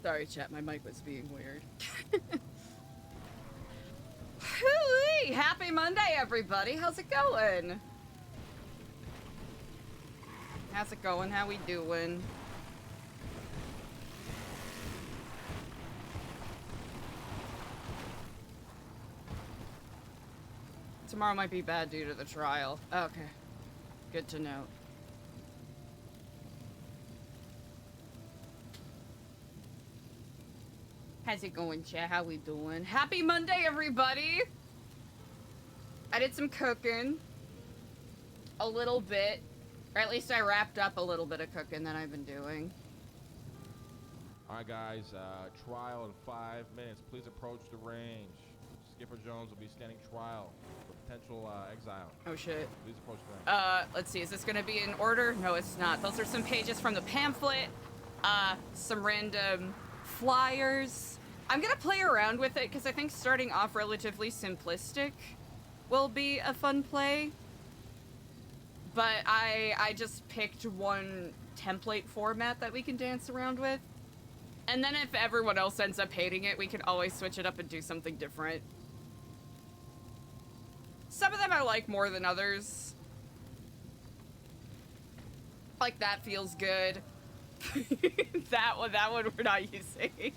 Sorry, chat, my mic was being weird. Hooey! Happy Monday, everybody. How's it going? How's it going? How we doing? Tomorrow might be bad due to the trial. Okay. Good to know. How's it going, chat? How we doing? Happy Monday, everybody! I did some cooking. A little bit. Or at least I wrapped up a little bit of cooking that I've been doing. Alright guys, trial in 5 minutes. Please approach the range. Skipper Jones will be standing trial for potential exile. Oh shit. Please approach the range. Let's see, is this gonna be in order? No, it's not. Those are some pages from the pamphlet. Some random flyers. I'm gonna play around with it because I think starting off relatively simplistic will be a fun play. But I just picked one template format that we can dance around with. And then if everyone else ends up hating it, we can always switch it up and do something different. Some of them I like more than others. Like, that feels good. that one we're not using.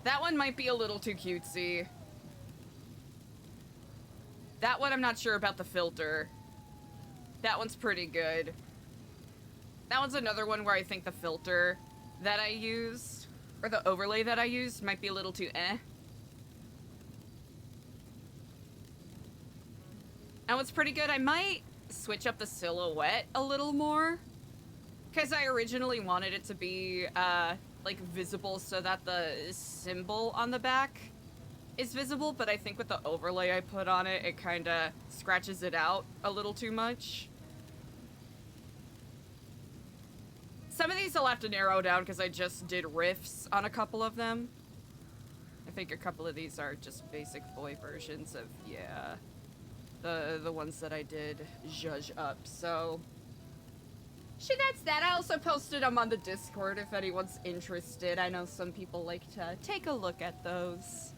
That one might be a little too cutesy. That one I'm not sure about the filter. That one's pretty good. That one's another one where I think the filter that I used, or the overlay that I used, might be a little too eh. That one's pretty good. I might switch up the silhouette a little more, because I originally wanted it to be, like, visible so that the symbol on the back is visible, but I think with the overlay I put on it, it kind of scratches it out a little too much. Some of these I'll have to narrow down because I just did riffs on a couple of them. I think a couple of these are just basic boy versions of, yeah, the ones that I did zhuzh up, so... Shit, that's that. I also posted them on the Discord if anyone's interested. I know some people like to take a look at those.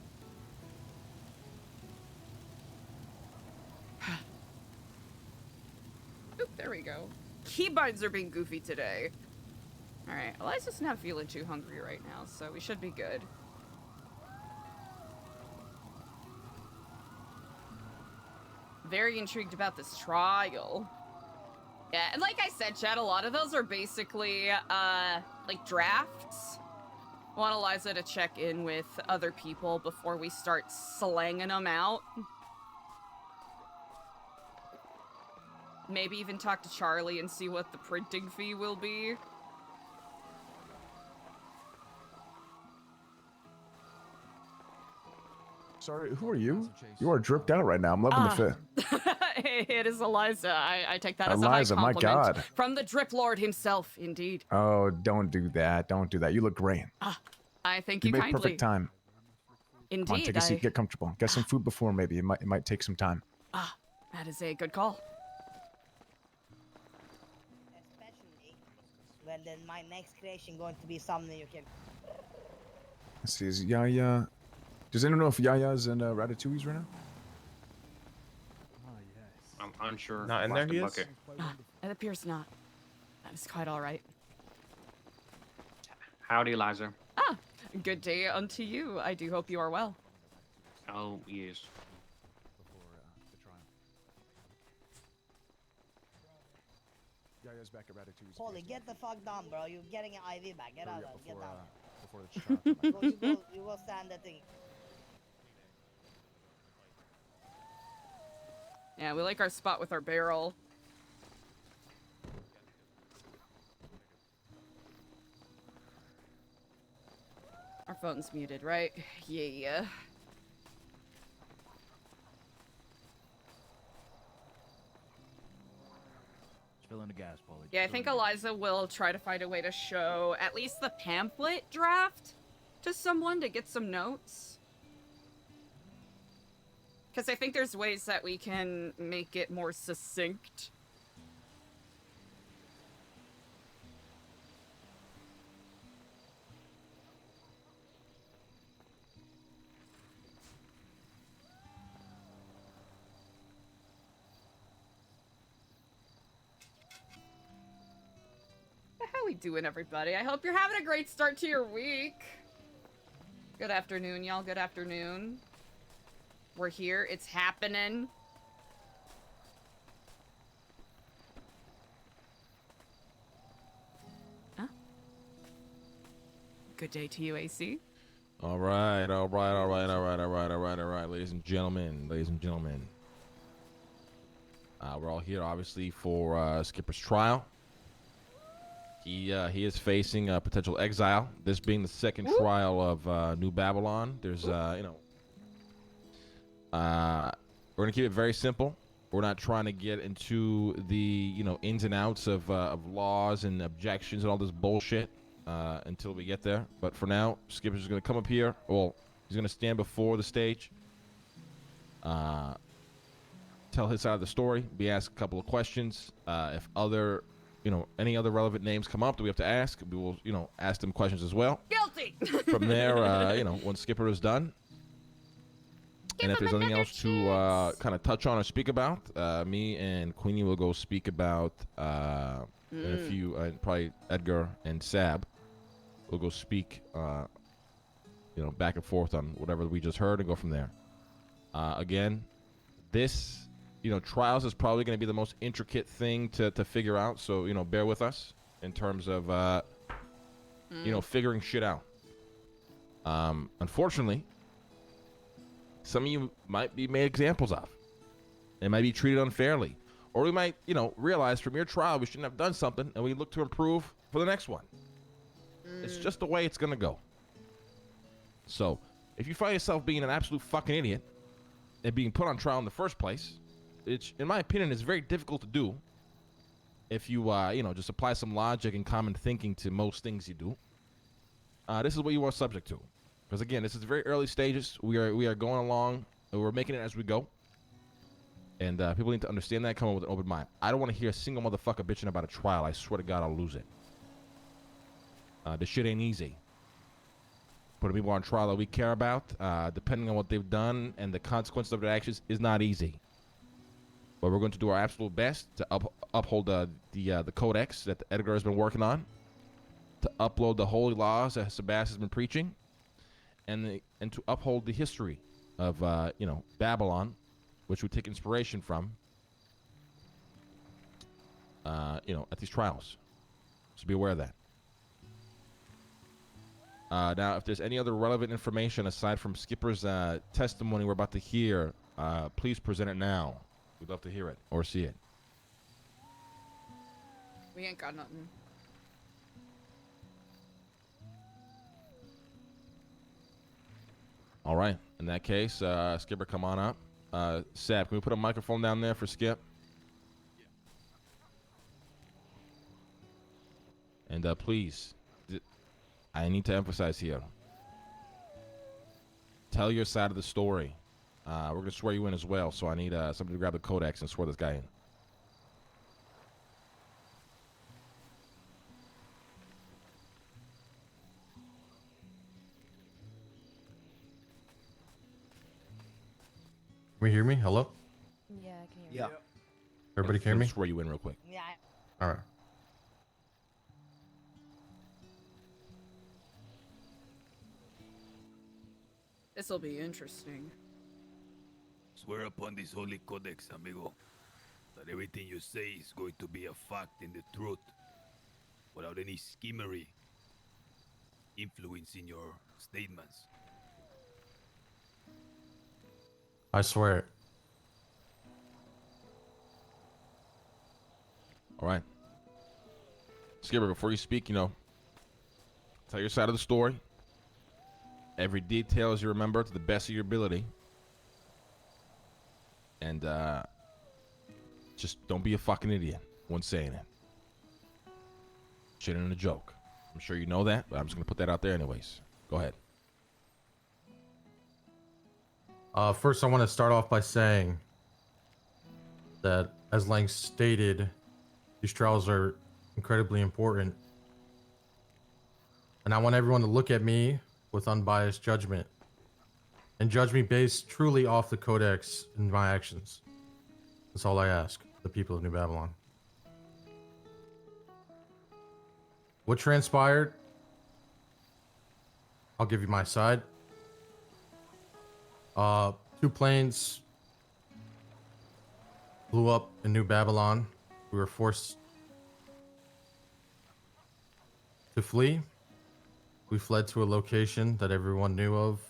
Oop, there we go. Keybinds are being goofy today. Alright, Eliza's not feeling too hungry right now, so we should be good. Very intrigued about this trial. Yeah, and like I said, chat, a lot of those are basically, like drafts. I want Eliza to check in with other people before we start slanging them out. Maybe even talk to Charlie and see what the printing fee will be. Sorry, who are you? You are dripped out right now. I'm loving the fit. It is Eliza. I take that Eliza, as a high compliment. my God. From the Drip Lord himself, indeed. Oh, don't do that. Don't do that. You look great. I thank you made kindly. Perfect time. Indeed. Come on, take a seat. Get comfortable. Get some food before, maybe. It might take some time. That is a good call. Especially, well, then my next creation going to be something you can... Let's see, is Yaya... Does anyone know if Yaya's in Ratatouille's right now? I'm unsure. Not in there, he is? It appears not. That is quite all right. Howdy, Eliza. Good day unto you. I do hope you are well. Oh, yes. Yaya's back at Ratatouille's. Holy, get the fuck down, bro. You're getting an IV back. Get out of there. Get down. Before the trial. You go stand that thing. Yeah, we like our spot with our barrel. Our phone's muted, right? Yeah. Fill in the gas, Paulie. Yeah, I think Eliza will try to find a way to show at least the pamphlet draft to someone to get some notes. Because I think there's ways that we can make it more succinct we doing, everybody? I hope you're having a great start to your week. Good afternoon, y'all. Good afternoon. We're here. It's happening. Huh? Good day to you, AC. All right, ladies and gentlemen. We're all here, obviously, for Skipper's trial. He is facing potential exile. This being the second trial of New Babylon. There's, we're gonna keep it very simple. We're not trying to get into the, ins and outs of laws and objections and all this bullshit until we get there. But for now, Skipper's gonna come up here. Well, he's gonna stand before the stage. Tell his side of the story. Be asked a couple of questions. If other, any other relevant names come up that we have to ask, we will, ask them questions as well. Guilty. From there, when Skipper is done, and if there's anything else to kind of touch on or speak about, me and Queenie will go speak about, and a few, probably Edgar and Sab will go speak, back and forth on whatever we just heard and go from there. Again, this, trials is probably going to be the most intricate thing to figure out. So, bear with us in terms of, figuring shit out. Unfortunately, some of you might be made examples of. They might be treated unfairly. Or we might, realize from your trial we shouldn't have done something and we look to improve for the next one. It's just the way it's going to go. So, if you find yourself being an absolute fucking idiot and being put on trial in the first place, which, in my opinion, is very difficult to do if you, just apply some logic and common thinking to most things you do. This is what you are subject to. Because, again, this is very early stages. We are going along, and we're making it as we go. And people need to understand that, come up with an open mind. I don't want to hear a single motherfucker bitching about a trial. I swear to God, I'll lose it. This shit ain't easy. Putting people on trial that we care about, depending on what they've done and the consequences of their actions, is not easy. But we're going to do our absolute best to uphold the codex that Edgar has been working on, to upload the holy laws that Sebastian's been preaching, and to uphold the history of Babylon, which we take inspiration from, at these trials. So be aware of that. Now, if there's any other relevant information aside from Skipper's testimony we're about to hear, please present it now. We'd love to hear it or see it. We ain't got nothing. All right. In that case, Skipper, come on up. Sab, can we put a microphone down there for Skip? And please, I need to emphasize here. Tell your side of the story. We're going to swear you in as well, so I need somebody to grab the codex and swear this guy in. Can you hear me? Hello? Yeah, I can hear you. Everybody can hear me? Swear you in real quick. Yeah. All right. This'll be interesting. Swear upon this holy codex, amigo, that everything you say is going to be a fact and the truth, without any schemery influencing your statements. I swear it. All right. Skipper, before you speak, tell your side of the story. Every detail as you remember to the best of your ability. And just don't be a fucking idiot when saying it. Shit ain't a joke. I'm sure you know that, but I'm just going to put that out there anyways. Go ahead. First, I want to start off by saying that, as Lang stated, these trials are incredibly important. And I want everyone to look at me with unbiased judgment and judge me based truly off the codex and my actions. That's all I ask the people of New Babylon. what transpired, I'll give you my side. Two planes blew up in New Babylon. We were forced to flee. We fled to a location that everyone knew of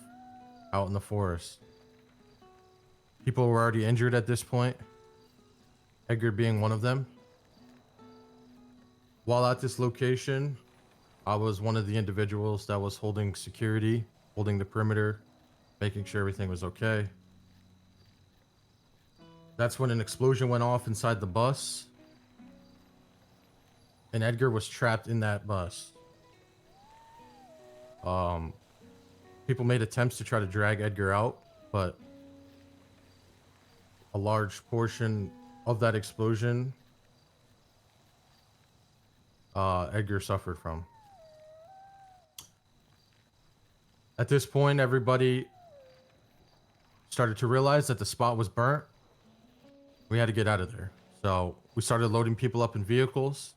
out in the forest. People were already injured at this point, Edgar being one of them. While at this location, I was one of the individuals that was holding security, holding the perimeter, making sure everything was okay. That's when an explosion went off inside the bus, and Edgar was trapped in that bus. People made attempts to try to drag Edgar out, but a large portion of that explosion, Edgar suffered from. At this point, everybody started to realize that the spot was burnt. We had to get out of there. So we started loading people up in vehicles.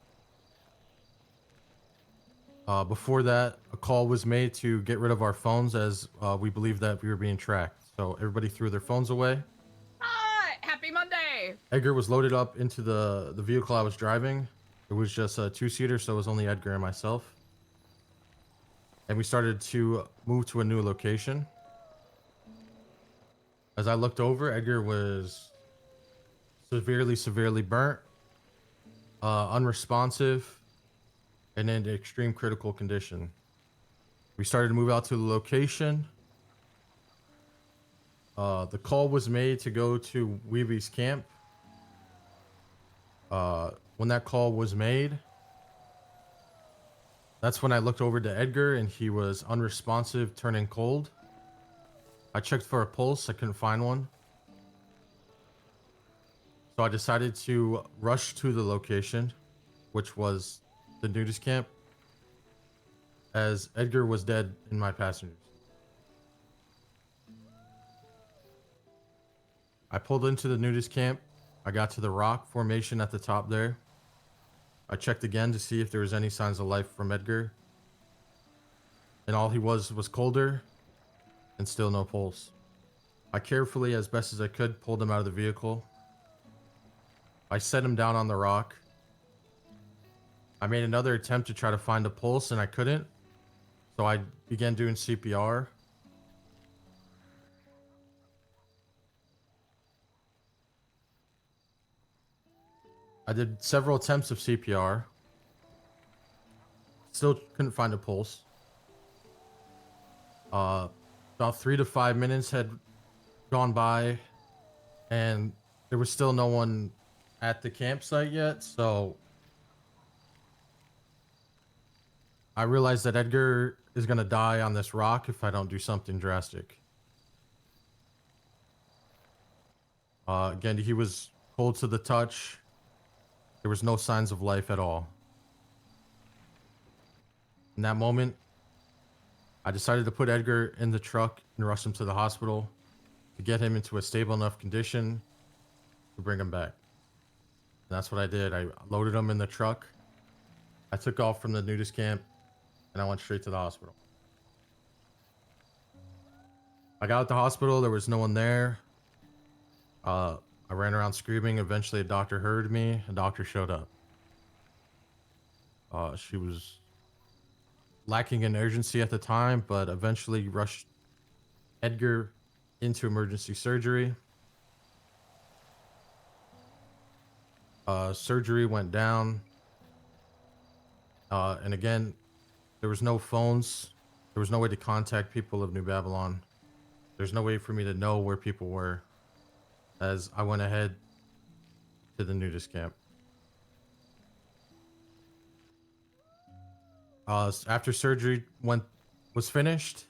Before that, a call was made to get rid of our phones as we believed that we were being tracked. So everybody threw their phones away. Happy Monday! Edgar was loaded up into the vehicle I was driving. It was just a two-seater, so it was only Edgar and myself. And we started to move to a new location. As I looked over, Edgar was severely burnt, unresponsive, and in extreme critical condition. We started to move out to the location. The call was made to go to Weeby's camp. When that call was made, that's when I looked over to Edgar and he was unresponsive, turning cold. I checked for a pulse, I couldn't find one. So I decided to rush to the location, which was the nudist camp, as Edgar was dead in my passengers. I pulled into the nudist camp. I got to the rock formation at the top there. I checked again to see if there was any signs of life from Edgar. And all he was colder and still no pulse. I carefully, as best as I could, pulled him out of the vehicle. I set him down on the rock. I made another attempt to try to find a pulse and I couldn't. So I began doing CPR. I did several attempts of CPR. Still couldn't find a pulse. About 3 to 5 minutes had gone by and there was still no one at the campsite yet, so I realized that Edgar is gonna die on this rock if I don't do something drastic. Again, he was cold to the touch. There was no signs of life at all. In that moment, I decided to put Edgar in the truck and rush him to the hospital to get him into a stable enough condition to bring him back. And that's what I did. I loaded him in the truck. I took off from the nudist camp and I went straight to the hospital. I got at the hospital. There was no one there. I ran around screaming. Eventually, a doctor heard me. A doctor showed up. She was lacking in urgency at the time, but eventually rushed Edgar into emergency surgery. Surgery went down. And again, there was no phones. There was no way to contact people of New Babylon. There's no way for me to know where people were, as I went ahead to the nudist camp. After surgery was finished,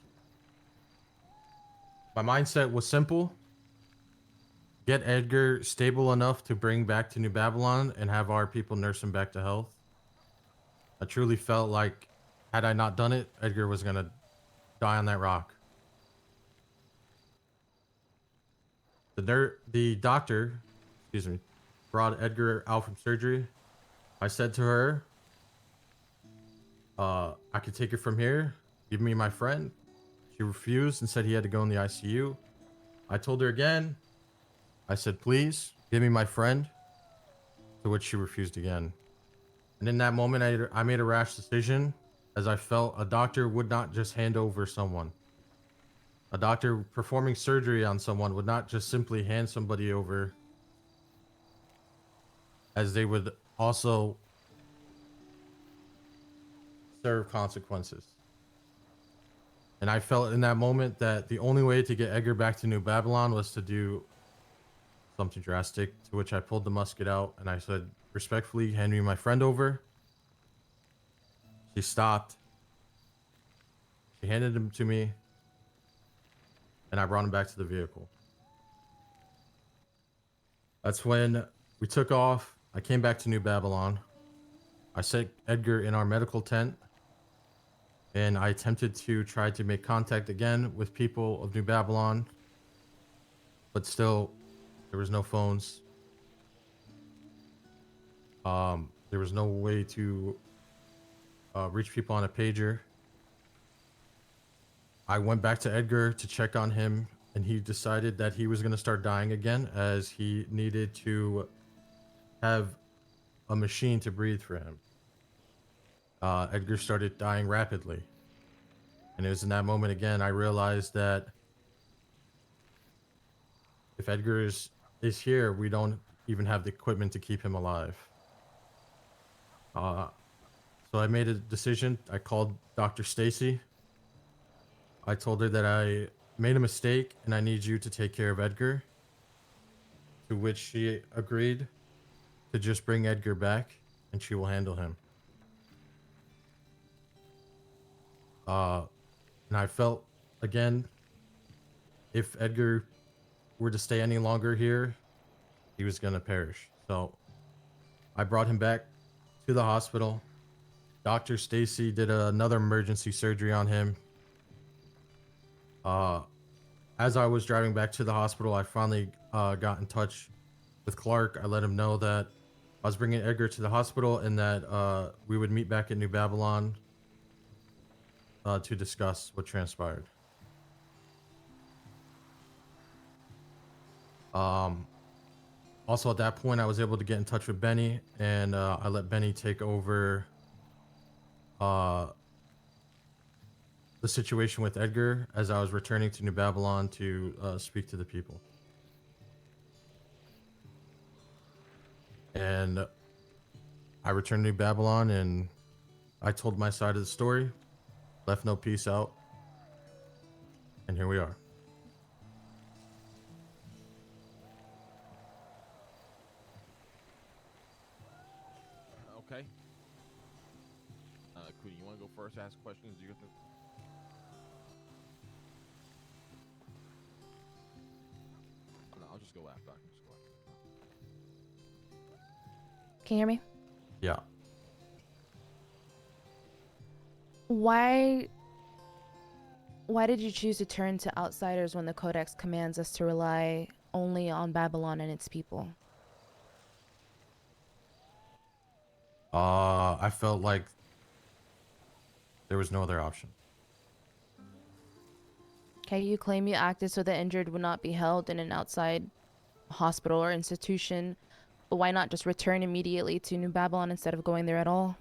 my mindset was simple. Get Edgar stable enough to bring back to New Babylon and have our people nurse him back to health. I truly felt like, had I not done it, Edgar was gonna die on that rock. The doctor, brought Edgar out from surgery. I said to her, I could take it from here. Give me my friend. She refused and said he had to go in the ICU. I told her again. I said, please, give me my friend. To which she refused again. And in that moment, I made a rash decision, as I felt a doctor would not just hand over someone. A doctor performing surgery on someone would not just simply hand somebody over, as they would also serve consequences. And I felt in that moment that the only way to get Edgar back to New Babylon was to do something drastic, to which I pulled the musket out and I said, respectfully, hand me my friend over. She stopped. She handed him to me, and I brought him back to the vehicle. That's when we took off. I came back to New Babylon. I set Edgar in our medical tent, and I attempted to try to make contact again with people of New Babylon, but still, there was no phones. There was no way to reach people on a pager. I went back to Edgar to check on him, and he decided that he was going to start dying again, as he needed to have a machine to breathe for him. Edgar started dying rapidly. And it was in that moment again, I realized that if Edgar is here, we don't even have the equipment to keep him alive. So I made a decision. I called Dr. Stacy. I told her that I made a mistake and I need you to take care of Edgar. To which she agreed to just bring Edgar back and she will handle him. And I felt, again, if Edgar were to stay any longer here, he was going to perish. So I brought him back to the hospital. Dr. Stacy did another emergency surgery on him. As I was driving back to the hospital, I finally got in touch with Clark. I let him know that I was bringing Edgar to the hospital and that we would meet back at New Babylon to discuss what transpired. Also at that point, I was able to get in touch with Benny, and I let Benny take over the situation with Edgar as I was returning to New Babylon to speak to the people. And I returned to New Babylon and I told my side of the story, left no peace out, and here we are. Okay. Queen, you want to go first? Ask questions. Do you think? No, I'll just go after. I can just go after. Can you hear me? Yeah. Why did you choose to turn to outsiders when the Codex commands us to rely only on Babylon and its people? I felt like there was no other option. Okay, you claim you acted so the injured would not be held in an outside hospital or institution, but why not just return immediately to New Babylon instead of going there at all?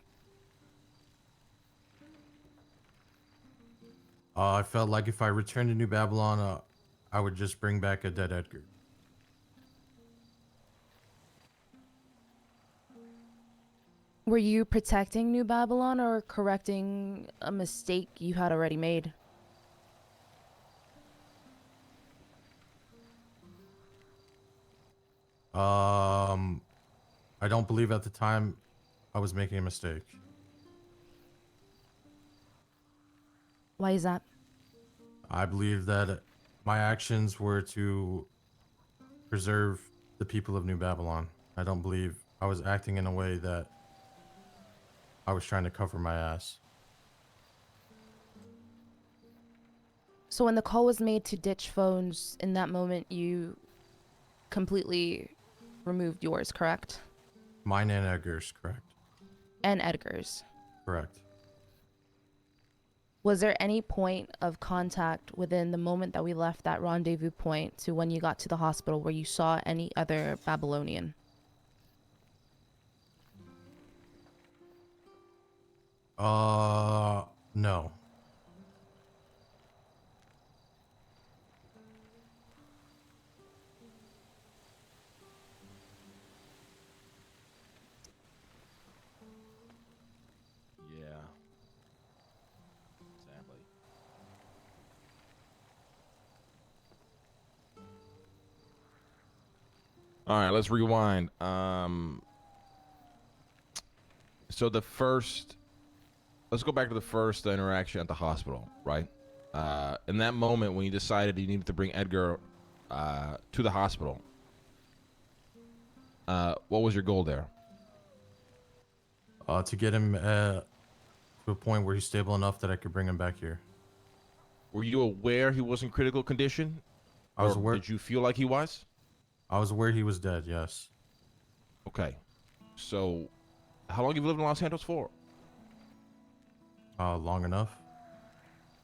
I felt like if I returned to New Babylon, I would just bring back a dead Edgar. Were you protecting New Babylon or correcting a mistake you had already made? I don't believe at the time I was making a mistake. Why is that? I believe that my actions were to preserve the people of New Babylon. I don't believe I was acting in a way that I was trying to cover my ass. So when the call was made to ditch phones, in that moment you completely removed yours, correct? Mine and Edgar's, correct? And Edgar's. Correct. Was there any point of contact within the moment that we left that rendezvous point to when you got to the hospital where you saw any other Babylonian? No. Yeah. Exactly. All right, let's rewind. So let's go back to the first interaction at the hospital, right? In that moment when you decided you needed to bring Edgar to the hospital, what was your goal there? To get him to a point where he's stable enough that I could bring him back here. Were you aware he was in critical condition? I was Or aware. Did you feel like he was? I was aware he was dead. Yes. Okay. So, how long have you lived in Los Santos for? Long enough.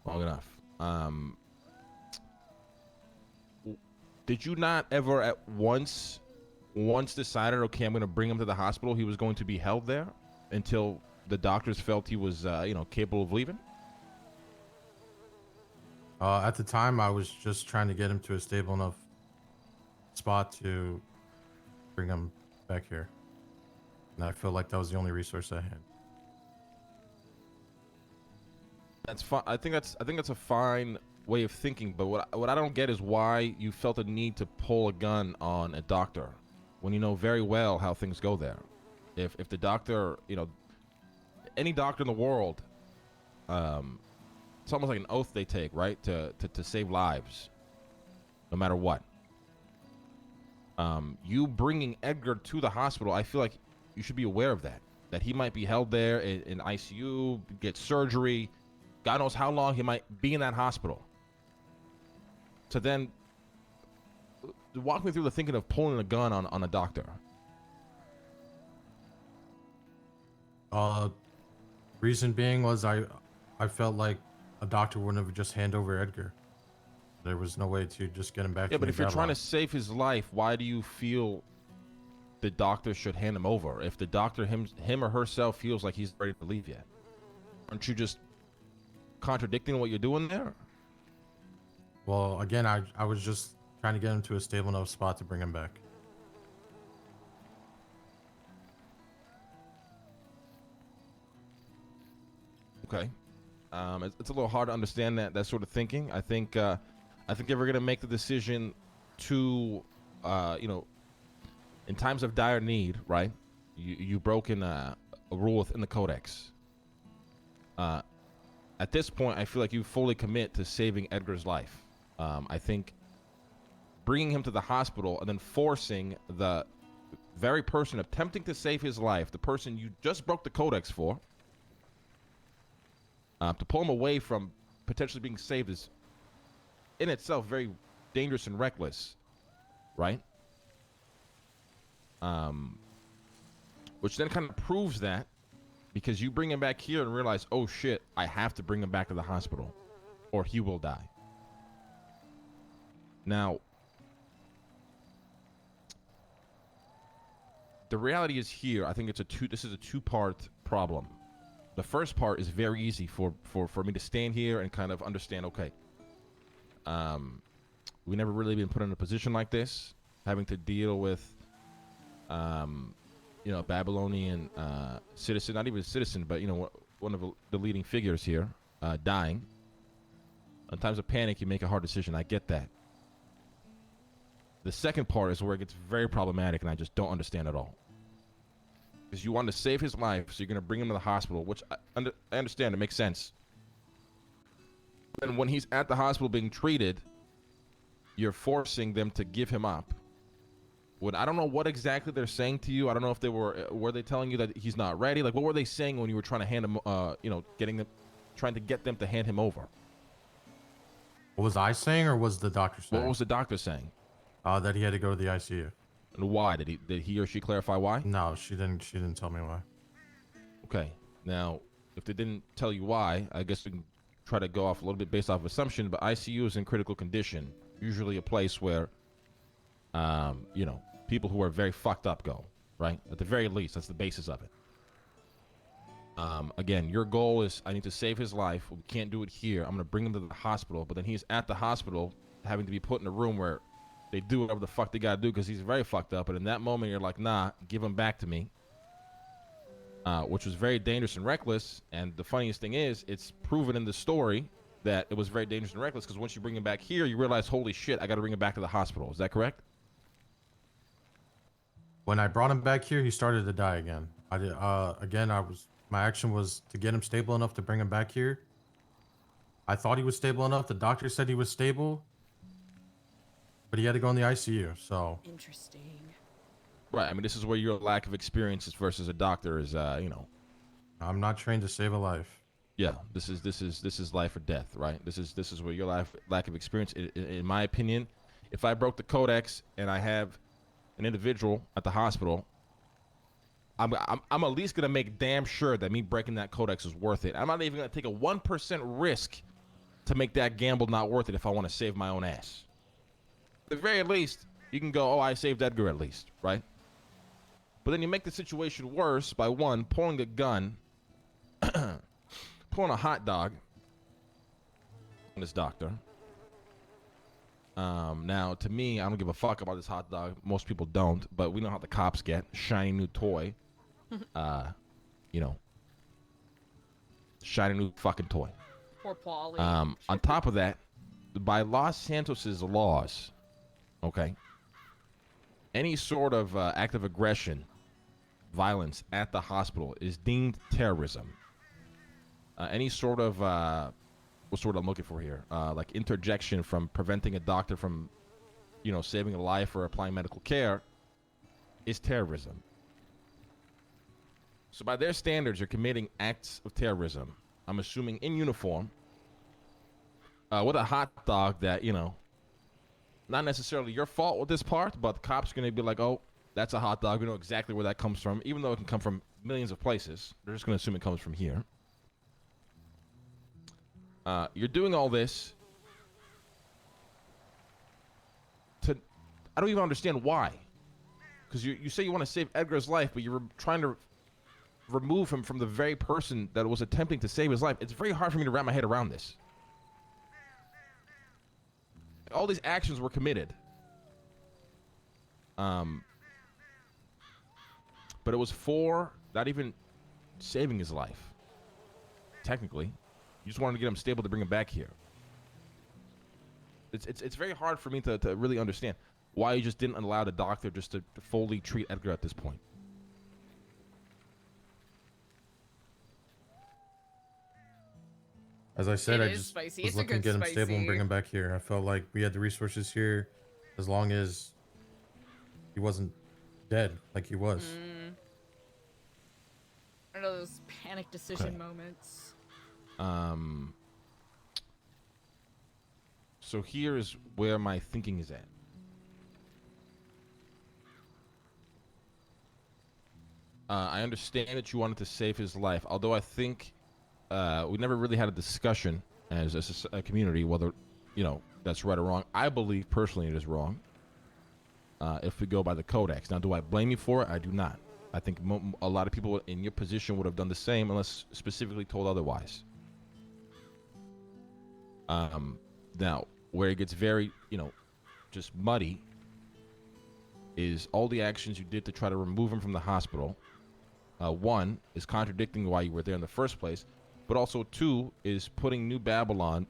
Long enough. Did you not ever at once decided, okay, I'm going to bring him to the hospital? He was going to be held there until the doctors felt he was, capable of leaving? At the time, I was just trying to get him to a stable enough spot to bring him back here, and I felt like that was the only resource I had. That's fine. I think that's a fine way of thinking. But what I don't get is why you felt a need to pull a gun on a doctor when you know very well how things go there. If the doctor, any doctor in the world, it's almost like an oath they take, right, to save lives, no matter what. You bringing Edgar to the hospital, I feel like you should be aware of that he might be held there in ICU, get surgery. God knows how long he might be in that hospital. So then, walk me through the thinking of pulling a gun on a doctor. Reason being was I felt like a doctor wouldn't have just hand over Edgar. There was no way to just get him back. Yeah, to but New if you're trying to Babylon. save his life, why do you feel the doctor should hand him over? If the doctor him or herself feels like he's ready to leave yet, aren't you just contradicting what you're doing there? Well, again, I was just trying to get him to a stable enough spot to bring him back. Okay. It's a little hard to understand that sort of thinking. I think if we're gonna make the decision to, in times of dire need, right? You broken a rule within the codex. At this point, I feel like you fully commit to saving Edgar's life. I think bringing him to the hospital and then forcing the very person attempting to save his life, the person you just broke the codex for, to pull him away from potentially being saved is in itself very dangerous and reckless, right? Which then kind of proves that, because you bring him back here and realize, oh shit, I have to bring him back to the hospital or he will die. Now, the reality is here, I think this is a two-part problem. The first part is very easy for me to stand here and kind of understand, okay, we never really been put in a position like this, having to deal with, Babylonian citizen, not even a citizen, but, one of the leading figures here, dying. In times of panic, you make a hard decision. I get that. The second part is where it gets very problematic, and I just don't understand at all. Because you want to save his life, so you're going to bring him to the hospital, which I understand. It makes sense. And when he's at the hospital being treated, you're forcing them to give him up. I don't know what exactly they're saying to you. I don't know if were they telling you that he's not ready? Like, what were they saying when you were trying to hand him, trying to get them to hand him over? What was I saying, or was the doctor saying? What was the doctor saying? That he had to go to the ICU. And why? Did he or she clarify why? No, she didn't. She didn't tell me why. Okay. Now, if they didn't tell you why, I guess we can try to go off a little bit based off assumption, but ICU is in critical condition. Usually a place where, you know, people who are very fucked up go, right? At the very least, that's the basis of it. Again, your goal is, I need to save his life. We can't do it here. I'm going to bring him to the hospital. But then he's at the hospital having to be put in a room where they do whatever the fuck they got to do because he's very fucked up. And in that moment, you're like, nah, give him back to me. Which was very dangerous and reckless. And the funniest thing is, it's proven in the story that it was very dangerous and reckless because once you bring him back here, you realize, holy shit, I got to bring him back to the hospital. Is that correct? When I brought him back here, he started to die again. My action was to get him stable enough to bring him back here. I thought he was stable enough. The doctor said he was stable, but he had to go in the ICU. So Interesting. Right. I mean, this is where your lack of experience versus a doctor is, you know. I'm not trained to save a life. Yeah, this is life or death, right? This is where your lack of experience. In my opinion, if I broke the codex and I have an individual at the hospital, I'm at least gonna make damn sure that me breaking that codex is worth it. I'm not even gonna take a 1% risk to make that gamble not worth it if I want to save my own ass. At the very least, you can go, oh, I saved Edgar at least, right? But then you make the situation worse by one, pulling a gun, pulling a hot dog on this doctor. Now, to me, I don't give a fuck about this hot dog. Most people don't, but we know how the cops get. Shiny new toy. You know. Shiny new fucking toy. Poor Paulie. On top of that, by Los Santos's laws, okay, any sort of act of aggression, violence at the hospital is deemed terrorism. Any sort of what's the word I'm looking for here? Like interjection from preventing a doctor from, you know, saving a life or applying medical care is terrorism. So by their standards, you're committing acts of terrorism. I'm assuming in uniform, with a hot dog that, you know, not necessarily your fault with this part, but the cops are going to be like, oh, that's a hot dog. We know exactly where that comes from, even though it can come from millions of places. They're just going to assume it comes from here. You're doing all this to, I don't even understand why. Because you say you want to save Edgar's life, but you're trying to remove him from the very person that was attempting to save his life. It's very hard for me to wrap my head around this. All these actions were committed. But it was for not even saving his life. Technically. You just wanted to get him stable to bring him back here. It's very hard for me to really understand why you just didn't allow the doctor just to fully treat Edgar at this point. As I said, It I is just spicy. was It's a looking to good get him stable and bring spicy. him back here. I felt like we had the resources here as long as he wasn't dead like he was. One of those panic decision moments. So here's where my thinking is at. I understand that you wanted to save his life, although I think we never really had a discussion as a community whether, you know, that's right or wrong. I believe personally it is wrong if we go by the codex. Now, do I blame you for it? I do not. I think a lot of people in your position would have done the same unless specifically told otherwise. Now, where it gets very, you know, just muddy is all the actions you did to try to remove him from the hospital. One is contradicting why you were there in the first place, but also two is putting New Babylon,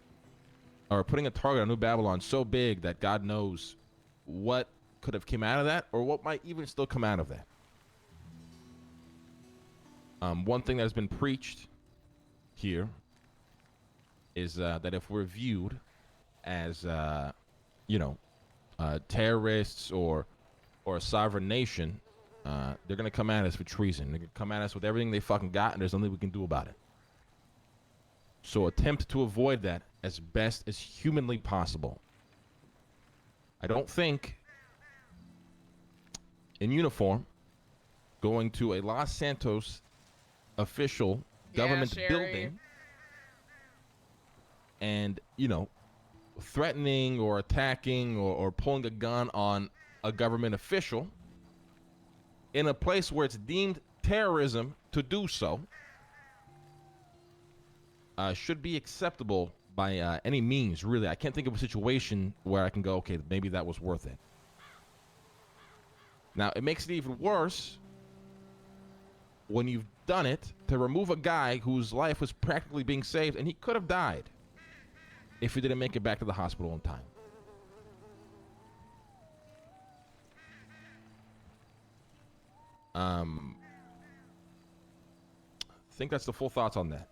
or putting a target on New Babylon so big that God knows what could have come out of that or what might even still come out of that. One thing that has been preached here is that if we're viewed as, you know, terrorists or a sovereign nation, they're going to come at us for treason. They're going to come at us with everything they fucking got, and there's nothing we can do about it. So attempt to avoid that as best as humanly possible. I don't think in uniform going to a Los Santos official government Sherry. building and, threatening or attacking or pulling a gun on a government official in a place where it's deemed terrorism to do so should be acceptable by any means, really. I can't think of a situation where I can go, okay, maybe that was worth it. Now, it makes it even worse when you've done it to remove a guy whose life was practically being saved, and he could have died if he didn't make it back to the hospital in time. I think that's the full thoughts on that.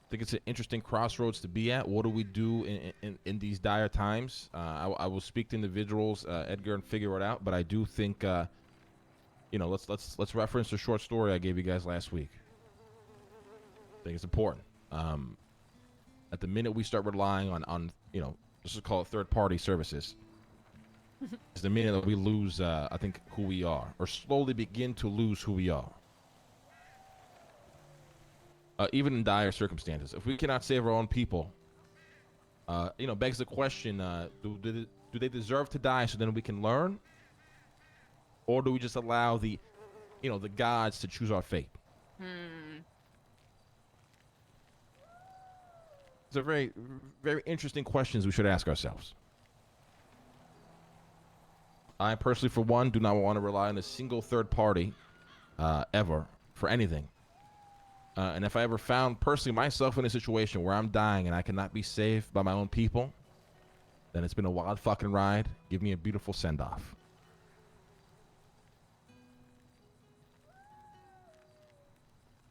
I think it's an interesting crossroads to be at. What do we do in these dire times? I will speak to individuals, Edgar, and figure it out. But I do think, let's reference the short story I gave you guys last week. I think it's important. At the minute we start relying on let's just call it third-party services, it's the minute that we lose, I think, who we are, or slowly begin to lose who we are. Even in dire circumstances, if we cannot save our own people, begs the question: do they deserve to die so then we can learn, or do we just allow the gods to choose our fate? These are very, very interesting questions we should ask ourselves. I personally, for one, do not want to rely on a single third party ever for anything. And if I ever found personally myself in a situation where I'm dying and I cannot be saved by my own people, then it's been a wild fucking ride. Give me a beautiful send-off.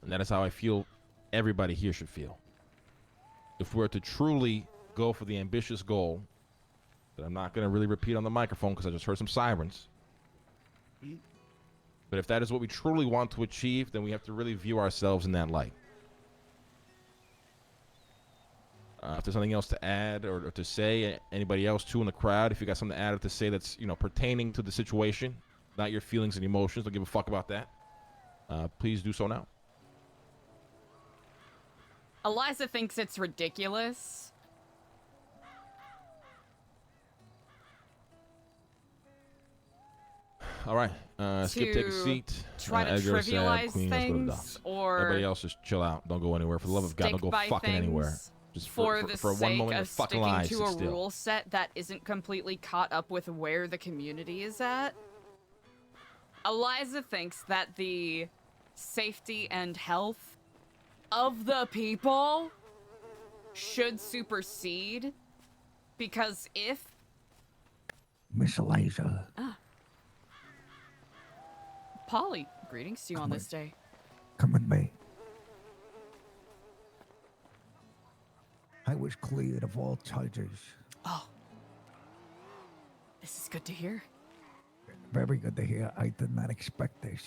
And that is how I feel everybody here should feel. If we're to truly go for the ambitious goal that I'm not going to really repeat on the microphone because I just heard some sirens. But if that is what we truly want to achieve, then we have to really view ourselves in that light. If there's something else to add or to say, anybody else too in the crowd, if you got something to add or to say that's pertaining to the situation, not your feelings and emotions, don't give a fuck about that, please do so now. Eliza thinks it's ridiculous. All right, Skip, take a seat. Try to Edgar, trivialize Queen, let's go to the things, docks. or Everybody else just chill out. Don't go anywhere. For the love of God, don't go stick by fucking anywhere. things Just for the one sake moment, your of fucking sticking lives, to sit a still. rule set that isn't completely caught up with where the community is at. Eliza thinks that the safety and health of the people should supersede, because if Miss Eliza. Polly, greetings to you on this day. Come with me. I was cleared of all charges. Oh, this is good to hear. Very good to hear. I did not expect this.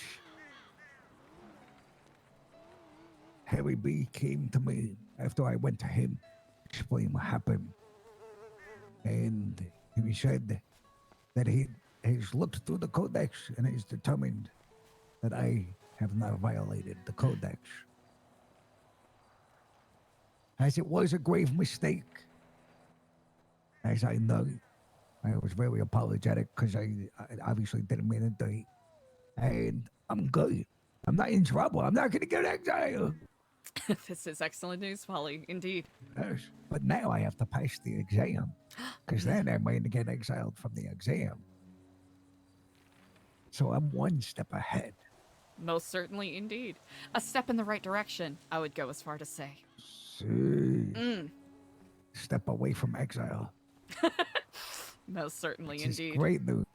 Harry B came to me after I went to him, explained what happened. And he said that he has looked through the codex and is determined that I have not violated the codex. As it was a grave mistake, as I know, I was very apologetic because I obviously didn't mean it to. And I'm good. I'm not in trouble. I'm not going to get exiled. This is excellent news, Polly, indeed. Yes, but now I have to pass the exam because then I'm going to get exiled from the exam. So I'm one step ahead. Most certainly, indeed. A step in the right direction, I would go as far to say. See. Step away from exile. Most certainly, This is indeed. great news.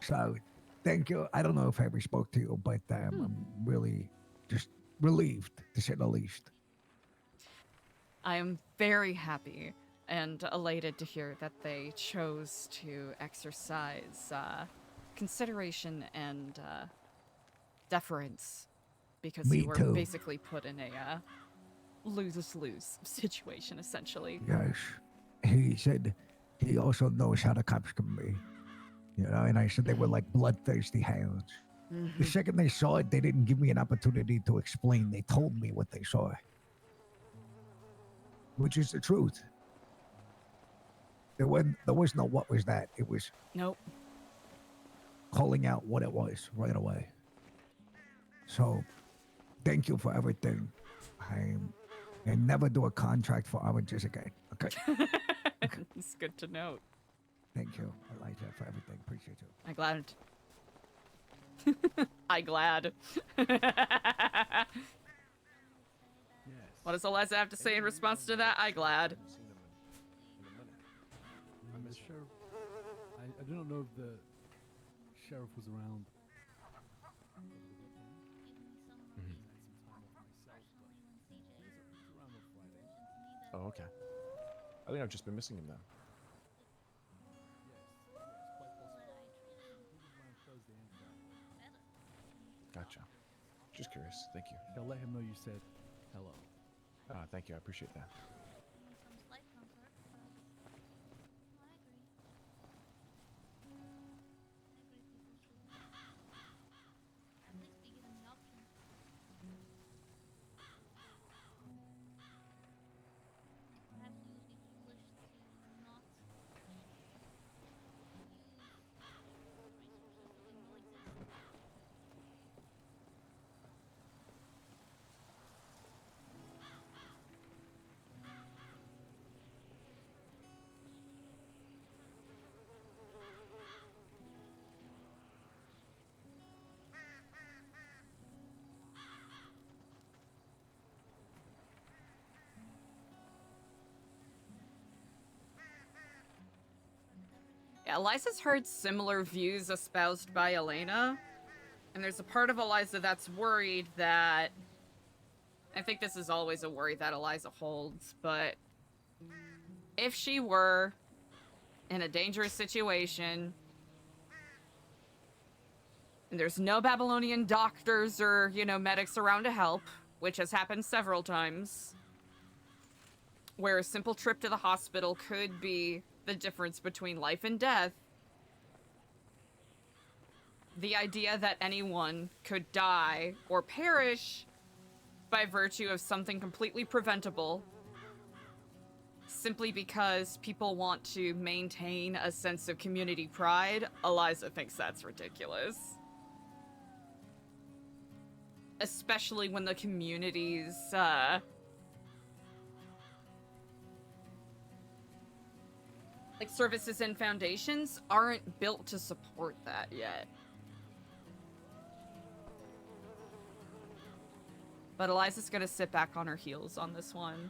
So, thank you. I don't know if I ever spoke to you, but I'm really just relieved, to say the least. I am very happy and elated to hear that they chose to exercise consideration and deference, because Me you were too. basically put in a lose-lose situation, essentially. Yes. He said he also knows how the cops can be. You know, and I said they were like bloodthirsty hounds. The second they saw it, they didn't give me an opportunity to explain. They told me what they saw, which is the truth. There was no what was that. It was Nope. calling out what it was right away. So, thank you for everything. And never do a contract for oranges again. Okay. It's good to note. Thank you, Eliza, for everything. Appreciate you. I glad. I glad. What does Eliza have to say in response to that? I glad. The sheriff. I don't know if the sheriff was around. Oh, okay. I think I've just been missing him then. Gotcha. Just curious. Thank you. I'll let him know you said hello. Thank you. I appreciate that. Yeah, Eliza's heard similar views espoused by Elena. And there's a part of Eliza that's worried that... I think this is always a worry that Eliza holds, but... if she were in a dangerous situation... and there's no Babylonian doctors or, you know, medics around to help, which has happened several times, where a simple trip to the hospital could be the difference between life and death, the idea that anyone could die or perish by virtue of something completely preventable simply because people want to maintain a sense of community pride, Eliza thinks that's ridiculous. Especially when the community's, like, services and foundations aren't built to support that yet. But Eliza's gonna sit back on her heels on this one.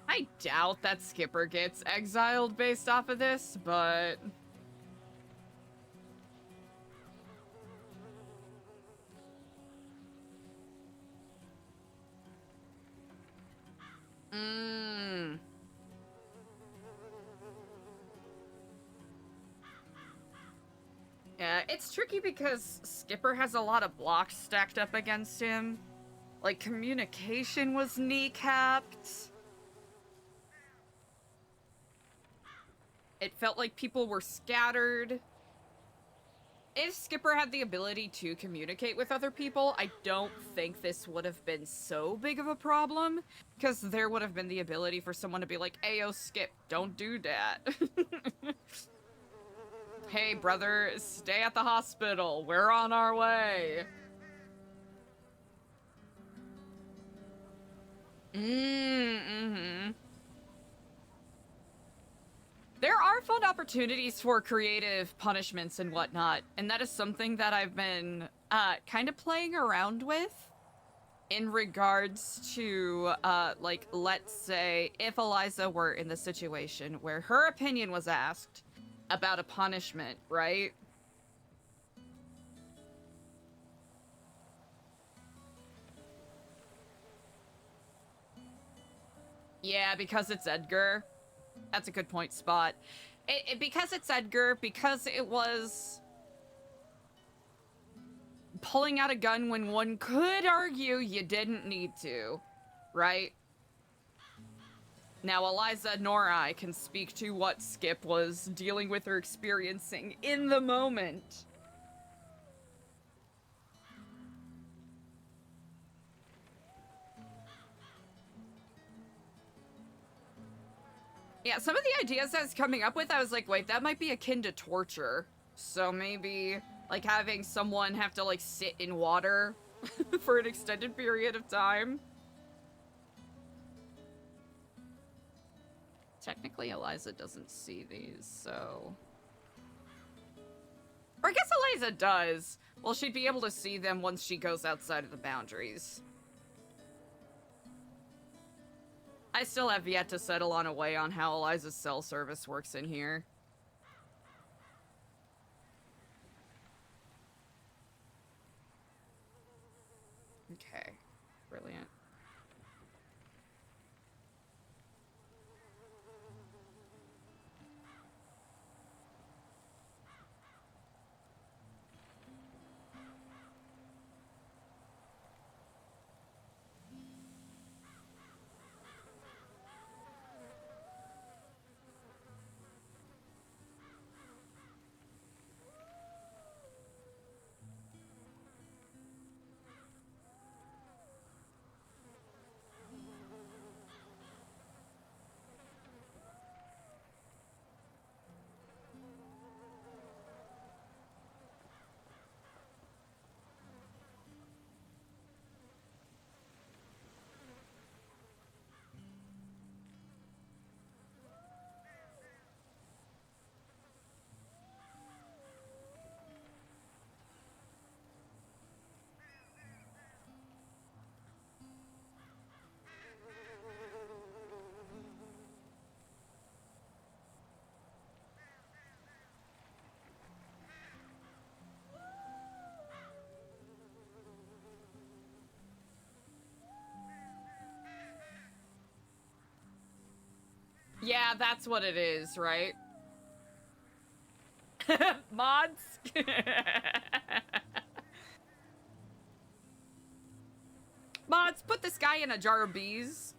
I doubt that Skipper gets exiled based off of this, but... Yeah, it's tricky because Skipper has a lot of blocks stacked up against him. Like, communication was kneecapped. It felt like people were scattered. If Skipper had the ability to communicate with other people, I don't think this would have been so big of a problem, because there would have been the ability for someone to be like, "Ayo, Skip, don't do that." Hey, brother, stay at the hospital. We're on our way. Mm-hmm. There are fun opportunities for creative punishments and whatnot, and that is something that I've been kind of playing around with in regards to, like, let's say if Eliza were in the situation where her opinion was asked about a punishment, right? Yeah, because it's Edgar. That's a good point, Spot. Because it's Edgar, because it was pulling out a gun when one could argue you didn't need to, right? Now, Eliza nor I can speak to what Skip was dealing with or experiencing in the moment. Yeah, some of the ideas I was coming up with, I was like, wait, that might be akin to torture. So maybe, like, having someone have to, like, sit in water for an extended period of time. Technically, Eliza doesn't see these, so... Or I guess Eliza does. Well, she'd be able to see them once she goes outside of the boundaries. I still have yet to settle on a way on how Eliza's cell service works in here. Okay, brilliant. Yeah, that's what it is, right? Mods? Mods, put this guy in a jar of bees.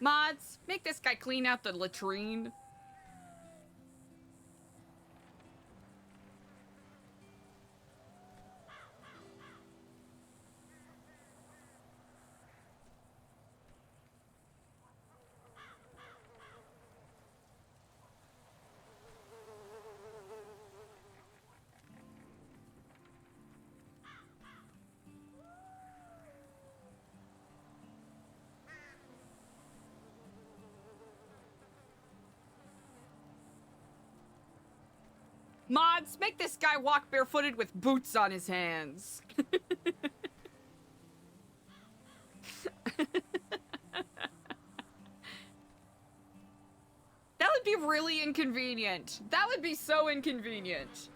Mods, make this guy clean out the latrine. Mods, make this guy walk barefooted with boots on his hands. That would be really inconvenient. That would be so inconvenient.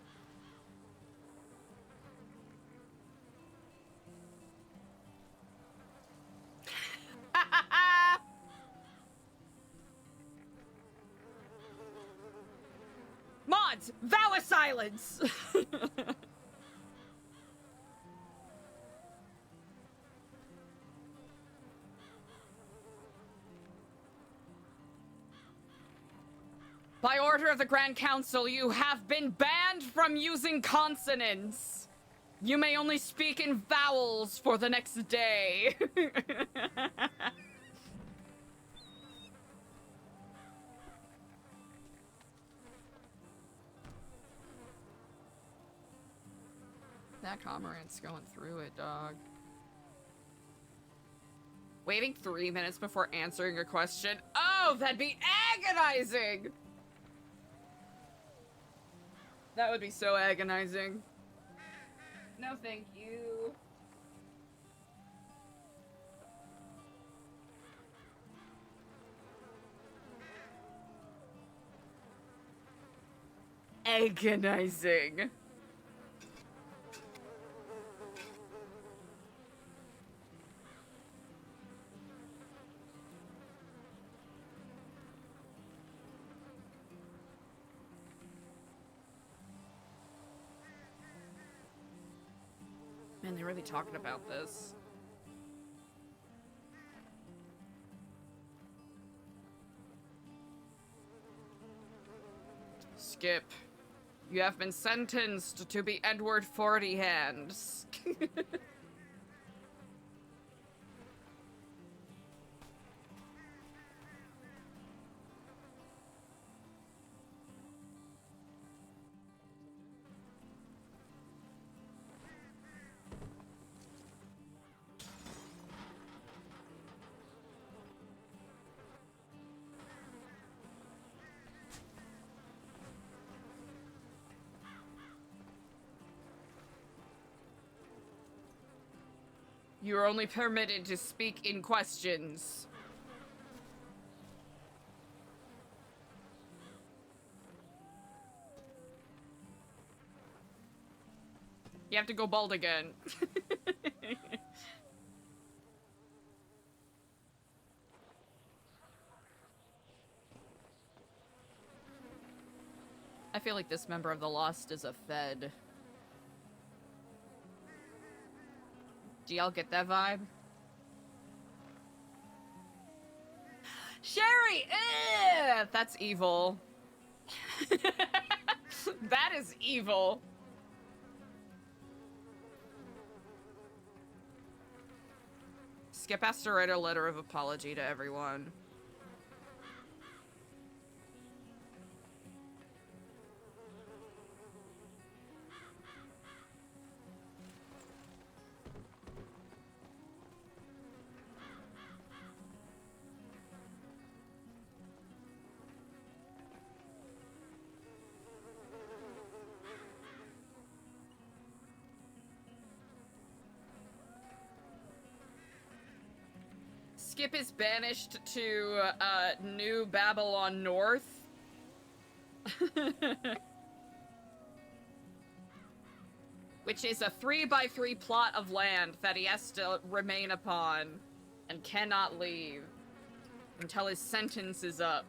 Lads, vow of silence! By order of the Grand Council, you have been banned from using consonants. You may only speak in vowels for the next day. That cormorant's going through it, dog. Waiting 3 minutes before answering a question. Oh, that'd be agonizing! That would be so agonizing. No, thank you. Agonizing. Man, they're really talking about this. Skip. You have been sentenced to be Edward 40 Hands. You are only permitted to speak in questions. You have to go bald again. I feel like this member of the Lost is a Fed. Do y'all get that vibe? Sherry! Ugh, that's evil. That is evil. Skip has to write a letter of apology to everyone. Skip is banished to New Babylon North. Which is a 3x3 plot of land that he has to remain upon and cannot leave until his sentence is up.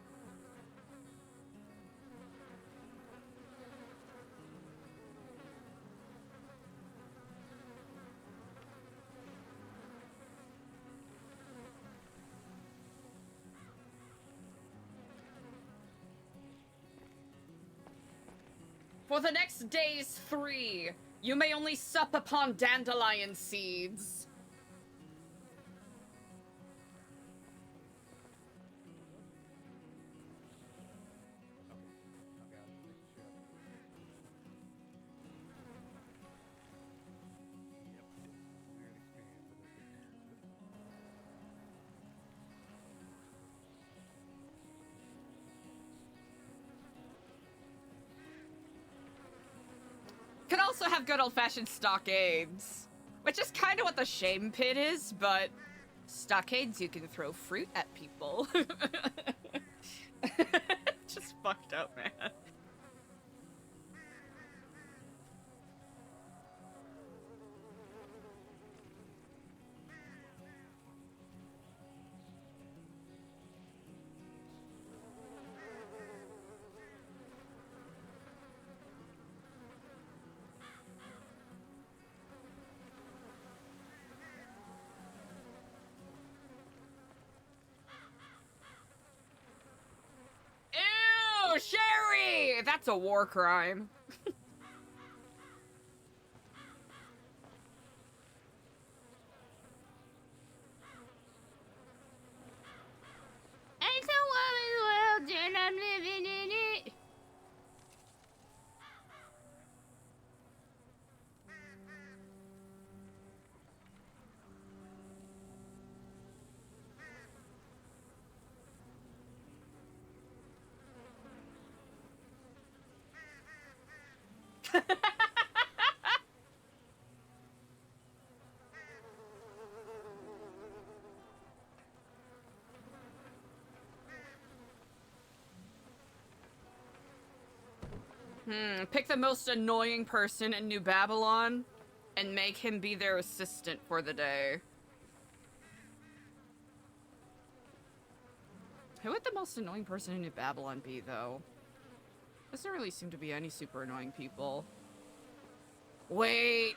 For the next days 3, you may only sup upon dandelion seeds. Could also have good old-fashioned stockades, which is kind of what the shame pit is, but stockades you can throw fruit at people. Just fucked up, man. that's a war crime. It's a woman's world and I'm living in it. Pick the most annoying person in New Babylon and make him be their assistant for the day. Who would the most annoying person in New Babylon be, though? Doesn't really seem to be any super annoying people. Wait.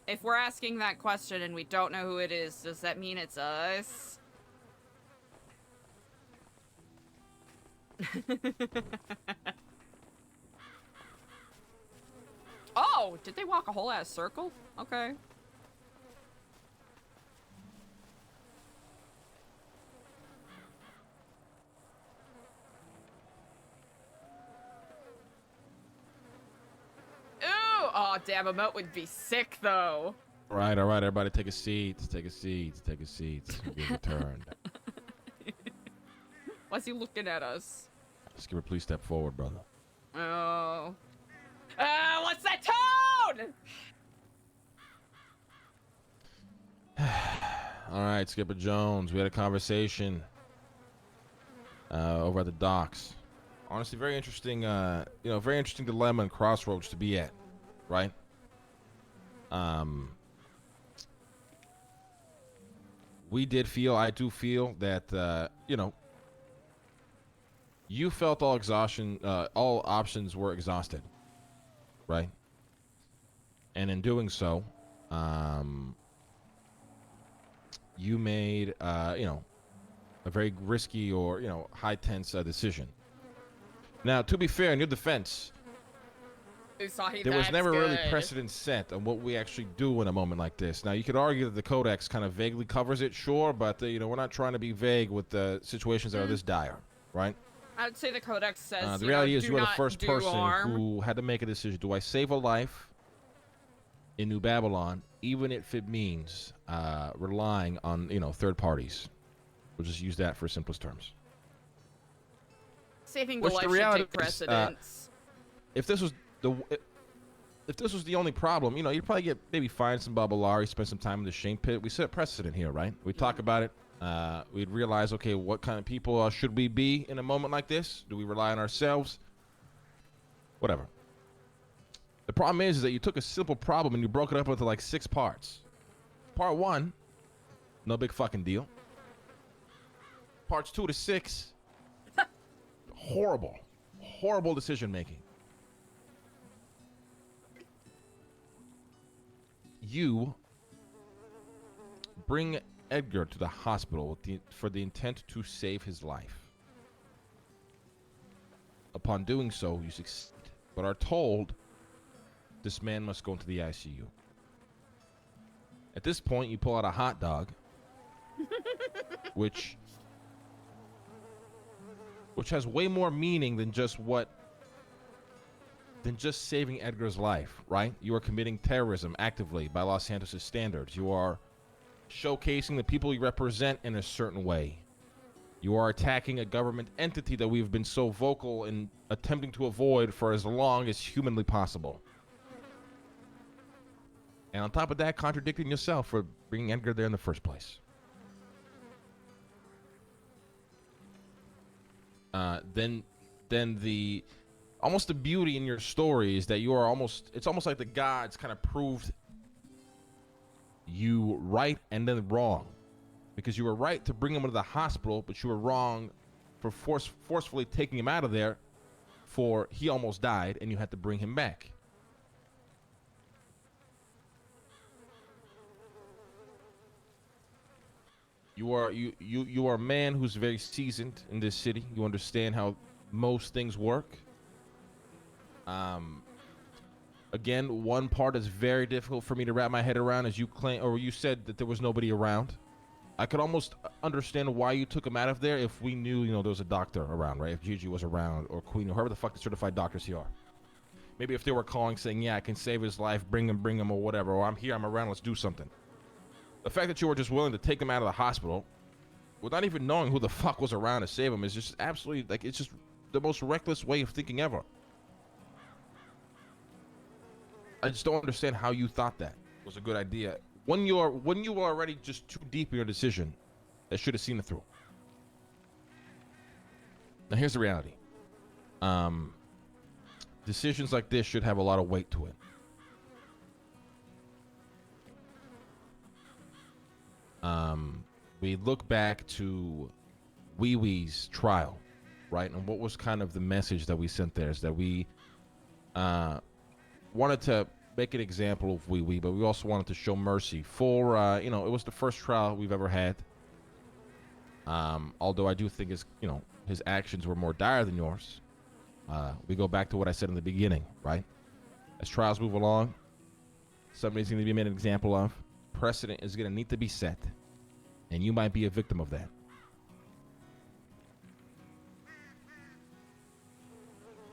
If we're asking that question and we don't know who it is, does that mean it's us? Oh, did they walk a whole ass circle? Okay. Ooh! Oh, damn, a moat would be sick, though. All right, everybody take a seat. Take a seat. Take a seat. We'll be returned. Why's he looking at us? Skipper, please step forward, brother. Oh. What's that tone? All right, Skipper Jones. We had a conversation over at the docks. Honestly, very interesting. Very interesting dilemma and crossroads to be at, right? I do feel that you felt all options were exhausted, right? And in doing so, you made a very risky or high tense decision. Now, to be fair, in your defense, there was never really precedent set on what we actually do in a moment like this. Now, you could argue that the Codex kind of vaguely covers it, sure, but we're not trying to be vague with the situations that are this dire, right? I would say the Codex says, the reality is you are the not first do person harm. who had to make a decision. Do I save a life in New Babylon, even if it means relying on third parties? We'll just use that for simplest terms. Saving the life should take precedence. If this was the only problem, you'd probably get maybe find some Babalari, spend some time in the shame pit. We set precedent here, right? We talk about it. We'd realize, okay, what kind of people should we be in a moment like this? Do we rely on ourselves? Whatever. The problem is that you took a simple problem and you broke it up into like 6 parts. Part 1, no big fucking deal. Parts 2 to 6, horrible decision making. You bring Edgar to the hospital for the intent to save his life. Upon doing so, you succeed, but are told this man must go into the ICU. At this point, you pull out a hot dog, which has way more meaning than just saving Edgar's life, right? You are committing terrorism actively by Los Santos' standards. You are showcasing the people you represent in a certain way. You are attacking a government entity that we've been so vocal in attempting to avoid for as long as humanly possible. And on top of that, contradicting yourself for bringing Edgar there in the first place. Then the almost the beauty in your story is that it's almost like the gods kind of proved you right and then wrong, because you were right to bring him into the hospital, but you were wrong for forcefully taking him out of there, for he almost died and you had to bring him back. You are a man who's very seasoned in this city. You understand how most things work. Again, one part is very difficult for me to wrap my head around, as you claim, or you said that there was nobody around. I could almost understand why you took him out of there if we knew, you know, there was a doctor around, right? If Gigi was around, or Queen, or whoever the fuck the certified doctors here are. Maybe if they were calling saying, yeah, I can save his life, bring him, or whatever, or I'm here, I'm around, let's do something. The fact that you were just willing to take him out of the hospital without even knowing who the fuck was around to save him is just absolutely, like, it's just the most reckless way of thinking ever. I just don't understand how you thought that was a good idea. When you were already just too deep in your decision, that should have seen it through. Now here's the reality. Decisions like this should have a lot of weight to it. We look back to Wee Wee's trial, right? And what was kind of the message that we sent there is that we wanted to make an example of Wee Wee, but we also wanted to show mercy for, you know, it was the first trial we've ever had. Although I do think his actions were more dire than yours. We go back to what I said in the beginning, right? As trials move along, somebody's going to be made an example of. Precedent is going to need to be set, and you might be a victim of that.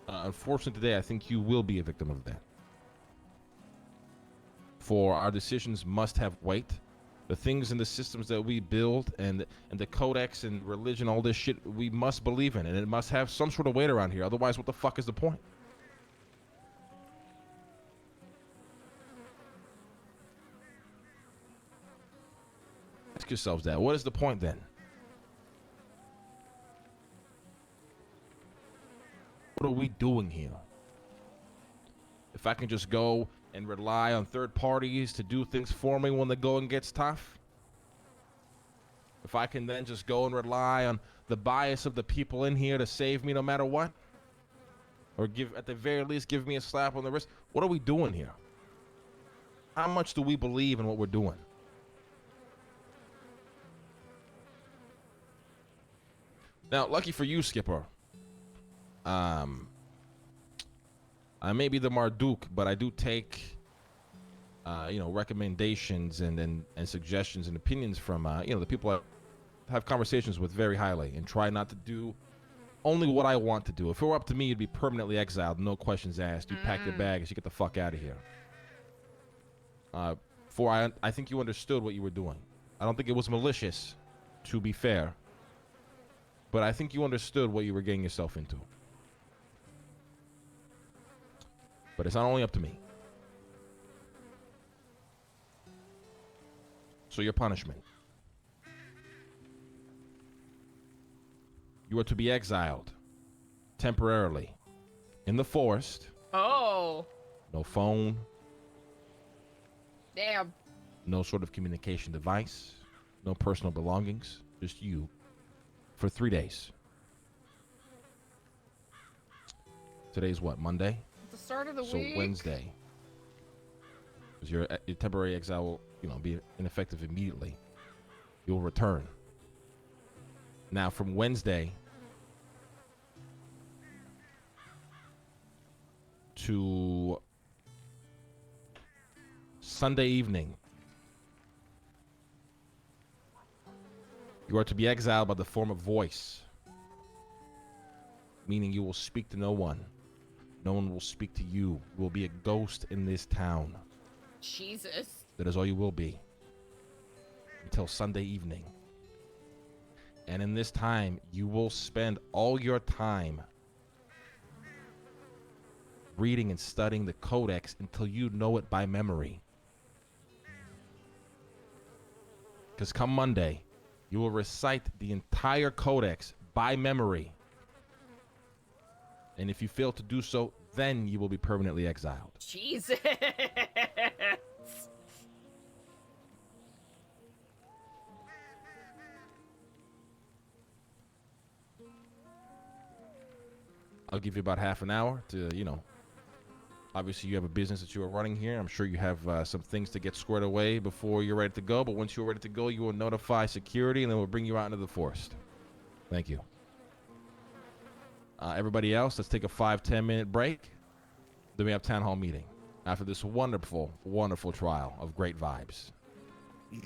Unfortunately today, I think you will be a victim of that. For our decisions must have weight. The things and the systems that we build and the codex and religion, all this shit, we must believe in, and it must have some sort of weight around here. Otherwise, what the fuck is the point? Ask yourselves that. What is the point then? What are we doing here? If I can just go and rely on third parties to do things for me when the going gets tough, if I can then just go and rely on the bias of the people in here to save me no matter what, or at the very least give me a slap on the wrist, what are we doing here? How much do we believe in what we're doing? Now, lucky for you, Skipper, I may be the Marduk, but I do take, recommendations and suggestions and opinions from, the people I have conversations with very highly, and try not to do only what I want to do. If it were up to me, you'd be permanently exiled, no questions asked. You pack your bags, you get the fuck out of here. I think you understood what you were doing. I don't think it was malicious, to be fair, but I think you understood what you were getting yourself into. But it's not only up to me. So your punishment. You are to be exiled temporarily in the forest. Oh. No phone. Damn. No sort of communication device. No personal belongings. Just you for 3 days. Today's what, Monday? The start of the So week. Wednesday. Because your temporary exile will, be ineffective immediately. You'll return. Now from Wednesday to Sunday evening, you are to be exiled by the form of voice, meaning you will speak to no one. No one will speak to you. You will be a ghost in this town. Jesus. That is all you will be until Sunday evening. And in this time, you will spend all your time reading and studying the codex until you know it by memory. Because come Monday, you will recite the entire codex by memory. And if you fail to do so, then you will be permanently exiled. Jesus. I'll give you about half an hour to, obviously you have a business that you are running here. I'm sure you have some things to get squared away before you're ready to go. But once you're ready to go, you will notify security and then we'll bring you out into the forest. Thank you. Everybody else, let's take a 5-10 minute break. Then we have town hall meeting after this wonderful, wonderful trial of great vibes. Yo,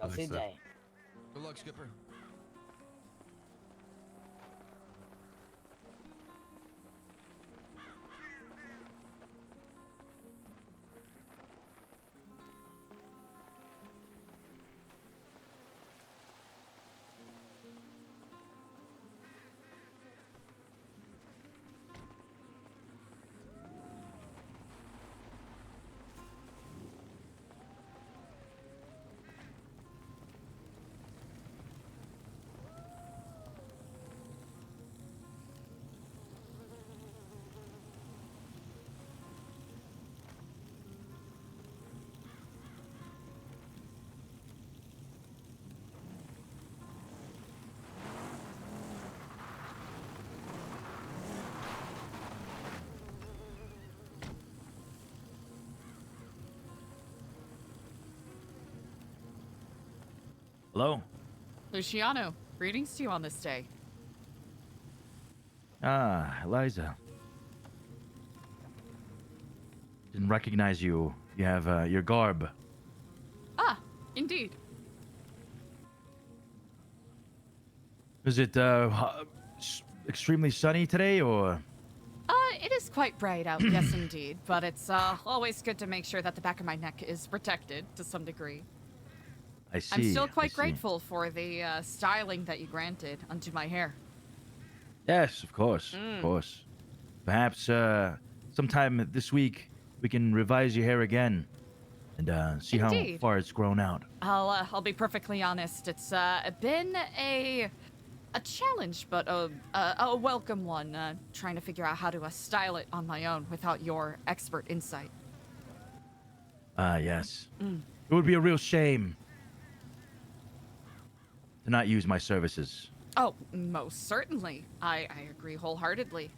Thanks, CJ. Good luck, Skipper. Hello? Luciano, greetings to you on this day. Ah, Eliza. Didn't recognize you. You have your garb. Ah, indeed. Is it extremely sunny today, or? It is quite bright out, yes indeed, but it's always good to make sure that the back of my neck is protected to some degree. I see. I'm still I quite see. grateful for the styling that you granted unto my hair. Yes, of course. Of course. Perhaps sometime this week we can revise your hair again and see how Indeed. far it's grown out. I'll be perfectly honest. It's been a challenge, but a welcome one. Trying to figure out how to style it on my own without your expert insight. Yes. It would be a real shame to not use my services. Oh, most certainly. I agree wholeheartedly.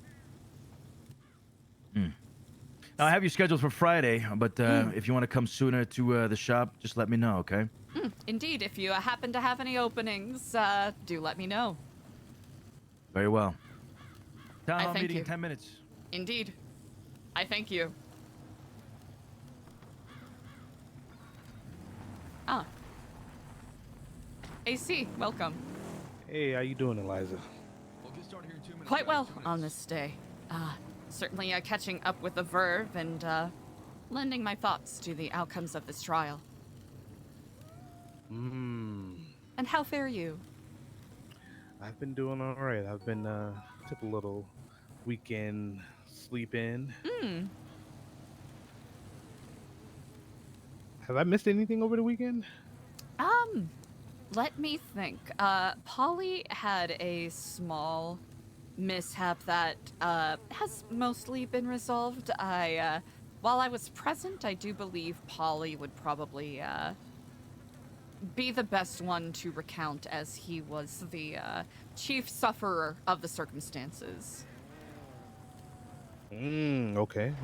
Now, I have you scheduled for Friday, but if you want to come sooner to the shop, just let me know, okay? Indeed, if you happen to have any openings, do let me know. Very well. Town I hall thank meeting in you. 10 minutes. Indeed. I thank you. Ah. AC, welcome. Hey, how you doing, Eliza? We'll get started here in 2 minutes. Quite guys, well 2 minutes. on this day. Certainly catching up with the verve and lending my thoughts to the outcomes of this trial. And how fare you? I've been doing all right. I've been took a little weekend sleep in. Have I missed anything over the weekend? Let me think. Polly had a small mishap that has mostly been resolved. While I was present, I do believe Polly would probably be the best one to recount, as he was the chief sufferer of the circumstances. Okay.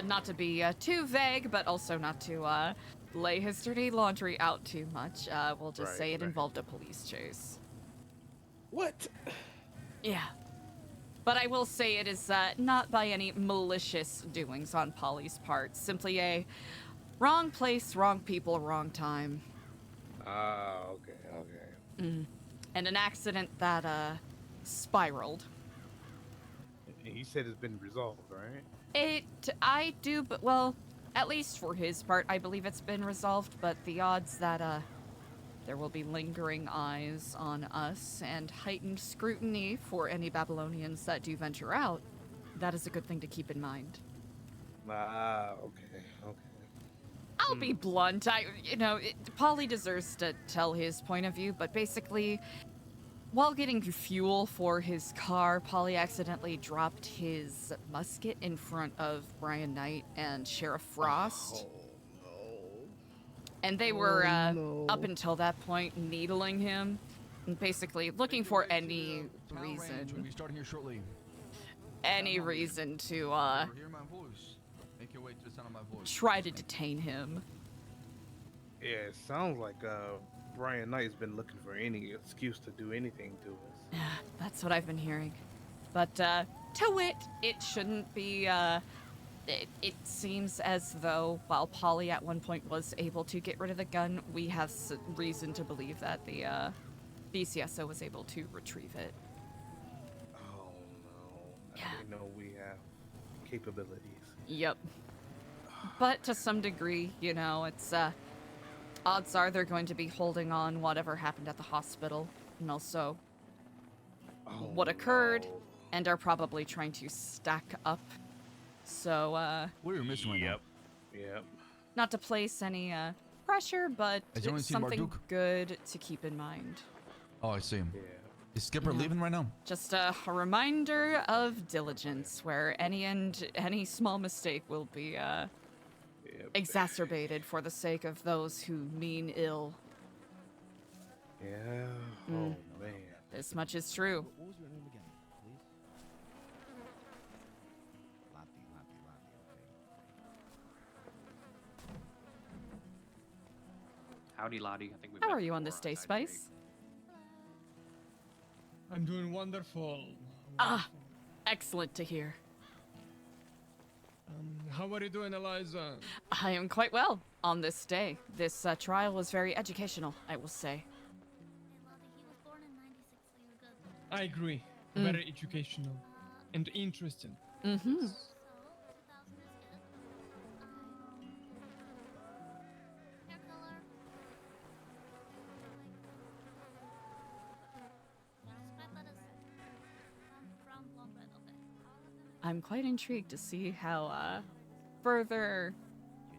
Not to be too vague, but also not to lay his dirty laundry out too much. We'll just say it involved a police chase. What? Yeah. But I will say it is not by any malicious doings on Polly's part. Simply a wrong place, wrong people, wrong time. Okay. And an accident that spiraled. He said it's been resolved, right? Well, at least for his part, I believe it's been resolved, but the odds that there will be lingering eyes on us and heightened scrutiny for any Babylonians that do venture out, that is a good thing to keep in mind. Okay. I'll be blunt. Polly deserves to tell his point of view, but basically, while getting fuel for his car, Polly accidentally dropped his musket in front of Brian Knight and Sheriff Frost. And they were, up until that point, needling him, and basically looking for any Town range will reason. be starting here shortly. any reason to Hear my voice. Make your way to the sound of my voice. try to detain him. Yeah, it sounds like Brian Knight's been looking for any excuse to do anything to us. That's what I've been hearing. But to wit, it shouldn't be. It seems as though while Polly at one point was able to get rid of the gun, we have reason to believe that the BCSO was able to retrieve it. Oh no! I know we have capabilities. Yep. But to some degree, you know, it's odds are they're going to be holding on whatever happened at the hospital, and also what occurred, and are probably trying to stack up. So, We're missing right now. Yep. not to place any pressure, but Has anyone it's seen something Marduk? good to keep in mind. Oh, I see him. Yeah. Is Skipper Yeah. leaving right now? Just a reminder of diligence, where any small mistake will be exacerbated for the sake of those who mean ill. Yeah. Mm. Oh man. This much is true. What was your name again, please? Lottie, okay. Howdy, Lottie. I think we How are you on this day, Spice? I'm doing wonderful. Ah, excellent to hear. How are you doing, Eliza? I am quite well on this day. This trial was very educational, I will say. I agree. Mm. Very educational and interesting. Mm-hmm. I'm quite intrigued to see how further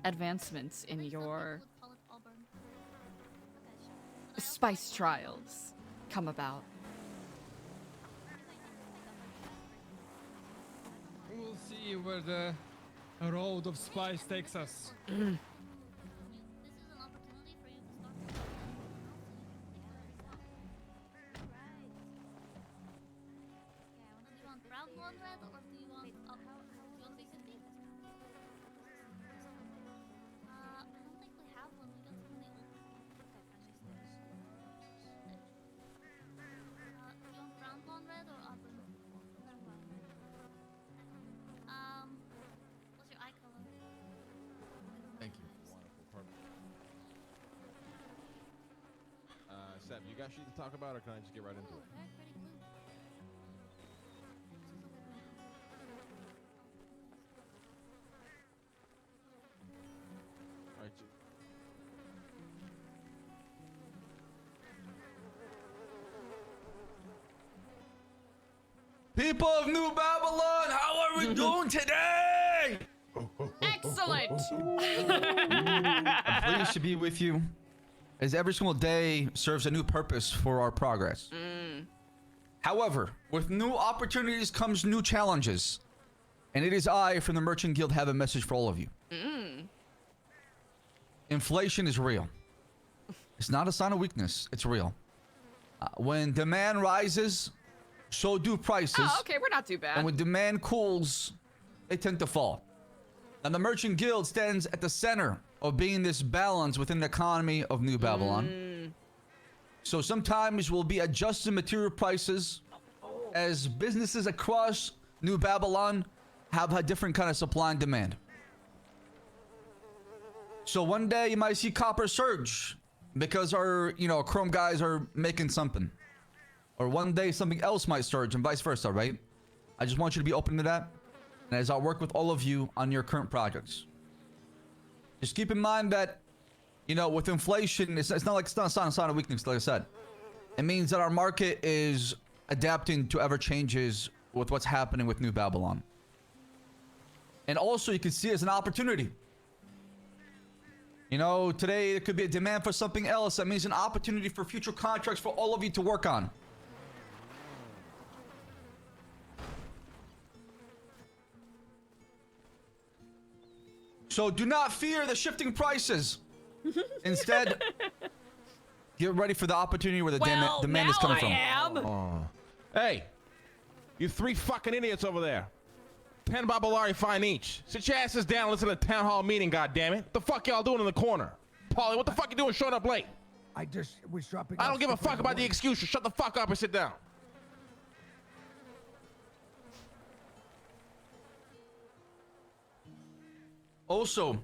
advancements in your spice trials come about. We'll see where the road of spice takes us. Thank you. Seb, you got shit to talk about, or can I just get right into it? All right, People of New Babylon, how are we doing today? Excellent! I'm pleased to be with you, as every single day serves a new purpose for our progress. However, with new opportunities comes new challenges, and it is I from the Merchant Guild have a message for all of you. Inflation is real. It's not a sign of weakness, it's real. When demand rises, so do prices. Oh, okay, we're not too bad. And when demand cools, they tend to fall. And the Merchant Guild stands at the center of being this balance within the economy of New Babylon. So sometimes we'll be adjusting material prices as businesses across New Babylon have a different kind of supply and demand. So one day you might see copper surge because our, chrome guys are making something. Or one day something else might surge and vice versa, right? I just want you to be open to that. And as I work with all of you on your current projects, just keep in mind that, with inflation, it's not like it's not a sign of weakness, like I said. It means that our market is adapting to ever changes with what's happening with New Babylon. And also you can see it as an opportunity. Today there could be a demand for something else. That means an opportunity for future contracts for all of you to work on. So do not fear the shifting prices. Instead, get ready for the opportunity where the demand is coming from. I am. Hey, you three fucking idiots over there. 10 Babylari fine each. Sit your asses down and listen to the town hall meeting, goddammit. What the fuck y'all doing in the corner? Paulie, what the fuck you doing showing up late? I just was dropping. I off don't give a Skipper fuck about the Lloyd. excuse. Shut the fuck up and sit down. Also,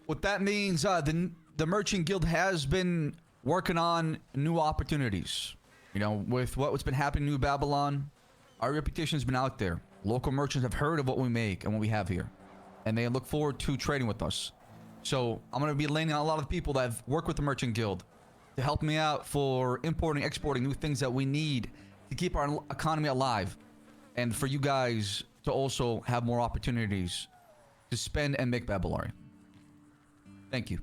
what that means, the Merchant Guild has been working on new opportunities. You know, with what's been happening in New Babylon, our reputation has been out there. Local merchants have heard of what we make and what we have here, and they look forward to trading with us. So I'm going to be laying on a lot of people that have worked with the Merchant Guild to help me out for importing, exporting new things that we need to keep our economy alive, and for you guys to also have more opportunities to spend and make Babylari. Thank you.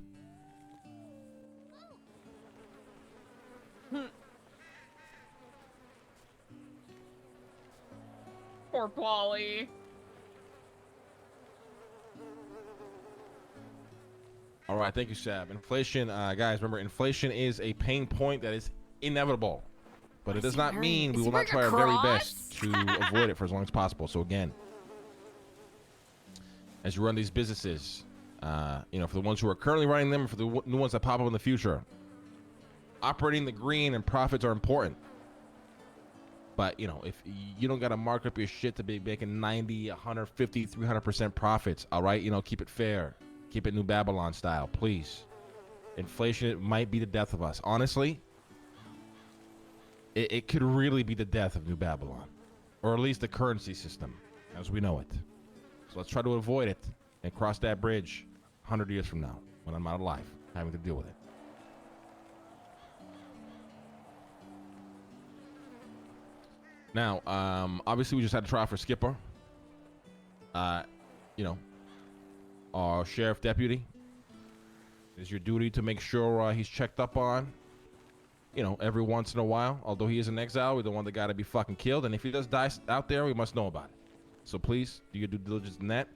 Poor Paulie. All right, thank you, Sab. Inflation, guys, remember, inflation is a pain point that is inevitable, but it does not mean we will not try our very best to avoid it for as long as possible. So again, as you run these businesses, you know, for the ones who are currently running them, for the new ones that pop up in the future, operating the green and profits are important. But, you know, if you don't got to mark up your shit to be making 90, 150, 300% profits, all right? You know, keep it fair. Keep it New Babylon style, please. Inflation might be the death of us. Honestly, it could really be the death of New Babylon. Or at least the currency system as we know it. So let's try to avoid it and cross that bridge 100 years from now when I'm out of life, having to deal with it. Now, obviously we just had a trial for Skipper. You know, our sheriff deputy. It is your duty to make sure he's checked up on, you know, every once in a while. Although he is in exile, we don't want the guy to be fucking killed. And if he does die out there, we must know about it. So please, do your due diligence in that.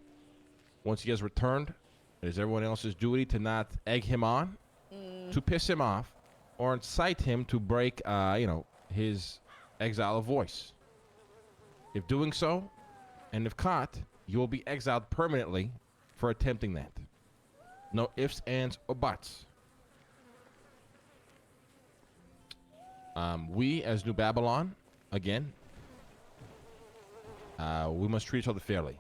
Once he has returned, it is everyone else's duty to not egg him on, to piss him off, or incite him to break, you know, his exile of voice. If doing so, and if caught, you will be exiled permanently for attempting that. No ifs, ands, or buts. We, as New Babylon, again, we must treat each other fairly.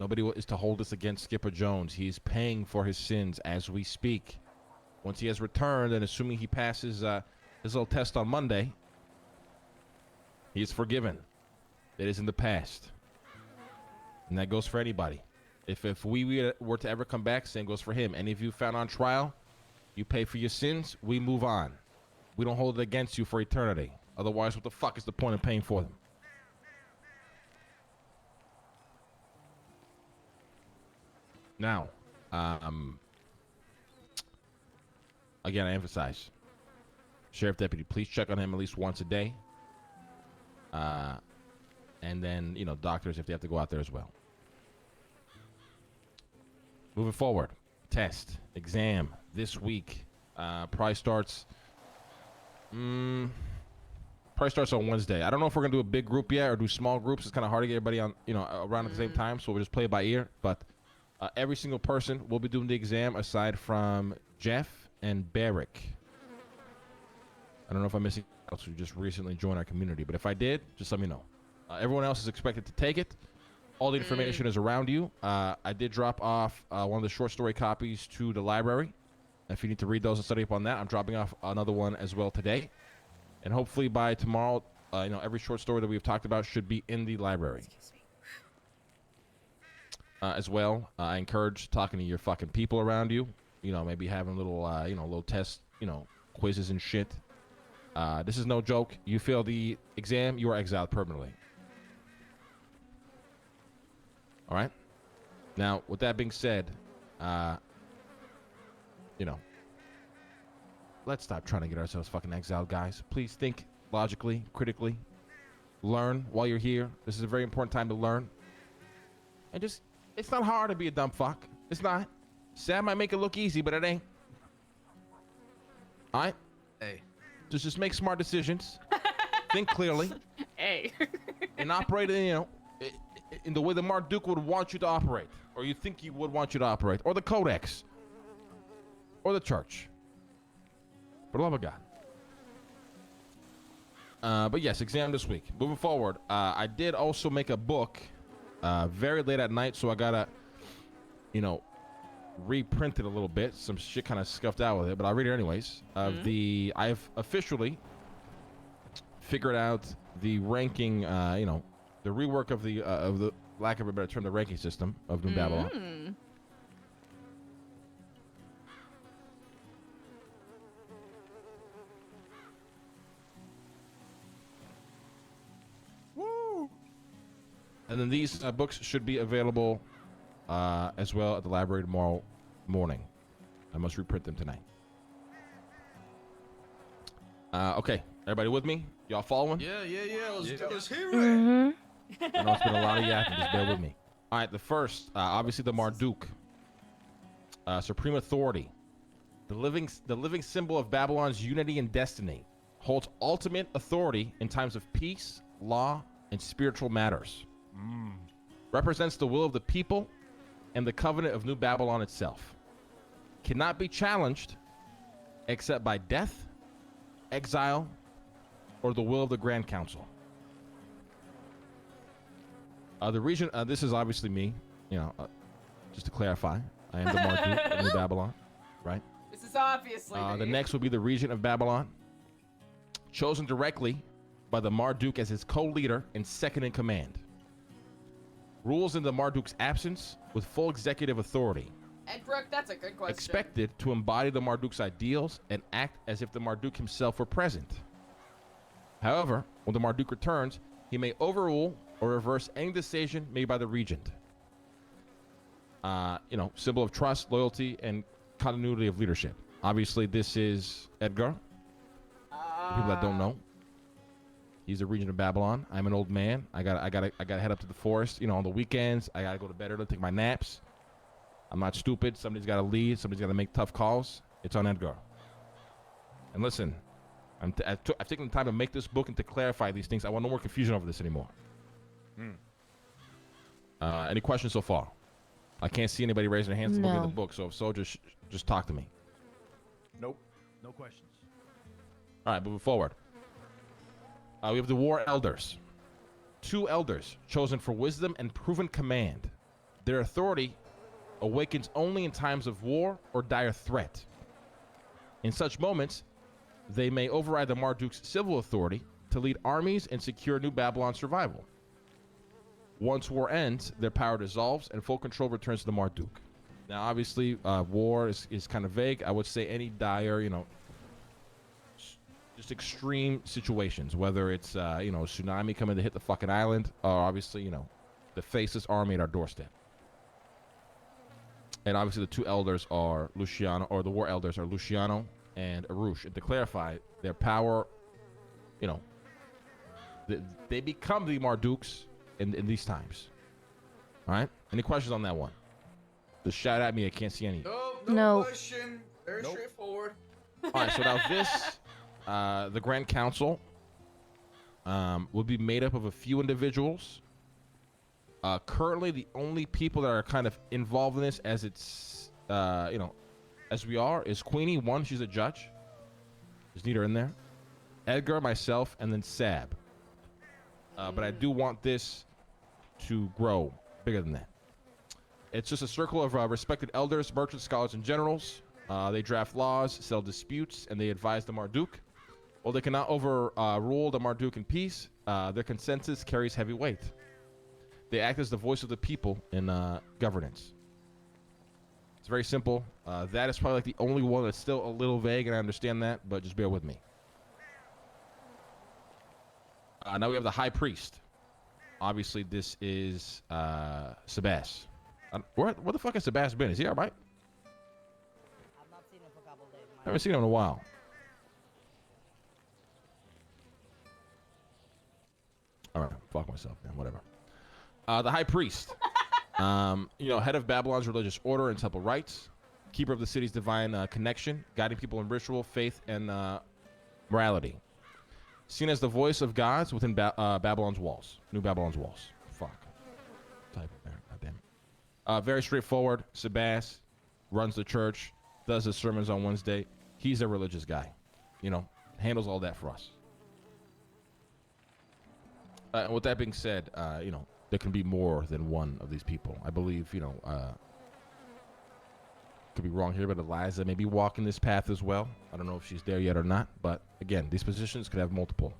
Nobody is to hold us against Skipper Jones. He is paying for his sins as we speak. Once he has returned, and assuming he passes his little test on Monday, he is forgiven. It is in the past. And that goes for anybody. If we were to ever come back, same goes for him. Any of you found on trial, you pay for your sins, we move on. We don't hold it against you for eternity. Otherwise, what the fuck is the point of paying for them? Now, again, I emphasize, Sheriff Deputy, please check on him at least once a day. And then, you know, doctors if they have to go out there as well. Moving forward, test, exam, this week. Probably starts on Wednesday. I don't know if we're gonna do a big group yet or do small groups. It's kind of hard to get everybody on, you know, around at the same time, so we'll just play it by ear. But every single person will be doing the exam aside from Jeff and Barrick. I don't know if I'm missing else who just recently joined our community, but if I did, just let me know. Everyone else is expected to take it. All the information is around you. I did drop off one of the short story copies to the library. If you need to read those and study up on that, I'm dropping off another one as well today. And hopefully by tomorrow, you know, every short story that we've talked about should be in the library. As well, I encourage talking to your fucking people around you. You know, maybe having little, you know, little tests, you know, quizzes and shit. This is no joke. You fail the exam, you are exiled permanently. All right? Now, with that being said, you know, let's stop trying to get ourselves fucking exiled, guys. Please think logically, critically. Learn while you're here. This is a very important time to learn. And just, it's not hard to be a dumb fuck. It's not. Sam might make it look easy, but it ain't. All right? Hey. Just make smart decisions. Think clearly. Hey. And operate in, you know, in the way the Marduk would want you to operate, or you think he would want you to operate, or the Codex, or the church. For the love of God. But yes, exam this week. Moving forward, I did also make a book very late at night, so I gotta, reprint it a little bit. Some shit kind of scuffed out with it, but I'll read it anyways. I've officially figured out the ranking, the rework of the lack of a better term, the ranking system of New Babylon. And then these books should be available as well at the library tomorrow morning. I must reprint them tonight. Okay, everybody with me? Y'all following? Yeah. Let's hear it. I know it's been a lot of yapping. Just bear with me. All right, the first, obviously the Marduk, supreme authority, the living symbol of Babylon's unity and destiny, holds ultimate authority in times of peace, law, and spiritual matters. Represents the will of the people and the covenant of New Babylon itself. Cannot be challenged except by death, exile, or the will of the Grand Council. The region, this is obviously me, just to clarify. I am the Marduk of New Babylon, right? This is obviously the next will be the regent of Babylon, chosen directly by the Marduk as his co-leader and second in command. Rules in the Marduk's absence with full executive authority. Ed Brooke, that's a good question. Expected to embody the Marduk's ideals and act as if the Marduk himself were present. However, when the Marduk returns, he may overrule or reverse any decision made by the regent. Symbol of trust, loyalty, and continuity of leadership. Obviously, this is Edgar. For people that don't know, he's the regent of Babylon. I'm an old man. I gotta head up to the forest. On the weekends, I gotta go to bed early, take my naps. I'm not stupid. Somebody's gotta lead. Somebody's gotta make tough calls. It's on Edgar. And listen, I've taken the time to make this book and to clarify these things. I want no more confusion over this anymore. Any questions so far? I can't see anybody raising their hands to look at the book. So if so, just talk to me. Nope. No questions. All right, moving forward. We have the war elders. 2 elders chosen for wisdom and proven command. Their authority awakens only in times of war or dire threat. In such moments, they may override the Marduk's civil authority to lead armies and secure New Babylon's survival. Once war ends, their power dissolves and full control returns to the Marduk. Now, obviously, war is kind of vague. I would say any dire, just extreme situations, whether it's, a tsunami coming to hit the fucking island, or obviously, the Faceless army at our doorstep. And obviously the 2 elders are Luciano, or the war elders are Luciano and Arush. And to clarify, their power, they become the Marduks in these times. All right? Any questions on that one? Just shout at me. I can't see any. No question. Very straightforward. All right, so now this, the Grand Council, will be made up of a few individuals. Currently, the only people that are kind of involved in this, as it's, as we are, is Queenie. One, she's a judge. Just need her in there. Edgar, myself, and then Sab. But I do want this to grow bigger than that. It's just a circle of respected elders, merchants, scholars, and generals. They draft laws, settle disputes, and they advise the Marduk. While they cannot overrule the Marduk in peace, their consensus carries heavy weight. They act as the voice of the people in governance. It's very simple. That is probably like the only one that's still a little vague, and I understand that, but just bear with me. Now we have the High Priest. Obviously, this is Sebas. Where the fuck has Sebas been? Is he all right? I've not seen him for a couple days. I haven't seen him in a while. All right, fuck myself, man. Whatever. The High Priest. Head of Babylon's religious order and temple rites. Keeper of the city's divine connection. Guiding people in ritual, faith, and morality. Seen as the voice of gods within Babylon's walls. New Babylon's walls. Fuck. Very straightforward. Sebas runs the church, does his sermons on Wednesday. He's a religious guy, handles all that for us. With that being said, there can be more than one of these people. I believe, could be wrong here, but Eliza may be walking this path as well. I don't know if she's there yet or not, but again, these positions could have multiple,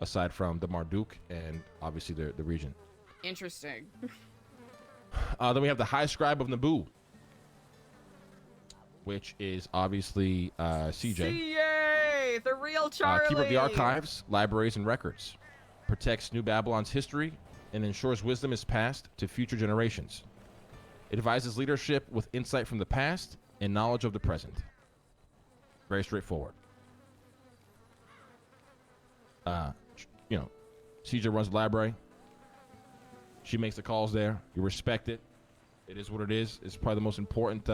aside from the Marduk and obviously the regent. Interesting. Then we have the High Scribe of Naboo, which is obviously CJ. CA, the real Charlie. Keeper of the archives, libraries, and records. Protects New Babylon's history and ensures wisdom is passed to future generations. It advises leadership with insight from the past and knowledge of the present. Very straightforward. CJ runs the library. She makes the calls there. You respect it. It is what it is. It's probably the most important,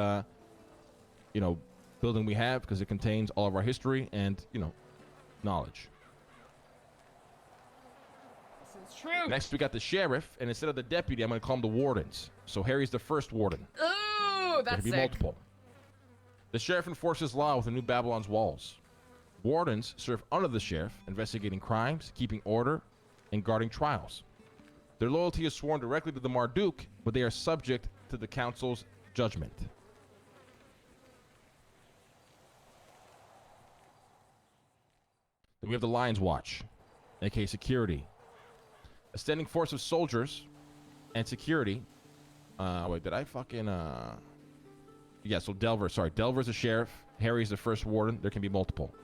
building we have because it contains all of our history and, knowledge. This is true. Next, we got the sheriff, and instead of the deputy, I'm going to call them the wardens. So Harry's the first warden. Ooh, There that's can be sick. multiple. The sheriff enforces law within New Babylon's walls. Wardens serve under the sheriff, investigating crimes, keeping order, and guarding trials. Their loyalty is sworn directly to the Marduk, but they are subject to the council's judgment. Then we have the Lion's Watch, aka security. A standing force of soldiers and security. Wait, did I fucking Yeah, so Delver's the sheriff. Harry's the first warden. There can be multiple.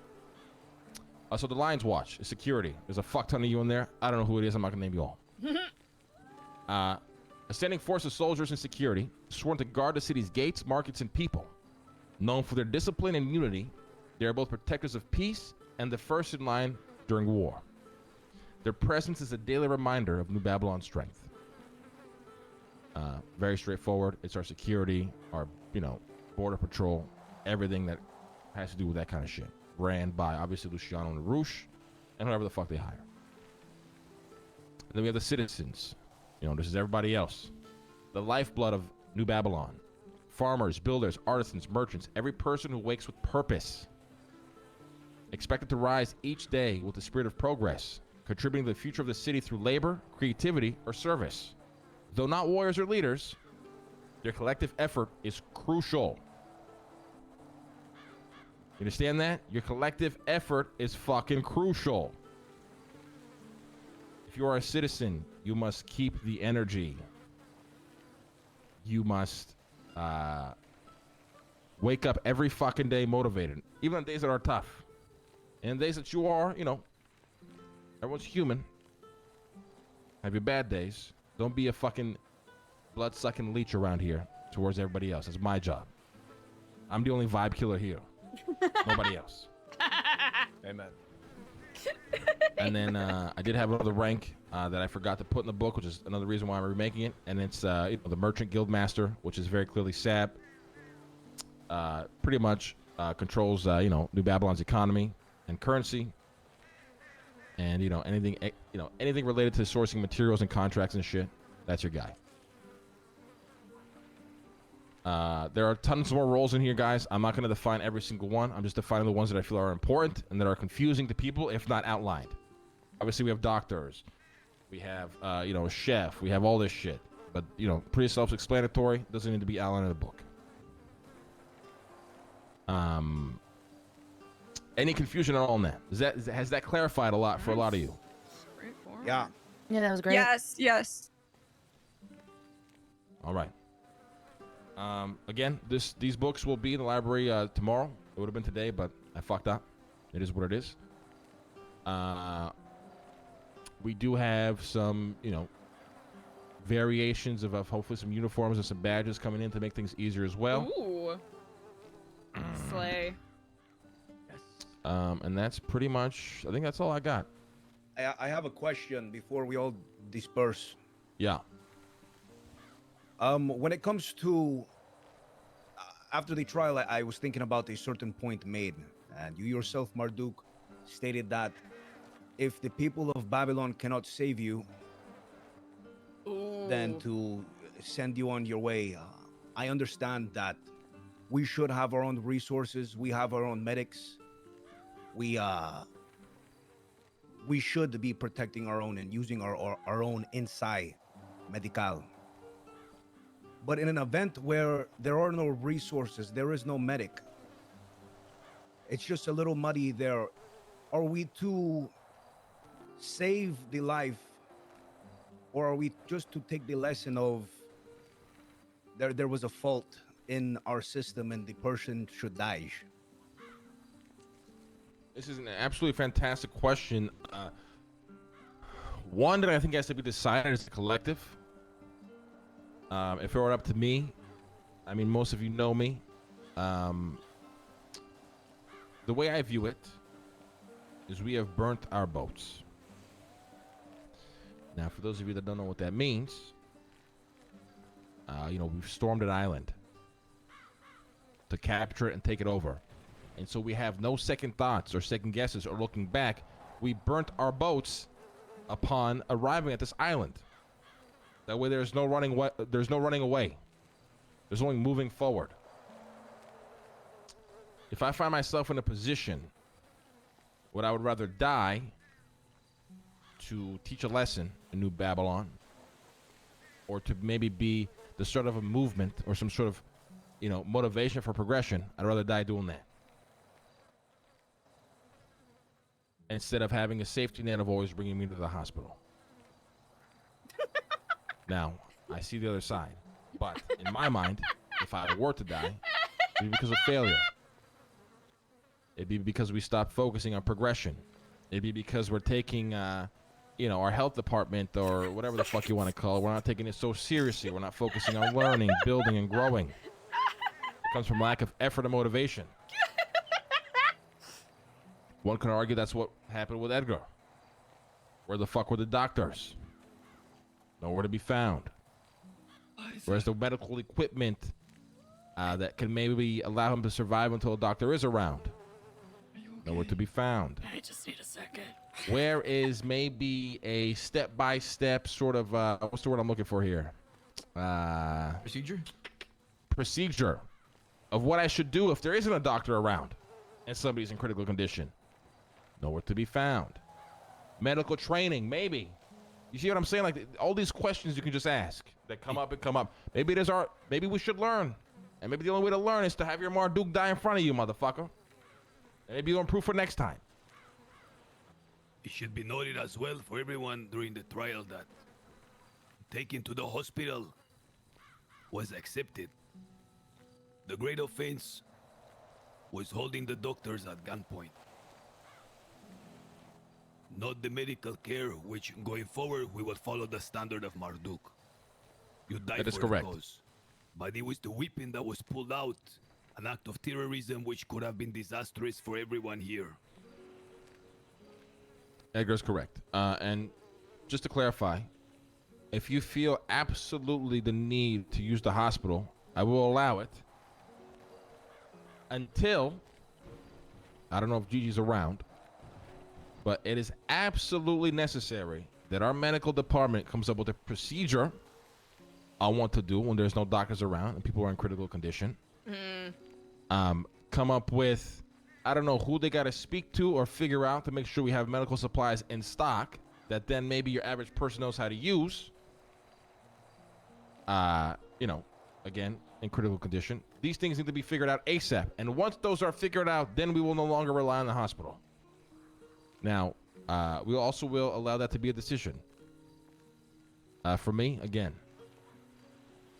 So the Lion's Watch is security. There's a fuck ton of you in there. I don't know who it is. I'm not gonna name you all. A standing force of soldiers and security, sworn to guard the city's gates, markets, and people. Known for their discipline and unity, they are both protectors of peace and the first in line during war. Their presence is a daily reminder of New Babylon's strength. Very straightforward. It's our security, our, border patrol, everything that has to do with that kind of shit. Ran by, obviously, Luciano and Roosh, and whoever the fuck they hire. And then we have the citizens. This is everybody else. The lifeblood of New Babylon. Farmers, builders, artisans, merchants, every person who wakes with purpose. Expected to rise each day with the spirit of progress, contributing to the future of the city through labor, creativity, or service. Though not warriors or leaders, their collective effort is crucial. You understand that? Your collective effort is fucking crucial. If you are a citizen, you must keep the energy. You must wake up every fucking day motivated, even on days that are tough. And days that you are, everyone's human. Have your bad days. Don't be a fucking blood-sucking leech around here towards everybody else. That's my job. I'm the only vibe killer here. Nobody else. Amen. And then I did have another rank that I forgot to put in the book, which is another reason why I'm remaking it. And it's the Merchant Guild Master, which is very clearly SAB. Pretty much controls New Babylon's economy and currency, and anything related to sourcing materials and contracts and shit. That's your guy. There are tons more roles in here, guys. I'm not going to define every single one. I'm just defining the ones that I feel are important and that are confusing to people, if not outlined. Obviously, we have doctors. We have, a chef. We have all this shit. But, pretty self-explanatory. Doesn't need to be outlined in the book. Any confusion at all in that? Has that clarified a lot for a lot of you? Yeah. Yeah, that was great. Yes. All right. Again, these books will be in the library tomorrow. It would have been today, but I fucked up. It is what it is. We do have some, variations of hopefully some uniforms and some badges coming in to make things easier as well. Ooh. Slay. And that's pretty much, I think that's all I got. I have a question before we all disperse. Yeah. When it comes to after the trial, I was thinking about a certain point made, and you yourself, Marduk, stated that if the people of Babylon cannot save you, then to send you on your way. I understand that we should have our own resources. We have our own medics. We should be protecting our own and using our own inside medical. But in an event where there are no resources, there is no medic, it's just a little muddy there. Are we to save the life, or are we just to take the lesson of there was a fault in our system and the person should die? This is an absolutely fantastic question. One that I think has to be decided as a collective. If it were up to me, I mean, most of you know me. The way I view it is we have burnt our boats. Now, for those of you that don't know what that means, we've stormed an island to capture it and take it over. And so we have no second thoughts or second guesses or looking back. We burnt our boats upon arriving at this island. That way there's no running away. There's only moving forward. If I find myself in a position where I would rather die to teach a lesson in New Babylon, or to maybe be the start of a movement or some sort of, motivation for progression, I'd rather die doing that. Instead of having a safety net of always bringing me to the hospital. Now, I see the other side. But in my mind, if I were to die, it'd be because of failure. It'd be because we stopped focusing on progression. It'd be because we're taking, our health department or whatever the fuck you want to call it. We're not taking it so seriously. We're not focusing on learning, building, and growing. It comes from lack of effort and motivation. One can argue that's what happened with Edgar. Where the fuck were the doctors? Nowhere to be found. Where's the medical equipment that can maybe allow him to survive until a doctor is around? Nowhere to be found. I just need a second. Where is maybe a step-by-step sort of, what's the word I'm looking for here? Procedure of what I should do if there isn't a doctor around and somebody's in critical condition. Nowhere to be found. Medical training, maybe. You see what I'm saying? Like, all these questions you can just ask that come up and come up. Maybe maybe we should learn. And maybe the only way to learn is to have your Marduk die in front of you, motherfucker. And maybe you'll improve for next time. It should be noted as well for everyone during the trial that taken to the hospital was accepted. The great offense was holding the doctors at gunpoint. Not the medical care, which going forward we will follow the standard of Marduk. You died That is for correct. the cause. But it was the weapon that was pulled out, an act of terrorism which could have been disastrous for everyone here. Edgar's correct. And just to clarify, if you feel absolutely the need to use the hospital, I will allow it until, I don't know if Gigi's around, but it is absolutely necessary that our medical department comes up with a procedure on what to do when there's no doctors around and people are in critical condition. Come up with, I don't know who they got to speak to or figure out to make sure we have medical supplies in stock that then maybe your average person knows how to use. Again, in critical condition. These things need to be figured out ASAP. And once those are figured out, then we will no longer rely on the hospital. Now, we also will allow that to be a decision. For me, again,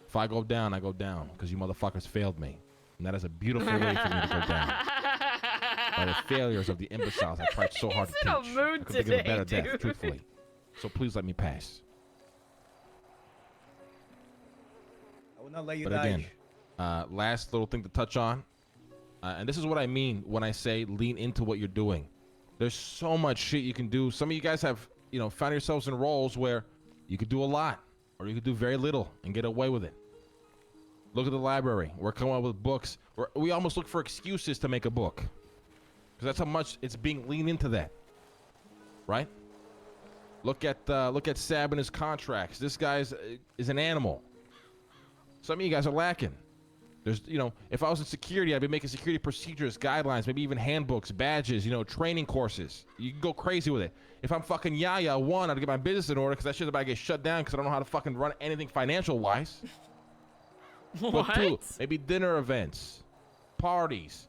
if I go down, I go down because you motherfuckers failed me. And that is a beautiful way for me to go down. By the failures of the imbeciles I tried so hard to in a teach. mood I could think of a today, better dude. death, truthfully. So please let me pass. I will not let you But die. again, last little thing to touch on, and this is what I mean when I say lean into what you're doing. There's so much shit you can do. Some of you guys have, found yourselves in roles where you could do a lot, or you could do very little and get away with it. Look at the library. We're coming up with books. We almost look for excuses to make a book, because that's how much it's being leaned into that, right? Look at Sab and his contracts. This guy is an animal. Some of you guys are lacking. There's, if I was in security, I'd be making security procedures, guidelines, maybe even handbooks, badges, training courses. You can go crazy with it. If I'm fucking Yaya, one, I'd get my business in order because that shit's about to get shut down because I don't know how to fucking run anything financial-wise. What? But two, maybe dinner events, parties,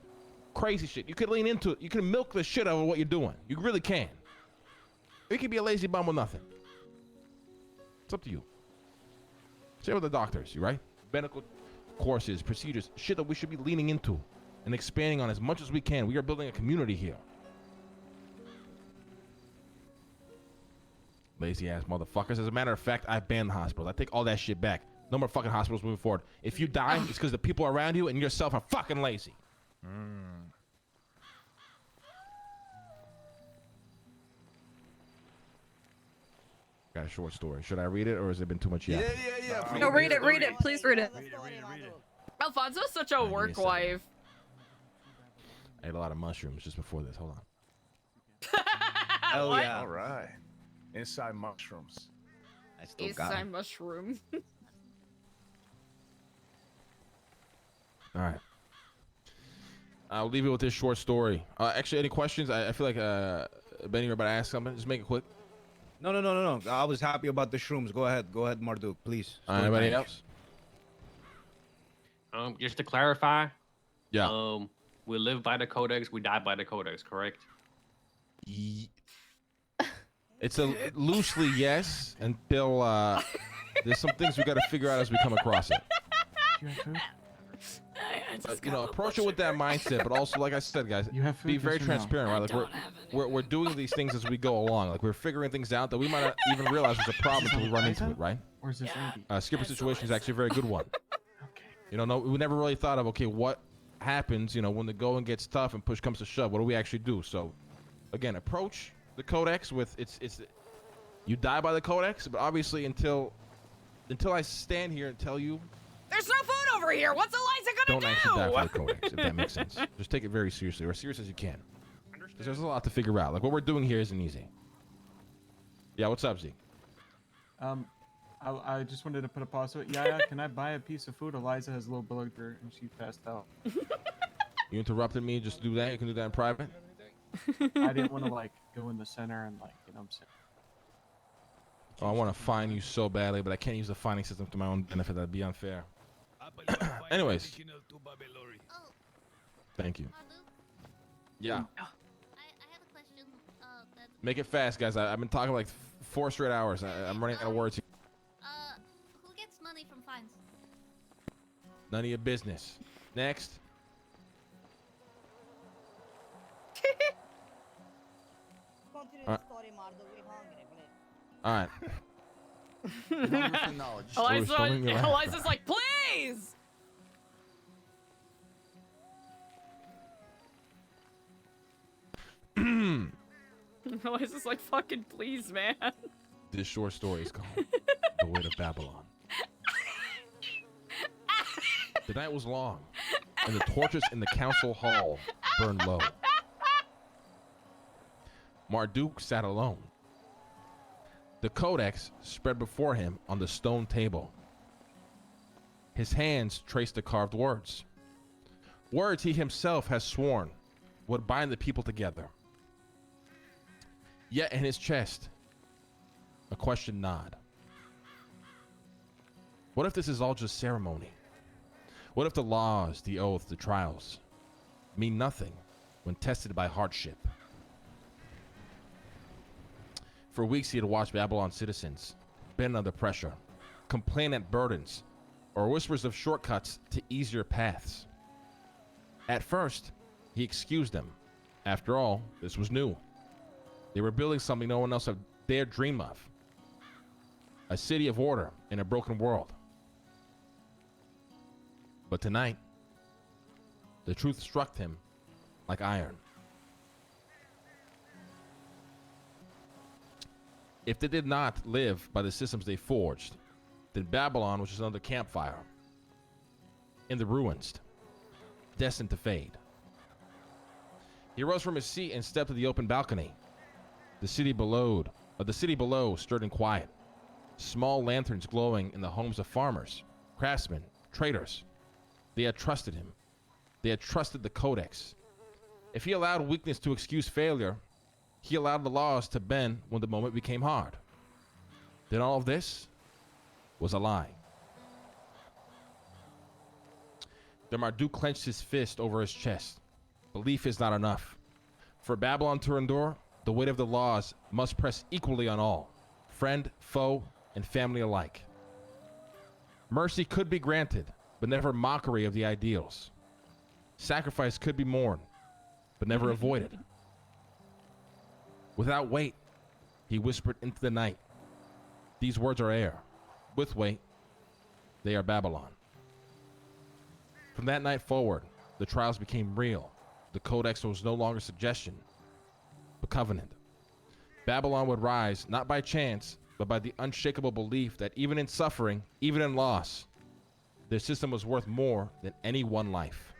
crazy shit. You could lean into it. You can milk the shit out of what you're doing. You really can. You can be a lazy bum with nothing. It's up to you. Same with the doctors, you right? Medical courses, procedures, shit that we should be leaning into and expanding on as much as we can. We are building a community here. Lazy ass motherfuckers. As a matter of fact, I banned the hospitals. I take all that shit back. No more fucking hospitals moving forward. If you die, it's because the people around you and yourself are fucking lazy. Got a short story. Should I read it or has it been too much yet? Yeah. No, read it. Please read it. Alfonso's such a work wife. I ate a lot of mushrooms just before this. Hold on. Hell What? yeah. All right. Inside mushrooms. I still East got Side him. mushroom. All right. I'll leave it with this short story. Actually, any questions? I feel like Benny, you're about to ask something. Just make it quick. No. I was happy about the shrooms. Go ahead, Marduk, please. Anybody else? Just to clarify. Yeah. We live by the codex. We die by the codex. Correct. It's a loosely yes until there's some things we got to figure out as we come across it. Approach it with that mindset, but also, like I said, guys, be very transparent, right? Like we're doing these things as we go along. Like we're figuring things out that we might not even realize there's a problem until we run into it, right? Or is this Andy? Skipper's situation is actually a very good one. No, we never really thought of, okay, what happens, when the going gets tough and push comes to shove? What do we actually do? So, again, approach the codex with it's you die by the codex, but obviously until I stand here and tell you. There's no food over here. What's Eliza gonna Don't do? actually die for the codex, if that makes sense. Just take it very seriously, or as serious as you can. Because there's a lot to figure out. Like, what we're doing here isn't easy. Yeah, what's up, Zeke? I just wanted to put a pause to it. Yeah, can I buy a piece of food? Eliza has low blood sugar and she passed out. You interrupted me, just do that? You can do that in private? I didn't want to, go in the center and, what I'm saying. Oh, I want to fine you so badly, but I can't use the fining system to my own benefit. That'd be unfair. Anyways. Thank you. Yeah. Make it fast, guys. I've been talking like 4 straight hours. I'm running out of words here. Who gets money from fines? None of your business. Next. Continue Alright. the story, Marduk. We're hungry, please. All right. Eliza's like, please. Eliza's like, fucking please, man. This short story is called The Weight of Babylon. The night was long, and the torches in the council hall burned low. Marduk sat alone. The codex spread before him on the stone table. His hands traced the carved words. Words he himself has sworn would bind the people together. Yet in his chest, a question gnawed. What if this is all just ceremony? What if the laws, the oath, the trials mean nothing when tested by hardship? For weeks he had watched Babylon citizens bend under pressure, complain at burdens, or whispers of shortcuts to easier paths. At first, he excused them. After all, this was new. They were building something no one else had dared dream of. A city of order in a broken world. But tonight, the truth struck him like iron. If they did not live by the systems they forged, then Babylon was just another campfire in the ruins, destined to fade. He rose from his seat and stepped to the open balcony. The city below stirred in quiet. Small lanterns glowing in the homes of farmers, craftsmen, traitors. They had trusted him. They had trusted the Codex. If he allowed weakness to excuse failure, he allowed the laws to bend when the moment became hard. Then all of this was a lie. The Marduk clenched his fist over his chest. Belief is not enough. For Babylon to endure, the weight of the laws must press equally on all, friend, foe, and family alike. Mercy could be granted, but never mockery of the ideals. Sacrifice could be mourned, but never avoided. Without weight, he whispered into the night. These words are air. With weight, they are Babylon. From that night forward, the trials became real. The Codex was no longer suggestion, but covenant. Babylon would rise not by chance, but by the unshakable belief that even in suffering, even in loss, their system was worth more than any one life.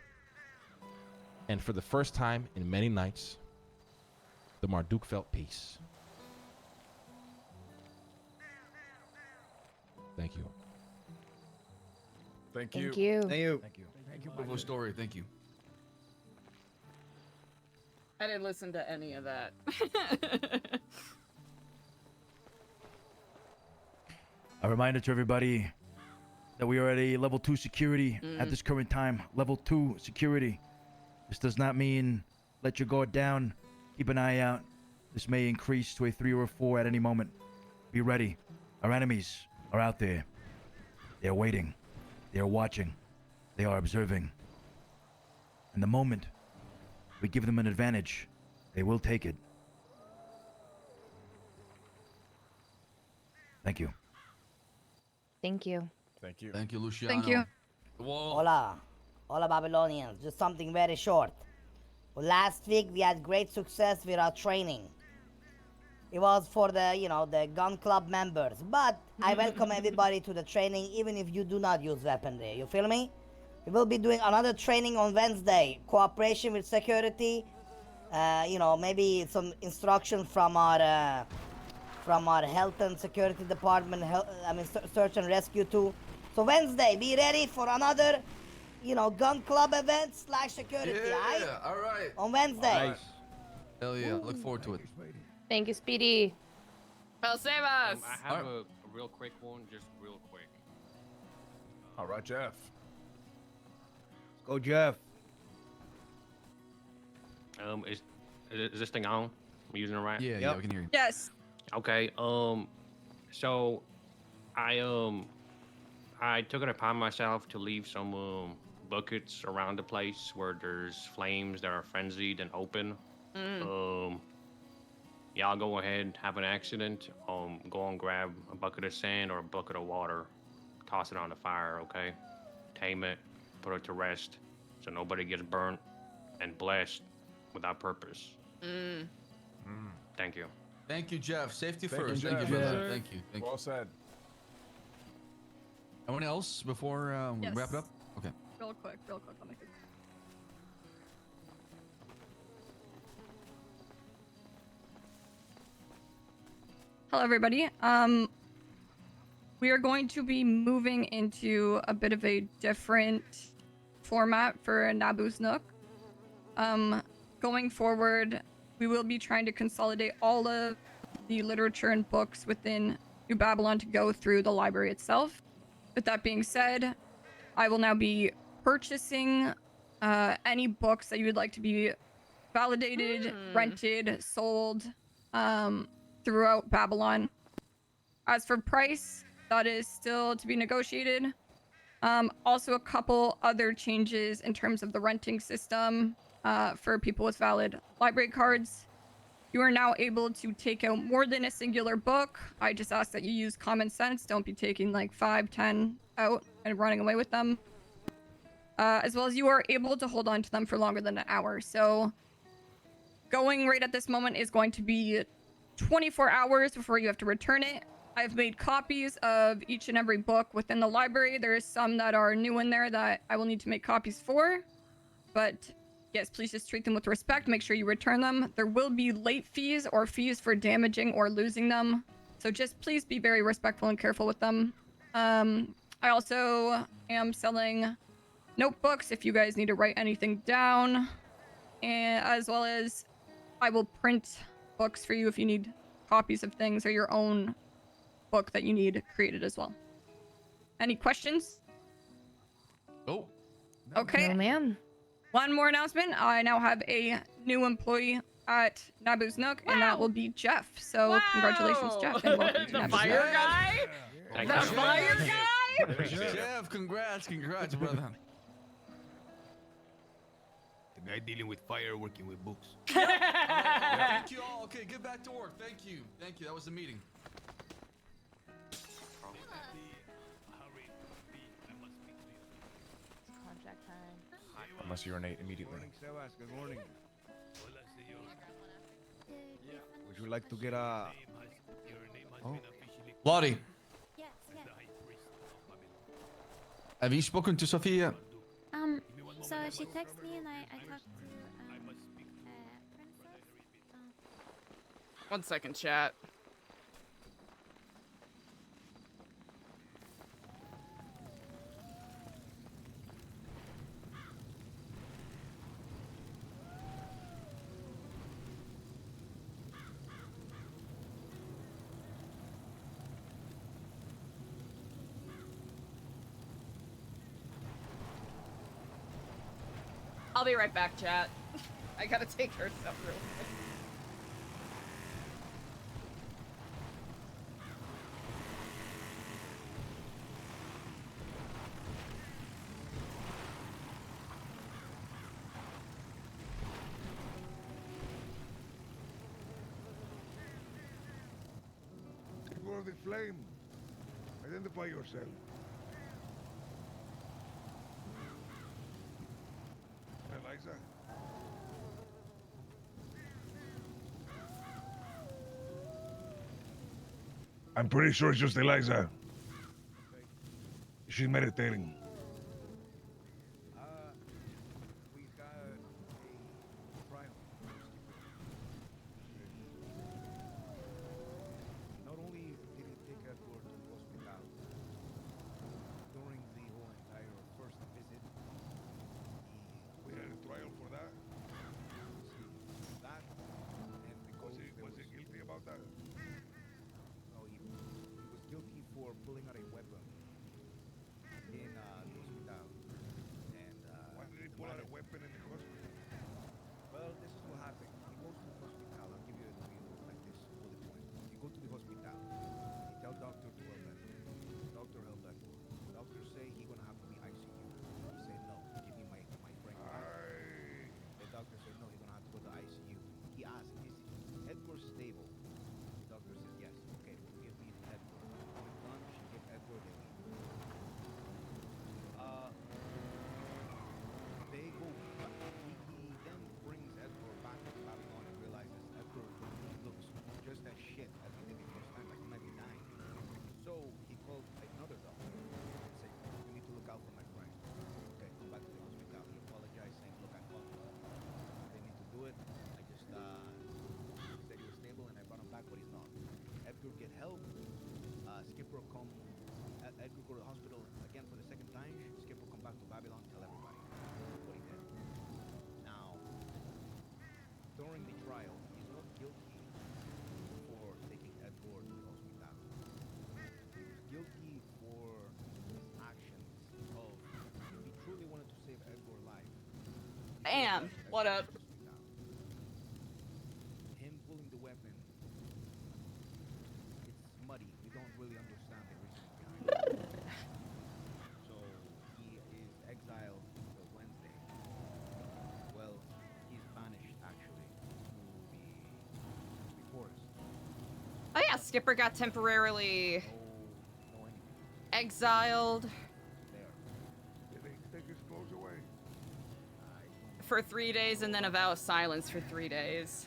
And for the first time in many nights, the Marduk felt peace. Thank you. Thank you. Thank you. Thank you. Thank you. Thank you. Beautiful story. Thank you. I didn't listen to any of that. A reminder to everybody that we are at a level 2 security at Mm. this current time. Level 2 security. This does not mean let your guard down. Keep an eye out. This may increase to a 3 or a 4 at any moment. Be ready. Our enemies are out there. They are waiting. They are watching. They are observing. And the moment we give them an advantage, they will take it. Thank you. Thank you. Thank you. Thank you, Luciano. Thank you. Whoa. Hola. Hola, Babylonians. Just something very short. Well, last week we had great success with our training. It was for the gun club members, but I welcome everybody to the training, even if you do not use weaponry. You feel me? We will be doing another training on Wednesday. Cooperation with security. Maybe some instruction from our health and security department. Search and rescue too. So Wednesday, be ready for another, gun club event / security. Yeah, all right. On Wednesday. Nice. Hell yeah. Look forward to it. Thank you, Speedy. Well, save us. I have a real quick one, just real quick. All right, Jeff. Let's go, Jeff. Is this thing on? I'm using it right? Yeah, yeah, we can hear you. Yes. Okay. So I took it upon myself to leave some buckets around the place where there's flames that are frenzied and open. Y'all go ahead, have an accident. Go and grab a bucket of sand or a bucket of water, toss it on the fire. Okay, tame it, put it to rest, so nobody gets burnt and blessed without purpose. Thank you. Thank you, Jeff. Safety Thank you, first. Thank you Jeff. for Yeah. that. Thank you. Thank you. Well said. Anyone else before we Yes. wrap it up? Okay. Real quick. I'll make it. Hello, everybody. We are going to be moving into a bit of a different format for Nabu's Nook. Going forward, we will be trying to consolidate all of the literature and books within New Babylon to go through the library itself. With that being said, I will now be purchasing any books that you would like to be validated, rented, sold throughout Babylon. As for price, that is still to be negotiated. Also, a couple other changes in terms of the renting system for people with valid library cards. You are now able to take out more than a singular book. I just ask that you use common sense. Don't be taking like 5, 10 out and running away with them. As well as you are able to hold on to them for longer than an hour. So going rate at this moment is going to be 24 hours before you have to return it. I've made copies of each and every book within the library. There is some that are new in there that I will need to make copies for. But yes, please just treat them with respect. Make sure you return them. There will be late fees or fees for damaging or losing them. So just please be very respectful and careful with them. I also am selling notebooks if you guys need to write anything down, and as well as I will print books for you if you need copies of things or your own book that you need created as well. Any questions? Oh. Okay. No, ma'am. One more announcement. I now have a new employee at Naboo's Nook, and that will be Jeff. So congratulations, Jeff, and welcome to The Naboo's fire Nook. guy? Thank The you. fire guy? Jeff, congrats, brother. The guy dealing with fire, working with books. Thank you all. Okay, get back to work. Thank you. That was the meeting. Contract time. I must urinate immediately. Good morning, Sebas. Good morning. Would you like to get a... Oh. Lottie, Yes, yes. have you spoken to Sophia? So she texted me and I talked to Princess. 1 second, chat. I'll be right back, chat. I gotta take her stuff real quick. Ignore the flame. Identify yourself. Eliza. I'm pretty sure it's just Eliza. She's meditating. We got a trial. Not only did he take Edward to the hospital during the whole entire first visit, We had a trial for that. that and because Was he guilty about that? no, he was guilty for pulling out a weapon in the hospital. And Why did he pull out a weapon in the hospital? well, this is what happened. He goes to the hospital. I'll give you a real like this bullet point. You go to the hospital. You tell doctor to help that. Doctor help that. Doctor say he gonna have to be ICU. He say no. Give me my friend. The doctor said no. He gonna have to go to ICU. He asked, is Edgar stable? The doctor says yes. Okay, give me Edgar. When it's done, she give Edgar the lead. They go. He then brings Edgar back to Babylon and realizes Edgar looks just as shit as he did the first time, like he might be dying. So he called another doctor and said, "You need to look out for my friend." Okay, come back to the hospital. He apologized, saying, "Look, I fucked up. I didn't need to do it. I just said he was stable and I brought him back, but he's not." Edgar get help. Skipper come. Edgar go to the hospital again for the second time. Skipper come back to Babylon, tell everybody what he did. Now, during the trial, he's not guilty for taking Edgar to the hospital. He was guilty for his actions of if he truly wanted to save Edgar's life. Bam! What up? Him pulling the weapon, it's muddy. We don't really understand the reasoning behind it. So he is exiled until Wednesday. Well, he's banished actually to the forest. Oh yeah, Skipper got temporarily exiled Did they take his clothes away? for 3 days and then a vow of silence for 3 days.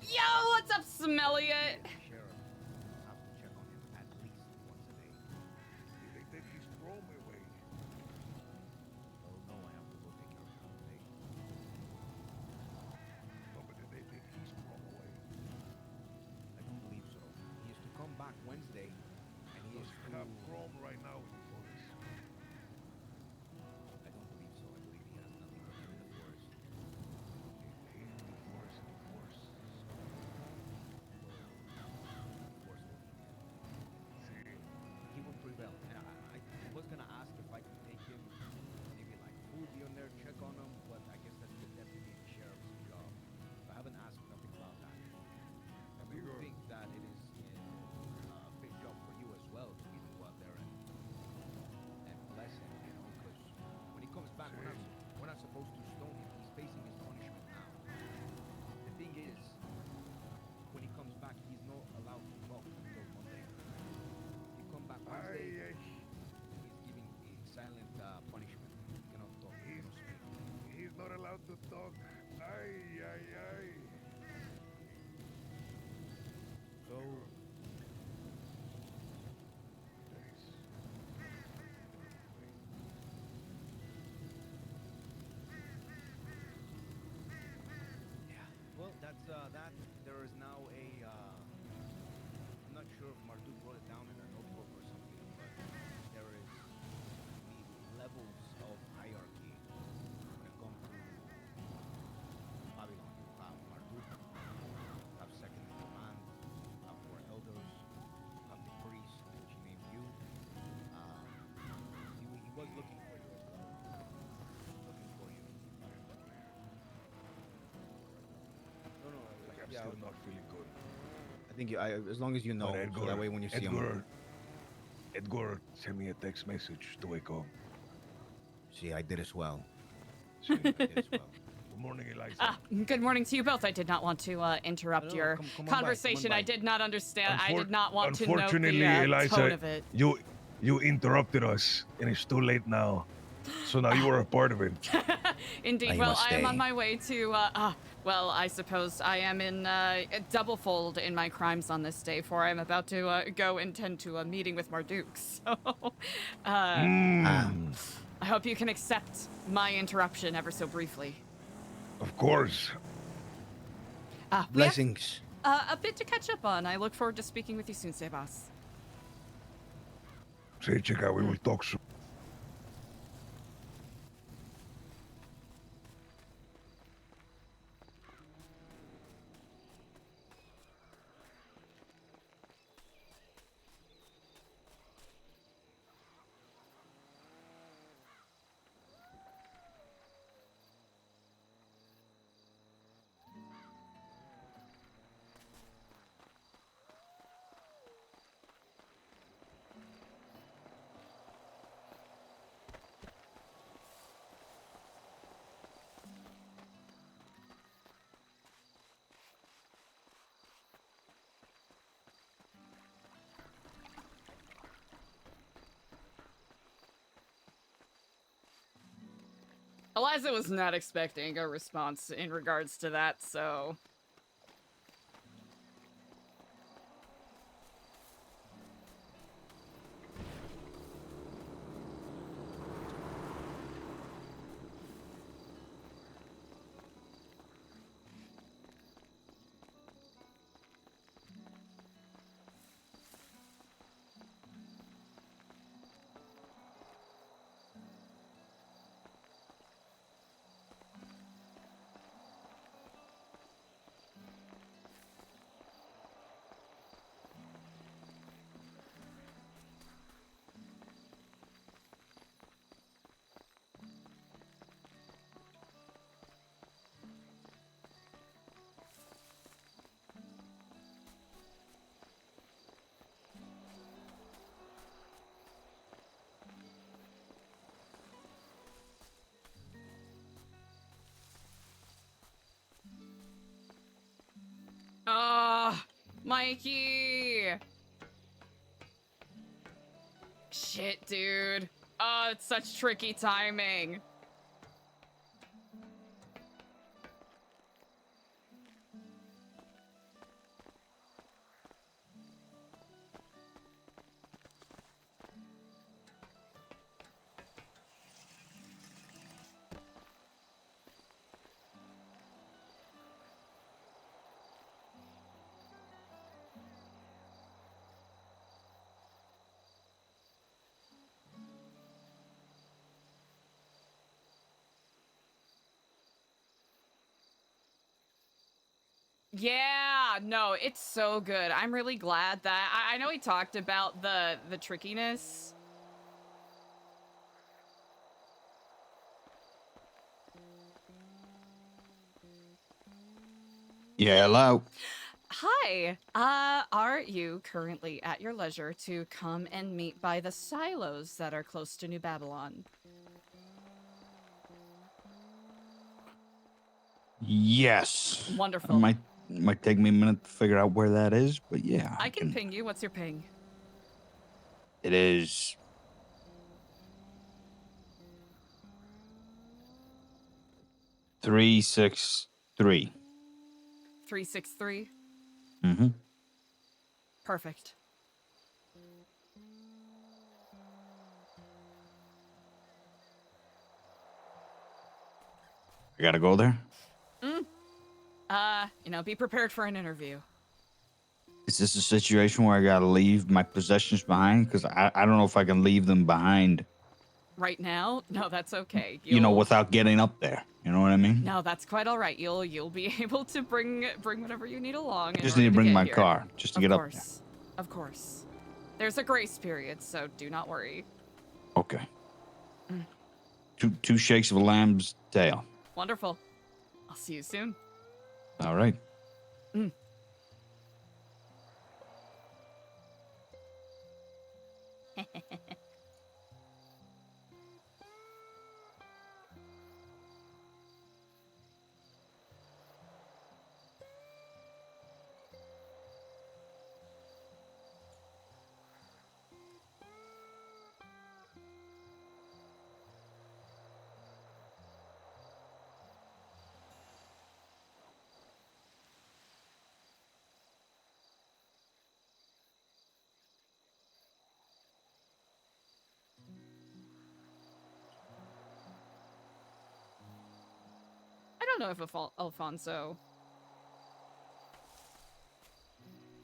Yo, what's up, Smelly It? Sheriff have to check on him at least once a day. Did they take his chrome away? Oh no, I have to go take care of him today. No, but did they take his chrome away? I don't believe so. He is to come back Wednesday, and he is Because to we have chrome right now in the forest. Yeah, still not feeling good. I think as long as you know, But Edgar, so that way when you see him. Edgar sent me a text message to wake up. See, I did as well. Good morning, Eliza. Good morning to you both. I did not want to interrupt your come on by, conversation. I did not understand. I did not want to note Unfortunately, the Eliza, tone of it. you interrupted us, and it's too late now. So now you are a part of it. Indeed. you Well, must I am stay. on my way to. Well, I suppose I am in double fold in my crimes on this day, for I am about to go and tend to a meeting with Marduk. So, I hope you can accept my interruption ever so briefly. Of course. We have, Blessings. a bit to catch up on. I look forward to speaking with you soon, Sebas. Say, chica, we will talk soon. Eliza was not expecting a response in regards to that, so. Mikey! Shit, dude. Oh, it's such tricky timing. Yeah, no, it's so good. I'm really glad that I know he talked about the trickiness. Yeah, hello. Hi. Are you currently at your leisure to come and meet by the silos that are close to New Babylon? Yes. Wonderful. Might take me a minute to figure out where that is, but yeah, I can ping you. What's your ping? it is 363. 363. Mm-hmm. Perfect. I gotta go there. Be prepared for an interview. Is this a situation where I gotta leave my possessions behind? Because I don't know if I can leave them behind. Right now? No, that's okay. Without getting up there. You know what I mean? No, that's quite all right. You'll be able to bring whatever you need along. I just need to bring my car just to get up there. Of course. There's a grace period, so do not worry. Okay. Two shakes of a lamb's tail. Wonderful. I'll see you soon. All right. Mm. I don't know if Alfonso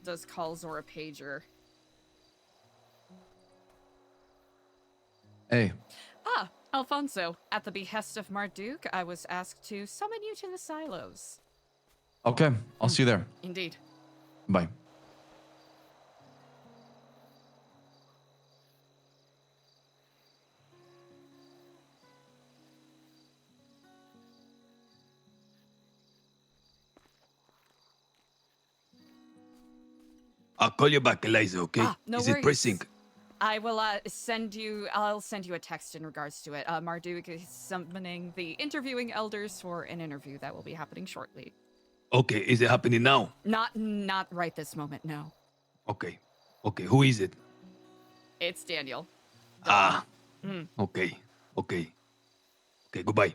does calls or a pager. Hey, Ah, Alfonso, at the behest of Marduk, I was asked to summon you to the silos. okay, I'll see you there. Indeed. Bye. I'll call you back, Eliza, okay? Ah, no Is worries. it pressing? I will send you a text in regards to it. Marduk is summoning the interviewing elders for an interview that will be happening shortly. Okay, is it happening now? Not right this moment, no. Okay. Okay, who is it? It's Daniel. Ah, Mm. okay. Okay. Okay, goodbye.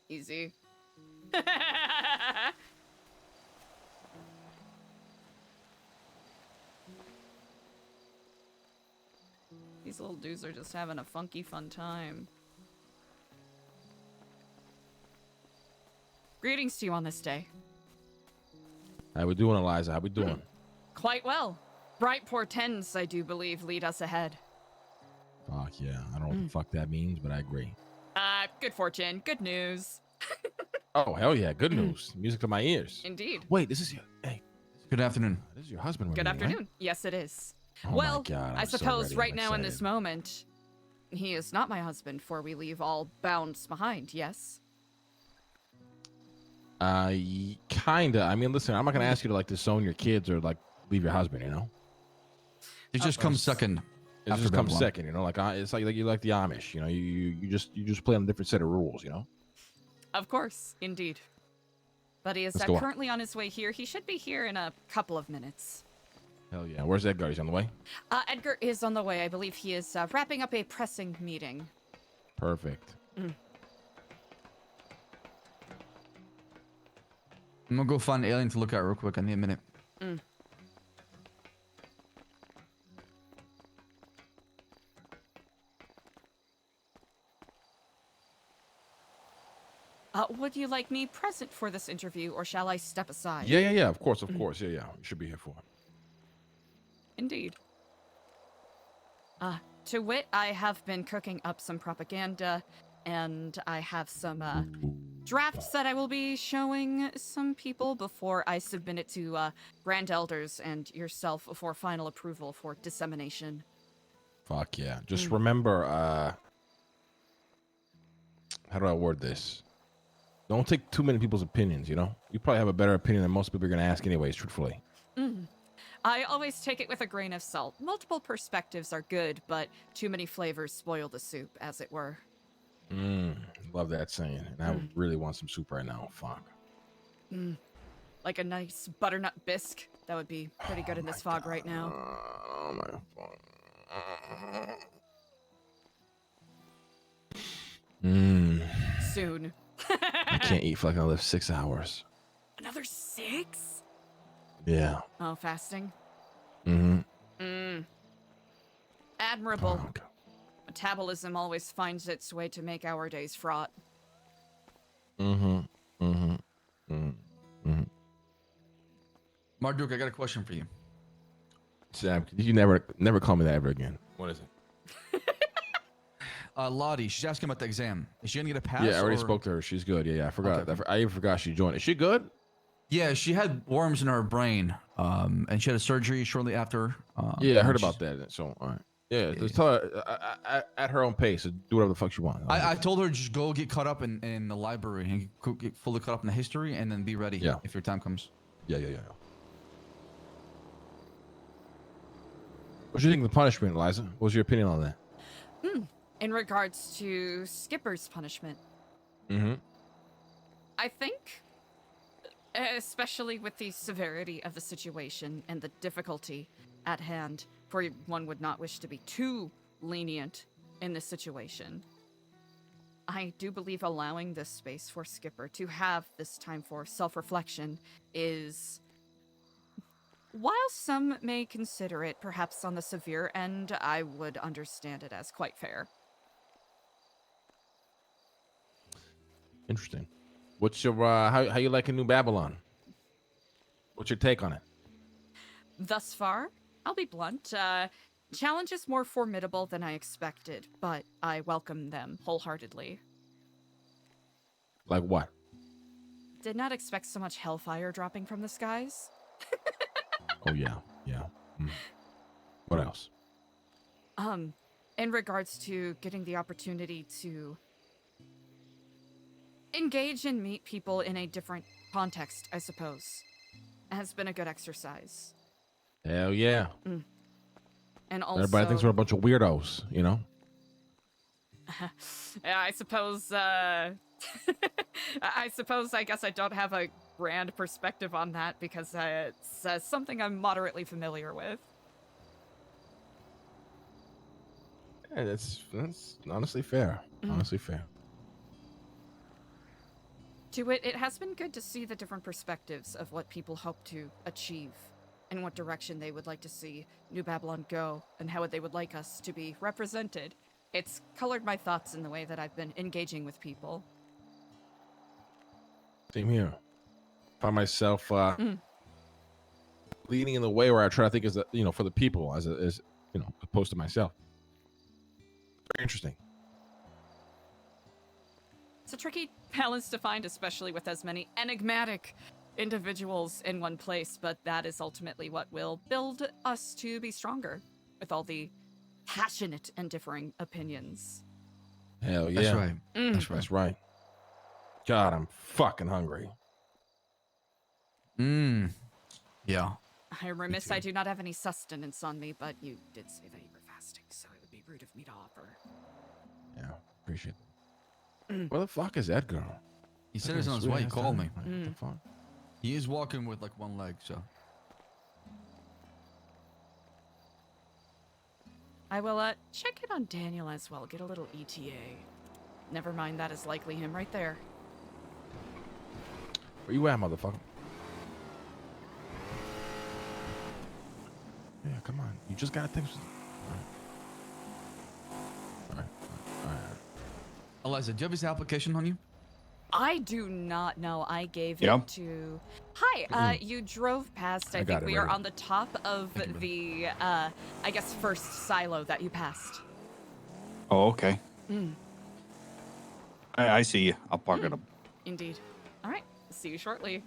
Easy. These little dudes are just having a funky fun time. Greetings to you on this day. How we doing, Eliza? How we doing? Quite well. Bright portents, I do believe, lead us ahead. Fuck yeah. I don't know what the fuck that means, but I agree. Good fortune, good news. Oh, hell yeah. Good news. Music to my ears. Indeed. Wait, this is your... Hey. Good afternoon. This is your husband. Good with me, afternoon. right? Yes, it is. Oh Well, my God, I I'm so suppose ready. right I'm now in this excited. moment, he is not my husband, for we leave all bounds behind, yes? Kinda. I mean, listen, I'm not gonna ask you to like disown your kids or like leave your husband, you know? It just comes second. It after just comes Babylon. second, you know? Like it's like you like the Amish, you know? You just play on a different set of rules, you know? Of course, indeed. But he is Let's go on. currently on his way here. He should be here in a couple of minutes. Hell yeah. Where's Edgar? He's on the way? Edgar is on the way. I believe he is wrapping up a pressing meeting. Perfect. Mm. I'm gonna go find Alien to look at real quick. I need a minute. Mm. Would you like me present for this interview, or shall I step aside? Yeah. Of course. Yeah. You should be here for it. Indeed. To wit, I have been cooking up some propaganda, and I have some drafts that I will be showing some people before I submit it to Grand Elders and yourself for final approval for dissemination. Fuck yeah. Just remember, how do I word this? Don't take too many people's opinions, you know? You probably have a better opinion than most people are going to ask anyways, truthfully. I always take it with a grain of salt. Multiple perspectives are good, but too many flavors spoil the soup, as it were. Love that saying. And I really want some soup right now. Fuck. Like a nice butternut bisque. That would be pretty good in this fog right now. Oh my fuck. Soon. I can't eat for like another 6 hours. Another 6? Yeah. Oh, fasting? Mm-hmm. Admirable. Metabolism always finds its way to make our days fraught. Marduk, I got a question for you. Sam, you never call me that ever again. What is it? Lottie, she's asking about the exam. Is she gonna get a pass? Yeah, I already or- spoke to her. She's good. Yeah, I forgot. Okay. I even forgot she joined. Is she good? Yeah, she had worms in her brain, and she had a surgery shortly after. Yeah, I heard and she's- about that. So, all right. Yeah, just tell her at her own pace to do whatever the fuck she wants. I told her just go get caught up in the library and get fully caught up in the history, and then be ready if your time comes. Yeah. What do you think of the punishment, Eliza? What's your opinion on that? In regards to Skipper's punishment, Mm-hmm. I think, especially with the severity of the situation and the difficulty at hand, for one would not wish to be too lenient in this situation. I do believe allowing this space for Skipper to have this time for self-reflection is, while some may consider it perhaps on the severe end, I would understand it as quite fair. Interesting. What's your how you liking New Babylon? What's your take on it? Thus far, I'll be blunt, challenge is more formidable than I expected, but I welcome them wholeheartedly. Like what? Did not expect so much hellfire dropping from the skies. Oh yeah. What else? In regards to getting the opportunity to engage and meet people in a different context, I suppose, has been a good exercise. Hell yeah. And also, Everybody thinks we're a bunch of weirdos, you know? yeah, I suppose, I guess I don't have a grand perspective on that because it's something I'm moderately familiar with. Yeah, that's honestly fair. Honestly fair. To it has been good to see the different perspectives of what people hope to achieve and what direction they would like to see New Babylon go and how they would like us to be represented. It's colored my thoughts in the way that I've been engaging with people. Same here. Find myself leaning in the way where I try to think as for the people as opposed to myself. Very interesting. It's a tricky balance to find, especially with as many enigmatic individuals in one place, but that is ultimately what will build us to be stronger with all the passionate and differing opinions. Hell yeah. That's right. That's right. God, I'm fucking hungry. Yeah. I'm remiss I do not have any sustenance on me, but you did say that you were fasting, so it would be rude of me to offer. Yeah, appreciate it. Where the fuck is Edgar? He said he's on his way. He called me. What the fuck? He is walking with like one leg, so. I will check in on Daniel as well, get a little ETA. Never mind, that is likely him right there. Where you at, motherfucker? Yeah, come on. You just gotta think. All right. Eliza, do you have his application on you? I do not know. I gave Yeah. it to... Hi, you drove past. I I got think it we right are here. on the top of the, I guess, first silo that you passed. Oh, okay. Mm, I see you. I'll park it up. indeed. All right. See you shortly.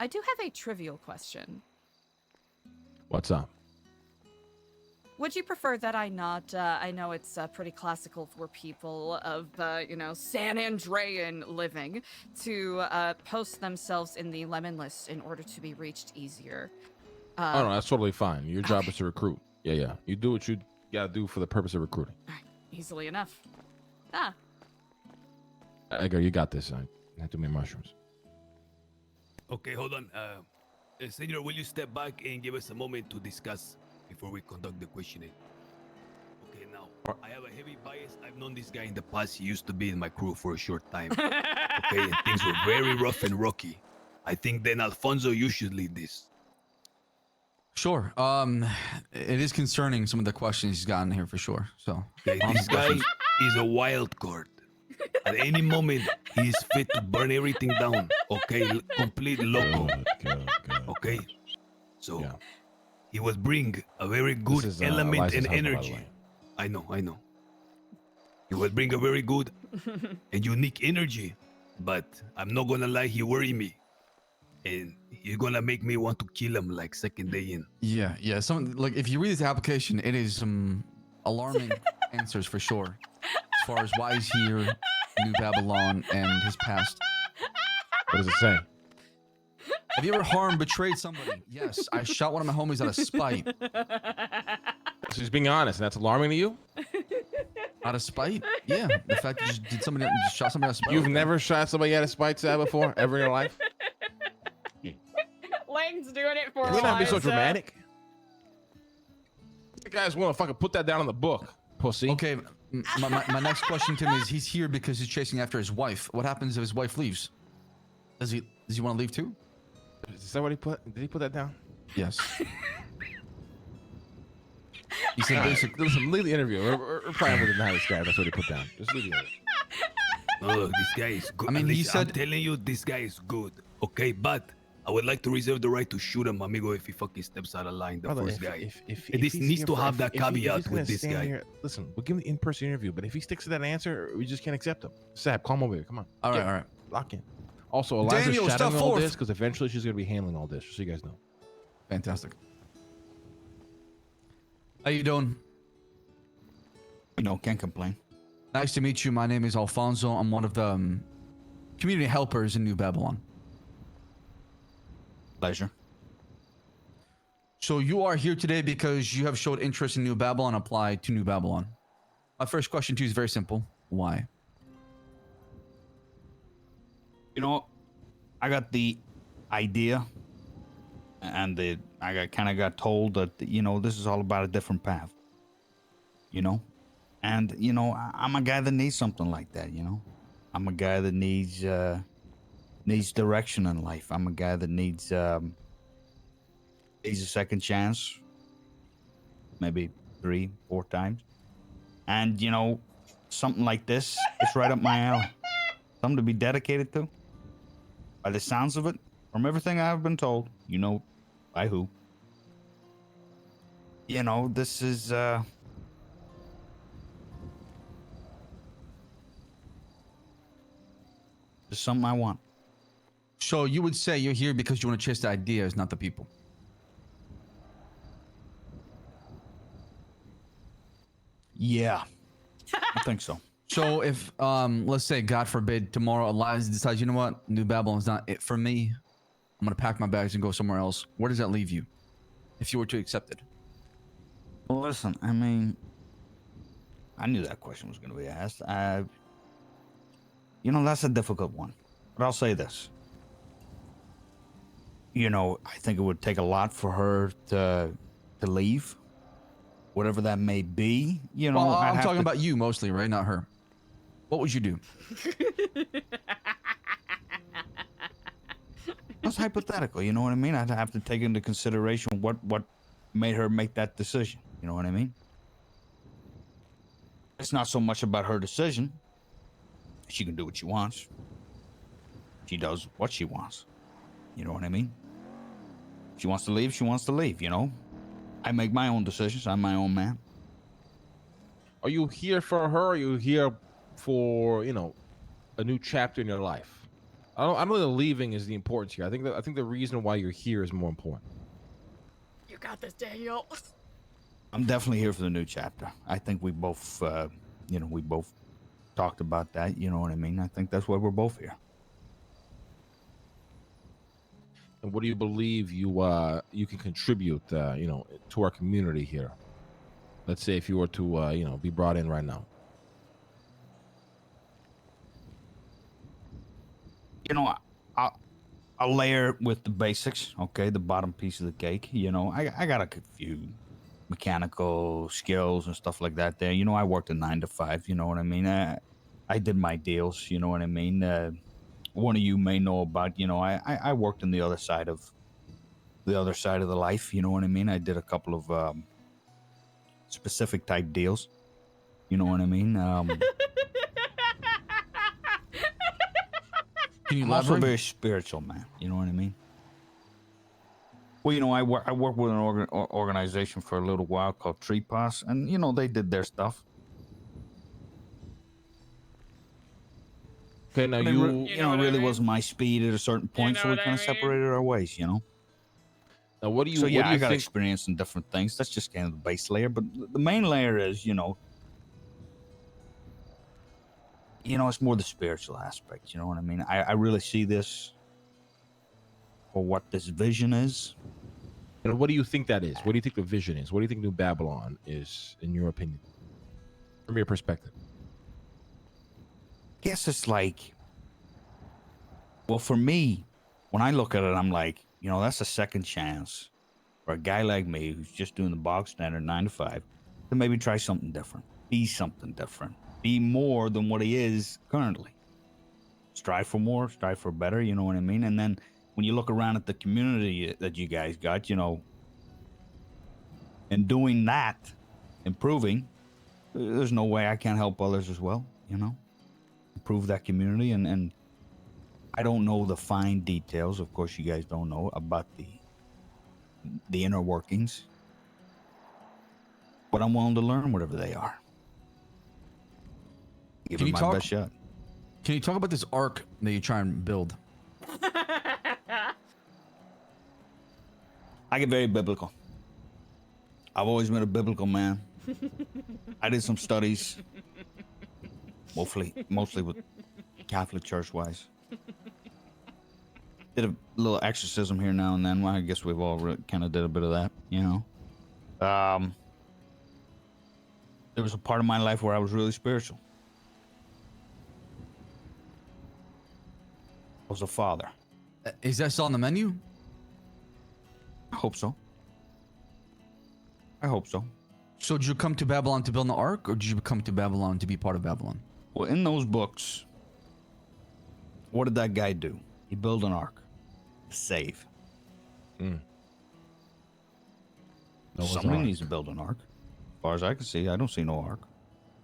I do have a trivial question. What's up? Would you prefer that I not, I know it's pretty classical for people of, San Andrean living to post themselves in the lemon list in order to be reached easier. Oh no, that's totally fine. Your job is to recruit. Yeah. You do what you gotta do for the purpose of recruiting. Easily enough. Ah, Edgar, you got this. I have too many mushrooms. Okay, hold on. Senor, will you step back and give us a moment to discuss before we conduct the questioning? Okay, now, I have a heavy bias. I've known this guy in the past. He used to be in my crew for a short time. Okay, and things were very rough and rocky. I think then, Alfonso, you should lead this. Sure. It is concerning some of the questions he's gotten here for sure. So Okay, this guy is a wild card. At any moment, he is fit to burn everything down. Okay, complete loco. Okay, so he will bring a very good is, element Eliza's and husband, by the energy. way. I know. He will bring a very good and unique energy, but I'm not gonna lie, he worry me, and he's gonna make me want to kill him like second day in. Yeah. Some like if you read this application, it is some alarming answers for sure, as far as why he's here, New Babylon, and his past. What does it say? Have you ever harmed, betrayed somebody? Yes, I shot one of my homies out of spite. So he's being honest, and that's alarming to you? Out of spite? Yeah. The fact that you just shot somebody out of spite. You've never shot somebody out of spite, Sad, before, ever in your life? Lang's doing it for We're not be so Eliza. dramatic. You guys want to fucking put that down in the book, pussy. Okay, my next question to him is: he's here because he's chasing after his wife. What happens if his wife leaves? Does he want to leave too? Is that what he put? Did he put that down? Yes. He said basically. Listen, leave the interview. We're playing with this guy. That's what he put down. Just leave the interview. Oh, this guy is good. I mean, he I'm said- telling you, this guy is good. Okay, but I would like to reserve the right to shoot him, amigo, if he fucking steps out of line. The Brother, first guy. If And this he's needs here to for- have that if he- if he's caveat gonna with this stand guy. here- listen, we'll give him the in-person interview, but if he sticks to that answer, we just can't accept him. Sab, calm over here. Come on. All right. Lock in. Also, Eliza's Daniel, shadowing step all forth. this because eventually she's going to be handling all this, just so you guys know. Fantastic. How you doing? Can't complain. Nice to meet you. My name is Alfonso. I'm one of the community helpers in New Babylon. Pleasure. So you are here today because you have showed interest in New Babylon, applied to New Babylon. My first question to you is very simple. Why? I got the idea, and I kind of got told that this is all about a different path. And I'm a guy that needs something like that. I'm a guy that needs direction in life. I'm a guy that needs a second chance, maybe 3-4 times. And something like this is right up my alley. Something to be dedicated to. By the sounds of it, from everything I've been told, by who. This is just something I want. So you would say you're here because you want to chase the ideas, not the people. Yeah, I think so. So if, let's say, God forbid, tomorrow Eliza decides, you know what, New Babylon's not it for me. I'm going to pack my bags and go somewhere else. Where does that leave you if you were to accept it? Well, listen, I mean, I knew that question was going to be asked. That's a difficult one. But I'll say this. I think it would take a lot for her to leave. Whatever that may be, Well, I'd I'm have talking to- about you mostly, right? Not her. What would you do? That's hypothetical, you know what I mean? I'd have to take into consideration what made her make that decision. You know what I mean? It's not so much about her decision. She can do what she wants. She does what she wants. You know what I mean? She wants to leave, she wants to leave, I make my own decisions. I'm my own man. Are you here for her? Or are you here for, a new chapter in your life? I don't know that leaving is the importance here. I think the reason why you're here is more important. You got this, Daniel. I'm definitely here for the new chapter. I think we both, we both talked about that. You know what I mean? I think that's why we're both here. And what do you believe you can contribute, to our community here? Let's say if you were to, be brought in right now. I'll layer with the basics. Okay, the bottom piece of the cake. I got a few mechanical skills and stuff like that. There, I worked a 9 to 5. You know what I mean? I did my deals. You know what I mean? One of you may know about. I worked on the other side of the other side of the life. You know what I mean? I did a couple of specific type deals. You know what I mean? Can you I'm also elaborate? very spiritual, man. You know what I mean? Well, you know, I worked with an organization for a little while called Tree Pass, and you know they did their stuff. Okay, now But you know, it really wasn't my speed at a certain point, so we kind of separated our ways. You know. Now, what do you? So yeah, what do you I got think? experience in different things. That's just kind of the base layer, but the main layer is, you know, it's more the spiritual aspect. You know what I mean? I really see this for what this vision is. And what do you think that is? What do you think the vision is? What do you think New Babylon is, in your opinion, from your perspective? Guess it's like, well, for me, when I look at it, I'm like, you know, that's a second chance for a guy like me who's just doing the bog standard 9 to 5 to maybe try something different, be something different, be more than what he is currently. Strive for more, strive for better, you know what I mean? And then when you look around at the community that you guys got, you know, and doing that, improving, there's no way I can't help others as well, you know? Improve that community. And I don't know the fine details, of course you guys don't know, about the inner workings. But I'm willing to learn whatever they are. Give it my best shot. Can you talk about this arc that you try and build? I get very biblical. I've always been a biblical man. I did some studies, mostly with Catholic Church-wise. Did a little exorcism here now and then. Well, I guess we've all kind of did a bit of that, you know. There was a part of my life where I was really spiritual. I was a father. Is that still on the menu? I hope so. I hope so. So did you come to Babylon to build an ark, or did you come to Babylon to be part of Babylon? Well, in those books, what did that guy do? He built an ark. Save. Somebody needs to build an ark. As far as I can see, I don't see no ark.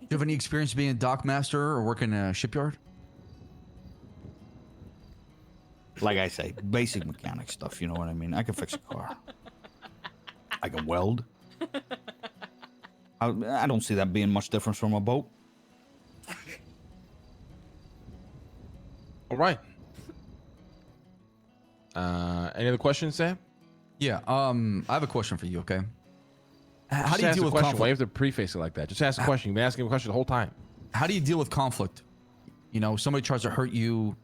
Do you have any experience being a dock master or working in a shipyard? Like I say, basic mechanic stuff, you know what I mean? I can fix a car. I can weld. I don't see that being much difference from a boat. All right. Any other questions, Sam? Yeah. I have a question for you. Okay. How Just do you ask deal a with question. conflict? Why do you have to preface it like that? Just ask a question. You've been asking a question the whole time. How do you deal with conflict? You know, somebody tries to hurt you,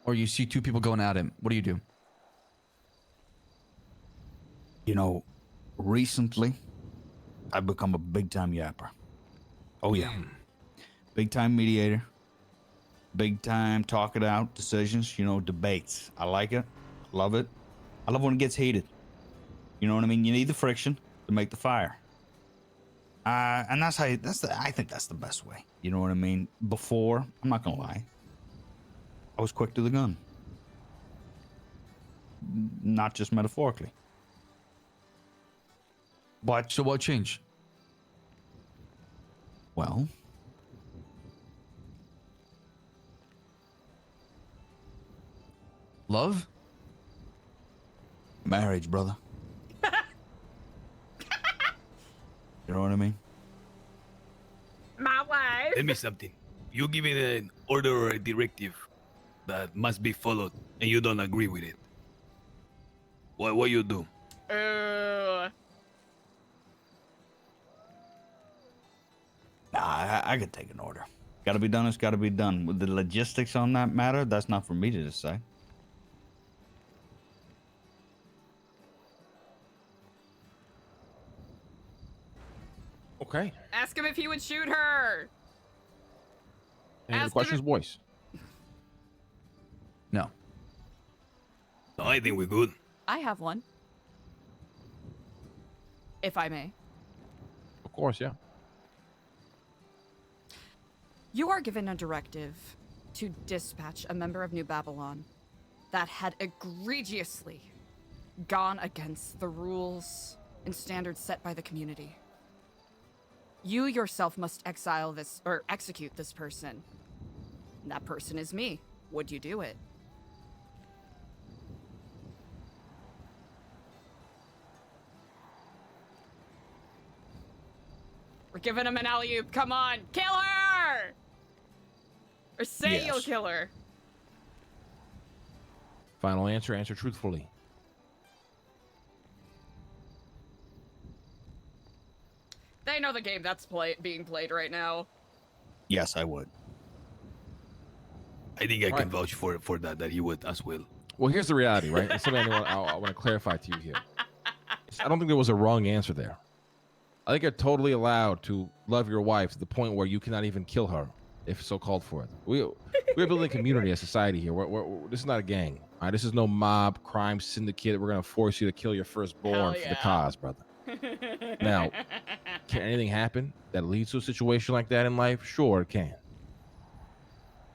or you see two people going at it. What do you do? You know, recently, I've become a big-time yapper. Oh, yeah. Big-time mediator. Big-time talk it out decisions, you know, debates. I like it. Love it. I love when it gets heated. You know what I mean? You need the friction to make the fire. And I think that's the best way. You know what I mean? Before, I'm not gonna lie, I was quick to the gun. Not just metaphorically. But so what changed? Well, love? Marriage, brother. You know what I mean? My wife. Tell me something. You give it an order or a directive that must be followed, and you don't agree with it. What you do? Nah, I could take an order. Gotta be done, it's gotta be done. With the logistics on that matter, that's not for me to decide. Okay. Ask him if he would shoot her. And the question is voice. No. No, I think we're good. I have one. If I may. Of course, yeah. You are given a directive to dispatch a member of New Babylon that had egregiously gone against the rules and standards set by the community. You yourself must exile this, or execute this person. And that person is me. Would you do it? We're giving him an alley-oop. Come on, kill her! Or say you'll Yes. kill her. Final answer. Answer truthfully. They know the game that's being played right now. Yes, I would. I think I can vouch for that he would as well. Well, here's the reality, right? It's something I want to clarify to you here. I don't think there was a wrong answer there. I think you're totally allowed to love your wife to the point where you cannot even kill her, if so called for it. We're building a community, a society here. This is not a gang. All right? This is no mob, crime syndicate. We're going to force you to kill your firstborn for the cause, brother. Now, can anything happen that leads to a situation like that in life? Sure, it can.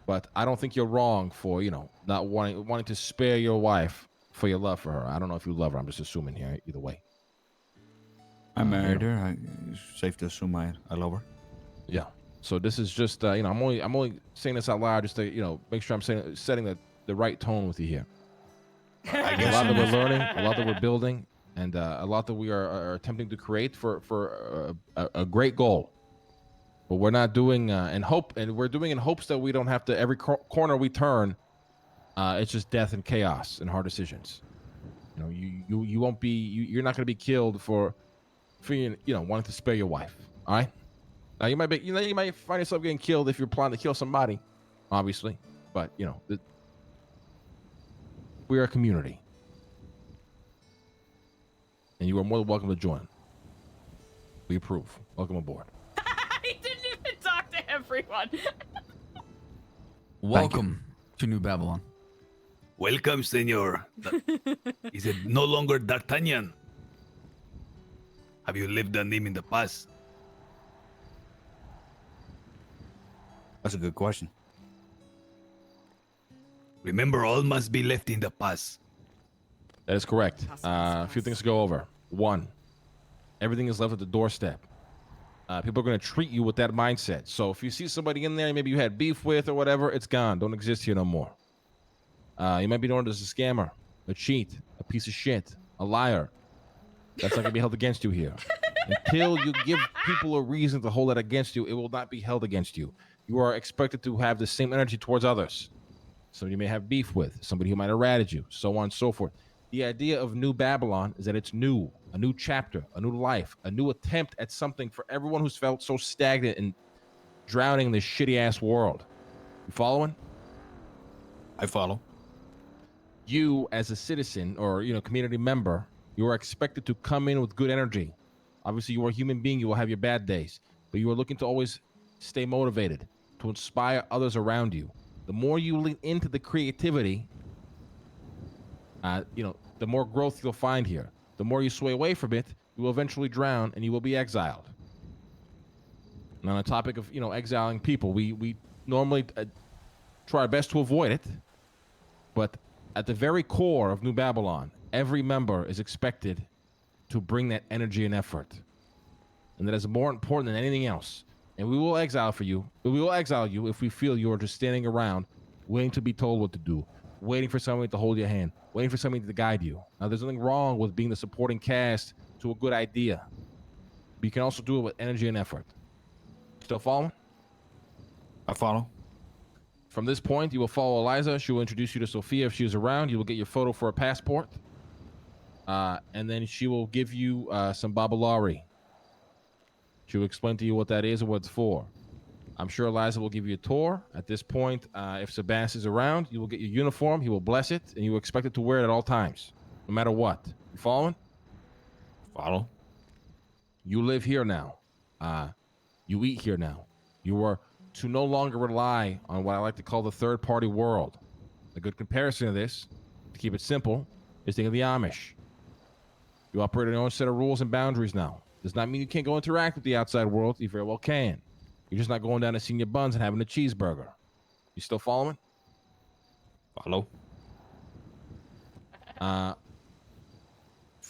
But I don't think you're wrong for, not wanting to spare your wife for your love for her. I don't know if you love her. I'm just assuming here, either way. I married her. It's safe to assume I love her. Yeah. So this is just, I'm only saying this out loud just to, make sure I'm setting the right tone with you here. I guess a lot that we're learning, a lot that we're building, and a lot that we are attempting to create for a great goal. But we're not doing we're doing in hopes that we don't have to every corner we turn. It's just death and chaos and hard decisions. You won't be you're not going to be killed for wanting to spare your wife. All right. Now you might find yourself getting killed if you're planning to kill somebody, obviously. But we are a community, and you are more than welcome to join. We approve. Welcome aboard. He didn't even talk to everyone. Welcome to New Babylon. Welcome, senor. Is it no longer D'Artagnan? Have you lived the name in the past? That's a good question. Remember, all must be left in the past. That is correct. A few things to go over. One, everything is left at the doorstep. People are going to treat you with that mindset. So if you see somebody in there, maybe you had beef with or whatever, it's gone. Don't exist here no more. You might be known as a scammer, a cheat, a piece of shit, a liar. That's not going to be held against you here. Until you give people a reason to hold that against you, it will not be held against you. You are expected to have the same energy towards others. Somebody you may have beef with, somebody who might have ratted you, so on and so forth. The idea of New Babylon is that it's new, a new chapter, a new life, a new attempt at something for everyone who's felt so stagnant and drowning in this shitty-ass world. You following? I follow. You, as a citizen or, community member, you are expected to come in with good energy. Obviously, you are a human being. You will have your bad days. But you are looking to always stay motivated, to inspire others around you. The more you lean into the creativity, the more growth you'll find here. The more you sway away from it, you will eventually drown and you will be exiled. And on the topic of, exiling people, we normally try our best to avoid it. But at the very core of New Babylon, every member is expected to bring that energy and effort. And that is more important than anything else. And we will exile for you. We will exile you if we feel you are just standing around waiting to be told what to do, waiting for somebody to hold your hand, waiting for somebody to guide you. Now, there's nothing wrong with being the supporting cast to a good idea. But you can also do it with energy and effort. Still following? I follow. From this point, you will follow Eliza. She will introduce you to Sophia if she is around. You will get your photo for a passport. And then she will give you some babalari. She will explain to you what that is and what it's for. I'm sure Eliza will give you a tour. At this point, if Sebastian is around, you will get your uniform. He will bless it, and you will expect it to wear it at all times, no matter what. You following? Follow. You live here now. You eat here now. You are to no longer rely on what I like to call the third-party world. A good comparison of this, to keep it simple, is think of the Amish. You operate on your own set of rules and boundaries now. Does not mean you can't go interact with the outside world. You very well can. You're just not going down to Senior Buns and having a cheeseburger. You still following? Follow.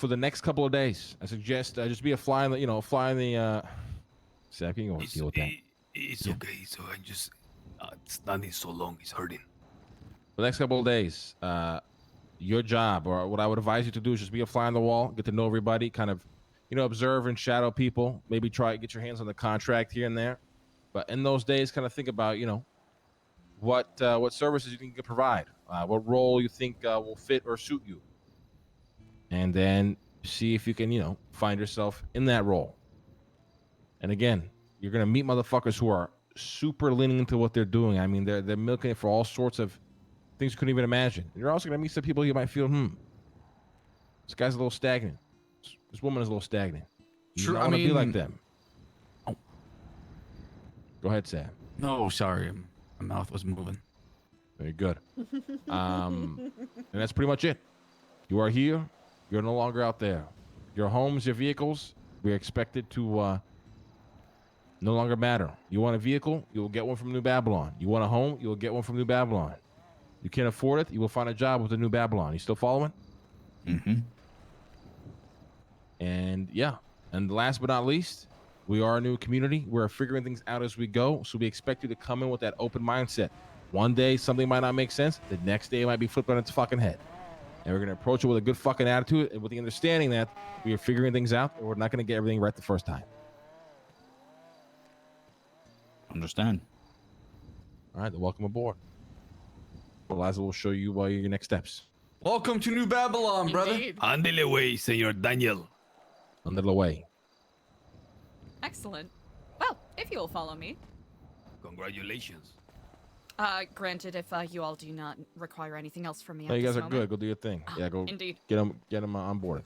for the next couple of days. I suggest just be a fly in the, fly in the. Zach, you can deal with that. It's okay. So I just standing so long is hurting. For the next couple of days, your job, or what I would advise you to do, is just be a fly on the wall, get to know everybody, kind of, observe and shadow people. Maybe try to get your hands on the contract here and there. But in those days, kind of think about, what services you think you can provide, what role you think will fit or suit you, and then see if you can, find yourself in that role. And again, you're gonna meet motherfuckers who are super leaning into what they're doing. I mean, they're milking it for all sorts of things you couldn't even imagine. You're also gonna meet some people you might feel, this guy's a little stagnant. This woman is a little stagnant. You True. don't I want to be like mean- them. Oh. Go ahead, Sam. No, sorry. My mouth was moving. Very good. And that's pretty much it. You are here. You're no longer out there. Your homes, your vehicles, we're expected to no longer matter. You want a vehicle, you will get one from New Babylon. You want a home, you will get one from New Babylon. You can't afford it, you will find a job with the New Babylon. You still following? Mm-hmm. And yeah. And last but not least, we are a new community. We're figuring things out as we go. So we expect you to come in with that open mindset. One day, something might not make sense. The next day, it might be flipped on its fucking head. And we're going to approach it with a good fucking attitude and with the understanding that we are figuring things out and we're not going to get everything right the first time. Understand. All right, then welcome aboard. Eliza will show you your next steps. Welcome to New Babylon, brother. Ándele way, Señor Daniel. Under the way. Excellent. Well, if you will follow me. Congratulations. Granted, if you all do not require anything else from me. No, at you guys this are moment. good. Go do your thing. Yeah, go. Indeed. Get them on board.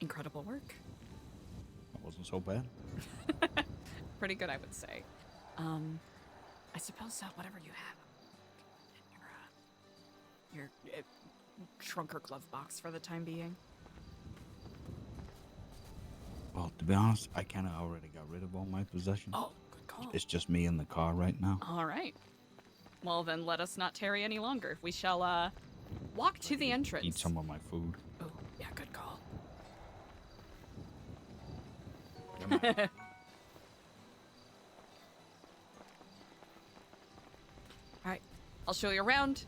Incredible work. That wasn't so bad. Pretty good, I would say. I suppose whatever you have in your trunk or glove box for the time being. Well, to be honest, I kind of already got rid of all my possessions. Oh, good call. It's just me in the car right now. All right. Well, then let us not tarry any longer. We shall walk to the entrance. Eat some of my food. Oh, yeah, good call. All right, I'll show you around.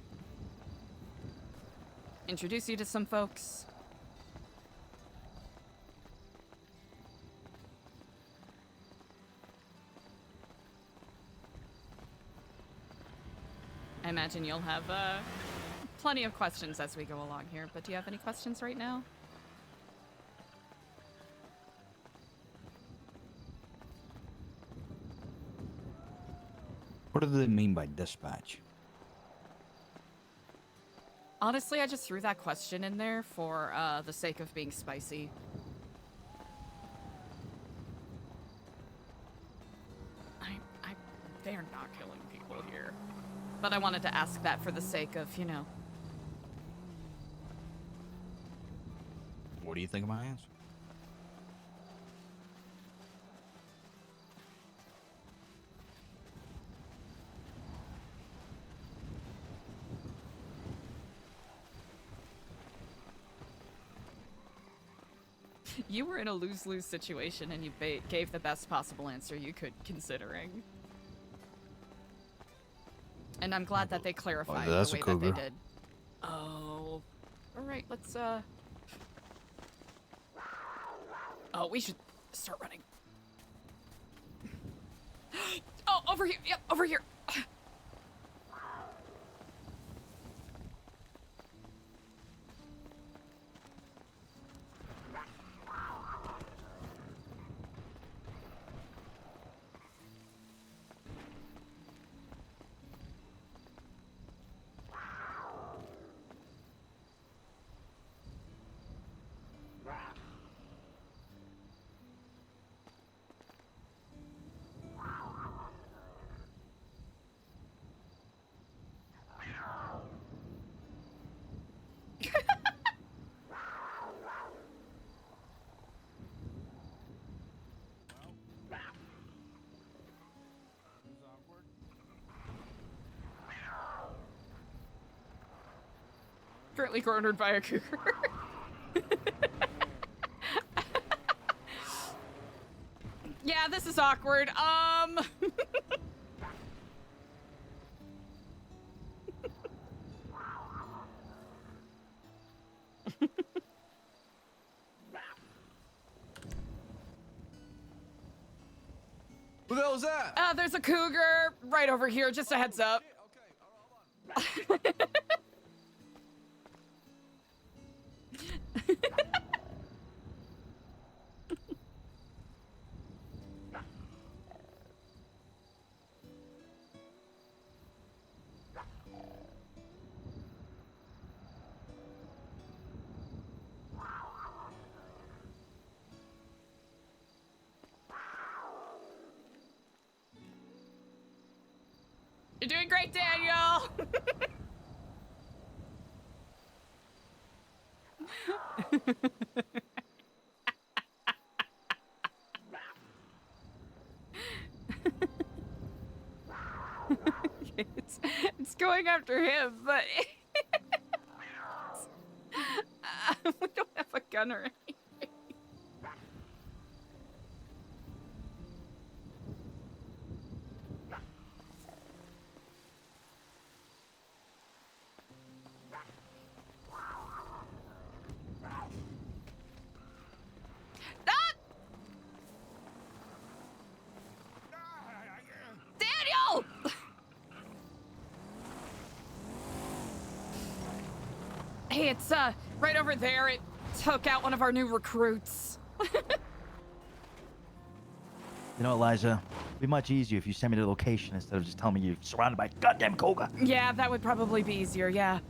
Introduce you to some folks. I imagine you'll have plenty of questions as we go along here, but do you have any questions right now? What do they mean by dispatch? Honestly, I just threw that question in there for the sake of being spicy. They're not killing people here. But I wanted to ask that for the sake of, What do you think of my answer? You were in a lose-lose situation and you gave the best possible answer you could, considering. And I'm glad that they clarified the that's way a that they cougar. did. Oh. Alright, let's, Oh, we should start running. Oh, over here! Yep, over here! currently cornered by a cougar. Yeah, this is awkward. Who the hell is that? There's a cougar right over here. Just a heads up. You're doing great, Daniel. it's going after him, but we don't have a gun or anything. Daniel! Hey, it's right over there. It took out one of our new recruits. You know, Eliza, it'd be much easier if you send me the location instead of just telling me you're surrounded by goddamn Koga. Yeah, that would probably be easier, yeah.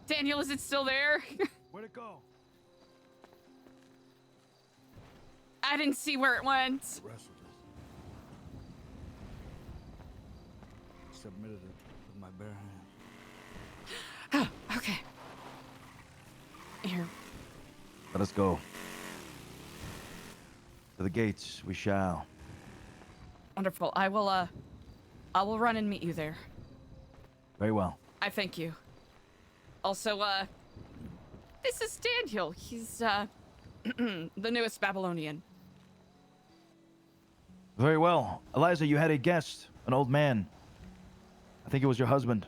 Daniel, is it still there? Where'd it go? I didn't see where it went. Submitted it with my bare hand. Oh, okay. Here. Let us go. To the gates we shall. Wonderful. I will run and meet you there. Very well. I thank you. Also, this is Daniel. He's, the newest Babylonian. Very well. Eliza, you had a guest, an old man. I think it was your husband.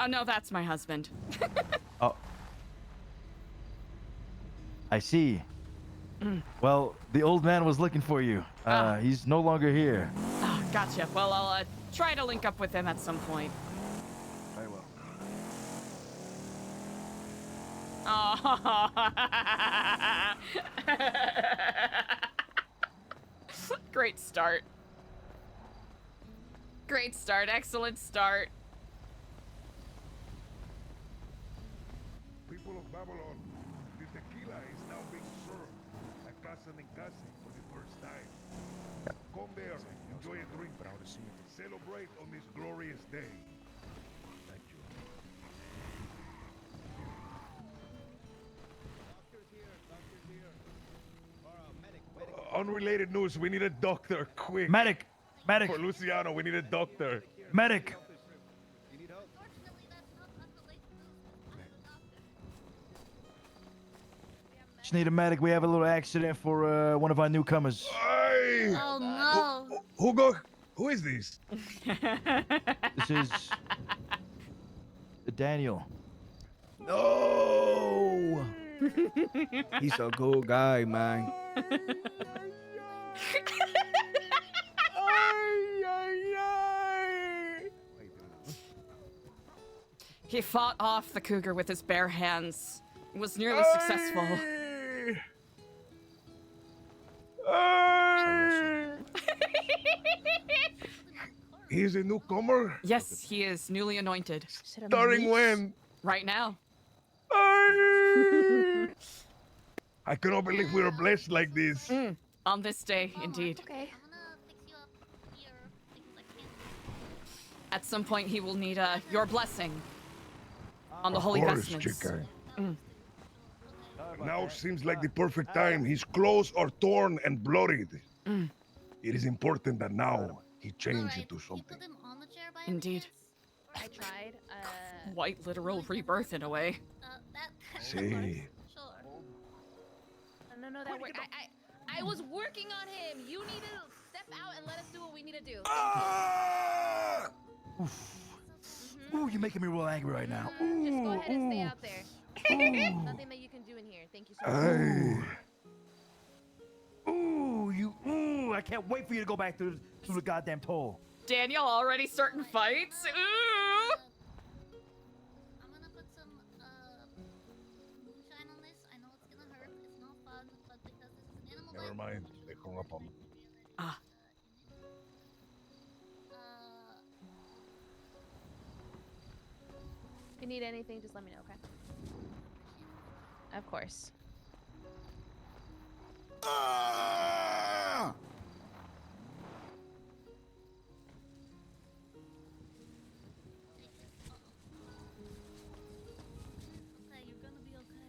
No, that's my husband. Oh. I see. Mm. Well, the old man was looking for you. He's no longer here. Oh, gotcha. Well, I'll, try to link up with him at some point. Very well. Oh. Great start. Great start. Excellent start. People of Babylon, the tequila is now being served at Casa Ninkasi for the first time. Come there, enjoy a drink. Celebrate on this glorious day. Thank you. Unrelated news, we need a doctor, quick. Medic! Medic! For Luciano, we need a doctor. Medic! Just need a medic. We have a little accident for one of our newcomers. Hey! Oh no. Who is this? This is Daniel. No! He's a good guy, man. He fought off the cougar with his bare hands. Was nearly successful. He's a newcomer? Yes, he is newly anointed. Starting when? Right now. I cannot believe we are blessed like this. On this day, indeed. Okay. At some point, he will need your blessing. On the Of holy course, vestments. chica. Mm. Now seems like the perfect time. His clothes are torn and bloodied. Mm. It is important that now he change into something. Indeed. I tried. Quite literal rebirth in a way. See. No, that worked. I was working on him. You need to step out and let us do what we need to do. Ooh, you're making me real angry right now. Just go ahead and stay out there. Nothing that you can do in here. Thank you so much. Ooh, I can't wait for you to go back through the goddamn toll. Daniel already starting fights? Ooh! I'm gonna put some moonshine on this. I know it's gonna hurt. It's not fun, but because this is an animal. Never mind. They hung up on me. Ah. If you need anything, just let me know, okay? Of course. Okay, you're gonna be okay.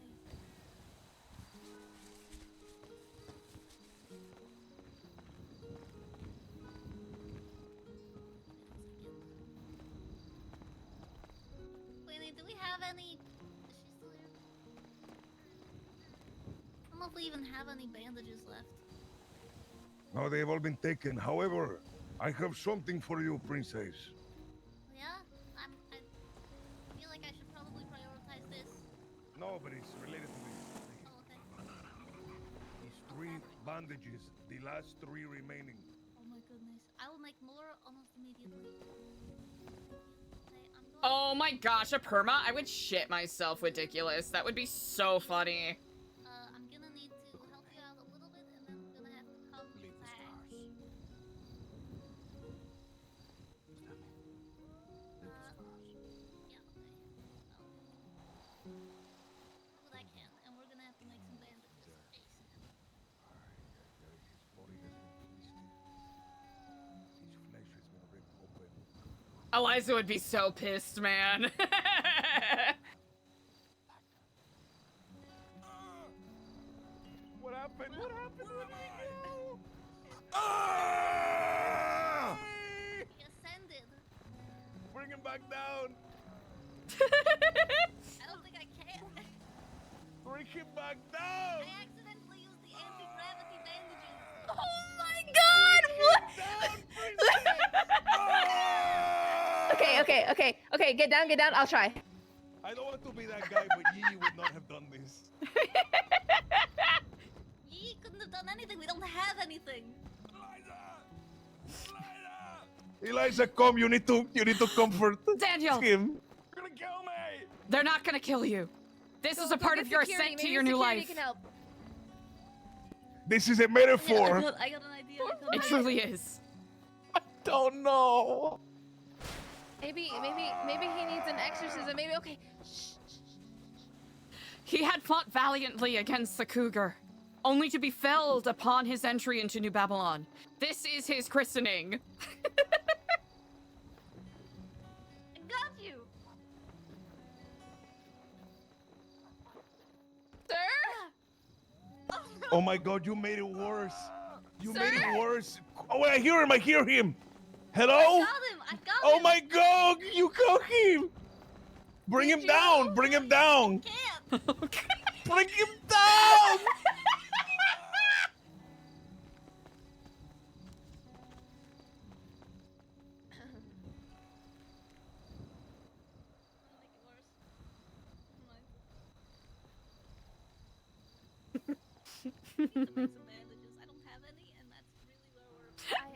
Queenie, do we have any? Is she still here? I don't know if we even have any bandages left. No, they've all been taken. However, I have something for you, princess. Yeah, I feel like I should probably prioritize this. No, but it's related to this. Oh, okay. These 3 bandages, the last 3 remaining. Oh my goodness. I will make more almost immediately. Oh my gosh, a perma? I would shit myself, ridiculous. That would be so funny. I'm gonna need to help you out a little bit, and then I'm gonna have to come back. Yeah, okay. I'll do what I can, and we're gonna have to make some bandages. Eliza would be so pissed, man. What happened? What happened? He ascended. Bring him back down. I don't think I can. Bring him back down. I accidentally used the anti-gravity bandages. Oh my god! What? Okay, get down, I'll try. I don't want to be that guy, but Yi would not have done this. Ye couldn't have done anything. We don't have anything. Eliza, come. You need to comfort Daniel! him. You're gonna kill me! They're not gonna kill you. This is a part of your ascent to your new life. Can help. This is a metaphor. I got an idea. It truly is. Don't know. Maybe he needs an exorcism. Maybe okay. He had fought valiantly against the cougar, only to be felled upon his entry into New Babylon. This is his christening. I got you. Sir? Oh my God, you made it worse. You made it worse. Oh wait, I hear him. Hello? I got him. Oh my God, you got him. Bring him down. Bring him down. Can't. Bring him down.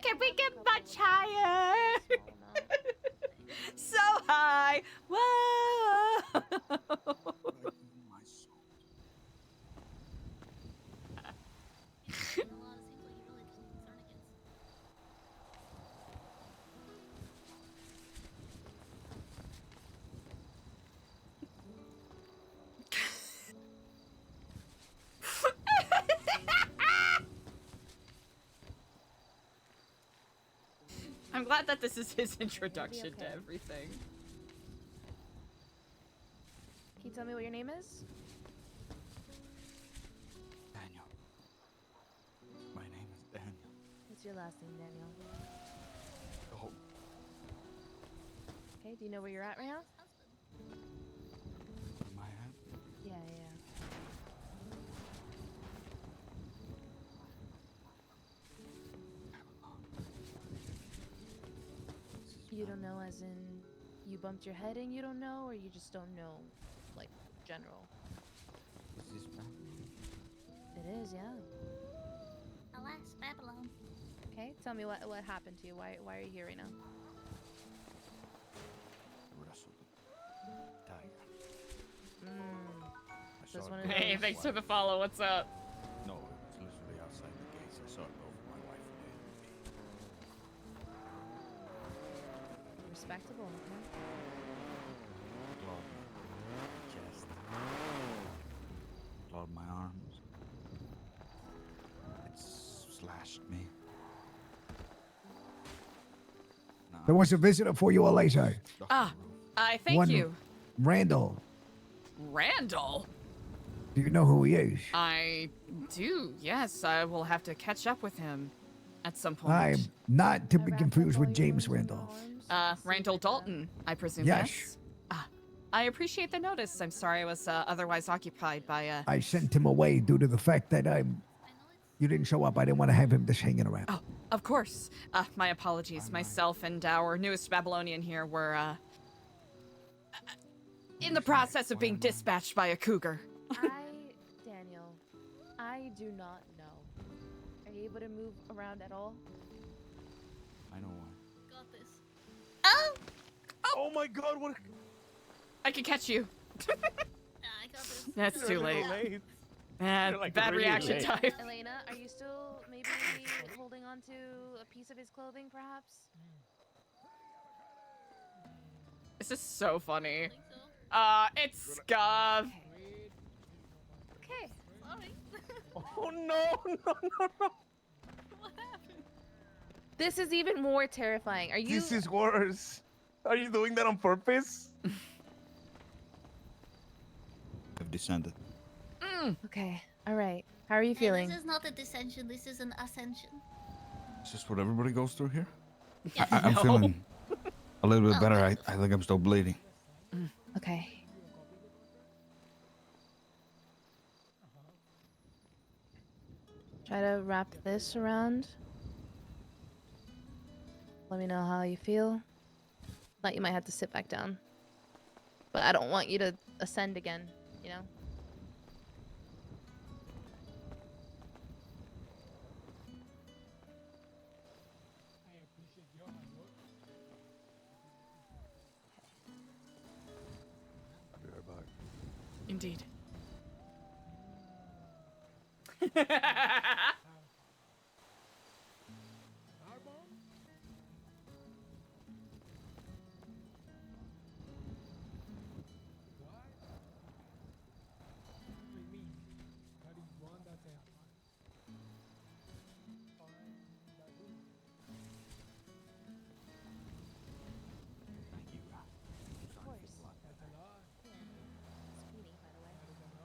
Can we get much higher? So high. Whoa. I'm glad that this is his introduction to everything. you tell me what your name is? Daniel. My name is Daniel. What's your last name, Daniel? Oh, Okay, do you know where you're at right now? where am I at? Yeah, yeah. You don't know as in you bumped your head and you don't know, or you just don't know, like, general? Is this Babylon? It is, yeah. Alas, Babylon. Okay, tell me what happened to you. Why are you here right now? Wrestled a tiger. I So it's saw one it of go Hey, those- thanks for the follow. What's up? No, it was literally outside the gates. I saw it go for my wife and Respectable, okay? clawed my chest, clawed my arms. It slashed me. There was a visitor for you, Eliza. Ah, I thank One you. Randall. Randall? Do you know who he is? I do, yes. I will have to catch up with him at some point. I'm not to be confused with James Randall. Randall Dalton, I presume, Yes. yes? Ah, I appreciate the notice. I'm sorry I was otherwise occupied by, I sent him away due to the fact that you didn't show up. I didn't want to have him just hanging around. Oh, of course. My apologies. Myself and our newest Babylonian here were, in the process of being dispatched by a cougar. Daniel, I do not know. Are you able to move around at all? I know why. Got this. Oh my God! What? I can catch you. I got this. That's too late. Like Bad really reaction late. time. Elena, are you still maybe holding on to a piece of his clothing, perhaps? This is so funny. It's Scav. Okay. Sorry. Oh no! What happened? This is even more terrifying. Are you? This is worse. Are you doing that on purpose? I've descended. Okay. All right. How are you Hey, feeling? this is not a descension. This is an ascension. Is this what everybody goes through here? Yeah. I'm No. feeling a little bit better. I think I'm still bleeding. Okay. Try to wrap this around. Let me know how you feel. Thought you might have to sit back down. But I don't want you to ascend again, you know? I'll be right back. Indeed.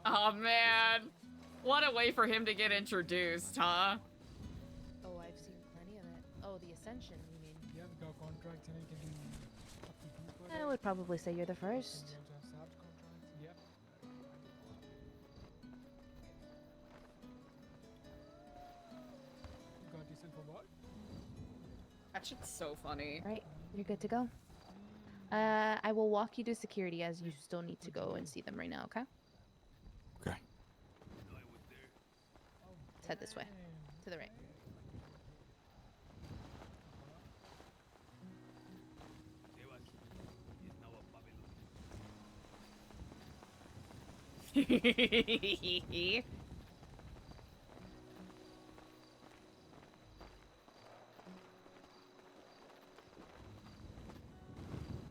Oh man, what a way for him to get introduced, huh? Oh, I've seen plenty of it. Oh, the Ascension, you mean? I would probably say you're the first. That shit's so funny. Right, you're good to go. I will walk you to security as you still need to go and see them right now, okay? Okay. Let's head this way. To the right.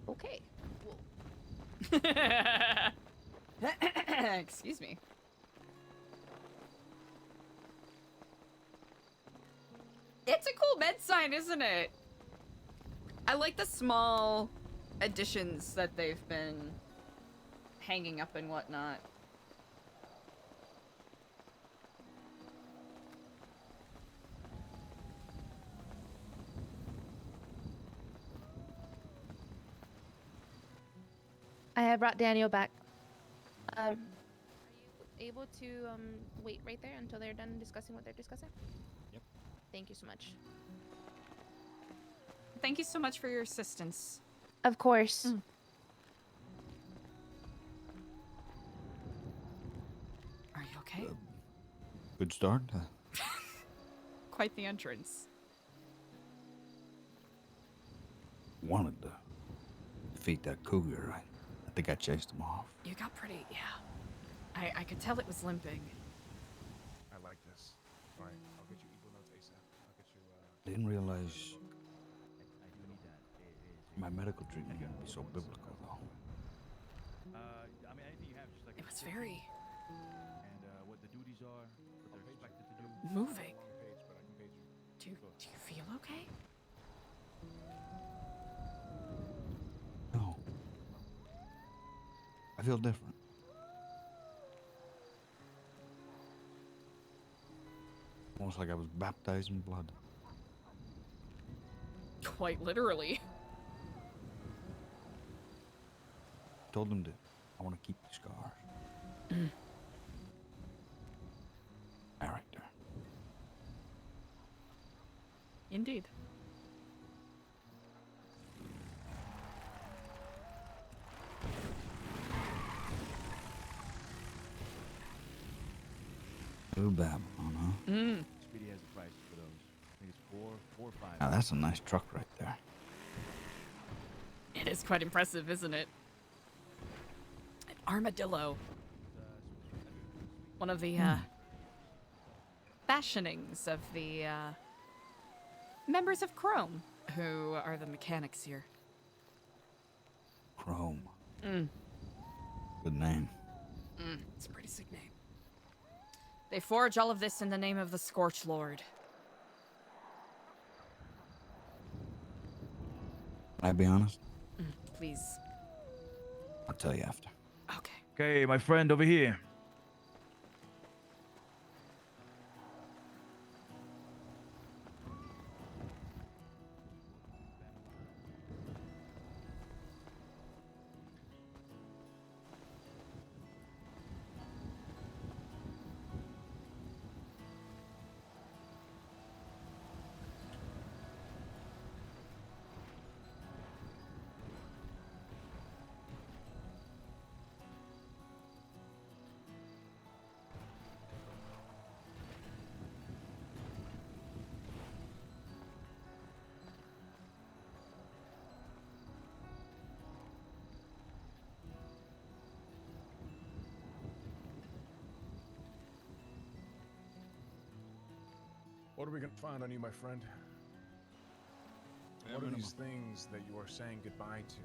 Okay. Whoa. Excuse me. It's a cool med sign, isn't it? I like the small additions that they've been hanging up and whatnot. I have brought Daniel back. Are you able to wait right there until they're done discussing what they're discussing? Yep. Thank you so much. Thank you so much for your assistance. Of course. Are you okay? Good start. Quite the entrance. Wanted to defeat that cougar. I think I chased him off. You got pretty, yeah. I could tell it was limping. I like this. All right, I'll get you equal notes ASAP. I'll get you. Didn't realize my medical treatment would be so biblical, though. I mean, anything you have, just like It was very and what the duties are, what they're expected to do. moving. Page, but I can page you. Do you feel okay? No. I feel different. Almost like I was baptized in blood. Quite literally. Told them I want to keep the scars. Character. Indeed. New Babylon, huh? Speedy has the prices for those. I think it's four or five. Now that's a nice truck right there. It is quite impressive, isn't it? An armadillo. One of the fashionings of the members of Chrome, who are the mechanics here. Chrome. Good name. It's a pretty sick name. They forge all of this in the name of the Scorch Lord. Can I be honest? Please. I'll tell you after. Okay. Okay, my friend over here. What are we gonna find on you, my friend? What are these things that you are saying goodbye to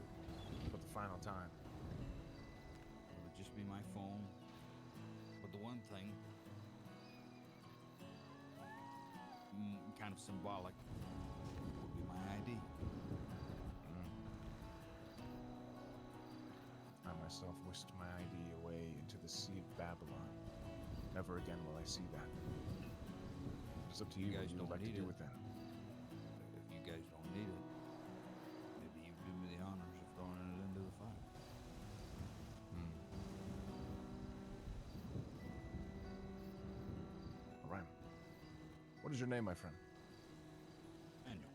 for the final time? It would just be my phone. But the one thing, kind of symbolic, would be my ID. I myself whisked my ID away into the Sea of Babylon. Never again will I see that. It's up to you what you would like to do with them. If you guys don't need it, maybe you do me the honors of throwing it into the fire. All right. What is your name, my friend? Daniel.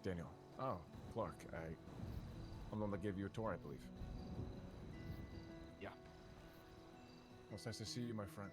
Daniel. Oh, Clark. I'm the one that gave you a tour, I believe. Yeah. Well, it's nice to see you, my friend.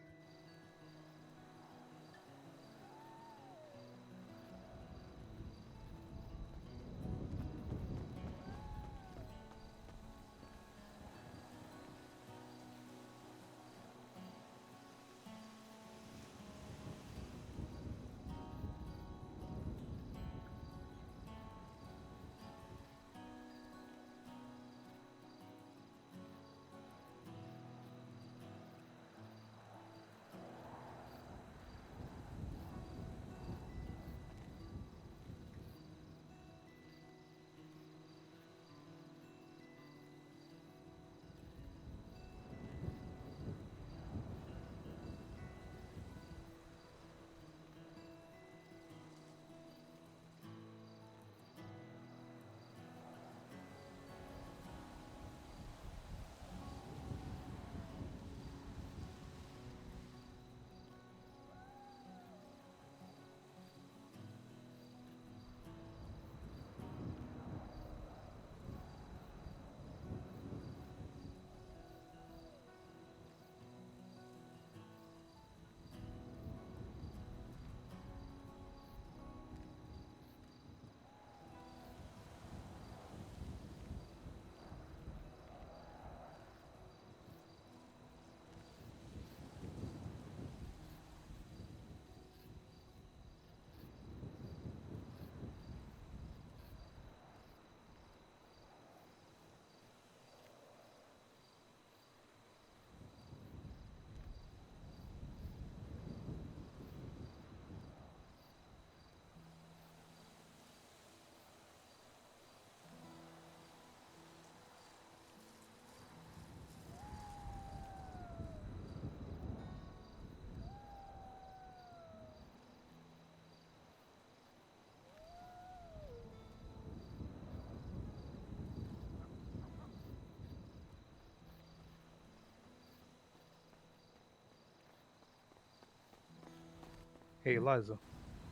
Hey, Eliza.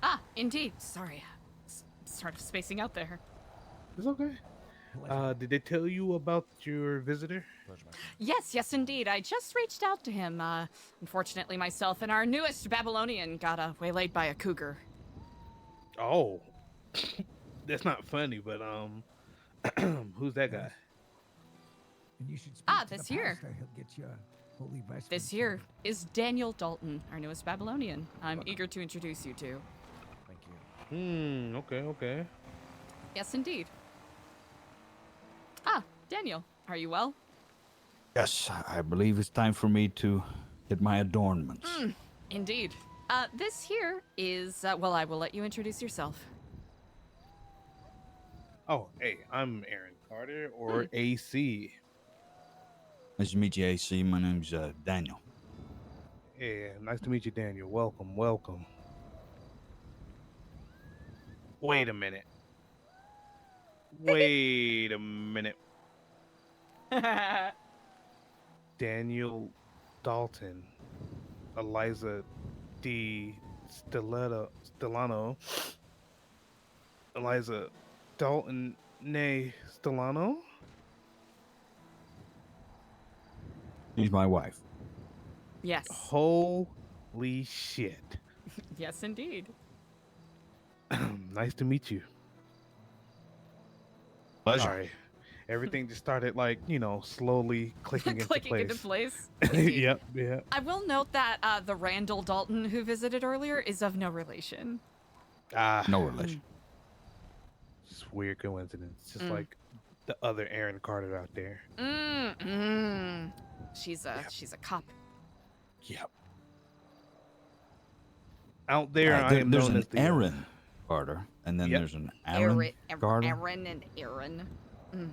Ah, indeed. Sorry. Sort of spacing out there. It's okay. Did they tell you about your visitor? Yes, indeed. I just reached out to him. Unfortunately, myself and our newest Babylonian got waylaid by a cougar. Oh, that's not funny, but who's that guy? And you should speak to this the here. pastor. He'll get you holy vestments. This here is Daniel Dalton, our newest Babylonian. I'm eager to introduce you to. Thank you. Okay. Yes, indeed. Daniel, are you well? Yes, I believe it's time for me to get my adornments. Indeed. This here is, well, I will let you introduce yourself. Oh, hey, I'm Aaron Carter, or AC. Nice to meet you, AC. My name's Daniel. Yeah, nice to meet you, Daniel. Welcome. Wait a minute. Daniel Dalton, Eliza D. Stellano, Eliza Dalton nay Stellano. She's my wife. Yes. Holy shit. Yes, indeed. Nice to meet you. Pleasure. Sorry. Everything just started slowly clicking Clicking into into place. place. Yep. I will note that the Randall Dalton who visited earlier is of no relation. No relation. It's a weird coincidence. Just like the other Aaron Carter out there. She's a cop. Yep. Out there, I am there's known an as the Aaron Carter, and then there's an Aaron Carter. Aaron and Aaron.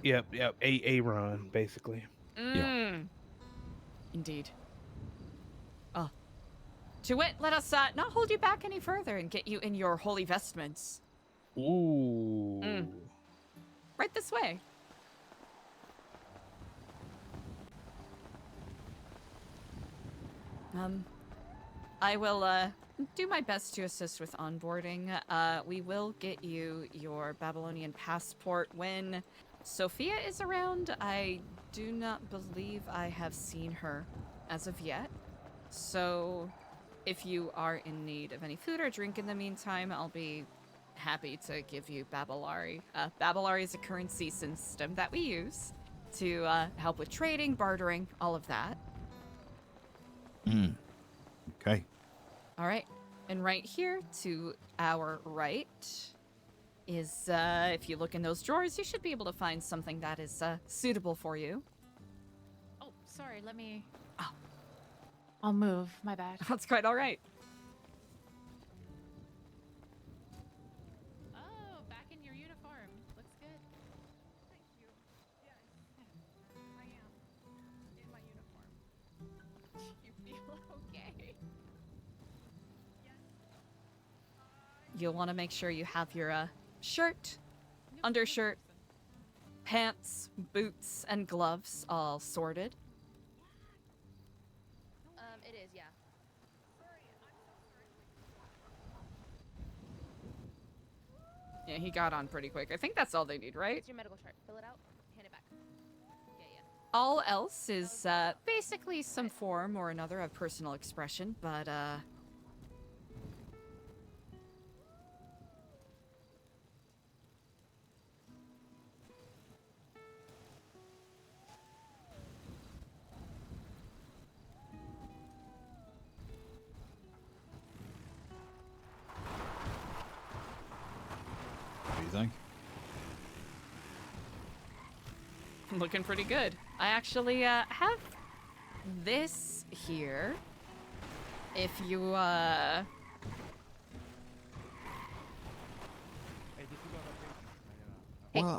Yep. Aaron, basically. Indeed. Oh. To wit, let us not hold you back any further and get you in your holy vestments. Ooh. Right this way. I will do my best to assist with onboarding. We will get you your Babylonian passport when Sophia is around. I do not believe I have seen her as of yet. So if you are in need of any food or drink in the meantime, I'll be happy to give you Babylari. Babylari is a currency system that we use to help with trading, bartering, all of that. Okay. All right. And right here to our right is, if you look in those drawers, you should be able to find something that is suitable for you. Oh, sorry. Let me. Oh. I'll move. My bad. That's quite all right. Oh, back in your uniform. Looks good. Thank you. Yes, I am in my uniform. You feel okay? You'll want to make sure you have your shirt, undershirt, pants, boots, and gloves all sorted. It is, yeah. Yeah, he got on pretty quick. I think that's all they need, right? It's your medical chart. Fill it out. Hand it back. Yeah. All else is basically some form or another of personal expression, but What do you think? looking pretty good. I actually have this here. If you Well,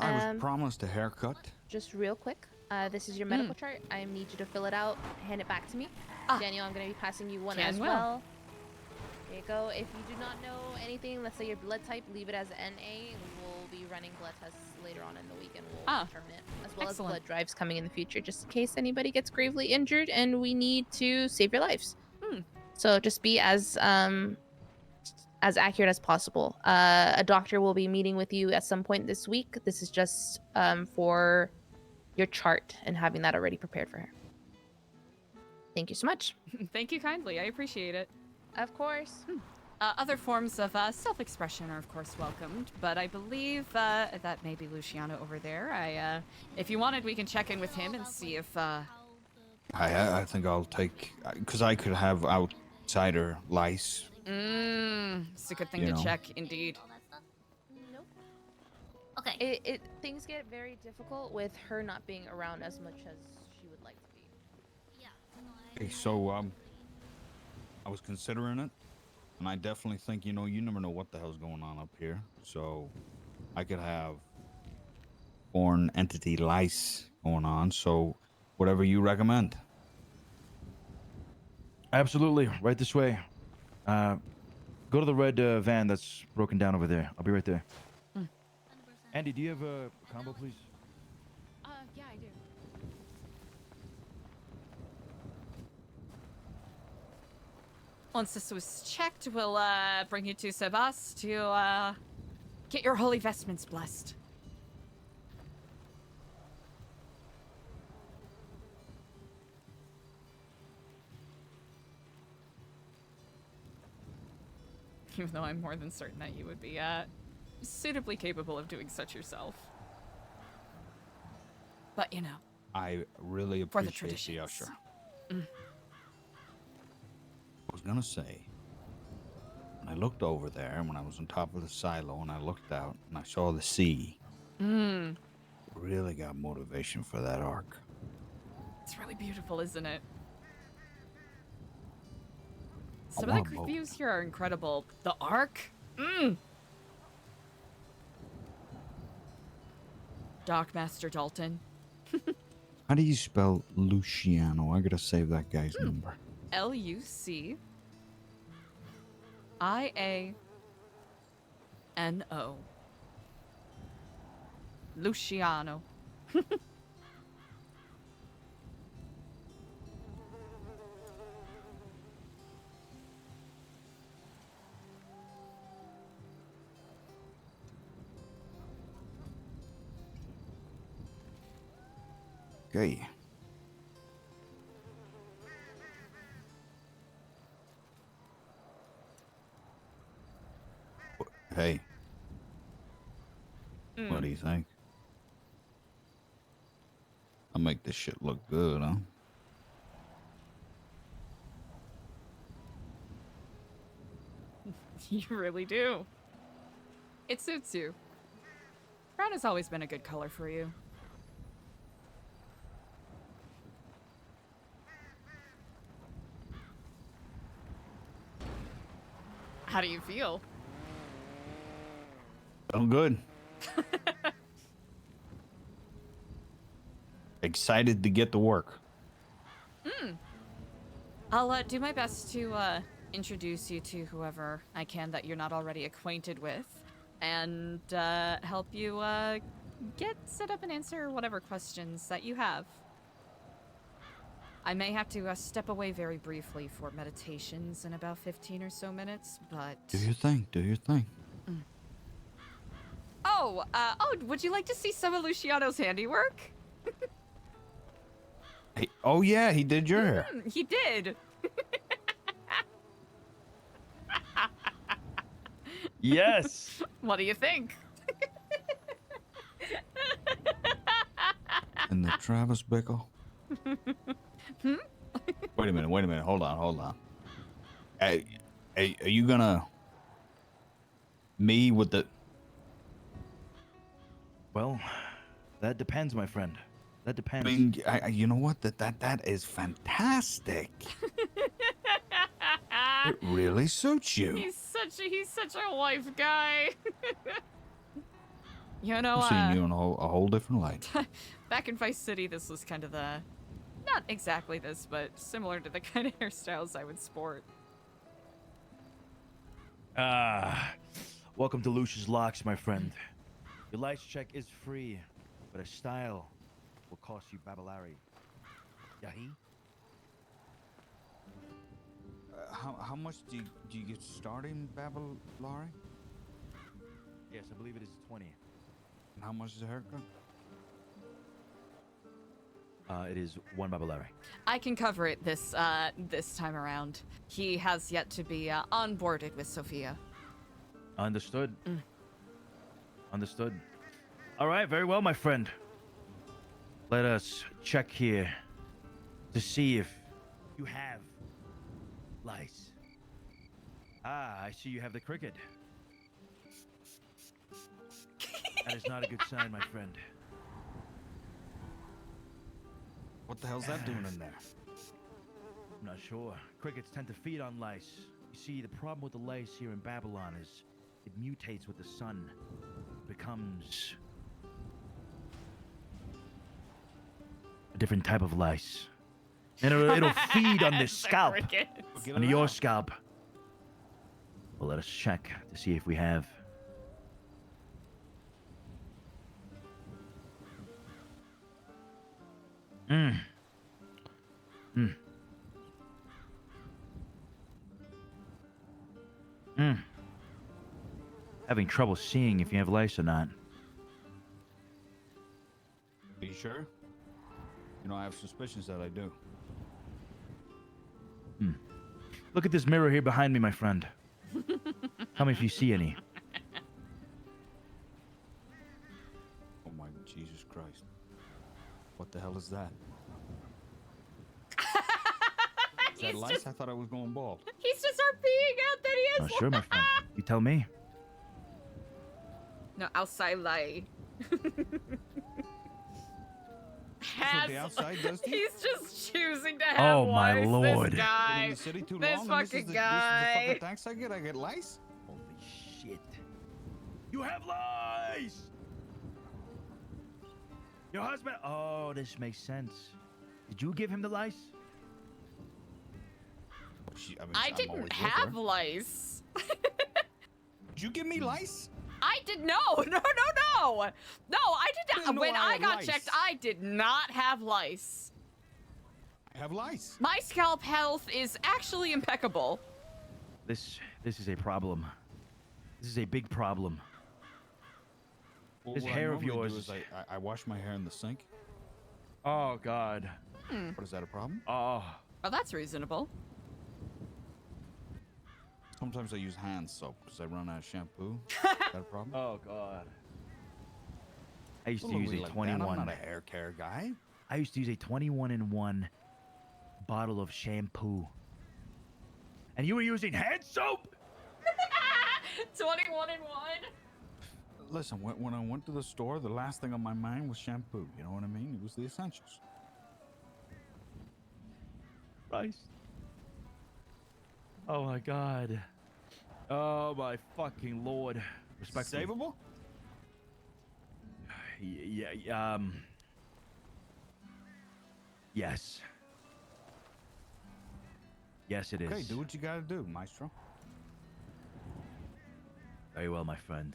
I was promised a haircut. Just real quick, this is your medical chart. I need you to fill it out, hand it back to me. Daniel, I'm going to be passing you one as well. There you go. If you do not know anything, let's say your blood type, leave it as NA. We'll be running blood tests later on in the week and we'll determine it, as well as blood drives coming in the future, just in case anybody gets gravely injured and we need to save your lives. So just be as as accurate as possible. A doctor will be meeting with you at some point this week. This is just for your chart and having that already prepared for her. Thank you so much. Thank you kindly. I appreciate it. Of course. Other forms of self-expression are, of course, welcomed, but I believe that may be Luciano over there. If you wanted, we can check in with him and see if... I think I'll take... Because I could have outsider lice. It's a good thing You to know. check, indeed. Nope. Okay. Things get very difficult with her not being around as much as she would like to be. Okay, so, I was considering it, and I definitely think, you never know what the hell's going on up here, so I could have foreign entity lice going on, so whatever you recommend. Absolutely. Right this way. Go to the red van that's broken down over there. I'll be right there. Andy, do you have a combo, please? Yeah, I do. Once this was checked, we'll bring you to Sebas to get your holy vestments blessed. Even though I'm more than certain that you would be suitably capable of doing such yourself. But you know. I really For the appreciate the traditions. usher. Mm. I was gonna say, when I looked over there, when I was on top of the silo, and I looked out, and I saw the sea, really got motivation for that arc. It's really beautiful, isn't it? I Some of want the a boat. views here are incredible. The Ark? Dockmaster Dalton. How do you spell Luciano? I gotta save that guy's number. Luciano. Luciano. Okay. Hey. What do you think? I'll make this shit look good, huh? You really do. It suits you. Brown has always been a good color for you. How do you feel? Oh, good. Excited to get to work. I'll do my best to introduce you to whoever I can that you're not already acquainted with, and help you get set up and answer whatever questions that you have. I may have to step away very briefly for meditations in about 15 or so minutes, but... Do your thing. Do your thing. Oh, would you like to see some of Luciano's handiwork? Hey, oh, yeah, he did your hair. He did. Yes. What do you think? And the Travis Bickle. Wait a minute. Hold on. Hey, are you gonna... Me with the... Well, that depends, my friend. That depends. I mean, you know what? That is fantastic. It really suits you. He's such a wife guy. You know, I'm seeing you in a whole different light. back in Vice City, this was kind of the, not exactly this, but similar to the kind of hairstyles I would sport. Welcome to Lucius Locks, my friend. Your lights check is free, but a style will cost you Babalari. Yahi? how much do you get starting, Babylari? Yes, I believe it is 20. And how much is the haircut? It is 1 Babylari. I can cover it this time around. He has yet to be onboarded with Sophia. Understood. Understood. All right, very well, my friend. Let us check here to see if you have lice. Ah, I see you have the cricket. That is not a good sign, my friend. What the hell's that doing in there? I'm not sure. Crickets tend to feed on lice. You see, the problem with the lice here in Babylon is it mutates with the sun. It becomes a different type of lice. And it'll feed on this scalp. On your scalp. Well, let us check to see if we have. Having trouble seeing if you have lice or not. Are you sure? You know, I have suspicions that I do. Look at this mirror here behind me, my friend. Tell me if you see any. Oh my Jesus Christ. What the hell is that? Is that lice? I thought I was going bald. He's just RPing out that he has. Oh, sure, my friend. You tell me. No, outside lie. That's what the outside does to you? He's just choosing to have Oh, my lice, Lord. This guy. Been in the city too This long, and fucking this is guy. the fucking thanks I get lice? Holy shit. You have lice! Your husband. Oh, this makes sense. Did you give him the lice? I didn't have lice. Did you give me lice? I did no. No, I did not. know When I I had got lice. checked, I did not have lice. I have lice. My scalp health is actually impeccable. This is a problem. This is a big problem. Well, This what hair I of normally do yours. is I wash my hair in the sink. Oh God. What is that, a problem? Oh. Oh, that's reasonable. Sometimes I use hand soap because I run out of shampoo. Is that a problem? Oh God. I used to Don't use look a like that. 21. I'm not a hair care guy. I used to use a 21-in-1 bottle of shampoo. And you were using hand soap? 21 in 1. Listen, when I went to the store, the last thing on my mind was shampoo. You know what I mean? It was the essentials. Christ. Oh my God. Oh my fucking Lord. Respectfully. Savable? Yeah, yes. Yes, it is. Okay, do what you gotta do, Maestro. Very well, my friend.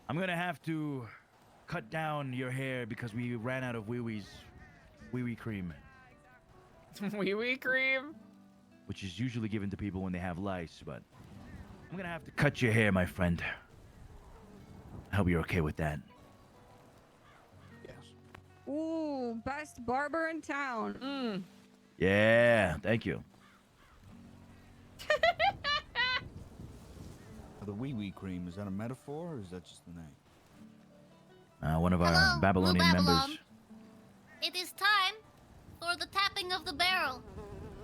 I'm gonna have to cut down your hair because we ran out of wee-wee cream, Wee cream. which is usually given to people when they have lice, but I'm gonna have to cut your hair, my friend. I hope you're okay with that. Yes. Ooh, best barber in town. Yeah, thank you. The wee cream, is that a metaphor or is that just the name? One of our Hello, Babylonian New members. Babylon. It is time for the tapping of the barrel.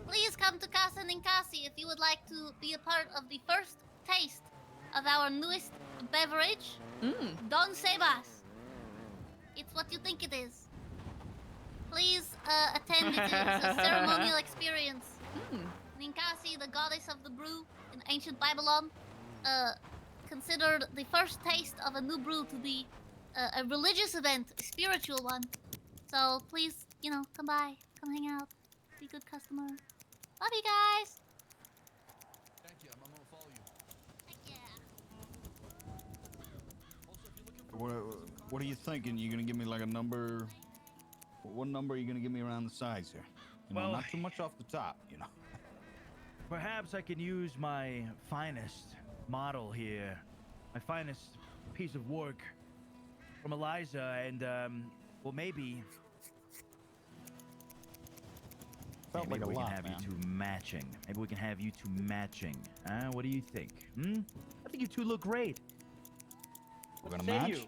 Please come to Casa Ninkasi if you would like to be a part of the first taste of our newest beverage, Don Sebas. It's what you think it is. Please attend. It's a ceremonial experience. Ninkasi, the goddess of the brew in ancient Babylon, considered the first taste of a new brew to be a religious event, a spiritual one. So please, come by, come hang out, be a good customer. Love you guys. Thank you. I'm gonna follow you. What are you thinking? You gonna give me like a number? What number are you gonna give me around the sides here? You know, Well- not too much off the top, you know. Perhaps I can use my finest model here, my finest piece of work from Eliza, and well, maybe Felt maybe like a we can lot, have man. you two matching. Maybe we can have you two matching. What do you think? I think you two look great. We're gonna Say match. you.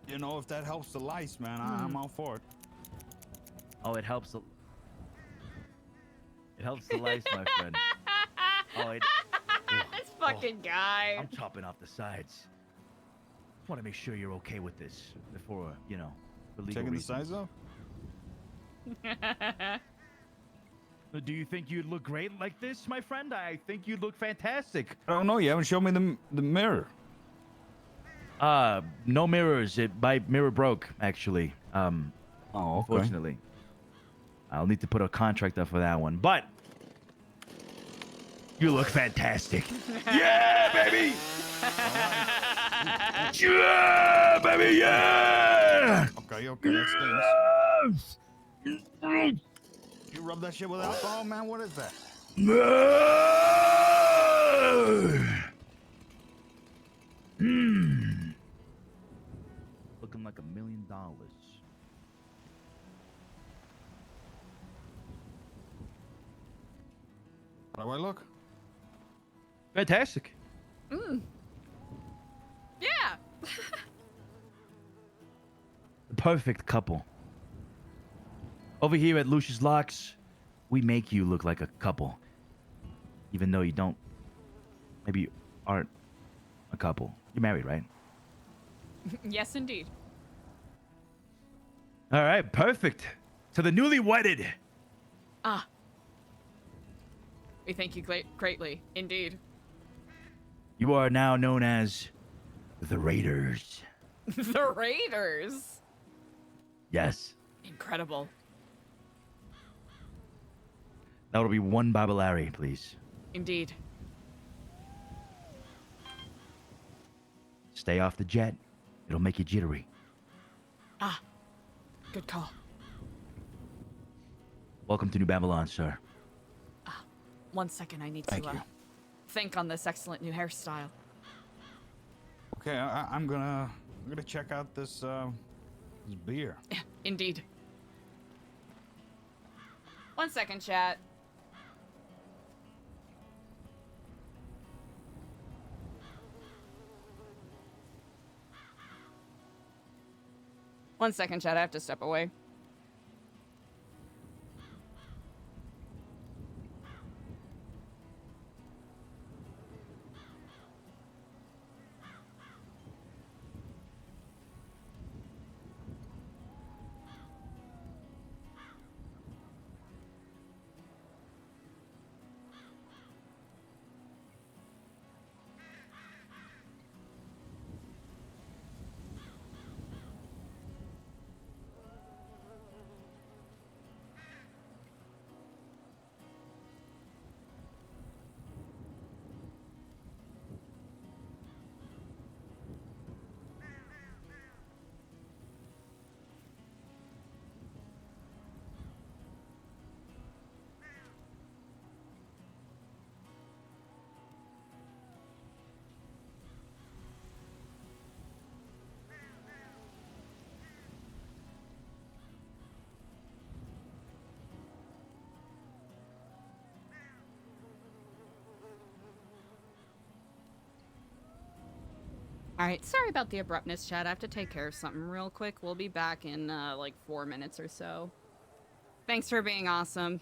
You know, if that helps the lice, man, I'm all for it. Oh, it helps. It helps the lice, my friend. Oh, This fucking guy. I'm chopping off the sides. Just want to make sure you're okay with this before, you know, for legal Checking the reasons. size though. Do you think you'd look great like this, my friend? I think you'd look fantastic. I don't know. You haven't shown me the mirror. No mirrors. My mirror broke, actually. Oh, okay. Unfortunately. I'll need to put a contract up for that one. But you look fantastic. Yeah, baby. Yeah, baby. Yeah. Okay, that stings. You rub that shit with alcohol, man? What is that? Looking like $1 million. How do I look? Fantastic. Yeah. The perfect couple. Over here at Lucius Locks, we make you look like a couple. Even though you don't, maybe you aren't a couple. You're married, right? Yes, indeed. All right, perfect. To the newly wedded. Ah. We thank you greatly, indeed. You are now known as the Raiders. The Raiders. Yes. Incredible. That'll be one Babylari, please. Indeed. Stay off the jet. It'll make you jittery. Ah. Good call. Welcome to New Babylon, sir. 1 second, I need Thank to you. think on this excellent new hairstyle. Okay, I'm gonna check out this this beer. Yeah, indeed. 1 second, chat. One second, chat. I have to step away. All right, sorry about the abruptness, chat. I have to take care of something real quick. We'll be back in like 4 minutes or so. Thanks for being awesome.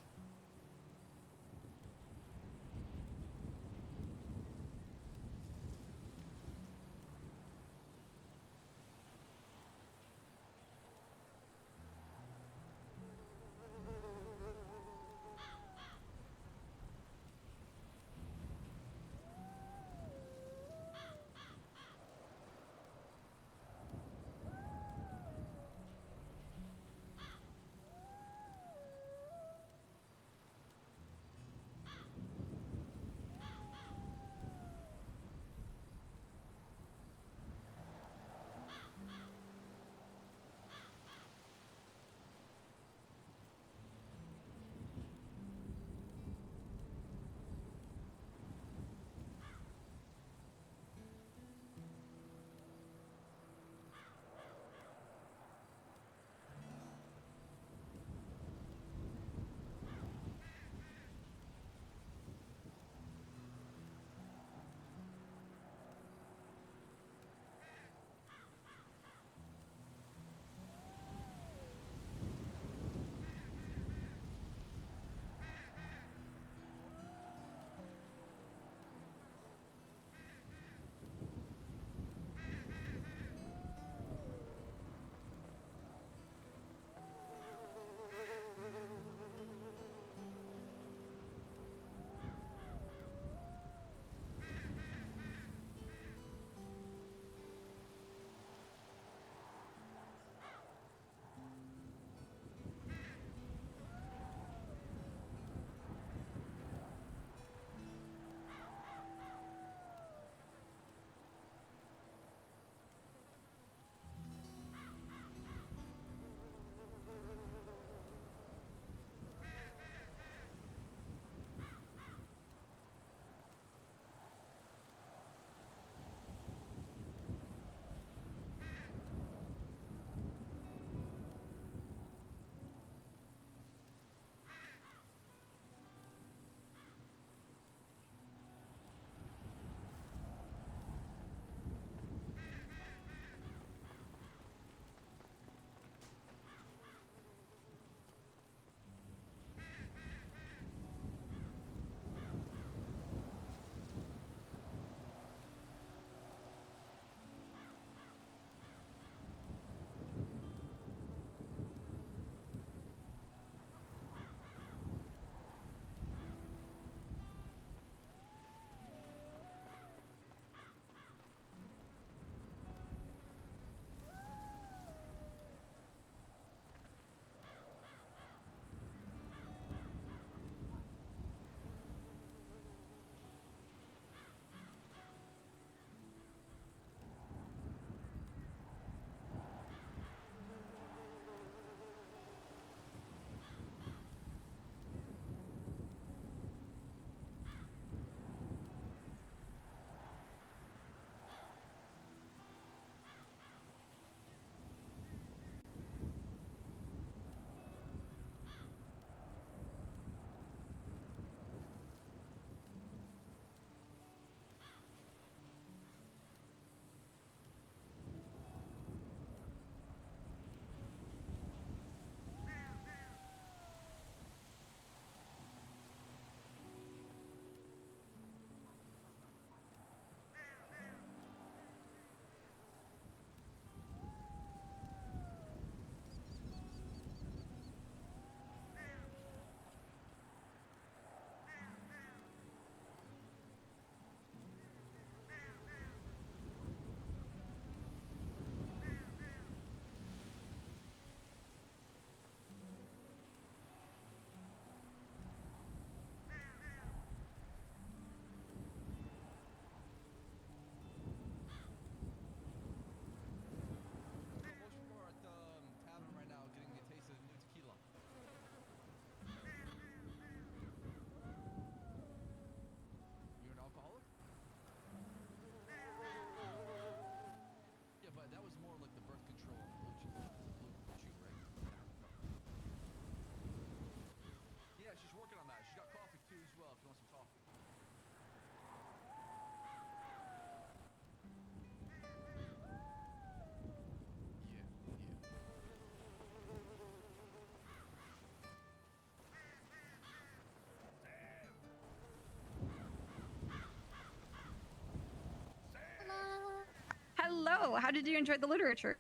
So, how did you enjoy the literature?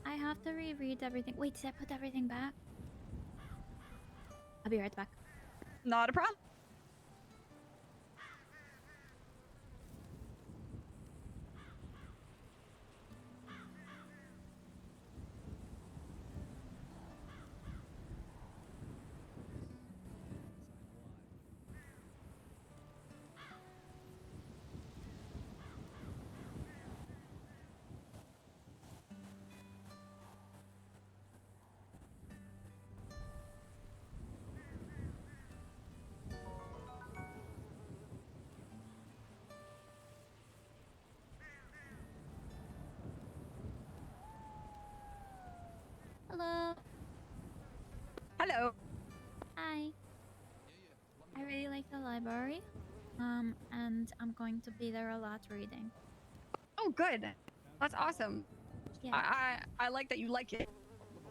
I have to reread everything. Wait, did I put everything back? I'll be right back. Not a problem. Hello. Hello. Hi. I really like the library. And I'm going to be there a lot reading. Oh, good. That's awesome. Yeah. I like that you like it.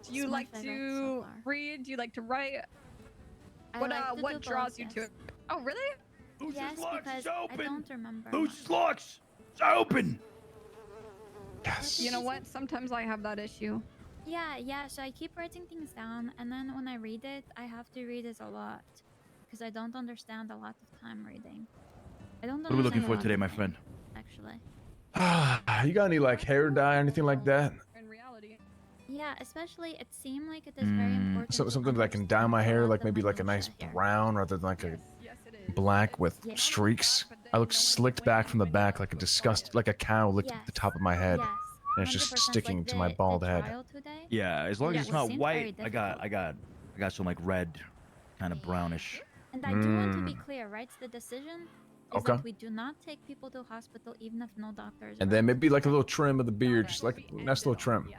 Do you It's my like favorite to so far. read? Do you like to write? I What like to what do draws both, you yes. to it? Oh, really? Yes, because I don't remember. Lucius locks. It's open. Yes. You know what? Sometimes I have that issue. Yeah, so I keep writing things down, and then when I read it, I have to read it a lot. Because I don't understand a lot of time reading. I don't What are we looking understand a for lot today, of my things, friend? actually. You got any like hair dye, anything like that? In reality. Yeah, especially it seemed like it is very important. So, to something that I can dye my understand a hair, lot like of maybe like a nice minutia here. brown rather than like a black with streaks. I look slicked back from the back like a cow licked at the top of my head, Yes. and it's just 100%, sticking like to my the bald head. trial today. Yeah, as long as Yeah, it's it not seemed white. very I got some like red, kind of brownish. And I do want to be clear, right? The decision is Okay. that we do not take people to hospital even if no doctors. And then maybe like a little trim of the beard, just like a nice little trim.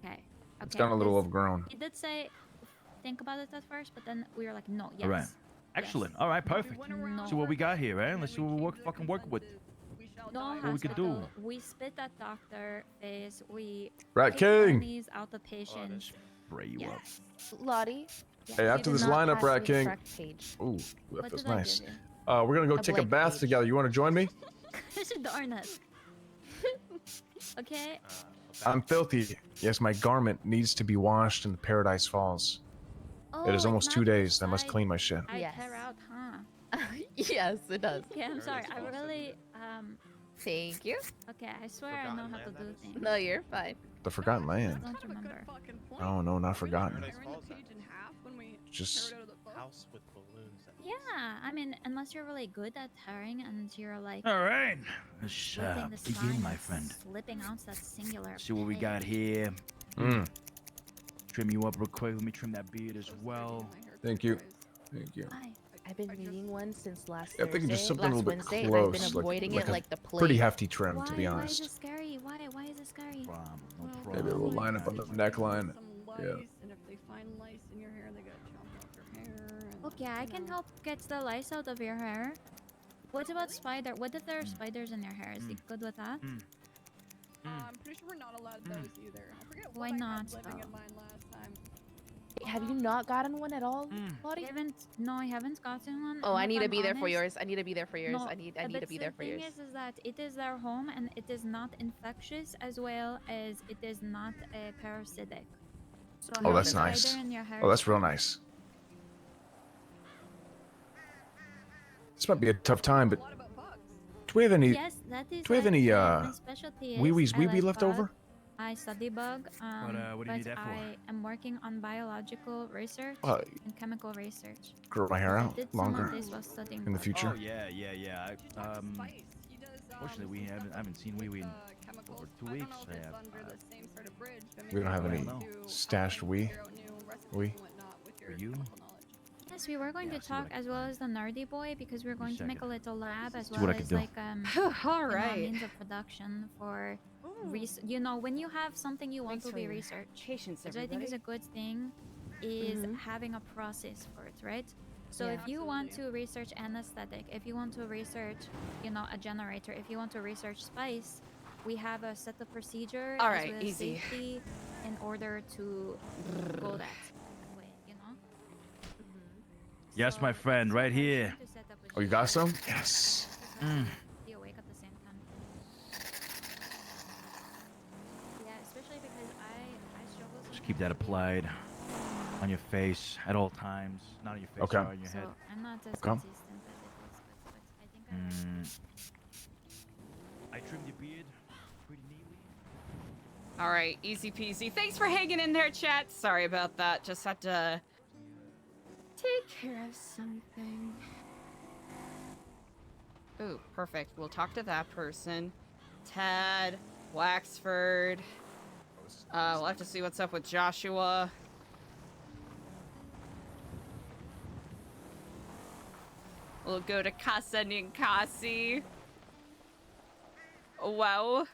Okay. It's gotten a little 'cause overgrown. He did say think about it at first, but then we were like, no, yes. All right. Excellent. All right, perfect. No. See what we got here, eh? Let's see what we fucking work with. No What we could do. hospital. We spit at doctor face. We Rat take King. kidneys out the patient. Spray you up. Lottie. Hey, after this lineup, Rat King. Ooh, that What feels did I nice. give you? We're gonna go A take a blank bath page. together. You want to join me? Darn it. Okay. I'm filthy. Yes, my garment needs to be washed in the Paradise Falls. It is Oh, almost it's 2 not days. I must outside. clean my shit. I Yes. tear out, huh? Yes, it does. Okay, I'm sorry. I really Thank you. Okay, I swear I know how to do things. No, you're fine. The Forgotten Land. I don't remember. Oh no, not forgotten. Just House with balloons. Yeah, I mean, unless you're really good at tearing and you're like. All right. Let's flipping the begin, spine my and friend. Slipping out that singular. See what we pain. got here. Mm. Trim you up real quick. Let me trim that beard as well. Thank you. Thank you. Hi. I've been needing one since last I think just something a last little bit Wednesday, close, and I've been avoiding like it a like the plague. pretty hefty trim, to be Why is honest. it scary? Why is it scary? Maybe a little line up on the neckline. Yeah. And if they find lice in your hair, they gotta chomp off your hair. And, Okay, I can help get the lice out of your hair. What about spider? What if there are spiders in your hair? Is he good with that? I'm pretty sure we're not allowed those either. I forget what Why I not, had living though? in mine last time. Have you not gotten one at all, Lottie? I haven't gotten one. Oh, and I if need to I'm be there for honest- yours. I need to be there for yours. No, I need to but be there for yours. The thing is that it is their home and it is not infectious as well as it is not parasitic. So Oh, having that's a nice. spider in your hair Oh, is that's real fine. nice. This might be a tough time, but do we have any? Yes, that is. Do we have any my specialty is wee-wees, I wee-wee like left bug. over? I study bug, what do you but need that for? I am working on biological research and chemical research. Grow my hair I out did some of longer this while studying in the bug. future. Oh yeah. Fortunately, I haven't seen Wee Wee in over 2 weeks. We don't have any stashed wee. For you? Yes, we were going to talk as well as the nerdy boy because we were going to make a little lab as See well what I as could do. like All you know, right. means of production for you know, when you have something you want Thanks to for be your researched, patience, which I think is a good thing, is having a process for it, right? So Yeah. if you want to research anesthetic, if you want to research, you know, a generator, if you want to research spice, we have a set of procedure All as right, well as easy. safety in order to go that way, you know? Yes, my friend, right here. Oh, you got some? Yes. Be awake at the same time. Keep that applied on your face at all times. Not on your face, Okay. sorry, on your So head. I'm not as Okay. consistent as it was, but I think I trimmed your beard pretty neatly. All right, easy peasy. Thanks for hanging in there, chat. Sorry about that. Just had to take care of something. Ooh, perfect. We'll talk to that person. Tad, Waxford. We'll have to see what's up with Joshua. We'll go to Casa Ninkasi. Wow.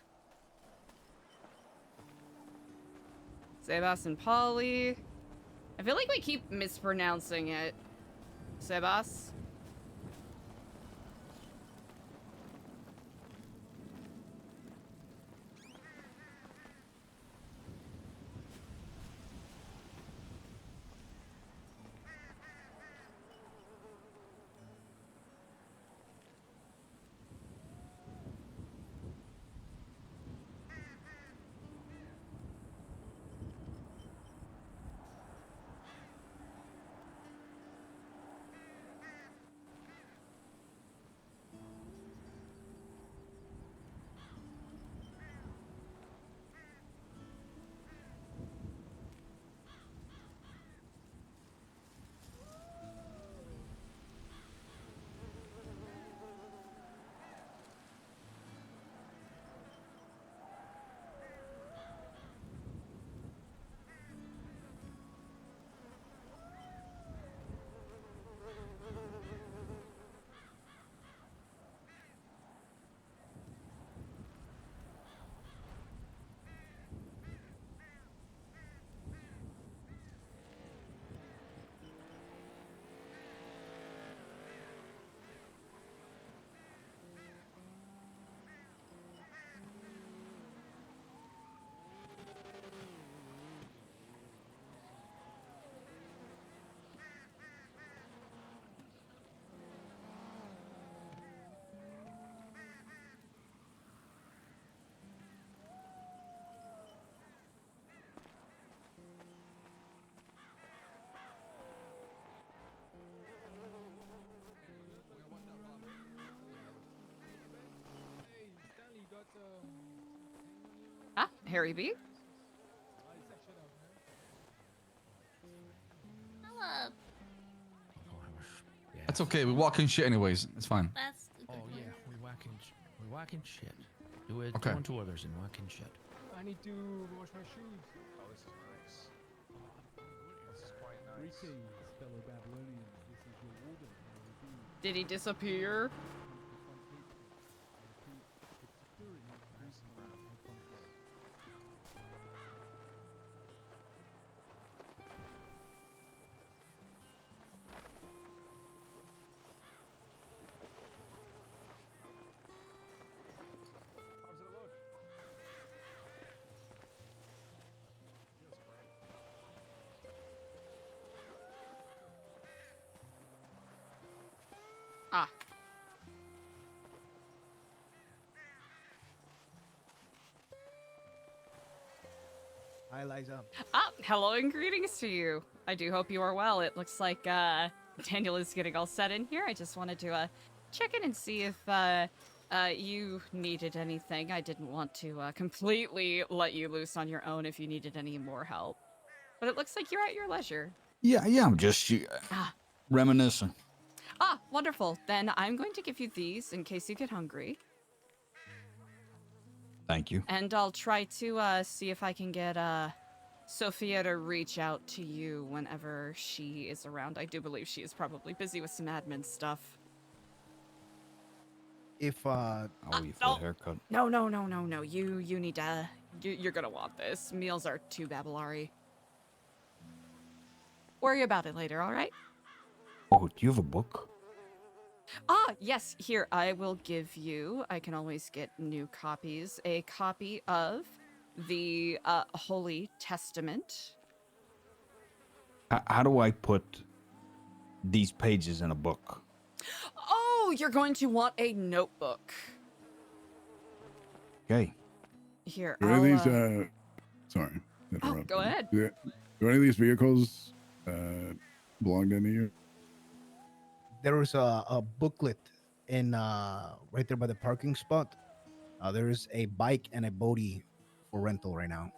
Sebas and Polly. I feel like we keep mispronouncing it. Sebas? Ah, Harry B. Hello. That's okay. We walk in shit anyways. It's fine. That's stupid. Oh yeah, we whacking shit. Do it Okay. to others and whacking shit. I need to wash my shoes. Oh, this is nice. This is quite nice. Greetings, fellow Babylonians. This is your warden, Harry B. Did he disappear? Ah. Hi, Eliza. Ah, hello and greetings to you. I do hope you are well. It looks like Daniel is getting all set in here. I just wanted to check in and see if you needed anything. I didn't want to completely let you loose on your own if you needed any more help. But it looks like you're at your leisure. Yeah, I'm just reminiscing. Ah, wonderful. Then I'm going to give you these in case you get hungry. Thank you. And I'll try to see if I can get Sophia to reach out to you whenever she is around. I do believe she is probably busy with some admin stuff. If I'll eat for no. the haircut. No. You need to. You're gonna want this. Meals are too babblary. Worry about it later, all right? Oh, do you have a book? Ah, yes. Here, I will give you. I can always get new copies. A copy of the Holy Testament. How do I put these pages in a book? Oh, you're going to want a notebook. Okay. Here, Are I'll, these sorry. Oh, go ahead. Do any of these vehicles belong to any of you? There is a booklet in right there by the parking spot. There is a bike and a boaty for rental right now.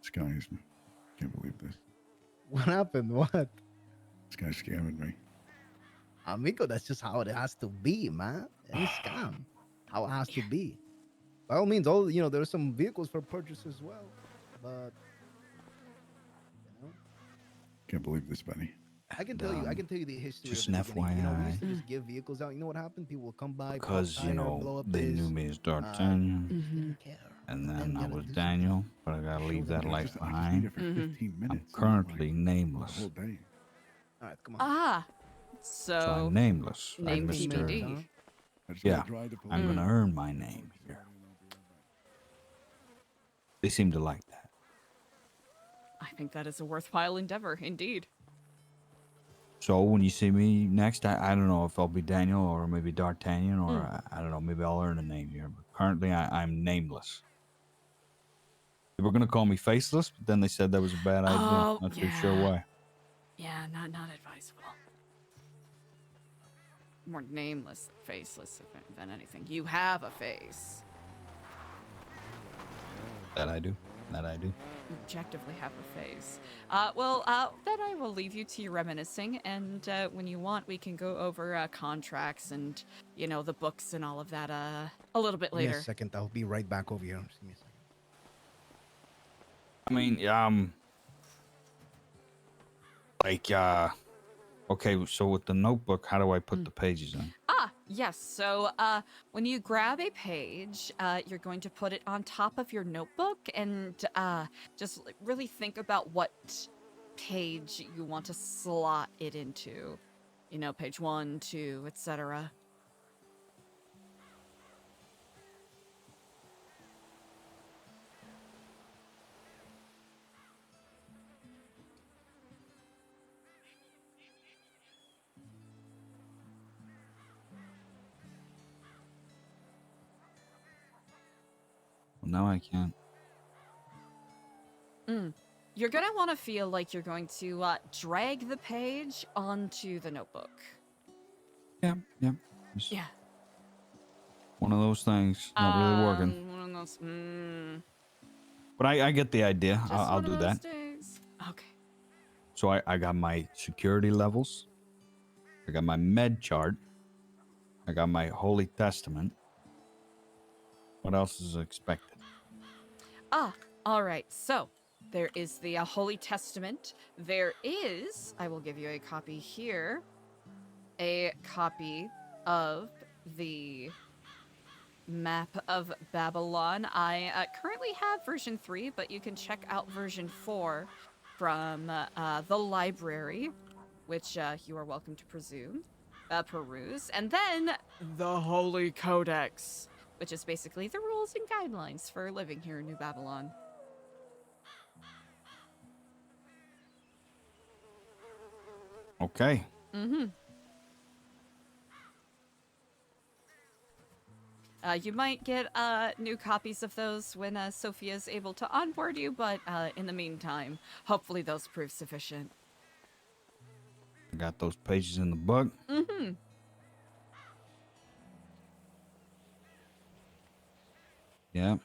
This guy's, can't believe this. What happened? What? This guy's scamming me. Amigo, that's just how it has to be, man. Any scam, how it has to be. By all means, there's some vehicles for purchase as well, but Can't believe this, Benny. I can tell you the history. Just of an the beginning. We used to FYI. just give vehicles out. You know what happened? People would come by Because, pop tire, blow up they this, knew me as D'Artagnan. didn't care. And then I was Daniel, but I gotta leave that life behind. Mm-hmm. I'm currently nameless. All right, come on. Ah, So so I'm nameless. Named I'm Mr. TBD. Yeah, I'm gonna earn my name here. They seem to like that. I think that is a worthwhile endeavor, indeed. So when you see me next, I don't know if I'll be Daniel or maybe D'Artagnan or I don't know, maybe I'll earn a name here. But currently, I'm nameless. They were gonna call me Faceless, but then they said that was a bad idea. Oh, Not too sure why. Yeah, not advisable. More nameless than faceless than anything. You have a face. That I do. You objectively have a face. Then I will leave you to your reminiscing, and when you want, we can go over contracts and, the books and all of that a little bit Give me later. a second. I'll be right back over here. Just give me a second. I mean, okay, so with the notebook, how do I put the pages in? Yes. So when you grab a page, you're going to put it on top of your notebook and just really think about what page you want to slot it into. Page 1, 2, etc. Well, now I can't. You're going to want to feel like you're going to drag the page onto the notebook. Yeah. Just one of those things. Not really working. One of those. But I get the idea. Just I'll one do of that. those days. Okay. So I got my security levels. I got my med chart. I got my Holy Testament. What else is expected? All right. So there is the Holy Testament. There is, I will give you a copy here, a copy of the map of Babylon. I currently have version 3, but you can check out version 4 from the library, which you are welcome to peruse. And then the Holy Codex, which is basically the rules and guidelines for living here in New Babylon. Okay. You might get new copies of those when Sophia is able to onboard you, but in the meantime, hopefully those prove sufficient. I got those pages in the book. Yeah.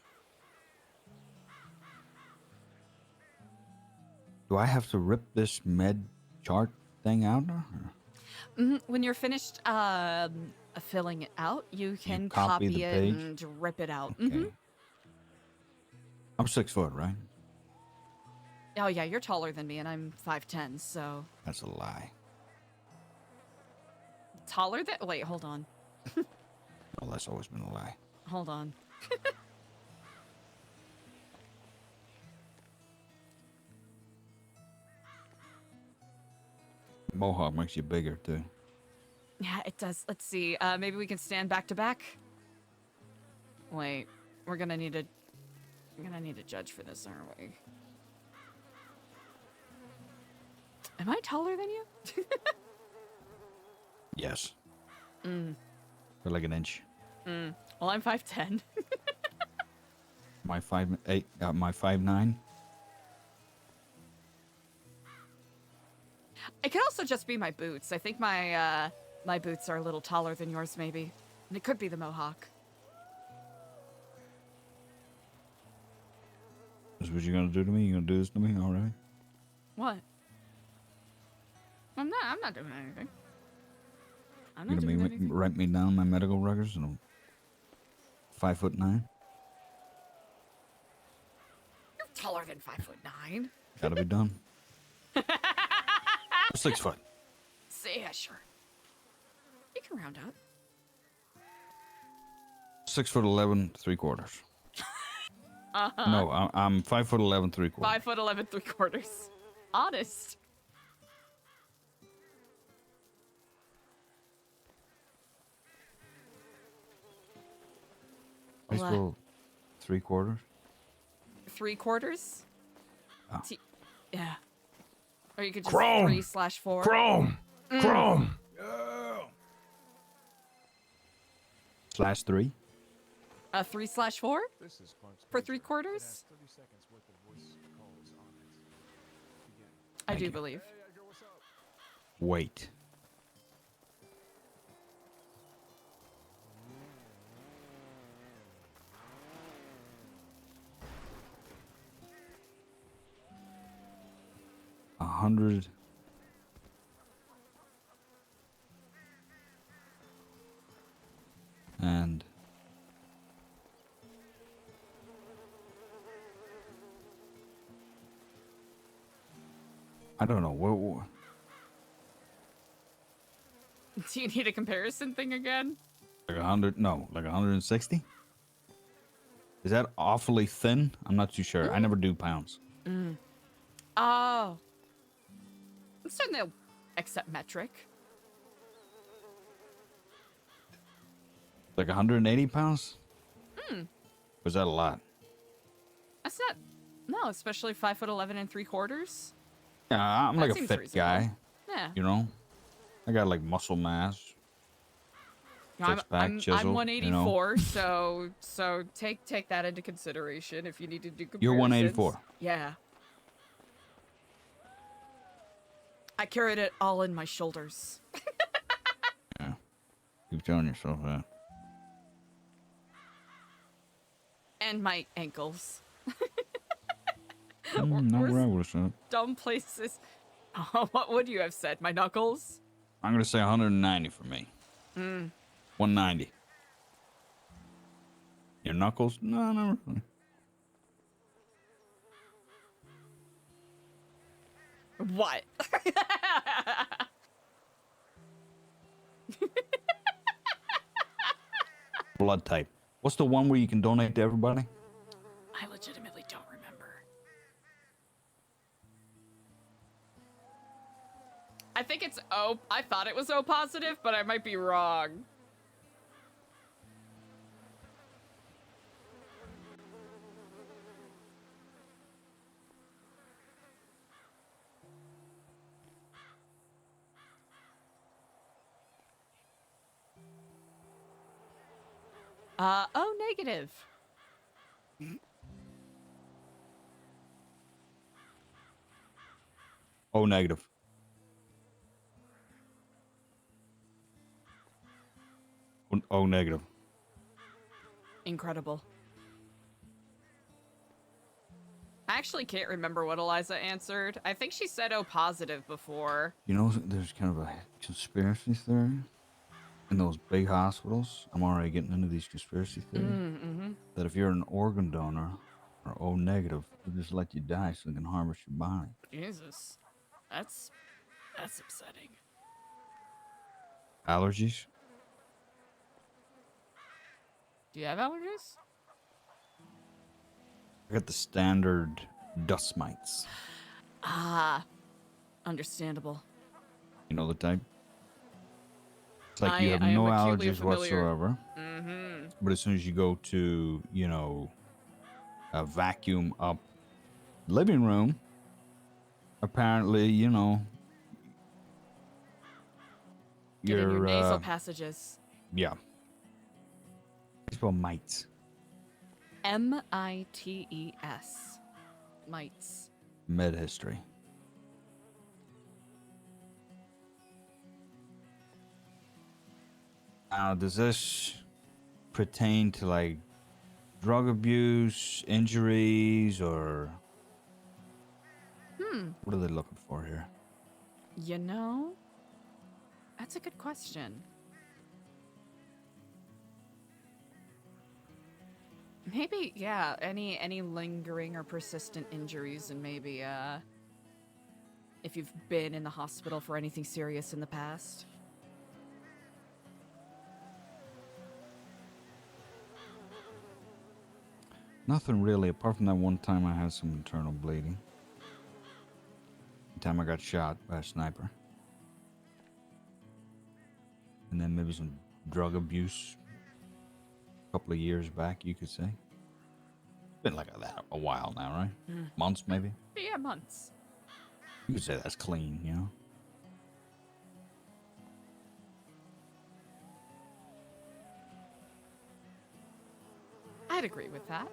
Do I have to rip this med chart thing out? When you're finished filling it out, you can copy copy the it page? and rip it out. I'm 6 foot, right? Oh yeah, you're taller than me, and I'm 5'10", so That's a lie. taller than. Wait, hold on. Well, that's always been a lie. Hold on. Mohawk makes you bigger too. Yeah, it does. Let's see. Maybe we can stand back to back. Wait, we're gonna need a judge for this, aren't we? Am I taller than you? Yes. Mm. For like an inch. Well, I'm 5'10". My 5'8", my 5'9". It could also just be my boots. I think my my boots are a little taller than yours, maybe. And it could be the mohawk. This is what you're gonna do to me? You gonna do this to me already? What? I'm not doing anything. I'm You not doing gonna anything. write me down my medical records and I'm 5'9"? You're taller than 5'9". Gotta be done. 6 foot. See, yeah, sure. You can round up. 6'11", 3/4. Uh-huh. No, I'm 5'11", 3/4. 5'11", 3/4. Honest. I spell 3/4. 3/4? Oh. Yeah. Or you could just Chrome! 3/4. Chrome! Mm. Chrome! /3. 3/4? For 3/4? I do believe. Wait. $100. And I don't know what. Do you need a comparison thing again? Like 100? No, like 160. Is that awfully thin? I'm not too sure. I never do pounds. Mm. Oh. I'm starting to accept metric. Like 180 pounds? Hmm. Was that a lot? That's not. No, especially 5'11" 3/4. Yeah, I'm That like a seems fit reasonable. guy. Yeah. You know, I got like muscle mass. No, Six pack, I'm chisel. 184, so take that into consideration if you need to do comparisons. You're 184. Yeah. I carried it all in my shoulders. Yeah. Keep telling yourself that. And my ankles. Not where I would have said. Dumb places. Oh, what would you have said? My knuckles? I'm gonna say 190 for me. Mm. 190. Your knuckles? No, not really. What? Blood type. What's the one where you can donate to everybody? I legitimately don't remember. I think it's O. I thought it was O positive, but I might be wrong. O negative. O negative. O negative. Incredible. I actually can't remember what Eliza answered. I think she said O positive before. You know, there's kind of a conspiracy theory in those big hospitals. I'm already getting into these conspiracy theories. Mm-hmm. That if you're an organ donor or O negative, they'll just let you die so they can harvest your body. Jesus. That's upsetting. Allergies? Do you have allergies? I got the standard dust mites. Ah, understandable. You know the type? It's like you have I no am acutely allergies familiar. whatsoever. Mm-hmm. But as soon as you go to, you know, a vacuum up living room, apparently, you know, Get in your nasal passages. Yeah. It's called mites. M-I-T-E-S. Mites. Med history. Now, does this pertain to like drug abuse, injuries, or what are they looking for here? You know, that's a good question. Maybe, yeah, any lingering or persistent injuries, and maybe, if you've been in the hospital for anything serious in the past. Nothing really, apart from that one time I had some internal bleeding. The time I got shot by a sniper. And then maybe some drug abuse a couple of years back, you could say. Been like that a while now, right? Months, maybe? Yeah, months. You could say that's clean, you know? I'd agree with that.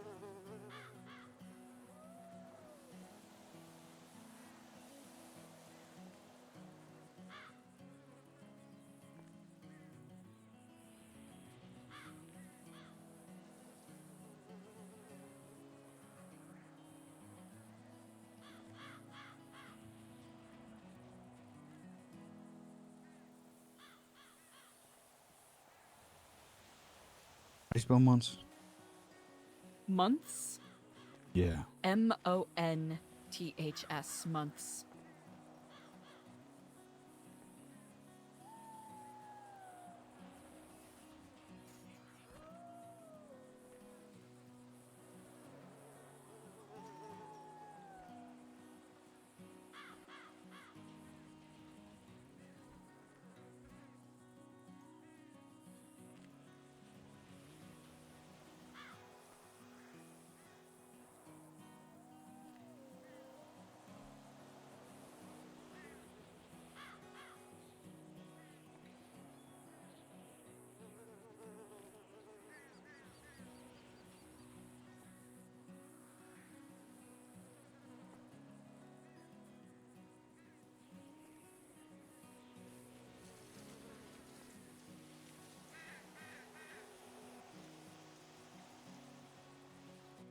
How do you spell months? Months? Yeah. M-O-N-T-H-S. Months.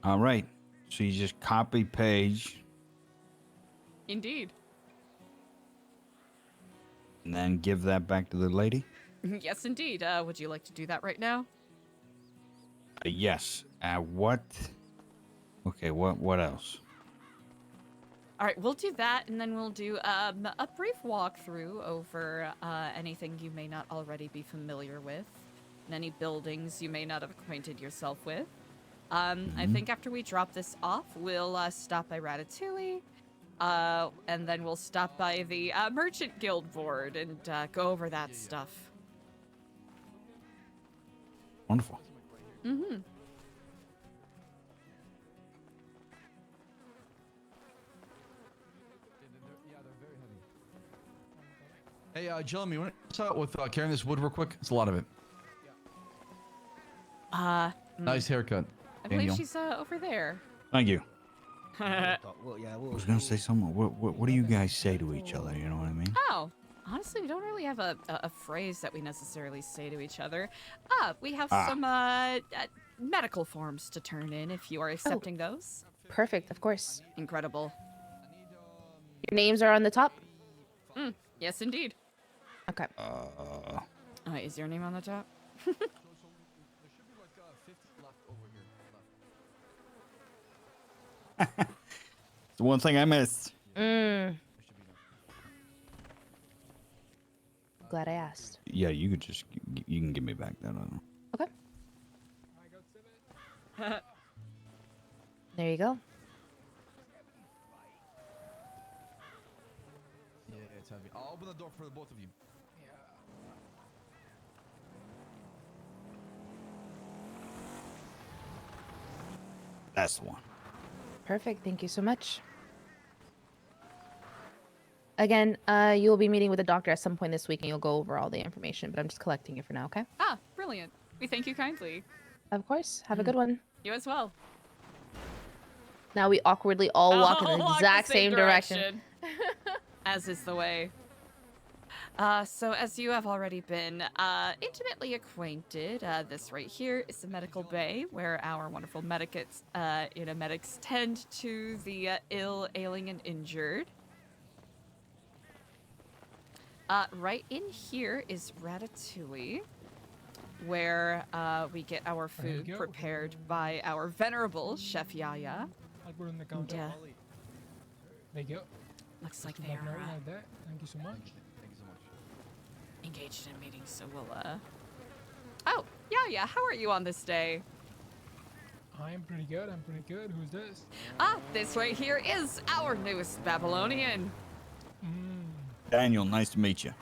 All right. So you just copy page Indeed. and then give that back to the lady? Yes, indeed. Would you like to do that right now? Yes. What? Okay, what else? All right, we'll do that, and then we'll do a brief walkthrough over anything you may not already be familiar with, and any buildings you may not have acquainted yourself with. I think after we drop this off, we'll stop by Ratatouille, and then we'll stop by the Merchant Guild board and go over that stuff. Wonderful. Mm-hmm. Hey, Jeremy, you want to start with carrying this wood real quick? It's a lot of it. Nice haircut. I believe Daniel. she's over there. Thank you. Well, yeah, I was gonna say something. What do you guys say to each other? You know what I mean? Oh, honestly, we don't really have a phrase that we necessarily say to each other. We have some medical forms to turn in if you are accepting those. Perfect, of course. Incredible. Your names are on the top? Yes, indeed. Okay. Is your name on the top? It's the one thing I missed. Glad I asked. Yeah, you could just you can give me back that. I don't know. Okay. There you go. Yeah, it's heavy. I'll open the door for the both of you. That's the one. Perfect. Thank you so much. Again, you'll be meeting with the doctor at some point this week and you'll go over all the information, but I'm just collecting it for now, okay? Brilliant. We thank you kindly. Of course. Have a good one. You as well. Now we awkwardly all walk in the Walk exact same direction. As is the way. So as you have already been intimately acquainted, this right here is the medical bay where our wonderful medics tend to the ill, ailing, and injured. Right in here is Ratatouille, where we get our food prepared by our venerable Chef Yaya. I'll put it on the counter. Yeah. There you go. Looks like Just they like are that. Thank you so much. engaged in a meeting, so we'll Oh, yeah, how are you on this day? I'm pretty good. Who's this? This right here is our newest Babylonian. Daniel, nice to meet you.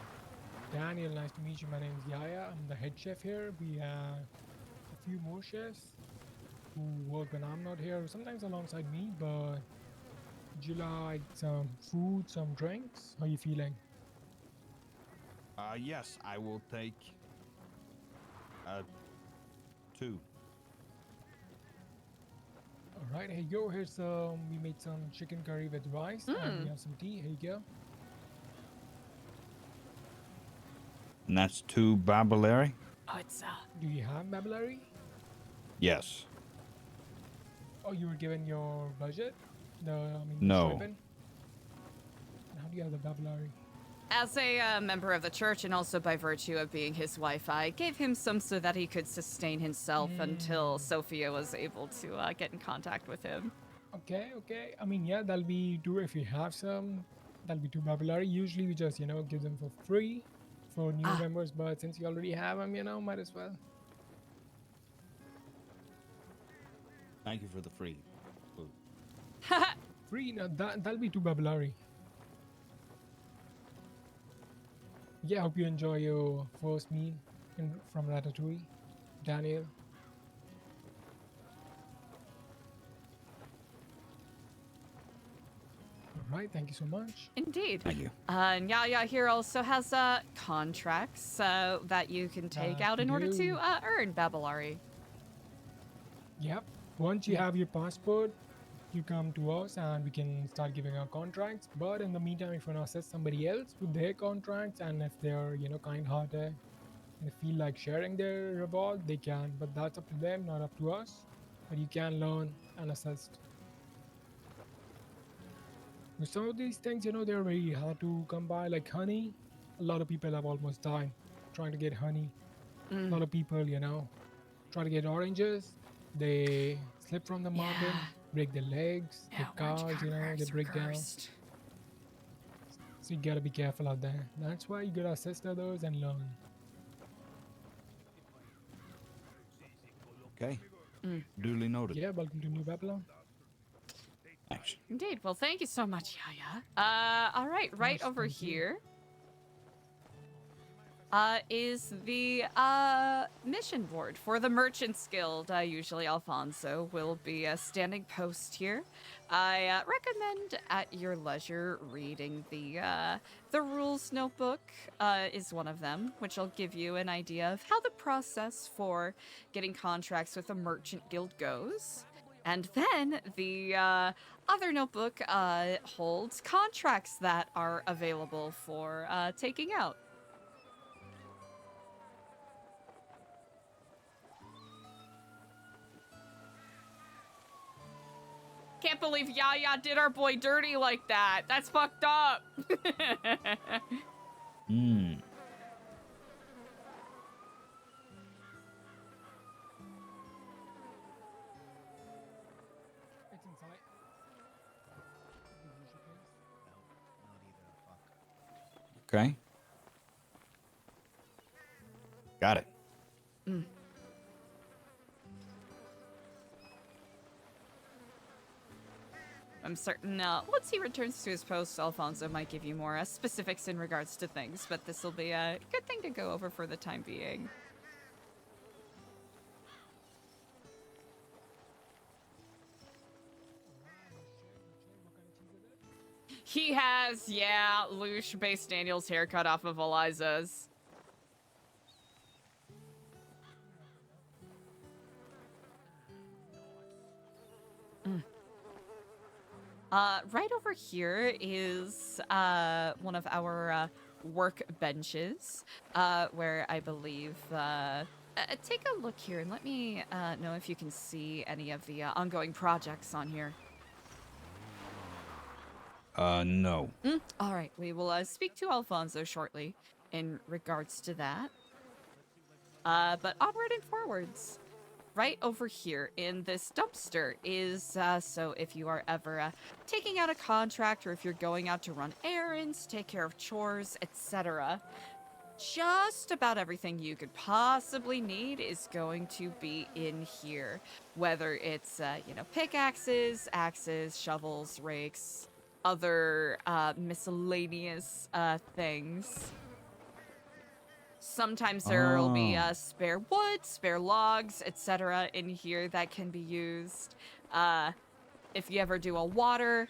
Daniel, nice to meet you. My name is Yaya. I'm the head chef here. We have a few more chefs who work when I'm not here, sometimes alongside me, but would you like some food, some drinks? How are you feeling? Yes, I will take 2. All right, here you go. Here's we made some chicken curry with rice, and we have some tea. Here you go. And that's 2 Babylary? Oh, it's Do you have Babylary? Yes. Oh, you were given your budget? No. stipend? And how do you have the Babylary? As a member of the church, and also by virtue of being his wife, I gave him some so that he could sustain himself until Sophia was able to get in contact with him. Okay. I mean, yeah, that'll be 2 if you have some. That'll be 2 Babylary. Usually we just, give them for free for new members, but since you already have them, might as well. Thank you for the free food. Free? No, that'll be 2 Babylary. Yeah, hope you enjoy your first meal from Ratatouille, Daniel. All right, thank you so much. Indeed. Thank you. And Yaya here also has contracts that you can take out in order to earn Babylari. Yep. Once you have your passport, you come to us and we can start giving out contracts. But in the meantime, if you want to assist somebody else with their contracts, and if they're, kind-hearted and feel like sharing their reward, they can. But that's up to them, not up to us. But you can learn and assist. With some of these things, they're very hard to come by, like honey. A lot of people have almost died trying to get honey. A lot of people, try to get oranges. They slip from the mountain, break their legs, their cars, they break down. So you gotta be careful out there. That's why you gotta assist others and learn. Okay. Duly noted. Yeah, welcome to New Babylon. Thanks. Indeed. Well, thank you so much, Yaya. All right, right over here is the mission board for the Merchants Guild. Usually Alfonso will be standing post here. I recommend at your leisure reading the rules notebook is one of them, which will give you an idea of how the process for getting contracts with the Merchant Guild goes. And then the other notebook holds contracts that are available for taking out. Can't believe Yaya did our boy dirty like that. That's fucked up. Okay. Got it. I'm certain once he returns to his post, Alfonso might give you more specifics in regards to things, but this will be a good thing to go over for the time being. He has, Lush based Daniel's haircut off of Eliza's. Right over here is one of our work benches, where I believe. Take a look here and let me know if you can see any of the ongoing projects on here. No. All right, we will speak to Alfonso shortly in regards to that. But onward and forwards. Right over here in this dumpster is, so if you are ever taking out a contract or if you're going out to run errands, take care of chores, etc., just about everything you could possibly need is going to be in here. Whether it's, pickaxes, axes, shovels, rakes, other miscellaneous things. Sometimes there will be spare wood, spare logs, etc. in here that can be used. If you ever do a water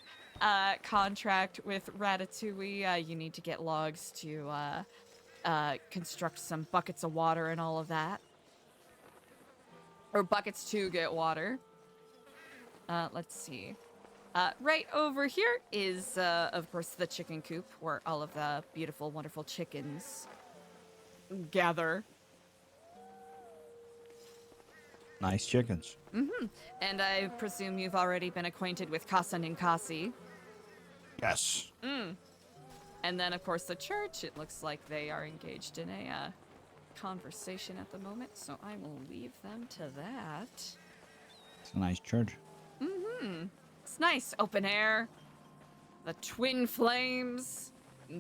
contract with Ratatouille, you need to get logs to construct some buckets of water and all of that. Or buckets to get water. Let's see. Right over here is, of course, the chicken coop where all of the beautiful, wonderful chickens gather. Nice chickens. And I presume you've already been acquainted with Casa Ninkasi. Yes. And then, of course, the church. It looks like they are engaged in a conversation at the moment, so I will leave them to that. It's a nice church. It's nice, open air. The twin flames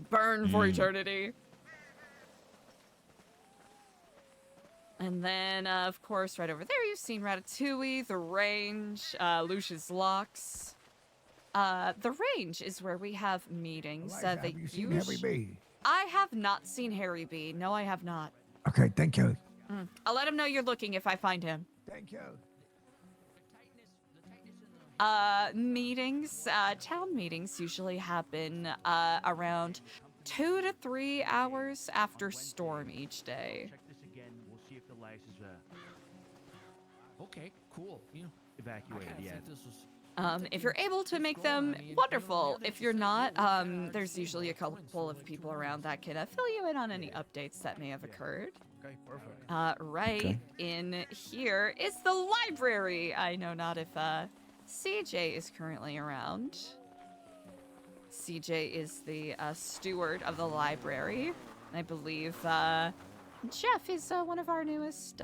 burn for eternity. And then, of course, right over there, you've seen Ratatouille, the range, Lucius Locks. The range is where we have meetings. Eliza, have you seen Harry B? I have not seen Harry B. No, I have not. Okay, thank you. I'll let him know you're looking if I find him. Thank you. Meetings, town meetings usually happen, around 2 to 3 hours after storm each day. Check this again. We'll see if the lice is okay, cool. Evacuated. Yeah. If you're able to make them, wonderful. If you're not, there's usually a couple of people around that can fill you in on any updates that may have occurred. Okay, perfect. Right in here is the library. I know not if CJ is currently around. CJ is the steward of the library. I believe Jeff is one of our newest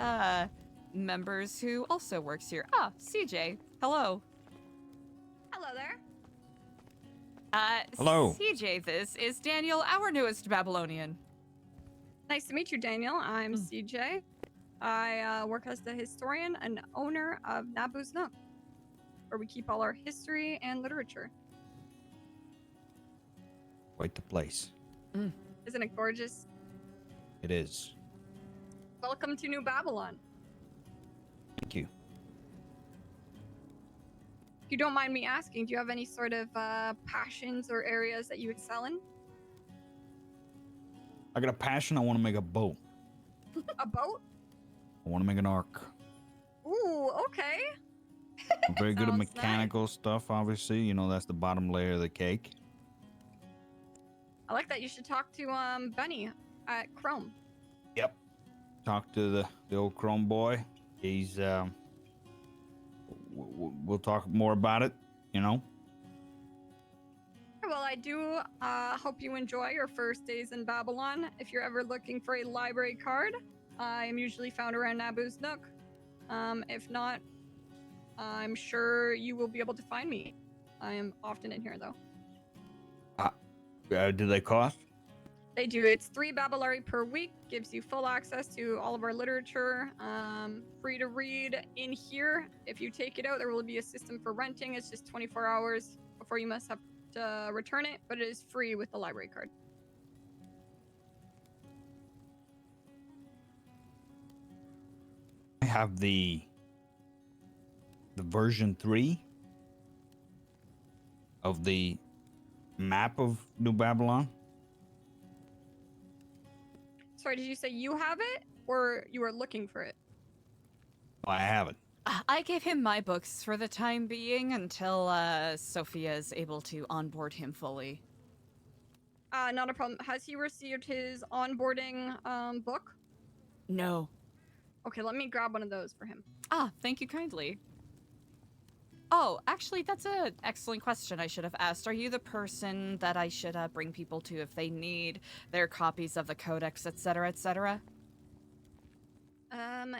members who also works here. Ah, CJ, hello. Hello there. Hello. CJ, this is Daniel, our newest Babylonian. Nice to meet you, Daniel. I'm CJ. I work as the historian and owner of Naboo's Nook, where we keep all our history and literature. Quite the place. Isn't it gorgeous? It is. Welcome to New Babylon. Thank you. If you don't mind me asking, do you have any sort of passions or areas that you excel in? I got a passion. I want to make a boat. A boat? I want to make an ark. Ooh, okay. I'm very good at Sounds mechanical stuff, obviously. That's the bottom layer of the cake. I like that. You should talk to Benny at Chrome. Yep. Talk to the old Chrome boy. He's we'll talk more about it, Well, I do hope you enjoy your first days in Babylon. If you're ever looking for a library card, I am usually found around Naboo's Nook. If not, I'm sure you will be able to find me. I am often in here, though. Do they cost? They do. It's 3 Babylari per week. Gives you full access to all of our literature. Free to read in here. If you take it out, there will be a system for renting. It's just 24 hours before you must have to return it, but it is free with the library card. I have the version 3 of the map of New Babylon. Sorry, did you say you have it or you are looking for it? I have it. I gave him my books for the time being until Sophia is able to onboard him fully. Not a problem. Has he received his onboarding book? No. Okay, let me grab one of those for him. Ah, thank you kindly. Oh, actually, that's an excellent question I should have asked. Are you the person that I should bring people to if they need their copies of the codex, etc., etc.?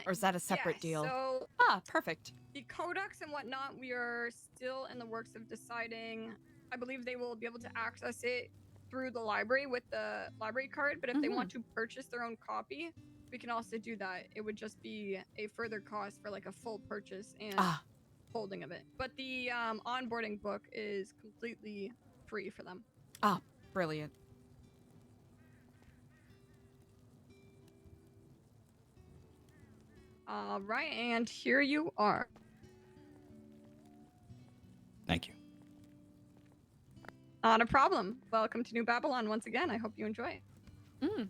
Or is that a separate yes, deal? So Ah, perfect. the codex and whatnot, we are still in the works of deciding. I believe they will be able to access it through the library with the library card, but if they want to purchase their own copy, we can also do that. It would just be a further cost for like a full purchase and holding of it. But the onboarding book is completely free for them. Ah, brilliant. All right, and here you are. Thank you. Not a problem. Welcome to New Babylon once again. I hope you enjoy it.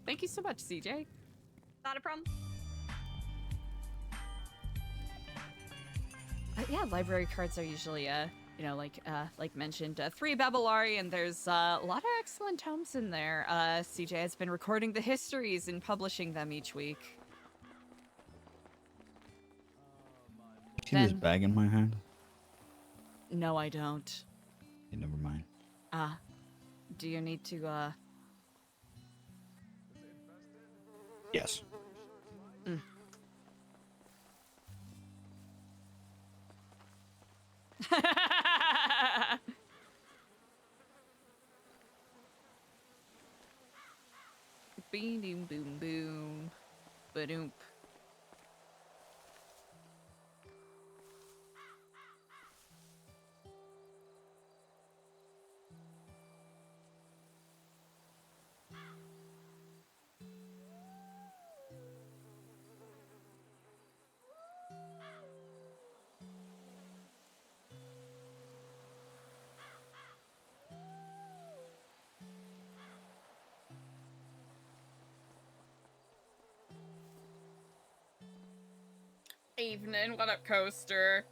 Thank you so much, CJ. Not a problem. Yeah, library cards are usually, you know, like mentioned, 3 Babylari, and there's a lot of excellent tomes in there. CJ has been recording the histories and publishing them each week. See this bag in my hand? No, I don't. Okay, never mind. Do you need to, Yes. Boom, boom, boom. Ba-doom. Evening, what up, Coaster?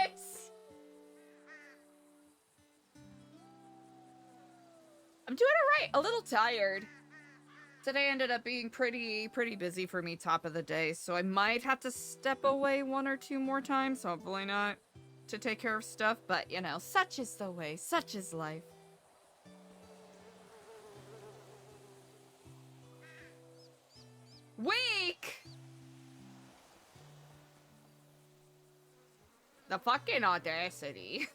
minutes! I'm doing alright, a little tired. Today ended up being pretty busy for me top of the day, so I might have to step away 1 or 2 more times, hopefully not to take care of stuff, but you know, such is the way, such is life. Weak! The fucking audacity.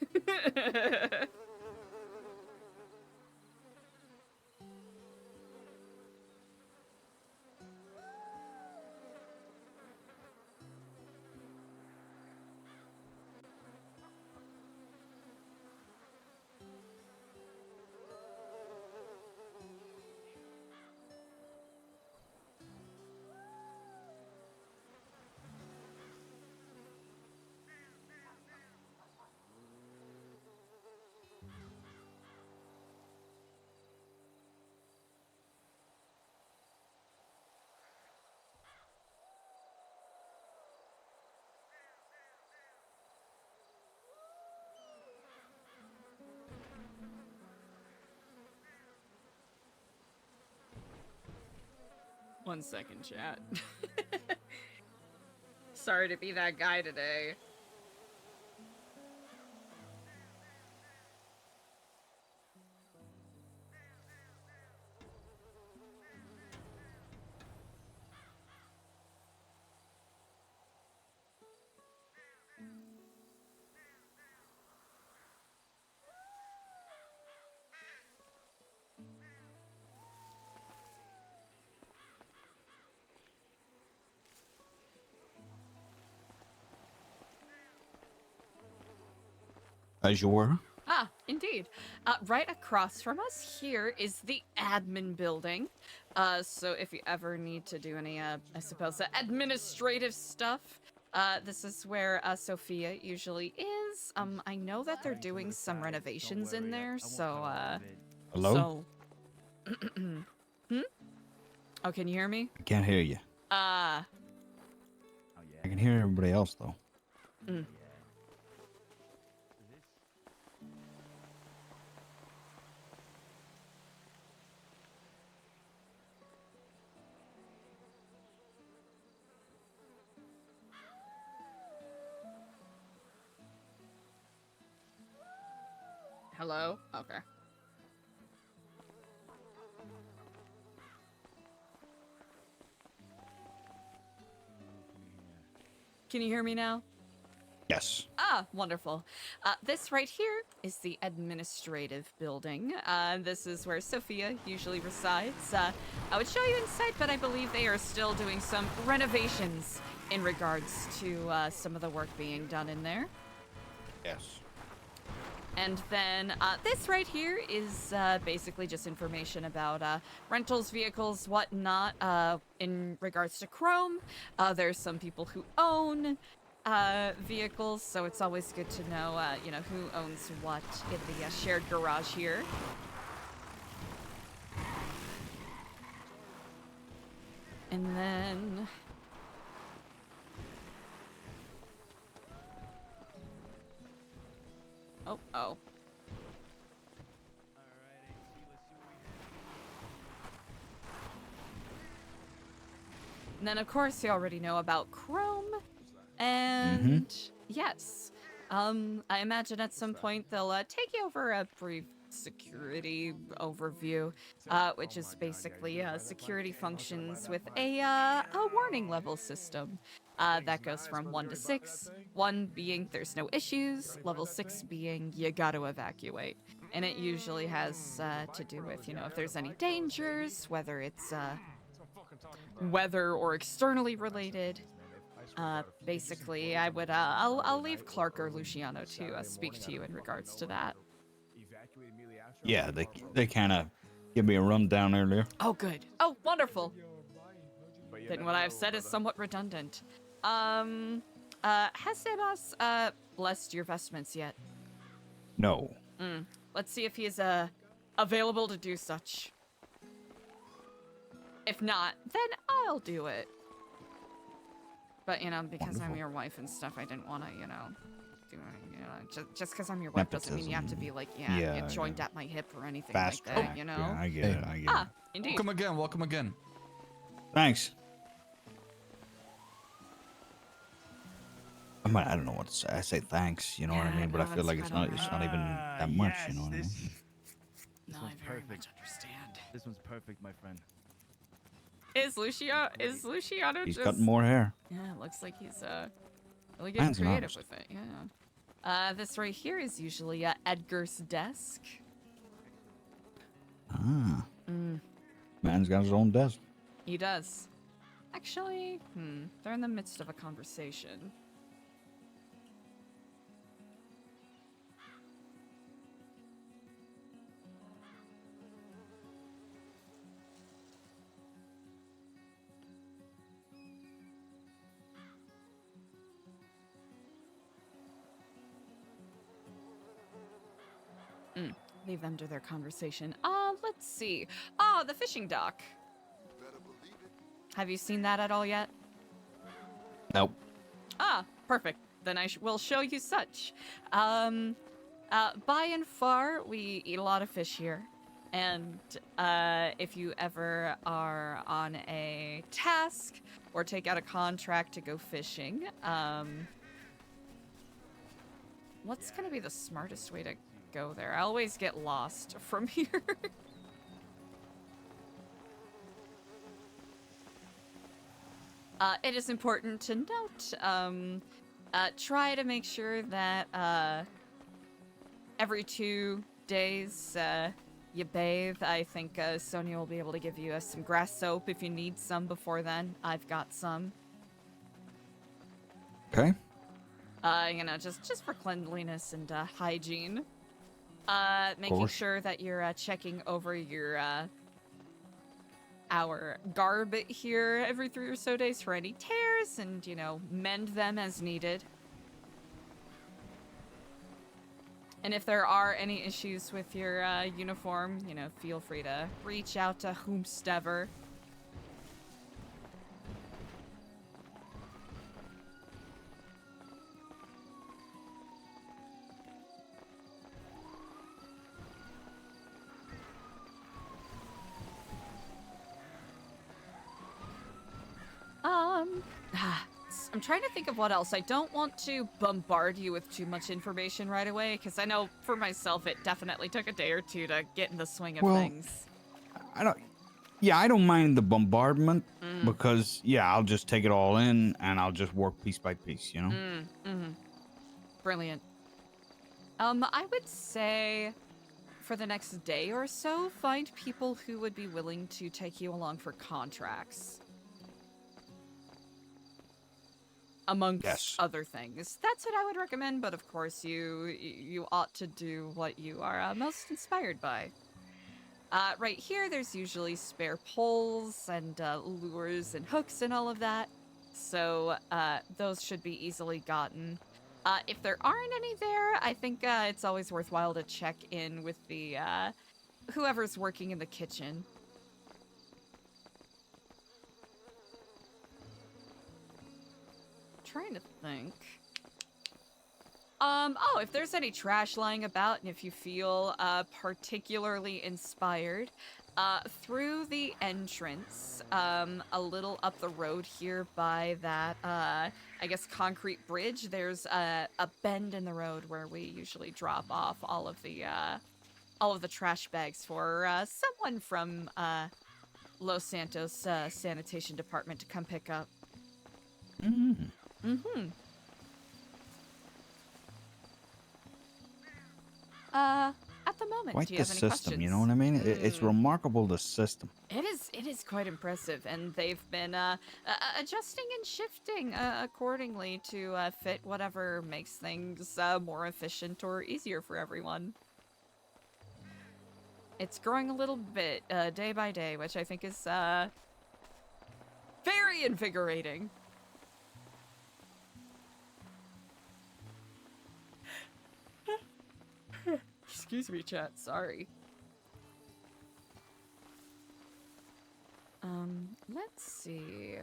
One second, chat. Sorry to be that guy today. As you were. Ah, indeed. Right across from us here is the admin building. So if you ever need to do any, I suppose, administrative stuff, this is where Sophia usually is. I know that they're doing some renovations in there, so, Hello? Hmm? Oh, can you hear me? I can't hear you. I can hear everybody else, though. Mm. Hello? Okay. Can you hear me now? Yes. Ah, wonderful. This right here is the administrative building. This is where Sophia usually resides. I would show you inside, but I believe they are still doing some renovations in regards to some of the work being done in there. Yes. And then this right here is basically just information about rentals, vehicles, whatnot. In regards to Chrome, there's some people who own vehicles, so it's always good to know, you know, who owns what in the shared garage here. And then... Oh. And then, of course, you already know about Chrome. And yes, I imagine at some point they'll take you over a brief security overview, which is basically security functions with a warning level system. That goes from 1 to 6, 1 being there's no issues, level 6 being you got to evacuate. And it usually has to do with, you know, if there's any dangers, whether it's weather or externally related. Basically, I would, I'll leave Clark or Luciano to speak to you in regards to that. Yeah, they kind of give me a rundown earlier. Oh, good. Oh, wonderful. Then what I've said is somewhat redundant. Has Sebas, blessed your vestments yet? No. Let's see if he's, available to do such. If not, then I'll do it. But, you know, because I'm your wife and stuff, I didn't want to, you know, do it, you know, just because I'm your wife doesn't mean you have to be like, joined at my hip or anything like that, you know? Yeah, I get it, I get it. Indeed. Welcome again. Thanks. I don't know what to say. I say thanks, you know what I mean? But I feel like it's not even that much, you know what I mean? This one's perfect. Understand. This one's perfect, my friend. Is Luciano He's just... got more hair. Yeah, it looks like he's, really getting Man's an creative artist. with it, yeah. This right here is usually, Edgar's desk. Ah. Man's got his own desk. He does. Actually, they're in the midst of a conversation. Leave them to their conversation. Let's see. Oh, the fishing dock. Have you seen that at all yet? Nope. Ah, perfect. Then I will show you such. By and far, we eat a lot of fish here. And if you ever are on a task or take out a contract to go fishing, what's gonna be the smartest way to go there? I always get lost from here. It is important to note, try to make sure that every 2 days you bathe. I think Sonia will be able to give you some grass soap if you need some before then. I've got some. Okay. You know, just for cleanliness and hygiene. Making course. sure that you're checking over your our garb here every 3 or so days for any tears, and you know, mend them as needed. And if there are any issues with your uniform, you know, feel free to reach out to whomstever. I'm trying to think of what else. I don't want to bombard you with too much information right away, because I know for myself it definitely took a day or two to get in the swing of things. I don't mind the bombardment Mm. because I'll just take it all in and I'll just work piece by piece, you know. Brilliant. I would say for the next day or so, find people who would be willing to take you along for contracts. Amongst other things. That's what I would recommend, but of course you ought to do what you are most inspired by. Right here, there's usually spare poles and lures and hooks and all of that, so those should be easily gotten. If there aren't any there, I think it's always worthwhile to check in with the whoever's working in the kitchen. Trying to think. Oh, if there's any trash lying about, and if you feel particularly inspired, through the entrance, a little up the road here by that, I guess, concrete bridge, there's a bend in the road where we usually drop off all of the trash bags for someone from Los Santos Sanitation Department to come pick up. At the moment, Quite do you the have any system, questions? you know what I mean? It's remarkable, the system. It is quite impressive, and they've been adjusting and shifting accordingly to fit whatever makes things more efficient or easier for everyone. It's growing a little bit day by day, which I think is very invigorating. Excuse me, chat. Sorry. Let's see.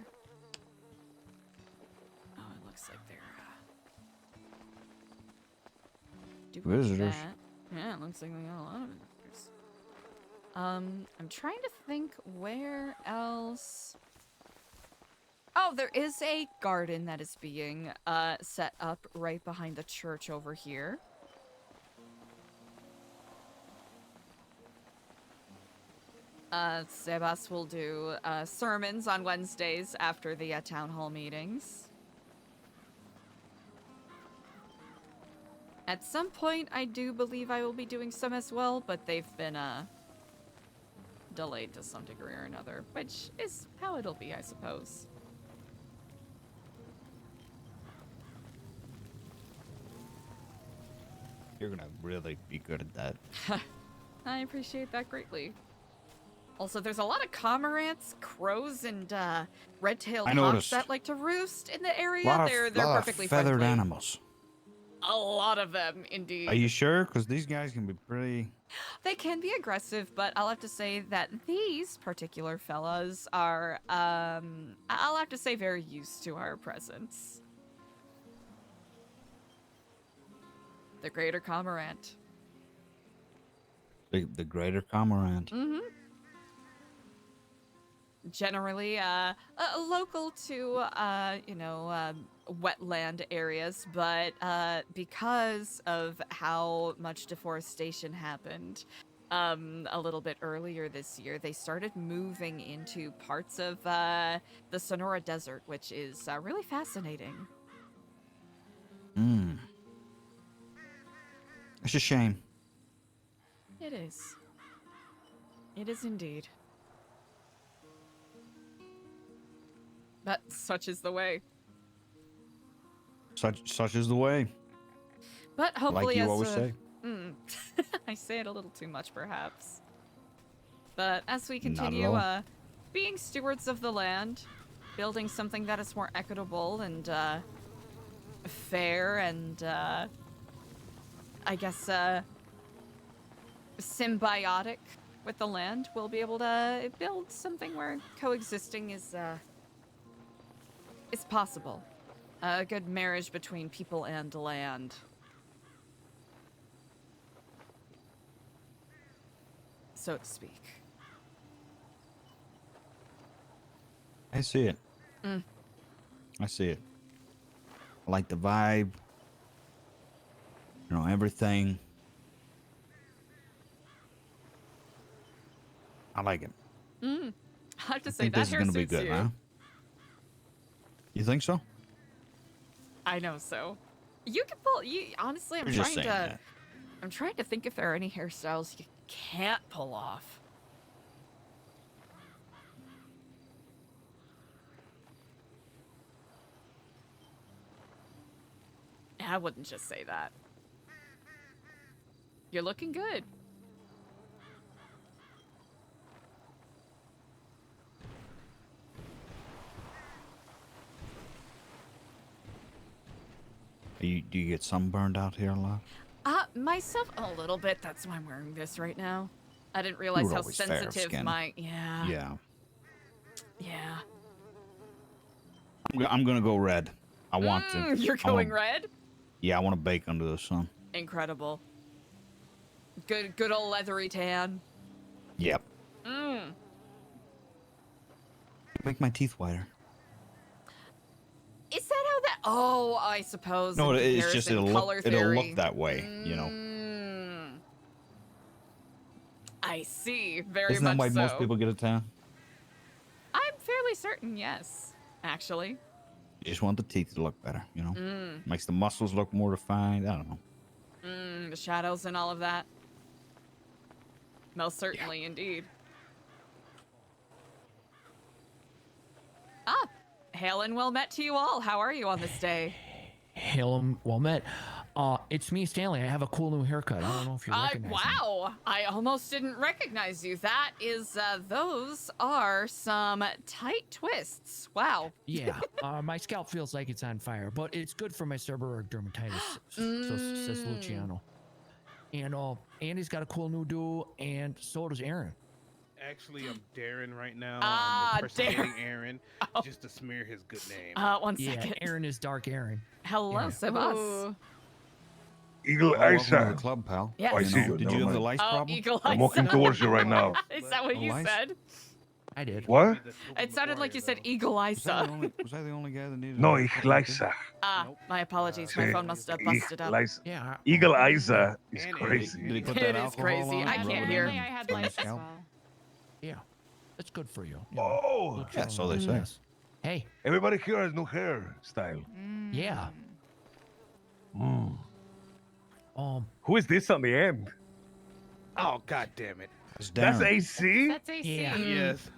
Oh, it looks like they're doing Visitors. that. Yeah, it looks like we got a lot of visitors. I'm trying to think where else. Oh, there is a garden that is being set up right behind the church over here. Sebas will do sermons on Wednesdays after the town hall meetings. At some point, I do believe I will be doing some as well, but they've been delayed to some degree or another, which is how it'll be, I suppose. You're gonna really be good at that. I appreciate that greatly. Also, there's a lot of cormorants, crows, and red-tailed I hawks noticed. that like to roost in the area. Lot They're of perfectly feathered friendly. animals. A lot of them, indeed. Are you sure? Because these guys can be pretty. They can be aggressive, but I'll have to say that these particular fellas are, I'll have to say, very used to our presence. The greater cormorant. The greater cormorant. Mm-hmm. Generally, local to, wetland areas, but because of how much deforestation happened a little bit earlier this year, they started moving into parts of the Sonora Desert, which is really fascinating. It's a shame. It is. It is indeed. But such is the way. Such is the way. But hopefully, like you as always say. I say it a little too much, perhaps. But as we Not at continue all. being stewards of the land, building something that is more equitable and fair and I guess symbiotic with the land, we'll be able to build something where coexisting is possible. A good marriage between people and land. So to speak. I see it. I see it. I like the vibe. You know, everything. I like it. I have to I say think that this is hair gonna be suits good, you. huh? You think so? I know so. You can pull. Honestly, I'm You're just trying saying to. that. I'm trying to think if there are any hairstyles you can't pull off. I wouldn't just say that. You're looking good. Do you get sunburned out here a lot? Myself a little bit. That's why I'm wearing this right now. I didn't You realize were how always fair sensitive skinned. my yeah. Yeah. I'm gonna go red. I want to. You're I wanna- going red? Yeah, I want to bake under the sun. Incredible. Good old leathery tan. Yep. Make my teeth whiter. Is that how that? Oh, I suppose. No, in it's just comparison, color it'll theory. look that way, you know. I see. Very Isn't much that why so. most people get a tan? I'm fairly certain, yes. Actually. You just want the teeth to look better, you know. Mm. Makes the muscles look more defined. I don't know. The shadows and all of that. Most certainly, indeed. Hail and well met to you all. How are you on this day? Hail and well met. It's me, Stanley. I have a cool new haircut. I don't know if you recognize me. Wow, I almost didn't recognize you. That is, those are some tight twists. Wow. Yeah, my scalp feels like it's on fire, but it's good for my seborrheic dermatitis, so says Luciano. And Andy's got a cool new do, and so does Aaron. Actually, I'm Darren right now. Ah, I'm impersonating Darren. Aaron just to smear his good name. One second. Yeah, Aaron is Dark Aaron. Hello, Yeah. Sebas. Eagle Welcome to the Isa. club, pal. Yes. Oh, I see you. Did Never you have the mind. lice problem? Eagle I'm Eyes. walking towards you right now. Is that what you Lice? said? I did. What? It sounded like you said Eagle Was I Isa. the only guy that needed? No, a Eliza. My apologies. My Sí. phone must have busted up. Eliza. Yeah. Eagle Isa is And crazy. Did he put It that is alcohol crazy. on it I and can't rub it hear. in I had on the lice as scalp? well. Yeah, that's good for you. Oh, Yeah, so they say. Yes. Hey, everybody here has new hairstyle. yeah. Who is this on the end? Oh, god damn it. It's That's Darren. AC? That's AC. Yeah. Yes.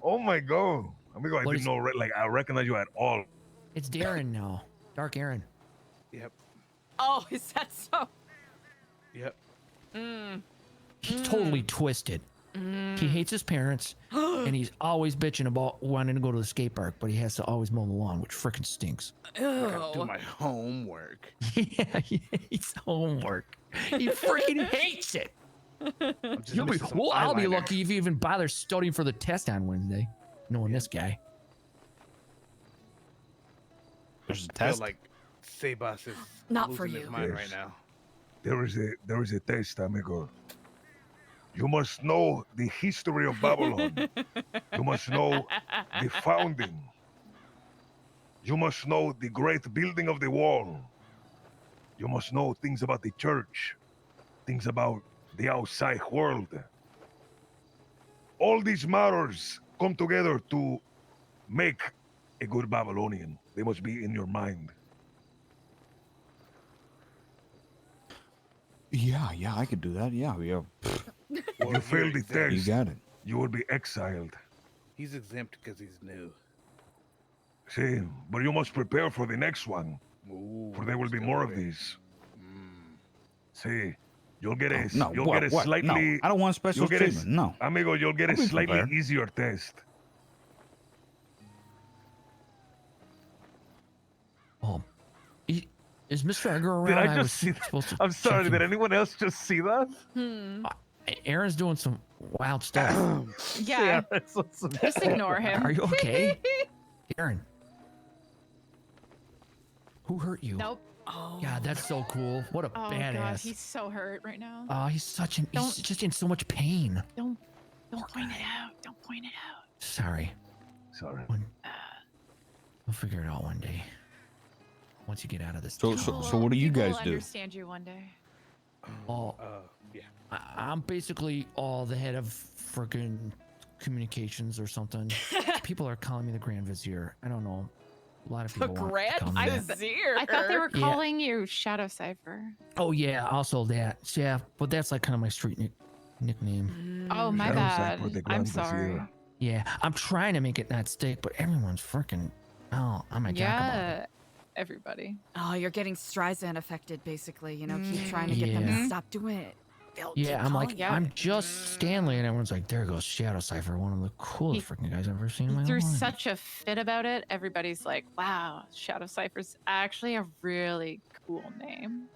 Oh my god. Amigo, I What didn't is- know, like, I recognize you at all. It's Darren now. Dark Aaron. Yep. Oh, is that so? Yep. He's totally twisted. He hates his parents, and he's always bitching about wanting to go to the skate park, but he has to always mow the lawn, which freaking stinks. I gotta do my homework. Yeah, he hates homework. He freaking hates it. You'll be, well, I'll be lucky if you even bother studying for the test on Wednesday, knowing this guy. There's a I feel test. like Sebas is Not losing for his you. mind Yes. right now. There is a test, amigo. You must know the history of Babylon. You must know the founding. You must know the great building of the wall. You must know things about the church, things about the outside world. All these matters come together to make a good Babylonian. They must be in your mind. Yeah, I could do that. Yeah. If you fail the test, You got it. you will be exiled. He's exempt because he's new. See, but you must prepare for the next one. For there will be more of these. See, you'll get a No, you'll get a what? slightly. No, I don't want special you'll get a treatment. No. amigo, you'll get I'll a be slightly prepared. easier test. Oh, is Mr. Edgar around? Did I was just see that? supposed to I'm sorry. check Did him. anyone else just see that? Aaron's doing some wild stuff. Yeah. Just ignore him. Are you okay? Aaron. Who hurt you? Nope. Oh. God, that's so cool. What a Oh badass. god, he's so hurt right now. Oh, he's just in so much pain. Don't point it out. Don't point it out. Sorry. Sorry. We'll figure it out one day. Once you get out of this. So what do you People guys will do? understand you one day. Oh, yeah. I'm basically the head of freaking communications or something. People are calling me the Grand Vizier. I don't know. A lot of The people want to Grand call me that. Vizier. I thought they were Yeah. calling you Shadow Cipher. Oh yeah, also that. Yeah, but that's like kind of my street nickname. Oh my Shadow bad. Cipher, the I'm Grand sorry. Vizier. Yeah, I'm trying to make it not stick, but everyone's freaking. Oh, I'm a jack about it. Yeah, everybody. Oh, you're getting Streisand affected, basically. You know, keep trying to get them Yeah. to stop doing it. They'll Yeah, keep I'm like, calling you. I'm just Stanley, and everyone's like, there goes Shadow Cipher, one of the coolest freaking guys I've ever seen in my He threw life. such a fit about it. Everybody's like, wow, Shadow Cipher's actually a really cool name.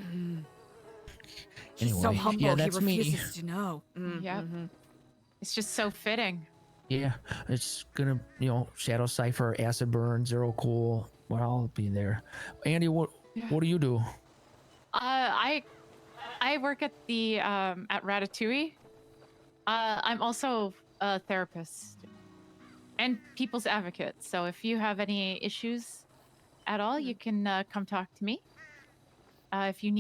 He's so Anyway, humble. yeah, He that's me. refuses to know. Yep. It's just so fitting. Yeah, it's gonna, Shadow Cipher, Acid Burn, Zero Cool. Well, I'll be there. Andy, what do you do? I work at the at Ratatouille. I'm also a therapist and people's advocate. So if you have any issues at all, you can come talk to me. If you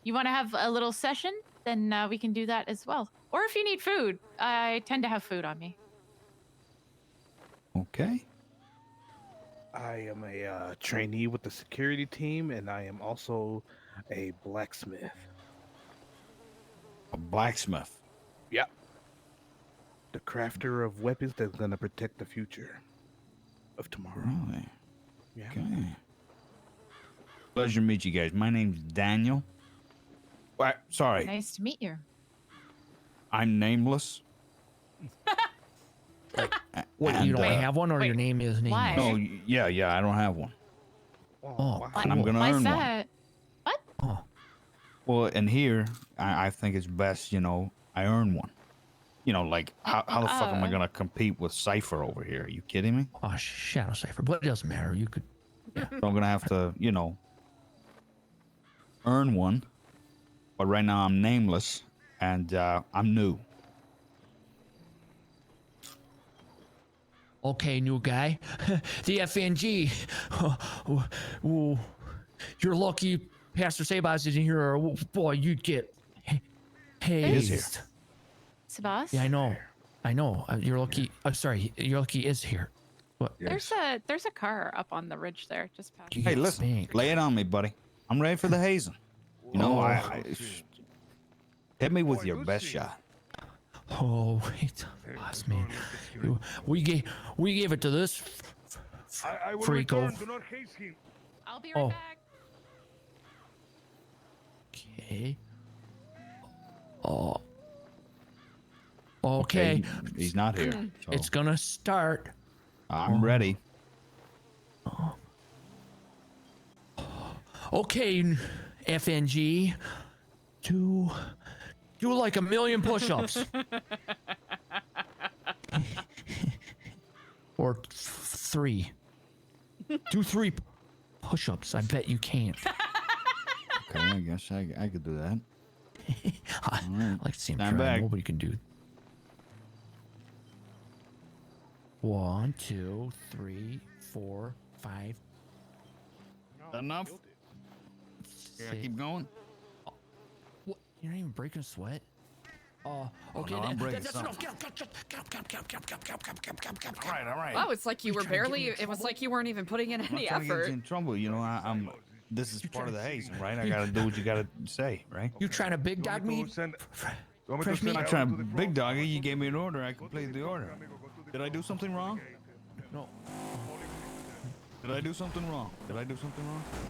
want to have a little session, then we can do that as well. Or if you need food, I tend to have food on me. Okay. I am a trainee with the security team, and I am also a blacksmith. A blacksmith. Yep. The crafter of weapons that's gonna protect the future of tomorrow. Really? Yeah. Okay. Pleasure to meet you guys. My name's Daniel. Sorry, Nice to meet you. I'm nameless. What, you don't And, have one, or your name is nameless? why? No, yeah, I don't have one. Oh, And I'm gonna Why's earn one. that? What? Oh. Well, and here, I think it's best, I earn one. Like, how the fuck am I gonna compete with Cypher over here? Are you kidding me? Oh, Shadow Cipher, but it doesn't matter. You could. So I'm gonna have to, earn one. But right now I'm nameless, and I'm new. Okay, new guy. The FNG. Ooh, you're lucky Pastor Sabas isn't here, or boy, you'd get hazed. Sebas? Yeah, I know. You're lucky. I'm sorry. You're lucky is here. What? There's a car up on the ridge there, just past. Hey, listen, lay it on me, buddy. I'm ready for the hazing. Hit me with your best shot. Oh wait, boss man. We gave it to this I will freako. return. Do not haste him. I'll be right back. Okay. Oh. Okay. He's not here. So It's gonna start. I'm ready. Okay, FNG. Do like 1,000,000 push-ups. Or 3. Do 3 push-ups. I bet you can't. Okay, I guess I could do that. I'd like to see him Stand try. back. Nobody can do. 1, 2, 3, 4, 5. Enough? Yeah, keep going. What? You're not even breaking a sweat? Okay. no, I'm breaking that's something. enough. Get up. All right. Wow, it's like you were barely. It was like you weren't even putting in I'm any not trying to get effort. you in trouble. I'm. This is part of the hazing, right? I gotta do what you gotta say, right? You trying to big dog me? Fresh meat? I'm trying to big dog you. You gave me an order. I completed the order. Did I do something wrong? No. Did I do something wrong?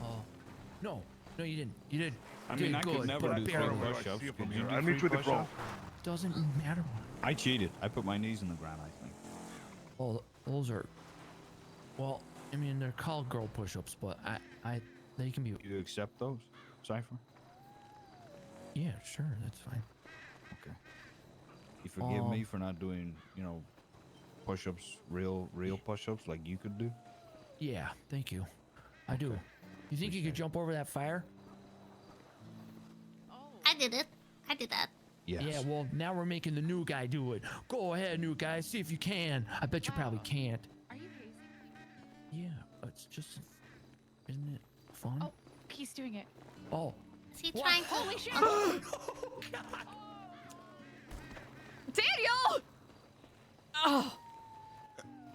Oh. No, you didn't. You did. I mean, I could never do 3 push-ups. Could you do I 3 meet with the pro. push-ups? Doesn't matter. I cheated. I put my knees in the ground, I think. Oh, those are. Well, I mean, they're called girl push-ups, but they can be. You accept those, Cypher? Yeah, sure, that's fine. Okay. You forgive me for not doing, push-ups, real push-ups like you could do? Yeah, thank you. I do. You think you could jump over that fire? I did it. I did that. Yes. Yeah, well, now we're making the new guy do it. Go ahead, new guy. See if you can. I bet you probably can't. Are you hazing? Yeah, it's just... Isn't it fun? Oh, he's doing it. Oh. Is he trying to? Holy shit! Oh, God. Daniel!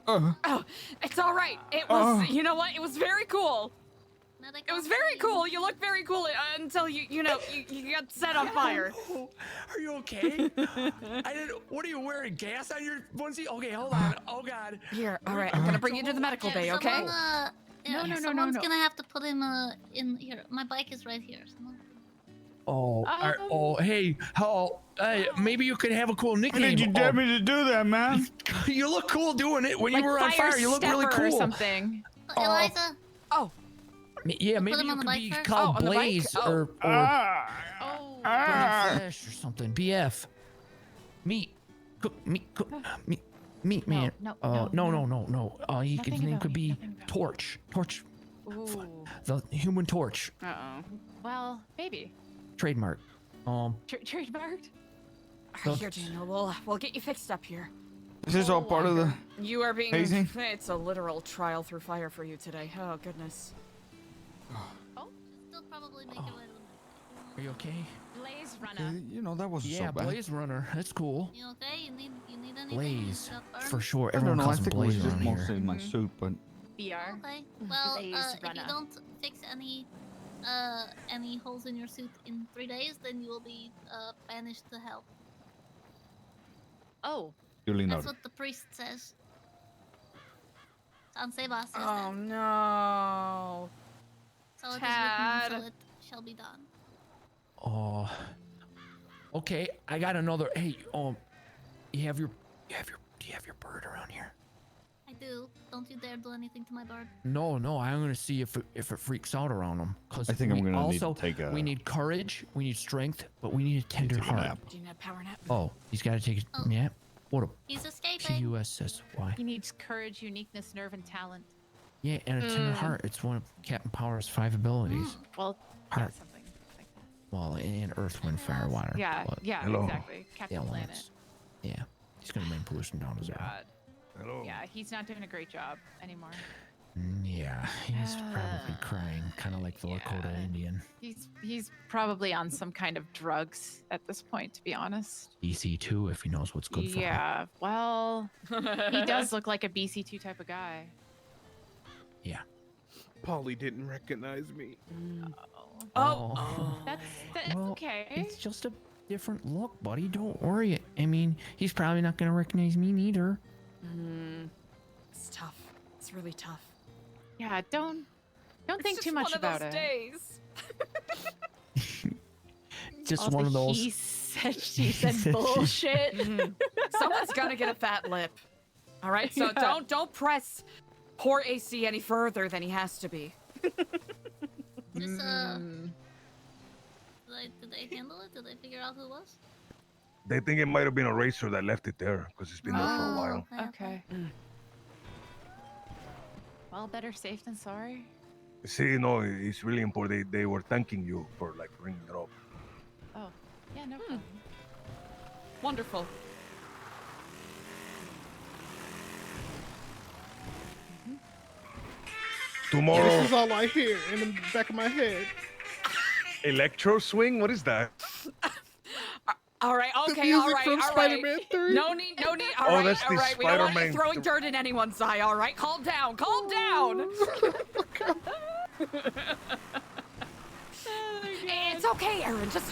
Oh, it's all right. It was, you know what? It was very cool. It was very cool. You looked very cool until you got set on fire. Are you okay? I didn't. What are you wearing? Gas on your onesie? Okay, hold on. Oh God. Here, all right. I'm gonna bring you to the medical bay, okay? Someone's gonna have to put him in here. My bike is right here. Hey, maybe you could have a cool nickname. Why did you dare me to do that, man? You look cool doing it. When like you were on fire, you look really cool. Or something. Eliza. Oh. Yeah, maybe you could be called Blaze or Flash or something. BF. Meat. Meat man. No. His name could be Torch. Torch. Ooh. The Human Torch. Well, maybe. Trademark. Trademarked? Here, Daniel. We'll get you fixed up here. Is this all part of the You are being hazing? It's a literal trial through fire for you today. Oh goodness. Still probably make it right on. Are you okay? Blaze Runner. That wasn't so Yeah, bad. Blaze Runner. That's cool. You okay? You need anything? Blaze. You got burned? For sure. I Everyone don't know. I calls him think it was Blaze just around here. mostly my suit, but BR. Okay. Well, Blaze if you Runner. don't fix any holes in your suit in 3 days, then you will be banished to hell. Oh. duly That's noted. what the priest says. San Sebas says Oh that. no. So it is Chad. written, so it shall be done. Oh. Okay, I got another. Hey, do you have your bird around here? I do. Don't you dare do anything to my bird. No, I'm gonna see if it freaks out around him. Cause I think I'm gonna need to also take a- we need courage, we need strength, but we need a tender take a heart. nap. Do you need a power nap? Oh, he's got to take a nap. What a He's escaping. PUSSY. He needs courage, uniqueness, nerve, and talent. Yeah, and a tender heart. It's one of Captain Power's 5 abilities. Well, Heart. yeah, something like that. Well, and Earth, Wind, Fire, Water. Yeah, but yeah, hello. exactly. Captain The Planet. elements. Yeah, he's gonna bring pollution down as well. God. Hello. Yeah, he's not doing a great job anymore. Yeah, he's probably crying, kind of like the Lakota Indian. He's probably on some kind of drugs at this point, to be honest. BC2, if he knows what's good for him. Yeah, well, he does look like a BC2 type of guy. Yeah. Polly didn't recognize me. That's Well, okay. It's just a different look, buddy. Don't worry. I mean, he's probably not gonna recognize me neither. It's tough. It's really tough. Yeah, don't think It's too just much one of about those it. days. Just All one the of those. He said, she said bullshit. Someone's gonna get a fat lip. All right, so Yeah. don't press poor AC any further than he has to be. This, did they handle it? Did they figure out who it was? They think it might have been a racer that left it there because it's been there for a while. Okay. Well, better safe than sorry. See, no, it's really important. They were thanking you for like bringing it up. Oh, yeah, no problem. Wonderful. Tomorrow, This is all I hear in the back of my head. electro swing. What is that? All right, The okay, music all right, from all Spider-Man right. 3. No need. Oh, All right, that's all the right. We don't want you Spider-Man throwing dirt in anyone's eye. All right, calm down. Calm down. It's okay, Aaron. Just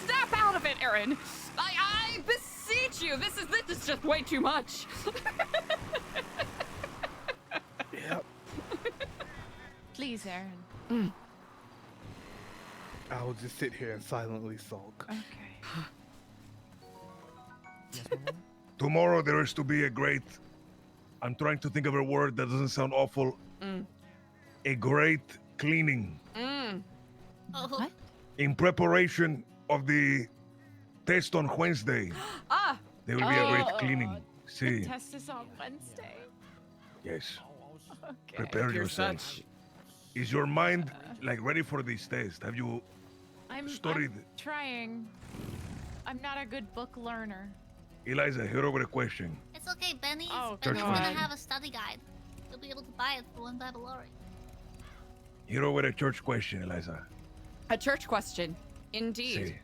snap out of it, Aaron. I beseech you. This is just way too much. Yep. Please, Aaron. I will just sit here and silently sulk. Okay. Tomorrow there is to be a great. I'm trying to think of a word that doesn't sound awful. A great cleaning Oh. in preparation of the test on Wednesday. There will be a great cleaning. The See, test is on Wednesday. yes. Okay. Prepare yourself. Is your mind like ready for this test? Have you studied? I'm trying. I'm not a good book learner. Eliza, here over a question. It's okay, Benny's Church gonna question. have a study guide. You'll be able to buy it for 1 Babylori. Here over a church question, Eliza. A church question, indeed. See.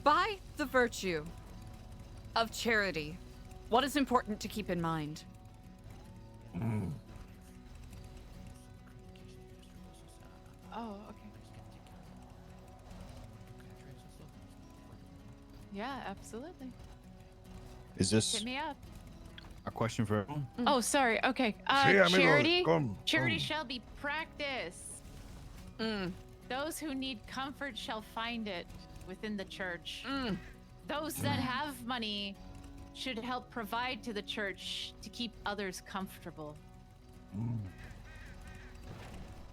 By the virtue of charity, what is important to keep in mind? Oh, okay. Yeah, absolutely. Is this Hit me up. a question for everyone? Oh, sorry. Okay. Sí, amigos, Charity. come, Charity come. shall be practiced. Those who need comfort shall find it within the church. Those that have money should help provide to the church to keep others comfortable.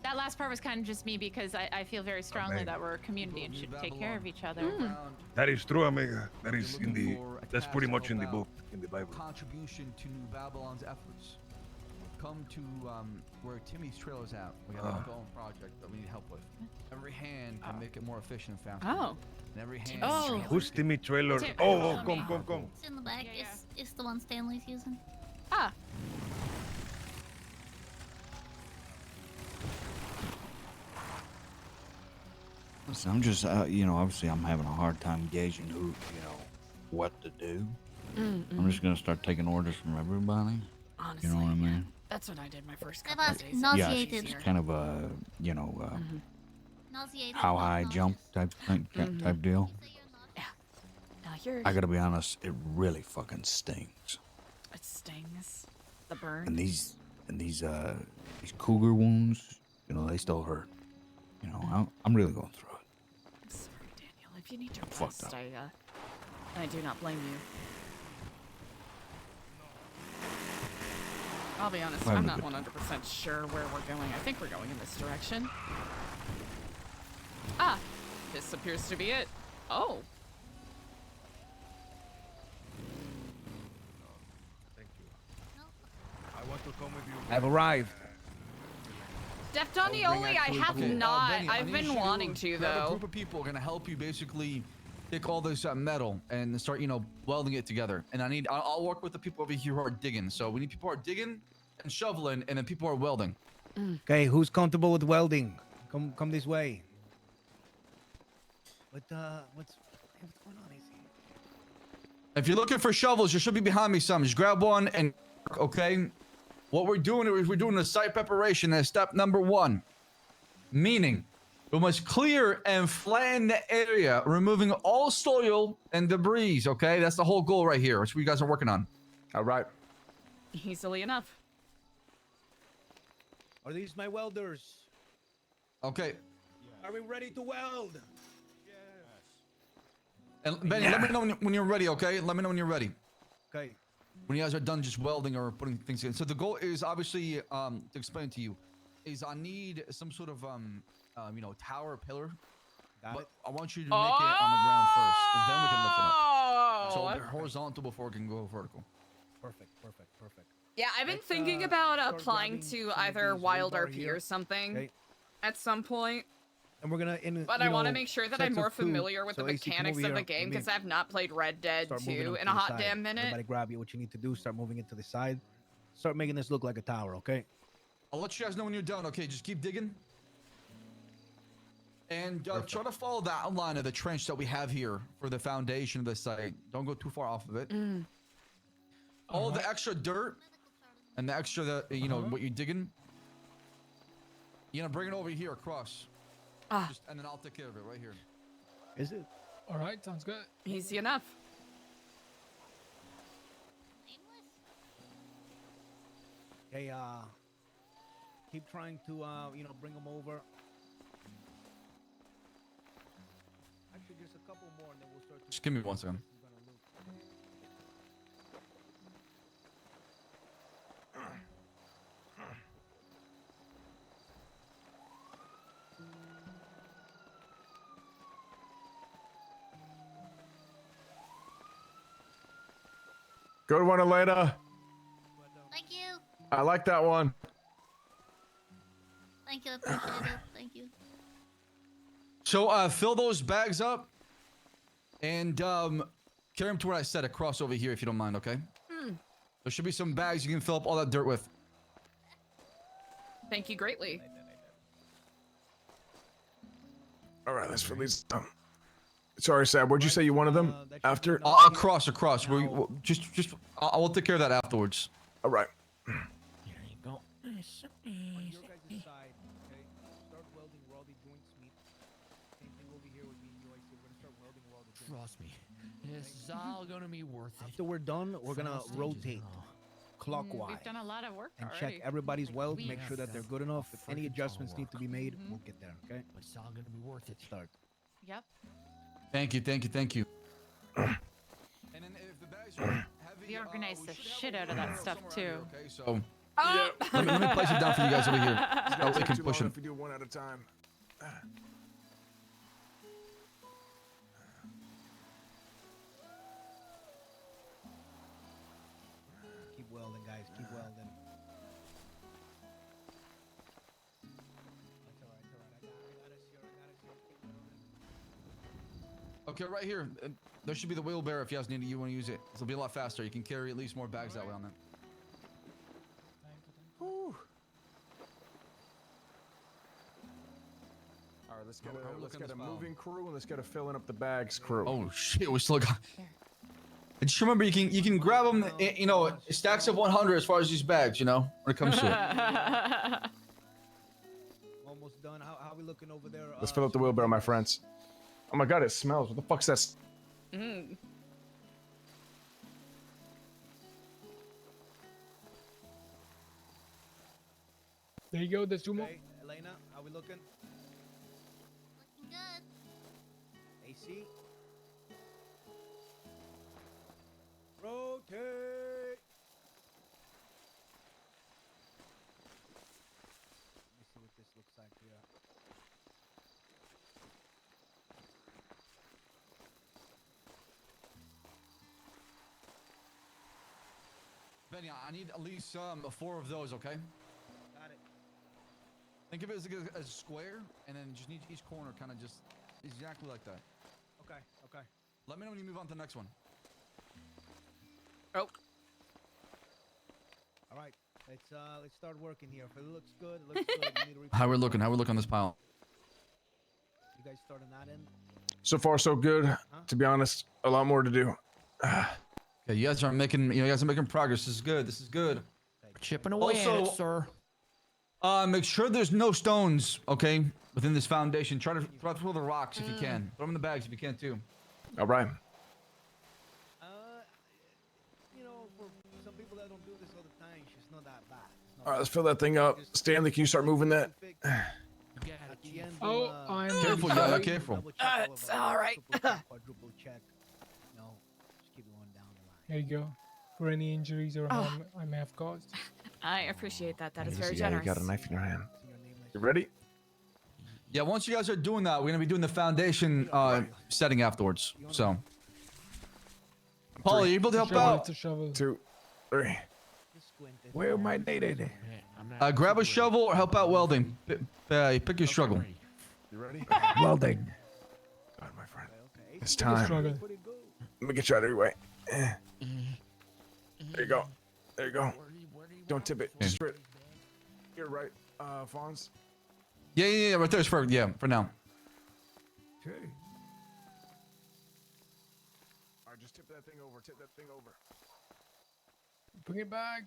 That last part was kind of just me because I feel very strongly that we're a community and should take care of each other. That is true, amiga. That is in the. That's pretty much in the book, in the Bible. Contribution to New Babylon's efforts. Come to where Timmy's trailer's at. We have an ongoing project that we need help with. Every hand can make it more efficient and faster. Oh. And every hand. Who's Timmy Trailer? Oh, come. It's in the back. It's the one Stanley's using. Listen, I'm just, obviously I'm having a hard time gauging who, what to do. I'm just gonna start taking orders from everybody. Honestly, you know what I mean? That's what I did my first I've couple of days. nauseated. Yeah, it's kind of a, Nauseated. how high jump type thing, type deal. You're... I gotta be honest, it really fucking stings. It stings. The burn. And these cougar wounds, they still hurt. I'm really going through it. I'm sorry, Daniel. If you need to fucked rest, up. I do not blame you. I'll be honest, I'm not 100% sure where we're going. I think we're going in this direction. This appears to be it. Oh. Thank you. I want to come with you. I've arrived. Deftonioli, I have not. Benny, I've been wanting to, grab a though. group of people are gonna help you basically take all this metal and start, welding it together. And I'll work with the people over here who are digging. So we need people who are digging and shoveling, and then people who are welding. Okay, who's comfortable with welding? Come this way. What's going on, AC? If you're looking for shovels, you should be behind me some. Just grab one and, okay? What we're doing is we're doing the site preparation as step number 1. Meaning, we must clear and flatten the area, removing all soil and debris, okay? That's the whole goal right here. That's what you guys are working on. All right. Easily enough. Are these my welders? Okay. Are we ready to weld? And Benny, let me know when you're ready, okay? Let me know when you're ready. Okay. When you guys are done just welding or putting things in. So the goal is obviously, to explain to you, is I need some sort of, tower pillar. But I want you to make it on the ground first, and then we can lift it up. So it'll be horizontal before it can go vertical. Perfect. Yeah, I've been thinking about applying to either Wild RP or something at some point. And we're gonna But I want to make sure that I'm more familiar with the mechanics of the game because I've not played Red Dead 2 in a hot damn minute. Everybody grab you. What you need to do, start moving it to the side. Start making this look like a tower, okay? I'll let you guys know when you're done, okay? Just keep digging. And try to follow the outline of the trench that we have here for the foundation of the site. Don't go too far off of it. All the extra dirt and the extra, what you're digging, bring it over here across. And then I'll take care of it right here. Is it? All right, sounds good. Easy enough. Hey, keep trying to, bring them over. just a couple more, and then we'll start. Just give me 1 second. Good one, Elena. Thank you. I like that one. Thank you. Appreciate it. Thank you. So fill those bags up and carry them to where I said across over here if you don't mind, okay? There should be some bags you can fill up all that dirt with. Thank you greatly. All right, let's fill these up. Sorry, Sab. What'd you say you wanted them after? Across. I will take care of that afterwards. All right. Your guys' side, okay? Start welding where all the joints meet. Same thing over here with me and you. I said we're gonna start welding where all the joints. Trust me, this is all gonna be worth it. After we're done, we're gonna rotate clockwise. We've done a lot of work And already. check everybody's weld, weeks. make sure that they're good enough. If any adjustments need to be made, we'll get there, okay? It's all gonna be worth it. Start. Yep. Thank you. We organized the shit out of that stuff too. Okay, so Oh. let me place it down for you guys over here. That way we can push them. If we do one at a time. Keep welding, guys. Keep welding. That's alright. I got us here. Keep welding. Okay, right here. There should be the wheelbarrow if you guys need it. You want to use it. It'll be a lot faster. You can carry at least more bags that way on that. All right, let's get a moving crew and let's get a filling up the bags crew. Oh shit, we still got. Just remember, you can grab them. You know, stacks of 100 as far as these bags. You know, when it comes to it. Almost done. How are we looking over there? Let's fill up the wheelbarrow, my friends. Oh my god, it smells. What the fuck's that? There you go. There's 2 more. Okay, Elena, how we looking? Looking good. AC. Rotate. Let me see what this looks like here. Benny, I need at least 4 of those. Okay. Got it. Think of it as a square, and then just need each corner kind of just exactly like that. Okay. Let me know when you move on to the next one. Oh. All right. Let's start working here. If it looks good, it looks good. You need to How we looking on this pile? You guys starting that in? So far, so good. To be honest, a lot more to do. Okay, you guys are making progress. This is good. Chipping away at it, Also, sir. make sure there's no stones, okay, within this foundation. Try to throw the rocks if you can. Throw them in the bags if you can too. All right. You know, for some people that don't do this all the time, it's not that bad. All right, let's fill that thing up. Stanley, can you start moving that? At the end, Oh, I'm Careful, sorry. yeah, careful. It's all right. Quadruple check. No, just keep going down the line. There you go. For any injuries or harm I may have caused. I appreciate that. That is Easy, very yeah, generous. you got a knife in your hand. You ready? Yeah, once you guys are doing that, we're gonna be doing the foundation setting afterwards. So, Paul, are you able to help out? 2, 3. Where am I needed? Grab a shovel or help out welding. Pick your struggle. You ready? Welding. God, my friend. It's time. Let me get you out of your way. There you go. There you go. Don't tip it. Just straight. You're right, Fonz. Yeah, right there's for for now. Okay. All right, just tip that thing over. Tip that thing over. Bring it back.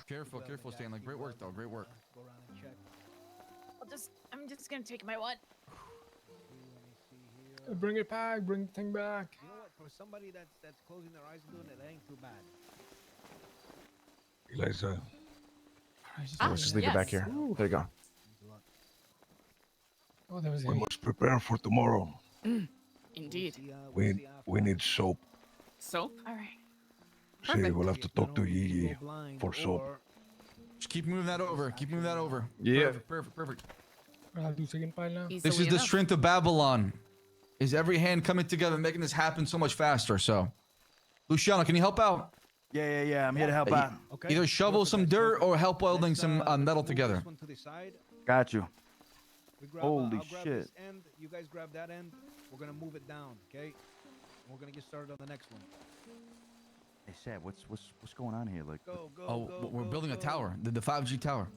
Careful, Stanley. Great work, though. Great work. Go around and check. I'm just gonna take my one. Bring it back. Bring the thing back. You know what? For somebody that's closing their eyes and doing it, that ain't too bad. Eliza. Let's just leave it back here. There you go. Oh, that was We him. must prepare for tomorrow. Indeed. We need soap. Soap? All right. See, Perfect. we'll have to talk to Yigi for soap. Just keep moving that over. Keep moving that over. Yeah. Perfect. I'll do second pile now. This is the strength of Babylon. Is every hand coming together, making this happen so much faster. So, Luciano, can you help out? Yeah. I'm here to help out. Either shovel some dirt or help welding some metal together. Got you. I'll Holy grab shit. this end, you guys grab that end. We're gonna move it down, okay? And we're gonna get started on the next one. Hey, Seb, what's going on here? Like, We're building a tower, the 5G tower.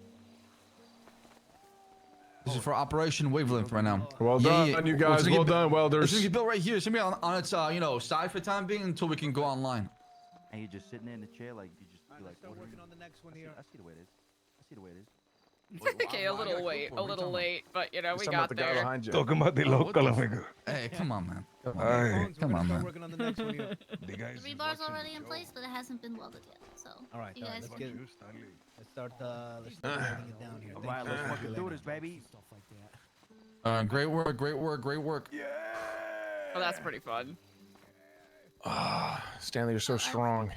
This is for Operation Wavelength right now. Well done, you guys. Well done, welders. It's gonna get built right here. It's gonna be on its side for the time being until we can go online. and you're just sitting there in the chair, like you just be like, Start working on the next one here. I see the way it is. I see the way it is. Okay, a little late, but you know, we got there. Talking about the local, amigo. Hey, come on, man. Come on, man. The rebar's already in place, but it hasn't been welded yet. So, all right, you guys let's can- start welding it down here. All right, let's fucking do this, baby. Great work. Yeah. Oh, that's pretty fun. Stanley, you're so strong.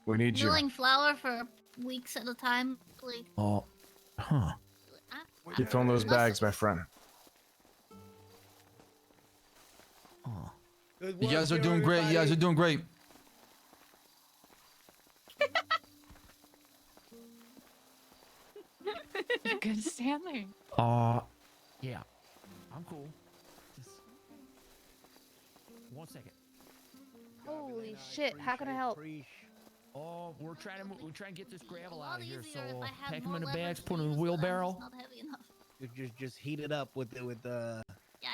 We need you. Milling flour for weeks at a time. Like, Oh. Huh. Keep filling those bags, my friend. Oh. You guys are doing great. You guys are doing great. You're good, Stanley. Yeah. I'm cool. Just 1 second. Holy shit! How can I help? Oh, we're trying to get this gravel out of here. So if I had pack them more in the leverage bags, to put them in use, the but wheelbarrow. it's not heavy enough. Just heat it up with the.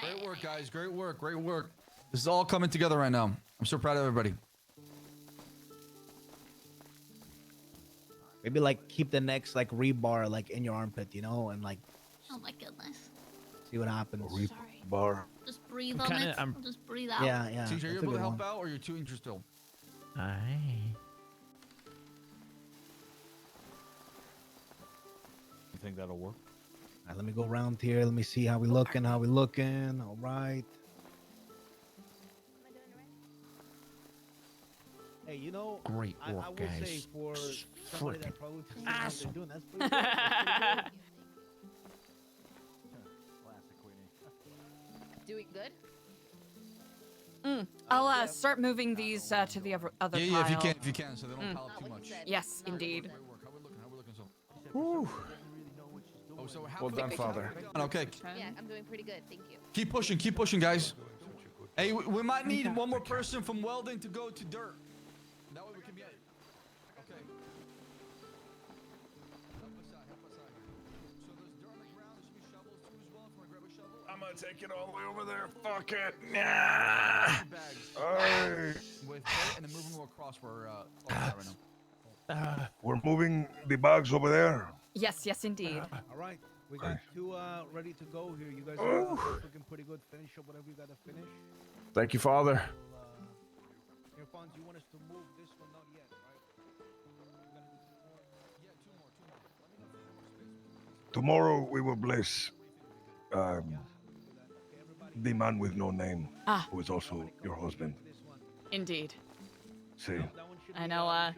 Great work, guys. Great work. This is all coming together right now. I'm so proud of everybody. Maybe like keep the next like rebar like in your armpit, you know, and like Oh my goodness. see what happens. Rebar. Just breathe I'm on kinda- it. I'm- Just breathe out. Yeah. TJ, are that's you a able to good help one. out, or you're 2 inches still? Aye. You think that'll work? All right, let me go around here. Let me see how we looking. All right. Hey, you know, Great I work, will guys. say for somebody that probably doesn't know what awesome. they're doing, that's pretty good. That's pretty good. Doing good? I'll start moving these to the other Yeah, pile. if you can, so they don't pile up too much. Yes, indeed. How we looking so? Whew. Oh, so half Well of done, it- Father. Okay, Yeah, I'm doing pretty good. Thank you. keep pushing, guys. Hey, we might need one more person from welding to go to dirt. That way we can be. Okay. Help us out here. So there's dirt on the ground. There should be shovels too as well. If you want to grab a shovel. I'm gonna take it all the way over there. Fuck it. Nah. Alright. With dirt and then move them across where right now. We're moving the bags over there. Yes, indeed. All right, we got two ready to go here. You guys are looking pretty good. Finish up whatever you gotta finish. Thank you, Father. Here, Fonz, you want us to move this one? Not yet, right? Tomorrow we will bless the man with no name, who is also your husband. Indeed. See, I know.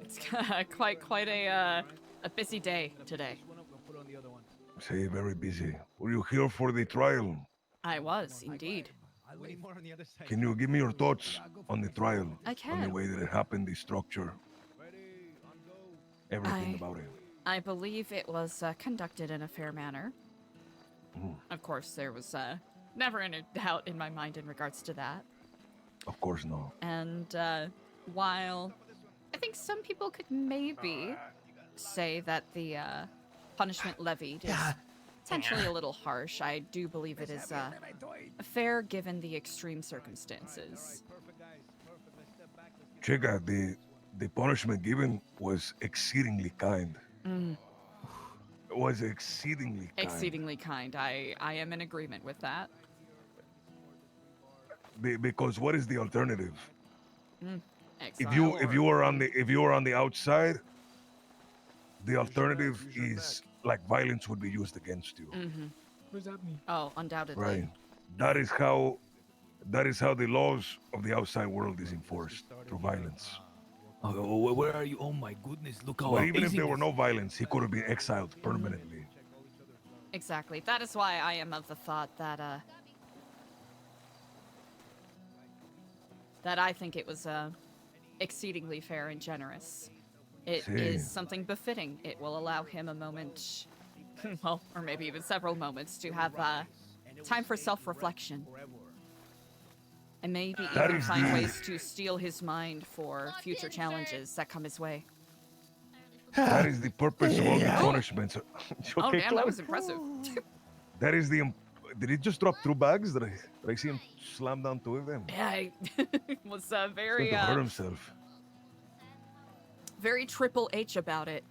It's quite a busy day today. see, very busy. Were you here for the trial? I was indeed. Can you give me your thoughts on the trial? I On the can. way that it happened, the structure, everything about it. I believe it was conducted in a fair manner. Of course, there was never any doubt in my mind in regards to that. Of course not. And while I think some people could maybe say that the punishment levied is potentially a little harsh, I do believe it is fair given the extreme circumstances. Chica, the punishment given was exceedingly kind. It was exceedingly kind. Exceedingly kind. I am in agreement with that. Because what is the alternative? If Exile you were on the outside, the alternative is like violence would be used against you. What does that mean? Oh, undoubtedly. Right. That is how the laws of the outside world is enforced through violence. Oh, where are you? Oh my goodness! Look how But even if amazing there were this no is. violence, he could have been exiled permanently. Exactly. That is why I am of the thought that I think it was exceedingly fair and generous. It is something befitting. It will allow him a moment, well, or maybe even several moments, to have time for self-reflection. And maybe even find ways to steel his mind for future challenges that come his way. That is the purpose of all the punishments. Oh, Okay, damn, Cloud? that was impressive. That is the. Did he just drop 2 bags? Did I see him slam down 2 of them? Yeah, he was He's very, going to hurt himself. very Triple H about it.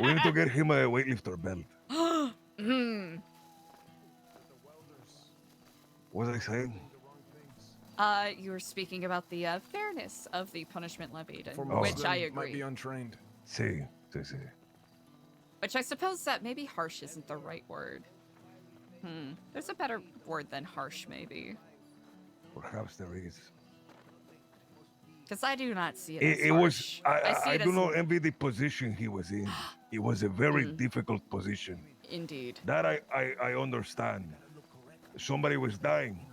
We need to get him a weightlifter belt. What was I saying? You were speaking about the fairness of the punishment levied, and For which most I of them might agree. be untrained. See. Which I suppose that maybe harsh isn't the right word. There's a better word than harsh, maybe. Perhaps there is. Because I do not see it as It harsh. was. see I it do as not envy the position he was in. It was a very difficult position. Indeed. That I understand. Somebody was dying.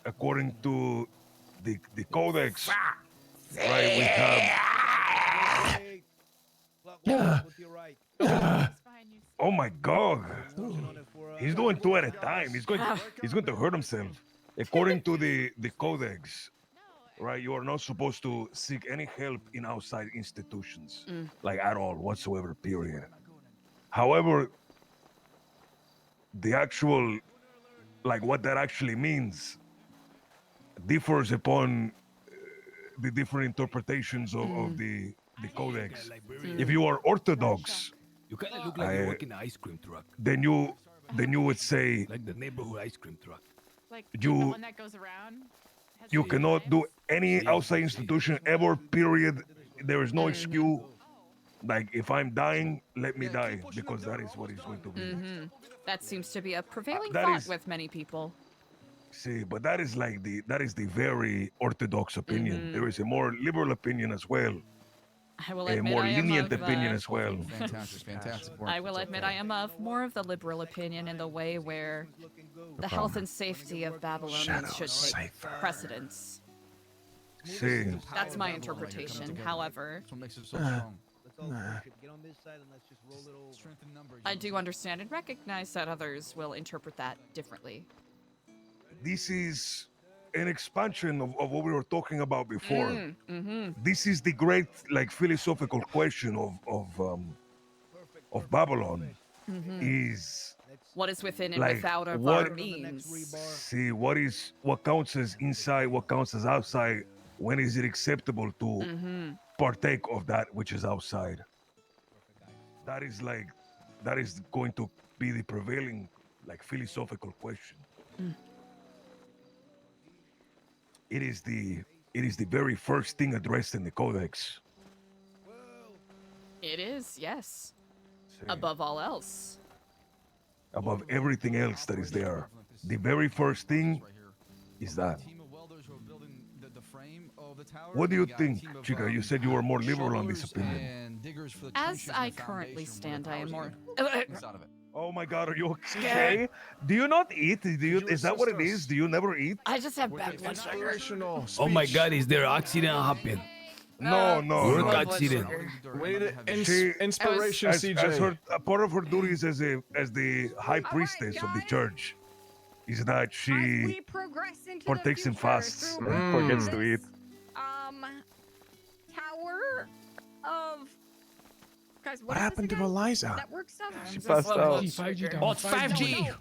According to the codex, right? We have. Oh my God! He's doing 2 at a time. He's going to hurt himself. According to the codex, right? You are not supposed to seek any help in outside institutions, like at all, whatsoever. Period. However, the actual, like what that actually means, differs upon the different interpretations of the codex. If you are Orthodox, You kind of look like you work in an ice cream truck. then you would say Like the neighborhood ice cream truck. Like You- the one that goes around. you cannot do any outside institution ever. Period. There is no excuse. Like if I'm dying, let me die, because that is what is going to be. That seems to be a prevailing that thought is- with many people. See, but that is like the very orthodox opinion. There is a more liberal opinion as well. I will A admit more I am lenient of, opinion as well. Fantastic. I will admit I am of more of the liberal opinion in the way where the health and safety of Babylonians should take precedence. See, That's my interpretation. However, That's what makes it so strong. I do understand and recognize that others will interpret that differently. this is an expansion of what we were talking about before. This is the great like philosophical question of Babylon is What is within and like without of what our means. see what counts as inside, what counts as outside, when is it acceptable to partake of that which is outside. That is going to be the prevailing like philosophical question. It is the very first thing addressed in the codex. It is, yes. Above all else. Above everything else that is there. The very first thing is that. What do you think, Chica? You said you were more liberal on this opinion. As I currently stand, I am more. Oh my God, are you okay? Do you not eat? Is that what it is? Do you never eat? I just have bad blood sugar. Oh my God, is there accident happen? No. Work accident. Inspiration, as CJ. her, a part of her duties as the high priestess of the church is that she We progress into partakes the in future fasts through and forgets to eat. Tower of guys. What happened to Eliza? Network stuff. She passed out. 5G down. Oh, it's 5G.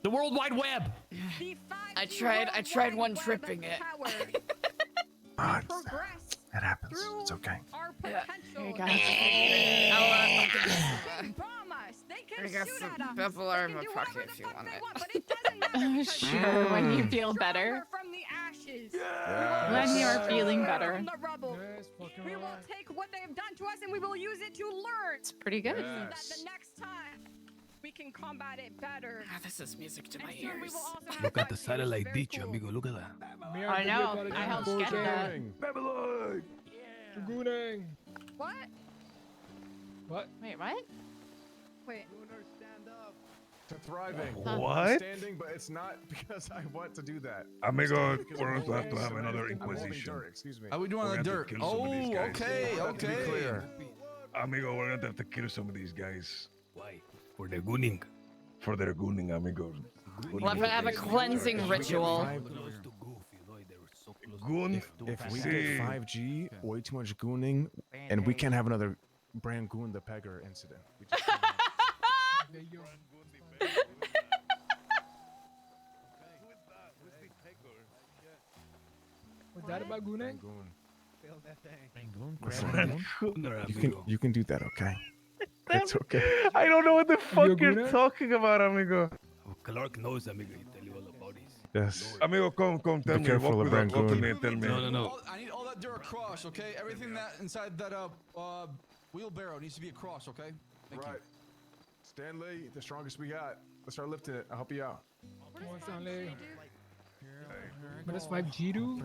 The World Wide Web. I tried one tripping it. It happens. It's okay. Our potential. You guys. I got some pepper in my pocket if you want it. Sure, when you feel better. From the ashes. When you're feeling better. From the rubble. We will take what they have done to us and we will use it to learn. It's pretty good. So that the next time we can combat it better. This is music to my And soon we ears. will also have Look at the 5Gs. satellite Very ditch, cool. amigo. Look at that. I know. I helped get that. Babylon! Gooning! What? What? Wait, what? Wait. To thriving. What? I'm standing, but it's not because I want to do that. Amigo, Because we're I'm going to have holding another dirt. I'm holding inquisition. dirt, excuse me. How we doing on the We're gonna dirt? have to kill some of these Oh, guys. okay, To be okay. clear. Amigo, we're going to have to kill some of these guys. Why? For their gooning. For their gooning, amigo. We'll have to have a cleansing ritual. Goon. If we get 5G, way too much gooning, and we can't have another Brand Goon the Pegger incident. We just can't have Was that about Gooning? You can do that, okay? It's okay. I don't know what the fuck You're you're good? talking about, amigo. Clark knows, amigo. He'll tell you all about this. Yes. Amigo, come, tell Be me. careful Walk of with Brand me Goon. and tell me. No. I need all that dirt across, okay? Everything that inside that wheelbarrow needs to be across, okay? Thank Right. Stanley, the strongest we got. Let's start lifting it. I'll help you out. Come on, Stanley. What does 5G do?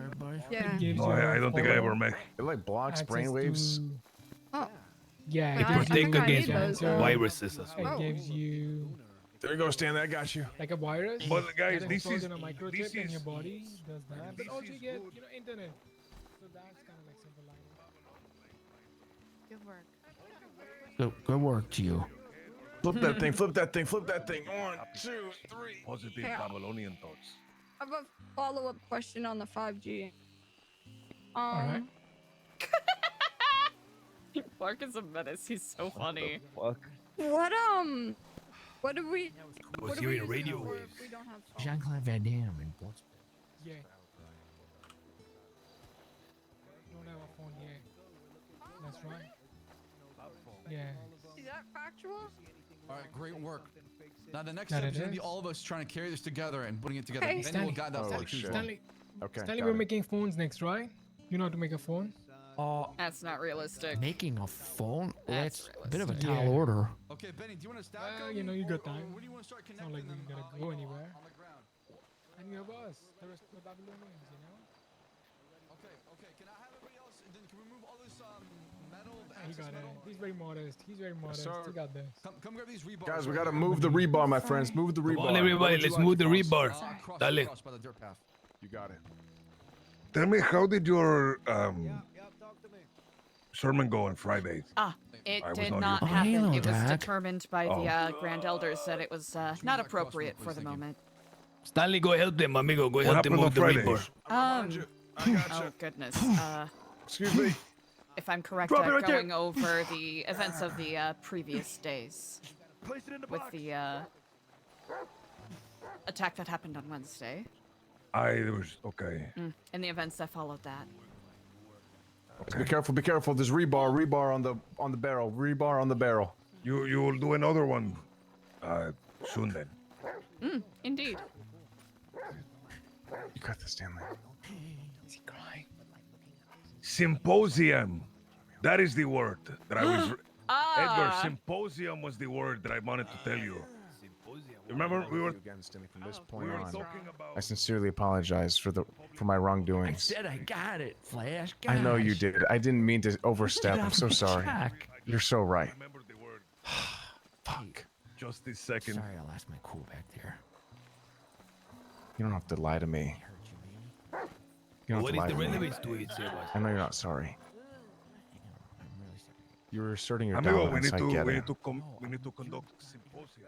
Yeah. It gives No, you I don't think I ever met. It like blocks access brainwaves. to- Oh. Yeah, I think I need those. Viruses as It well. gives you There you go, Stanley. I got you. like a virus. But guys, that this installed is in a microchip this in your is body. Does that? But also you get internet. So that's kind of like simple Good work. Good work to you. Flip that thing. Flip that thing. Flip that thing. 1, 2, 3. Positive Yeah. Babylonian thoughts. I have a follow-up question on the 5G. Alright. Clark is a menace. He's so funny. What do we? What do we hearing use radio it for waves. if we don't have? Jean-Claude Van Damme and Yeah. Don't have a phone yet. That's right. Yeah. Is that factual? All right, great work. Now the next That step it is going to be is. all of us trying to carry this together and putting it together. Okay. Then we'll guide that Oh, forward. shit. Stanley, Okay. Stanley, got we're it. making phones next, right? You know how to make a phone? That's not realistic. making a phone. That's That's a bit of a realistic. tall Yeah. order. Okay, Benny, do you want to stack Well, them? you know, you got Or time. Where do you want to start It's not connecting like we them? gotta go anywhere. On the ground. And you have us, the rest of the Babylonians, you know? Okay. Can I have everybody else? And then can we move all this metal? He access got it. metal? He's very modest. He's very modest. sir. He got this. Come grab these rebars. Guys, we right gotta here. move the rebar, my friends. Move the Come rebar. on, everybody, What would you let's like, move the Franz? rebar. Across Dale. by the dirt path. You got it. Tell me, how did your sermon go on Friday? It I was did on not your- happen. hello, It was Doc. determined by the Oh. Grand Elders that it was not appropriate for the moment. Stanley, go help them, amigo. Go What help them happened on move the Friday? rebar. I got Oh you. goodness. Excuse me. If I'm correct, Drop it right there. going over the events of the previous days with the attack that happened on Wednesday It was okay. and the events that followed that. Be careful. Be careful. There's rebar on the barrel. Rebar on the barrel. You will do another one soon then. Indeed. You got this, Stanley. Symposium. That is the word that I was. Edgar, Ah. symposium was the word that I wanted to tell you. Remember, we were again, Stanley. From this point on, talking about. I sincerely apologize for my I wrongdoings. said I got it, Flash. I know you Gosh. did. I didn't mean to overstep. Get I'm off so my sorry. track. You're so right. Remember the word. Fuck. Just this second. Sorry, I lost my cool back there. You don't have to lie to me. You don't have to lie to me. to it, Sebas? I know you're not sorry. I'm really sorry. You were asserting your Amigo, dominance. I get it. we need to conduct symposium.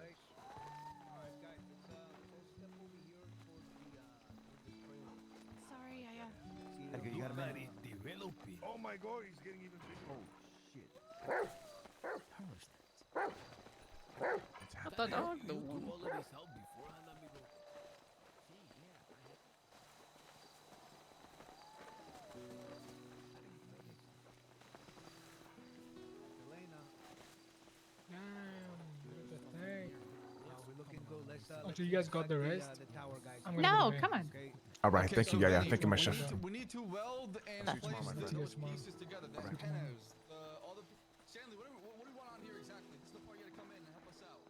Sorry, You got a minute. Oh my God, he's getting even bigger. Oh shit. What the dog doing? Damn, look at the thing. After you guys got the rest, I'm gonna No, go to bed. come on. All right, Okay, thank you, so Yaya. Benny, Thank you, my we chef. need to- We need to weld and Six place months. the Yes, ma'am. pieces together. The antennas, all the. Stanley, what do you want on here exactly? This is the part you gotta come in and help us out.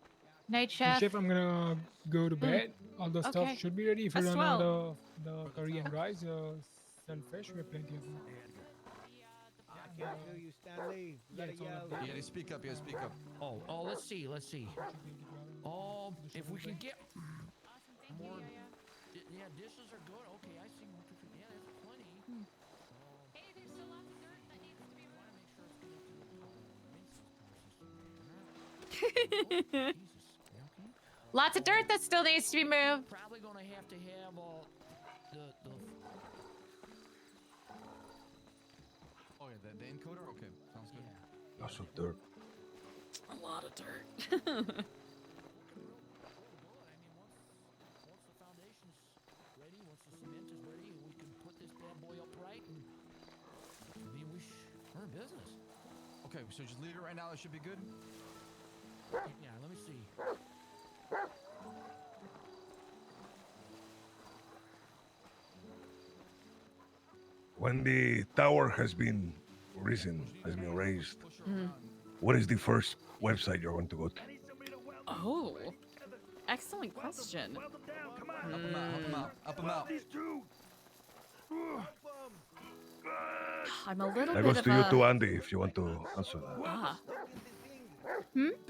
Night So, chef. chef, I'm gonna go to bed. All the stuff Okay. should be ready. If you As run out well. of the curry and rice, sell fish. We have plenty of them. I can't hear you, Stanley. You gotta yell. You gotta speak up. You gotta speak up. Oh, let's see. If we can get more. Yeah, dishes are good. Okay, I see. 1, 2, 3. Yeah, that's plenty. Hey, there's still lots of dirt that needs to be moved. Lots of dirt that still needs to be moved. Probably gonna have to have the. Oh yeah, the encoder. Okay, sounds good. Lots of dirt. A lot of dirt. Once the foundation's ready, once the cement is ready, we can put this bad boy upright, and I mean, we're in business. Okay, so just leave it right now. That should be good. Yeah, let me see. When the tower has been raised, what is the first website you're going to go to? Oh, excellent question. Up him out. Up him out. I'm a little That bit goes of to you a... too, Andy, if you want to answer that. Ah.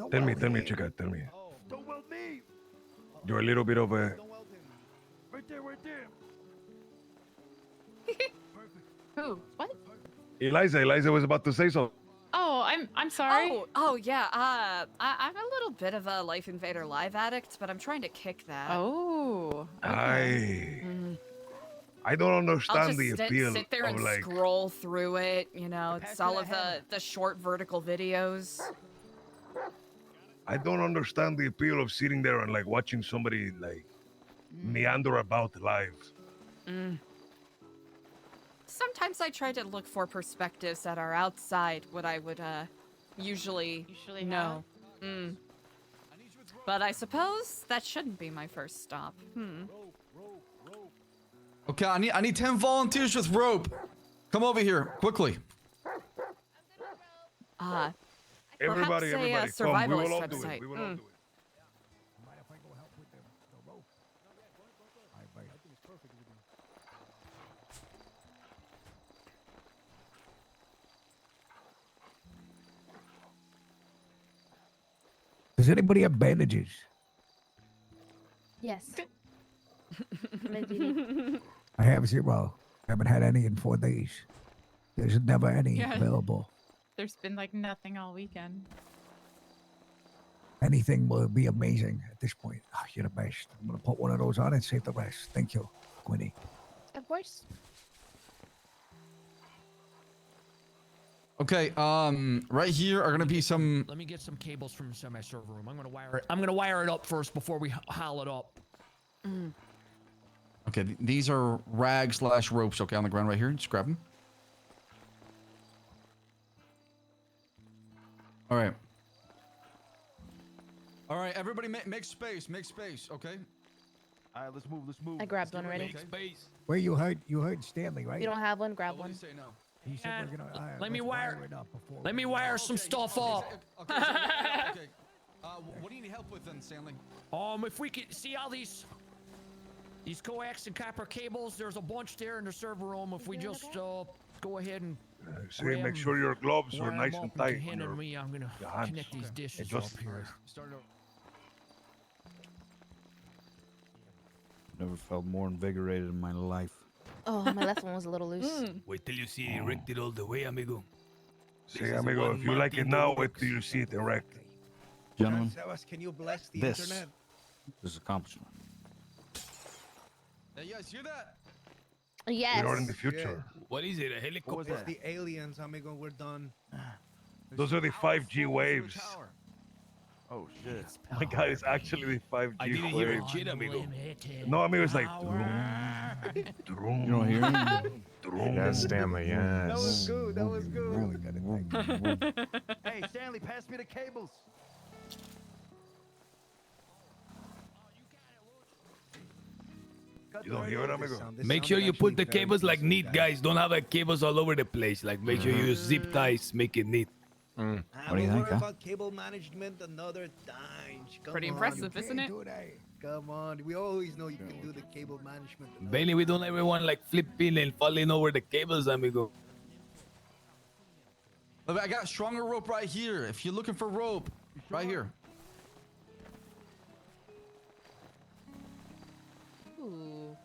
Tell me, chica, tell me. Don't weld me. You're a little bit of a... Right there. Who? What? Eliza was about to say something. Oh, I'm sorry. Oh yeah. I'm a little bit of a Life Invader Live addict, but I'm trying to kick that. Oh. I don't I'll understand just the appeal sit there of and like... scroll through it. You know, it's all of the short vertical videos. I don't understand the appeal of sitting there and like watching somebody like meander about live. Sometimes I try to look for perspectives that are outside what I would usually know. But I suppose that shouldn't be my first stop. Okay, I need 10 volunteers with rope. Come over here quickly. Everybody, come. We will all do it. We will all do it. Does anybody have bandages? Yes. I have zero. Haven't had any in 4 days. There's never any Yeah. available. There's been like nothing all weekend. Anything will be amazing at this point. Oh, you're the best. I'm gonna put one of those on and save the rest. Thank you, Quinny. Of course. Okay, right here are gonna be some. Let me get some cables from my server room. I'm gonna wire it up first before we haul it up. Okay, these are rags / ropes. Okay, on the ground right here. Just grab them. All right. All right, everybody, make space. Make space. Okay. All right, let's move. I grabbed one already. Where you heard Stanley, right? You don't have one? Grab one. Say no. He said we're gonna. Let me let's wire. it up before Let me wire some stuff up. Okay. What do you need help with then, Stanley? If we could see all these coax and copper cables, there's a bunch there in the server room. If we just go ahead and Say, make sure your gloves are nice and tight. Hand it to me. I'm gonna connect these dishes up here. Never felt more invigorated in my life. Oh, my left one was a little loose. Wait till you see it erected all the way, amigo. Say, amigo, if you like it now, wait till you see it erect. Gentlemen, Sebas, can you bless the this internet? is accomplishment. Hey, you guys hear that? Yes. We are in the future. What is it? A helicopter? It's the aliens, amigo. We're done. Those are the 5G waves. Oh shit! Oh my God, it's actually the 5G I didn't hear a waves. shit, amigo. No, amigo, it's like. You don't hear it? Yes, Stanley, yes. That was good. That was good. Really good. Hey, Stanley, pass me the cables. You don't hear it, amigo? Make sure you put the cables like neat, guys. Don't have cables all over the place. Like make sure you use zip ties, make it neat. What do you think, huh? About cable management another time. Come Pretty on, impressive, you isn't can't it? do that. Come on, we always know you can do the cable management. Bailey, we don't ever want like flipping and falling over the cables, amigo. Look, I got stronger rope right here. If you're looking for rope, right here. Ooh.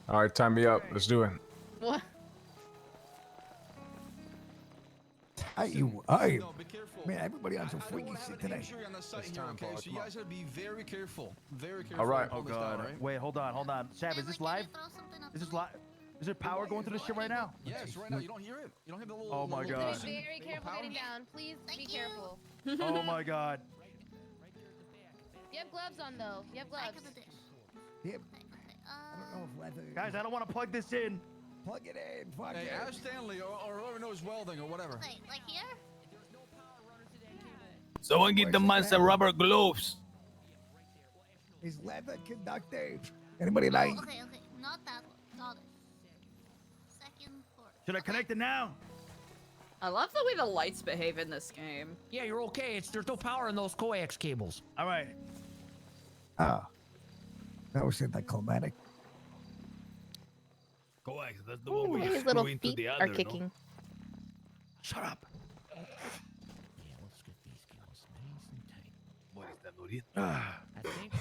All right, time me up. Let's do it. What? Man, everybody on some freaky shit today. Okay, so you guys gotta be very careful. Very careful. All right. on Oh this down, God. right? Wait, hold on. Sav, is this live? Is this live? Is there power going through this shit right now? Yes, right now. You don't hear it. You don't hear the little. Oh my little God. buzz? Very careful getting down. Please be careful. Oh my God. You have gloves on though. You have gloves. Yep. I don't know if leather. Guys, I don't want to plug this in. Plug it in. Plug Hey, it. ask Stanley or whoever knows welding or whatever. Okay, like here? Someone get the man some rubber gloves. Is leather conductive? Anybody like? Okay, not that one. Got it. Second, fourth. Should I connect it now? I love the way the lights behave in this game. Yeah, you're okay. There's no power in those coax cables. All right. Ah, that was anticlimactic. Coax, that's the one where you His little screw into feet the are other, kicking. Shut up. What is that, Nuri? I think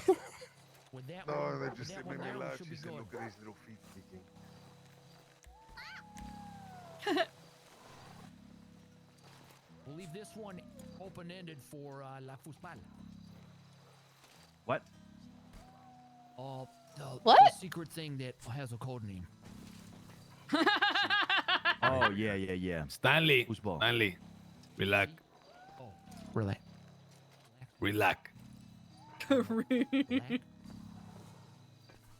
with that No, one, they with just that made one me down, laugh. should She be said, good. look at his little feet kicking. We'll leave this one open-ended for La Fuspal. What? The secret thing that has a code name. Oh, yeah. Stanley. Foosball. Stanley. Relax. Oh, really? Relax. All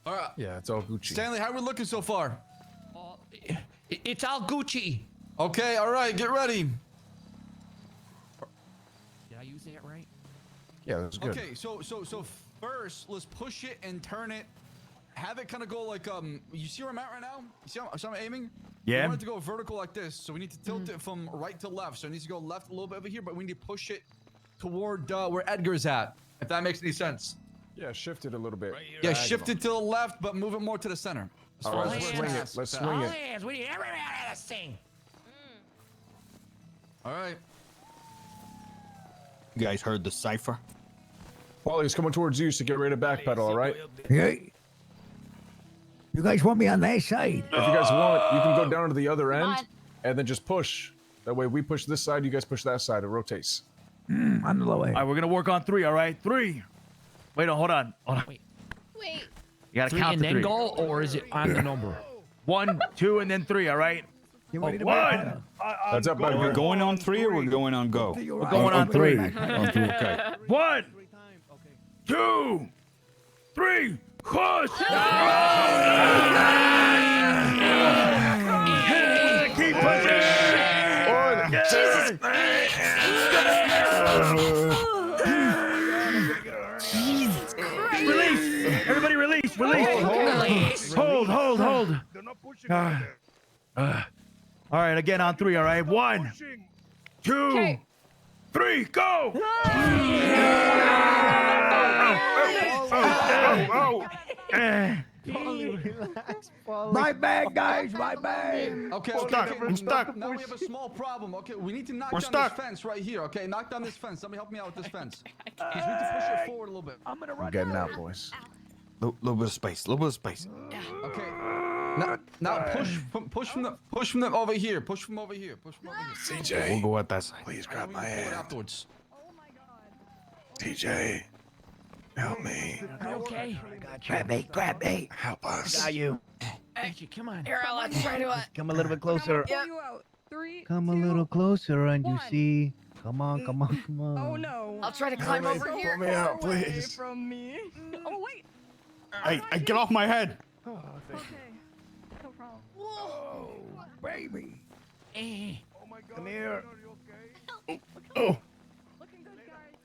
right. Yeah, it's all Gucci. Stanley, how are we looking so far? It's all Gucci. Okay, all right, get ready. Did I use that right? Yeah, that's good. Okay, so first, let's push it and turn it. Have it kind of go like you see where I'm at right now? You see how I'm aiming? Yeah. We want it to go vertical like this, so we need to tilt it from right to left. So it needs to go left a little bit over here, but we need to push it toward where Edgar's at. If that makes any sense. Yeah, shift it a little bit. Yeah, shift it to the left, but move it more to the center. As All far right, as let's where swing it's it. at. Let's swing All it. hands, we need everybody to sing. All right. You guys heard the cipher? Wally, it's coming towards you, so get ready to backpedal, all right? Yeah. You guys want me on that side? If you guys want, you can go down to the other end on. and then just push. That way we push this side, you guys push that side. It rotates. On the low way. All right, we're gonna work on 3. All right, 3. Wait, no, hold on. Wait. You gotta 3 count and to then 3. go, or is it on the number? 1, 2, and then 3. All right. Get ready to 1. That's up, Are we buddy. going on 3 or we're going on go? We're going on 3. On 3, okay. 1, 2, 3. Push! Keep pushing! Jesus Christ. Release! Everybody release! Release! Hold! They're not pushing over there. All right, again on 3, all right? 1, 2, 3, go! My bad, guys. My bad. Okay, I'm stuck. Now we have a small problem. Okay, we need to knock We're down stuck. this fence right here. Okay, knock down this fence. Somebody help me out with this fence. Because we need to push it forward a little bit. I'm gonna run. Getting out, boys. Little bit of space. Little bit of space. Okay. Now push from the over here. Push from over here. Push from over here. TJ, We'll go at that side. please grab my Forward hand. afterwards. TJ, help me. You okay? Grab me. Help us. Got you. Thank you. Come on. Here, let's try to Come a little bit closer. Yeah. You out. 3. Come a little closer and you 1. see. Come on, come on, come on. Oh no. I'll try to climb over Pull here. me out, Away please. from me. Oh wait. Hey, get off my head. Okay. No problem. Oh, baby. Eh. Oh my God. Come here. Are you okay? Looking good, guys.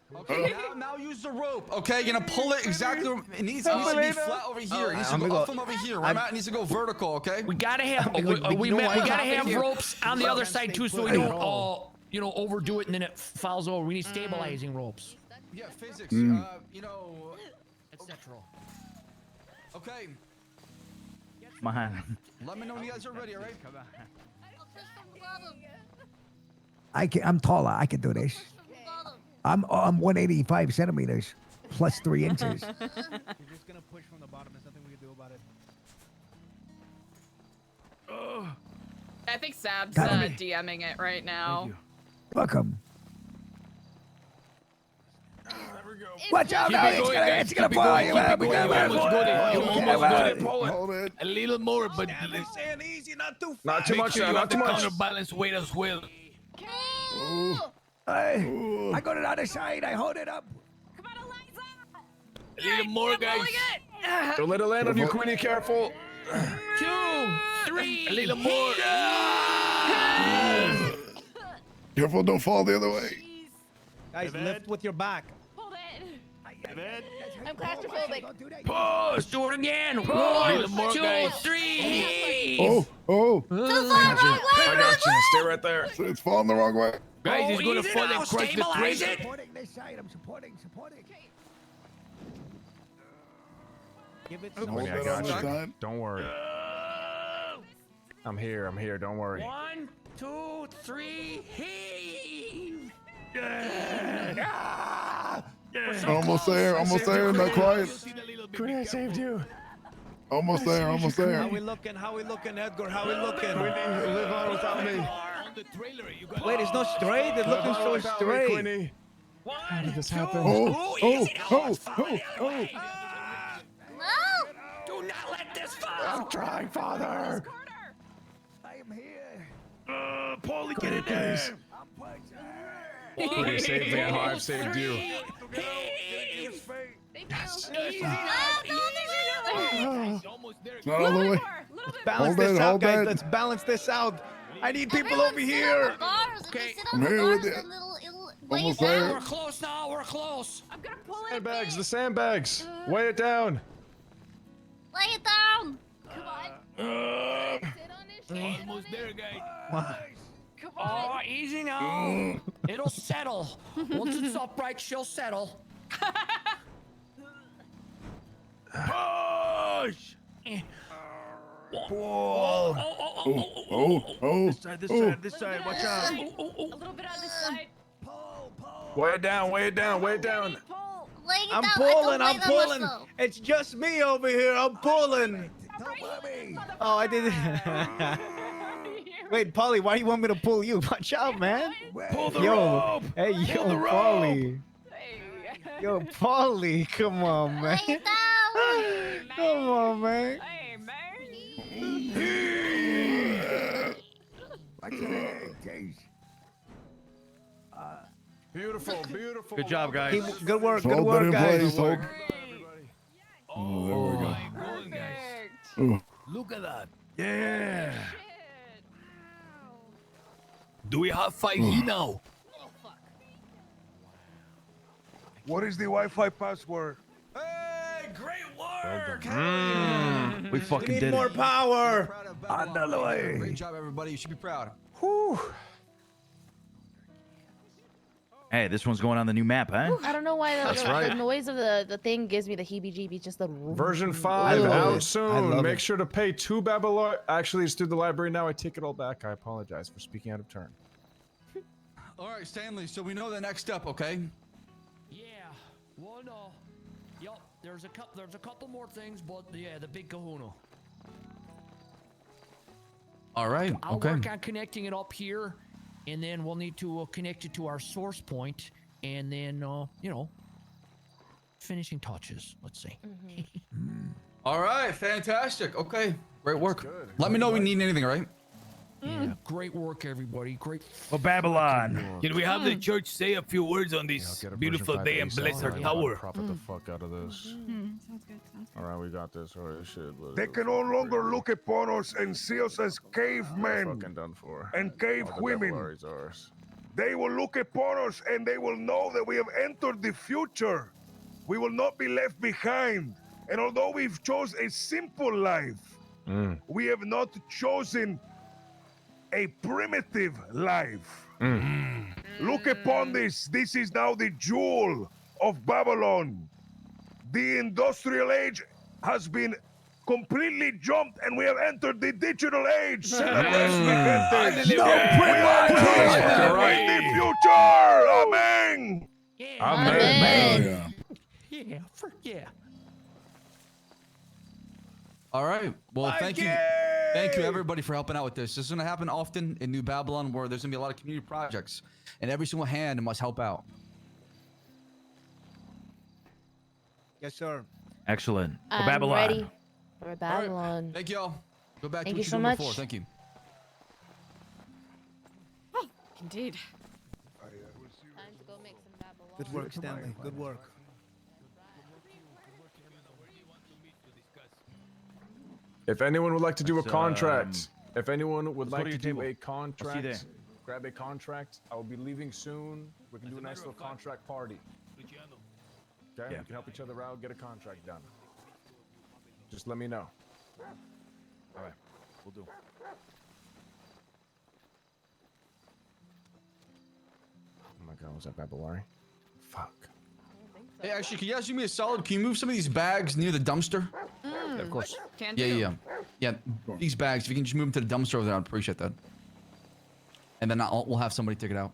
Now use the rope. Okay, you're gonna pull it exactly. It needs to be flat over here. It needs to go up from over here. Where I'm at, it needs to go vertical. Okay. We gotta have we gotta have ropes on the other side too, so we don't overdo it and then it falls over. We need stabilizing ropes. Yeah, physics. Mm. Etc. Okay. Man. Let me know when you guys are ready. All right. I'm taller. I can do this. I'm 185 centimeters plus 3 inches. You're just gonna push from the bottom. There's nothing we can do about it. I think Sab's Got me. DMing it right now. Welcome. Watch out, now, it's gonna fall. You almost got it. You almost got it. Hold it. A little more, but saying easy, not too fast. Not too make much. sure you Not have too the much. counterbalance weight as well. I got it on the side. I hold it up. A little more, guys. Don't let it land on you, Queenie. Careful. 2, 3. A little more. Careful, don't fall the other way. Guys, lift with your back. Hold it. I'm claustrophobic. Let's do it again. Little 1, more, 2, guys. 3. Oh. Too far, wrong way, I got you. Stay right there. It's falling the wrong way. Guys, he's gonna easy fall now, and crush the stabilize trailer. it. Supporting this side. I'm supporting. Give it Hold some it on this time. Don't worry. I'm here. Don't worry. 1, 2, 3. Heave. Almost there. Not quite. Queenie, I saved you. Almost there. How we looking, Edgar? How we looking? Queenie, live on without me. On the trailer, you got Wait, it's not straight. They're looking so straight. Queenie. How did this happen? Oh. No! Do not let this fall. I'm trying, Father. I am here. Paulie, get in there. Queenie saved me. I've saved you. Yes. Almost there. Not all the way. Balance Hold this it, out, hold guys. it. Let's balance this out. I need people over here. Okay. I'm here with you. Almost there. We're close now. We're close. I'm gonna pull it. Sandbags. The sandbags. Weigh it down. Lay it down. Come on. Sit on it. Almost there, guys. Come on. Oh, easy now. It'll settle. Once it's upright, she'll settle. Push. Pull. This side. Watch out. A little bit on this side. Weigh it down. Lay it I'm down. pulling. I I'm don't weigh that pulling. much, though. It's just me over here. I'm pulling. Oh, I did. Wait, Polly, why do you want me to pull you? Watch out, man. Pull the Yo, rope. hey, Pull yo, the rope. Polly. Yo, Polly, come on, man. Lay it down. Come on, man. Hey, man. Beautiful. Good job, guys. Good work, Hold that in guys. place. Hold. Oh, there we go. my God, guys. Oh. Look at that. Yeah. Do we have 5G now? What is the Wi-Fi password? Hey, great work. We fucking Need did more it. power. Another way. Great job, everybody. You should be proud. Whew. Hey, this one's going on the new map, huh? I don't know why That's the right. noise of the thing gives me the heebie-jeebies. Just the Version 5 love out it. I soon. love Make it. sure to pay 2 Babylon. Actually, it's through the library now. I take it all back. I apologize for speaking out of turn. All right, Stanley. So we know the next step, okay? Yeah. Well, no. Yup. There's a couple more things, but yeah, the big kahuna. All right. I'll Okay. work on connecting it up here, and then we'll need to connect it to our source point, and then finishing touches. Let's see. All right. Fantastic. Okay. Great work. Let me know if we need anything, all right? Yeah. Great work, everybody. Great. Well, Babylon. Can we have the church say a few words on this beautiful day and bless our tower? Profit the fuck out of this. Sounds good. All right, we got this. All right, shit. They can no longer look upon us and see us as cavemen Fucking done for. and cave All the women. Babylon is ours. They will look upon us and they will know that we have entered the future. We will not be left behind. And although we've chosen a simple life, we have not chosen a primitive life. Look upon this. This is now the jewel of Babylon. The industrial age has been completely jumped and we have entered the digital age. Celebrate, mi gente. No We are now in the future. Amen. Amen. Yeah, frick yeah. All right. Well, thank you. Thank you, everybody, for helping out with this. This is going to happen often in New Babylon, where there's going to be a lot of community projects, and every single hand must help out. Yes, sir. Excellent. For I'm Babylon. ready for Babylon. Thank you all. Go back Thank to you what so you did much. before. Thank you. Oh, indeed. Time to go make some Babylon. Good work, Stanley. Good work. If anyone would like to do a Let's, contract, if anyone would let's go like to to your do table. a I'll see you contract, there. grab a contract. I will be leaving soon. We can do a nice little contract party. Okay, Yeah. we can help each other out, get a contract done. Just let me know. All right, we'll do. Oh my God, was that Babylari? Fuck. Hey, actually, can you guys do me a solid? Can you move some of these bags near the dumpster? Yeah, of course. Can Yeah, do. yeah. These bags, if you can just move them to the dumpster over there, I'd appreciate that. And then we'll have somebody take it out.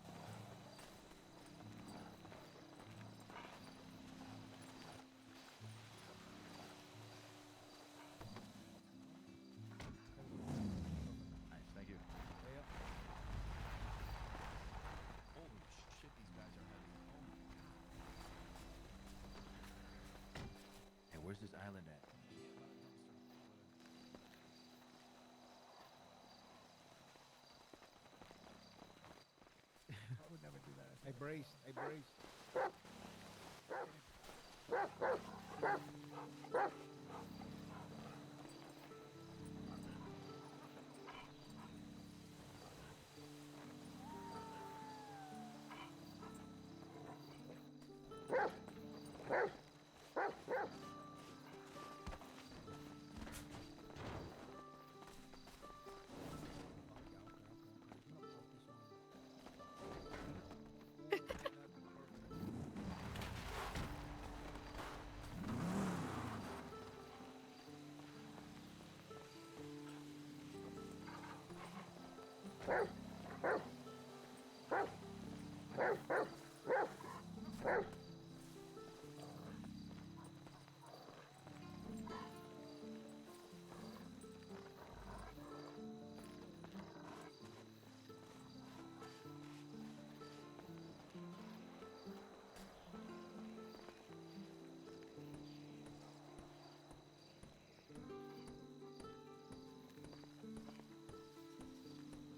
Nice, thank you. Holy shit, these bags are heavy. Hey, where's this island at? I brace. I brace.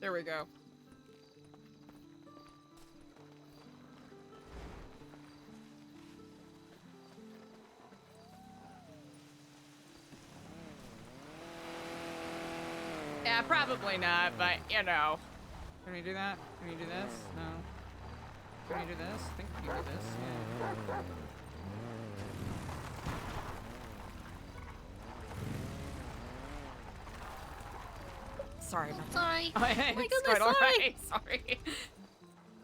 There we go. Yeah, probably not, but you know. Can we do that? Can we do this? No. Can we do this? I think we can do this. Yeah. Sorry about that. Sorry. Oh, Oh my it's goodness, quite all sorry. right. Sorry.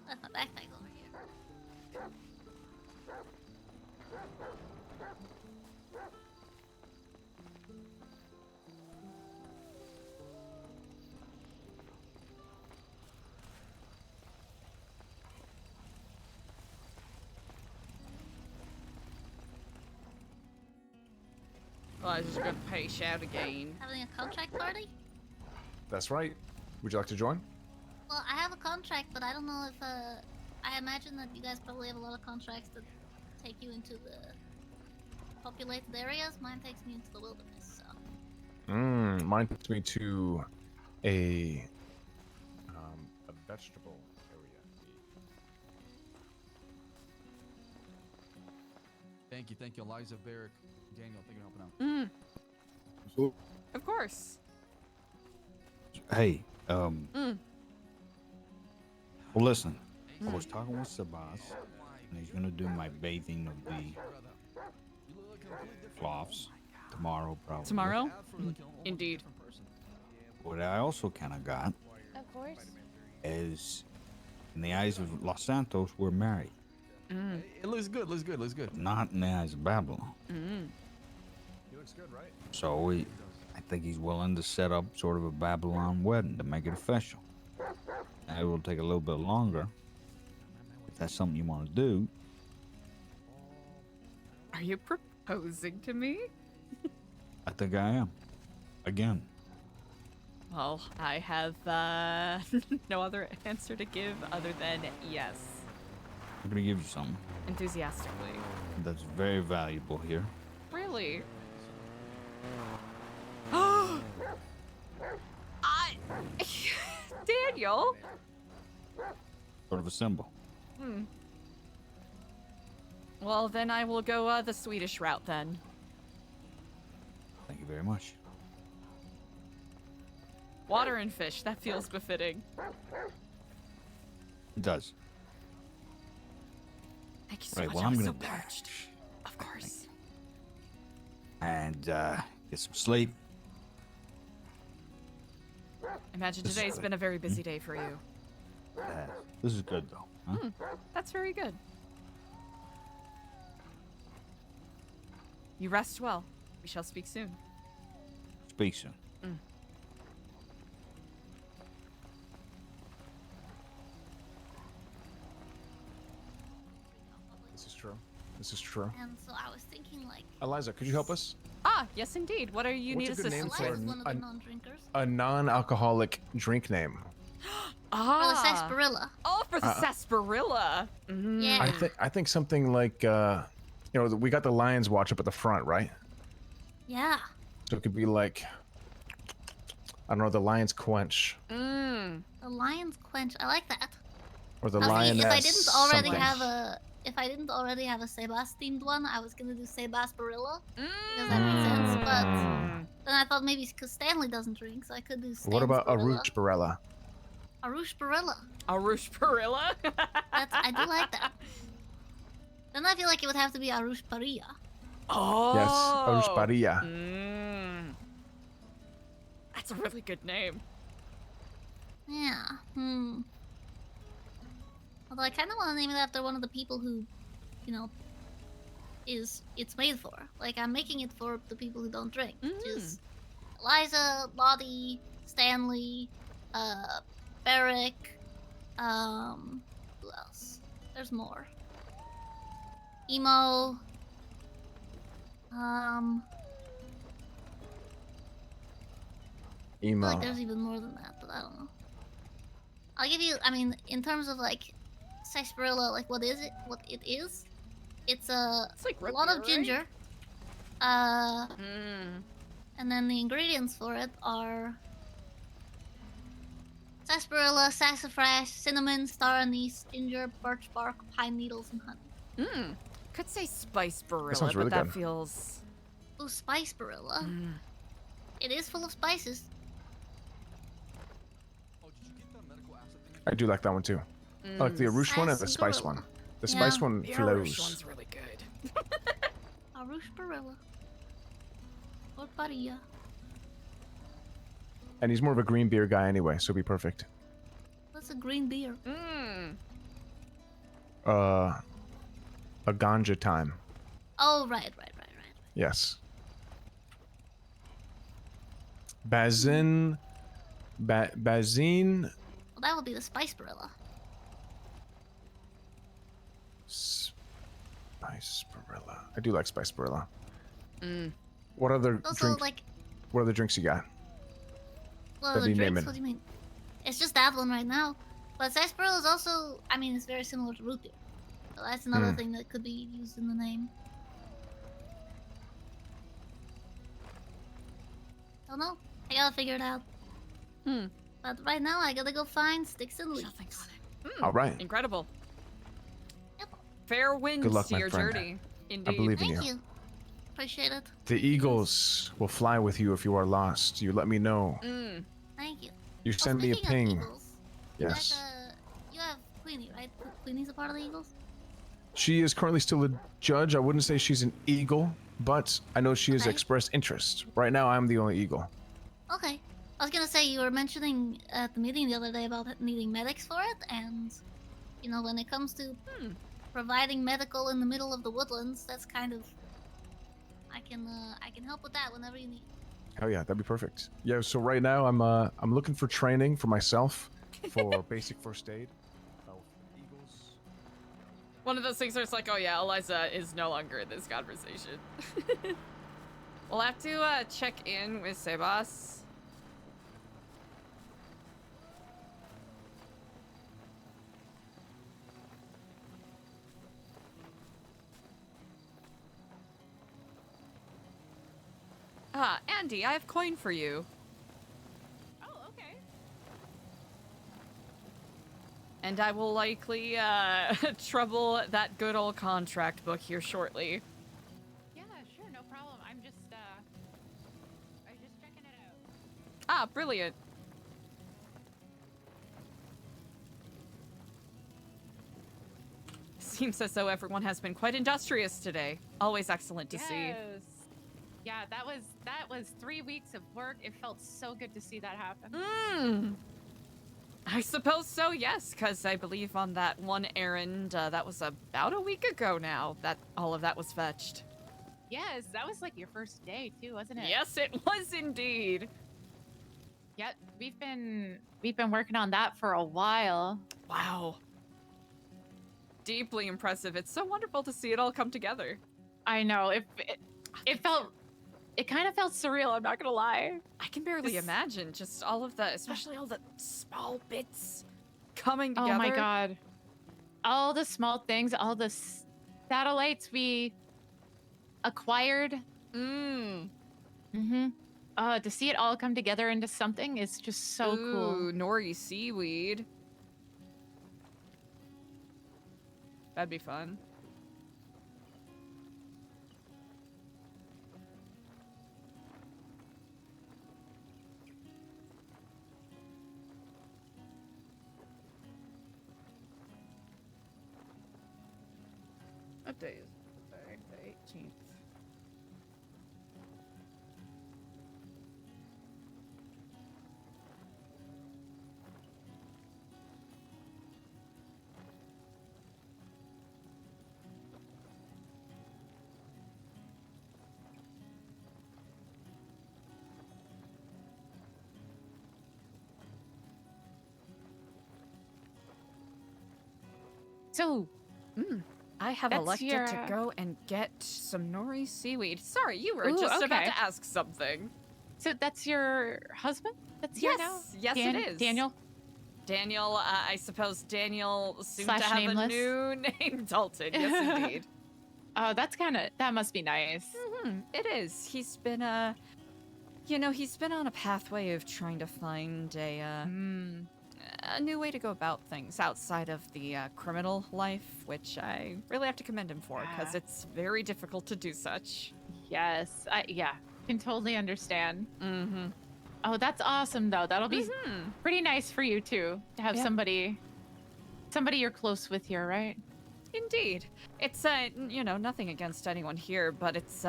Left my backpack over here. Well, I was just gonna pace out again. Having a contract party? That's right. Would you like to join? Well, I have a contract, but I don't know if, I imagine that you guys probably have a lot of contracts that take you into the populated areas. Mine takes me into the wilderness, so. Mine takes me to a vegetable area. Thank you, Eliza, Barrick, Daniel. Thank you for helping out. Of course. Hey, well, listen. I was talking with Sebas, and he's gonna do my bathing of the cloths tomorrow, probably. Tomorrow? Indeed. What I also kind of got Of course. is, in the eyes of Los Santos, we're married. It looks good. Looks good. Looks good. Not in the eyes of Babylon. He looks good, right? So I think he's willing to set up sort of a Babylon wedding to make it official. Now, it will take a little bit longer. If that's something you want to do, Are you proposing to me? I think I am. Again. Well, I have no other answer to give other than yes. I'm gonna give you something Enthusiastically. that's very valuable here. Really? Daniel? Sort of a symbol. Well, then I will go the Swedish route then. Thank you very much. Water and fish, that feels befitting. It does. Thank you so Right, much. well, I'm I'm so gonna parched. Of course. And get some sleep. Imagine This is today's good. been a very busy day for you. This is good though. Huh? That's very good. You rest well. We shall speak soon. Speak soon. This is true. This is true. And so I was thinking, like, Eliza, could you help us? Ah, yes indeed. What are you What's need a good name assistance for with? Eliza's one of the non-drinkers. a non-alcoholic drink name? Ah. For the sarsaparilla. Oh, for the sarsaparilla. Yeah. I think something like we got the Lions Watch up at the front, right? Yeah. So it could be like, I don't know, the Lion's Quench The lion's quench. I like that. or the Now, see, Lioness. if I didn't something. already have a Sebas themed one, I was gonna do Sebasparilla because that makes sense. But then I thought maybe because Stanley doesn't drink, so I could do. What about Stansparilla. Arushbarella? Arushbarilla? Arushbarilla? I do like that. Then I feel like it would have to be Arushparia. Oh. Yes, Arushparia. That's a really good name. Yeah. Although I kind of want to name it after one of the people who, it's made for. Like, I'm making it for the people who don't drink. Which is Eliza, Lottie, Stanley, Barrick, who else? There's more. Emo. I feel Emo. like there's even more than that, but I don't know. I'll give you, in terms of like sarsaparilla, like what it is, it's a like root lot beer, of ginger. And then the ingredients for it are sarsaparilla, sassafras, cinnamon, star anise, ginger, birch bark, pine needles, and honey. Could say spicebarilla, That sounds really but that good. feels. Ooh, spicebarilla. It is full of spices. I do like that one too. I like the Arush one and the spice Sarsaparilla. one. The Yeah. spice one The Irish flows. one's really good. Arushbarilla. Or Paria. And he's more of a green beer guy anyway, so it'll be perfect. What's a green beer? A ganja time. Oh, right. Yes. Bazin. Bazin. Well, that would be the spicebarilla. Spicebarilla. I do like Spicebarilla. What other Also, like, What other drinks you got? well, That the need drinks, naming. what do you mean? It's just that one right now. But sarsaparilla is also, it's very similar to root beer. So that's another thing that could be used in the name. Don't know. I gotta figure it out. But right now, I gotta go find sticks and leaves. All right. Incredible. Fair winds Good luck, to my your friend. journey. Indeed. I believe in Thank you. you. Appreciate it. The eagles will fly with you if you are lost. You let me know. Thank you. You send me a speaking of ping. eagles, Yes. you have Queenie, right? Queenie's a part of the Eagles? She is currently still a judge. I wouldn't say she's an eagle, but I know she has Okay. expressed interest. Right now, I'm the only eagle. Okay. I was gonna say, you were mentioning at the meeting the other day about needing medics for it, and, you know, when it comes to providing medical in the middle of the woodlands, that's kind of... I can help with that whenever you need. Hell yeah, that'd be perfect. Yeah, so right now I'm looking for training for myself for basic first aid. Eagles. One of those things where it's like, oh yeah, Eliza is no longer in this conversation. We'll have to check in with Sebas. Andy, I have coin for you. Oh, okay. And I will likely trouble that good old contract book here shortly. Yeah, sure, no problem. I was just checking it out. Ah, brilliant. Seems as though everyone has been quite industrious today. Always excellent to see. Yes. Yeah, that was 3 weeks of work. It felt so good to see that happen. I suppose so, yes, because I believe on that one errand, that was about a week ago now that all of that was fetched. Yes, that was like your first day too, wasn't it? Yes, it was indeed. Yep, we've been working on that for a while. Wow. Deeply impressive. It's so wonderful to see it all come together. I know. It kind of felt surreal, I'm not gonna lie. I can barely imagine just all of the, especially all the small bits coming together. Oh my god. All the small things, all the satellites we acquired. To see it all come together into something is just so cool. Ooh, nori seaweed. That'd be fun. What day is it? The 18th. So, I have that's elected your, to go and get some nori seaweed. Sorry, you were Ooh, just about okay. to ask something. So that's your husband? That's here now? Yes, it is. Daniel? Daniel, I suppose Daniel soon to Slash have nameless? a new name, Dalton. Yes, indeed. Oh, that must be nice. It is. He's been, he's been on a pathway of trying to find a new way to go about things outside of the criminal life, which I really have to commend him for, because it's very difficult to do such. Yes, can totally understand. Oh, that's awesome though. That'll be pretty nice for you too, to have somebody you're close with here, right? Indeed. It's, nothing against anyone here, but it's,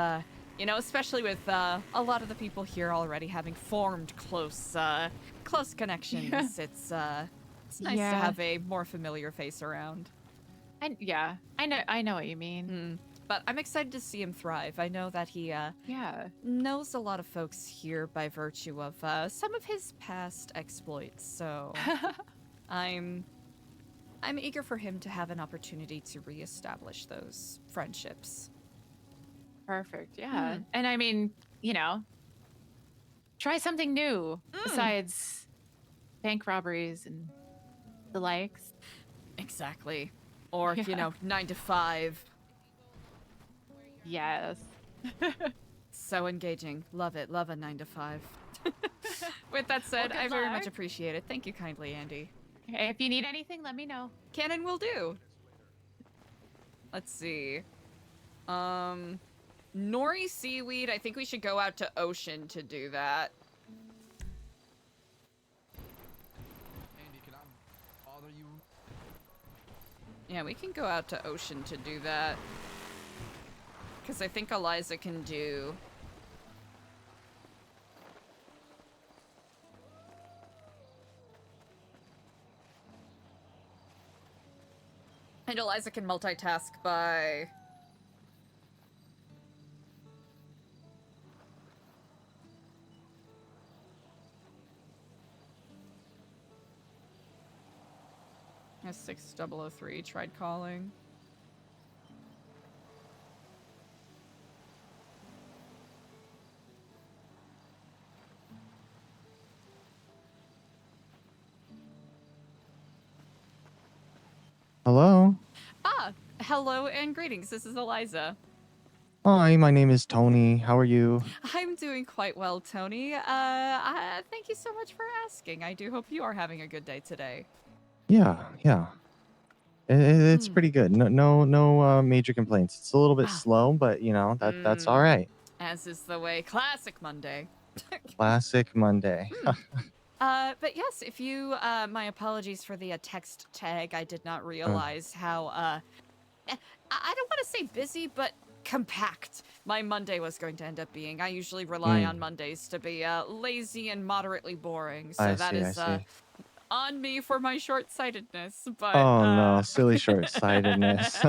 especially with a lot of the people here already having formed close connections, it's nice to have a more familiar face around. And I know what you mean. But I'm excited to see him thrive. I know that he knows a lot of folks here by virtue of some of his past exploits. So I'm eager for him to have an opportunity to reestablish those friendships. Perfect. Yeah. And I mean, try something new besides bank robberies and the likes. Exactly. Or, 9 to 5. Yes. So engaging. Love it. Love a 9 to 5. With that said, Well, I good very luck. much appreciate it. Thank you kindly, Andy. Okay, if you need anything, let me know. Cannon will do. Let's see. Nori seaweed. I think we should go out to Ocean to do that. Andy, can I bother you? Yeah, we can go out to Ocean to do that. Because I think Eliza can do... And Eliza can multitask by... S6003 tried calling. Hello. Hello and greetings. This is Eliza. Hi, my name is Tony. How are you? I'm doing quite well, Tony. Thank you so much for asking. I do hope you are having a good day today. Yeah. It's pretty good. No major complaints. It's a little bit slow, but that's all right. As is the way. Classic Monday. Classic Monday. But yes, if you, my apologies for the text tag. I did not realize how, I don't want to say busy, but compact my Monday was going to end up being. I usually rely on Mondays to be, lazy and moderately boring. So I that see. is, on me for my short-sightedness, but, Oh no, silly short-sightedness.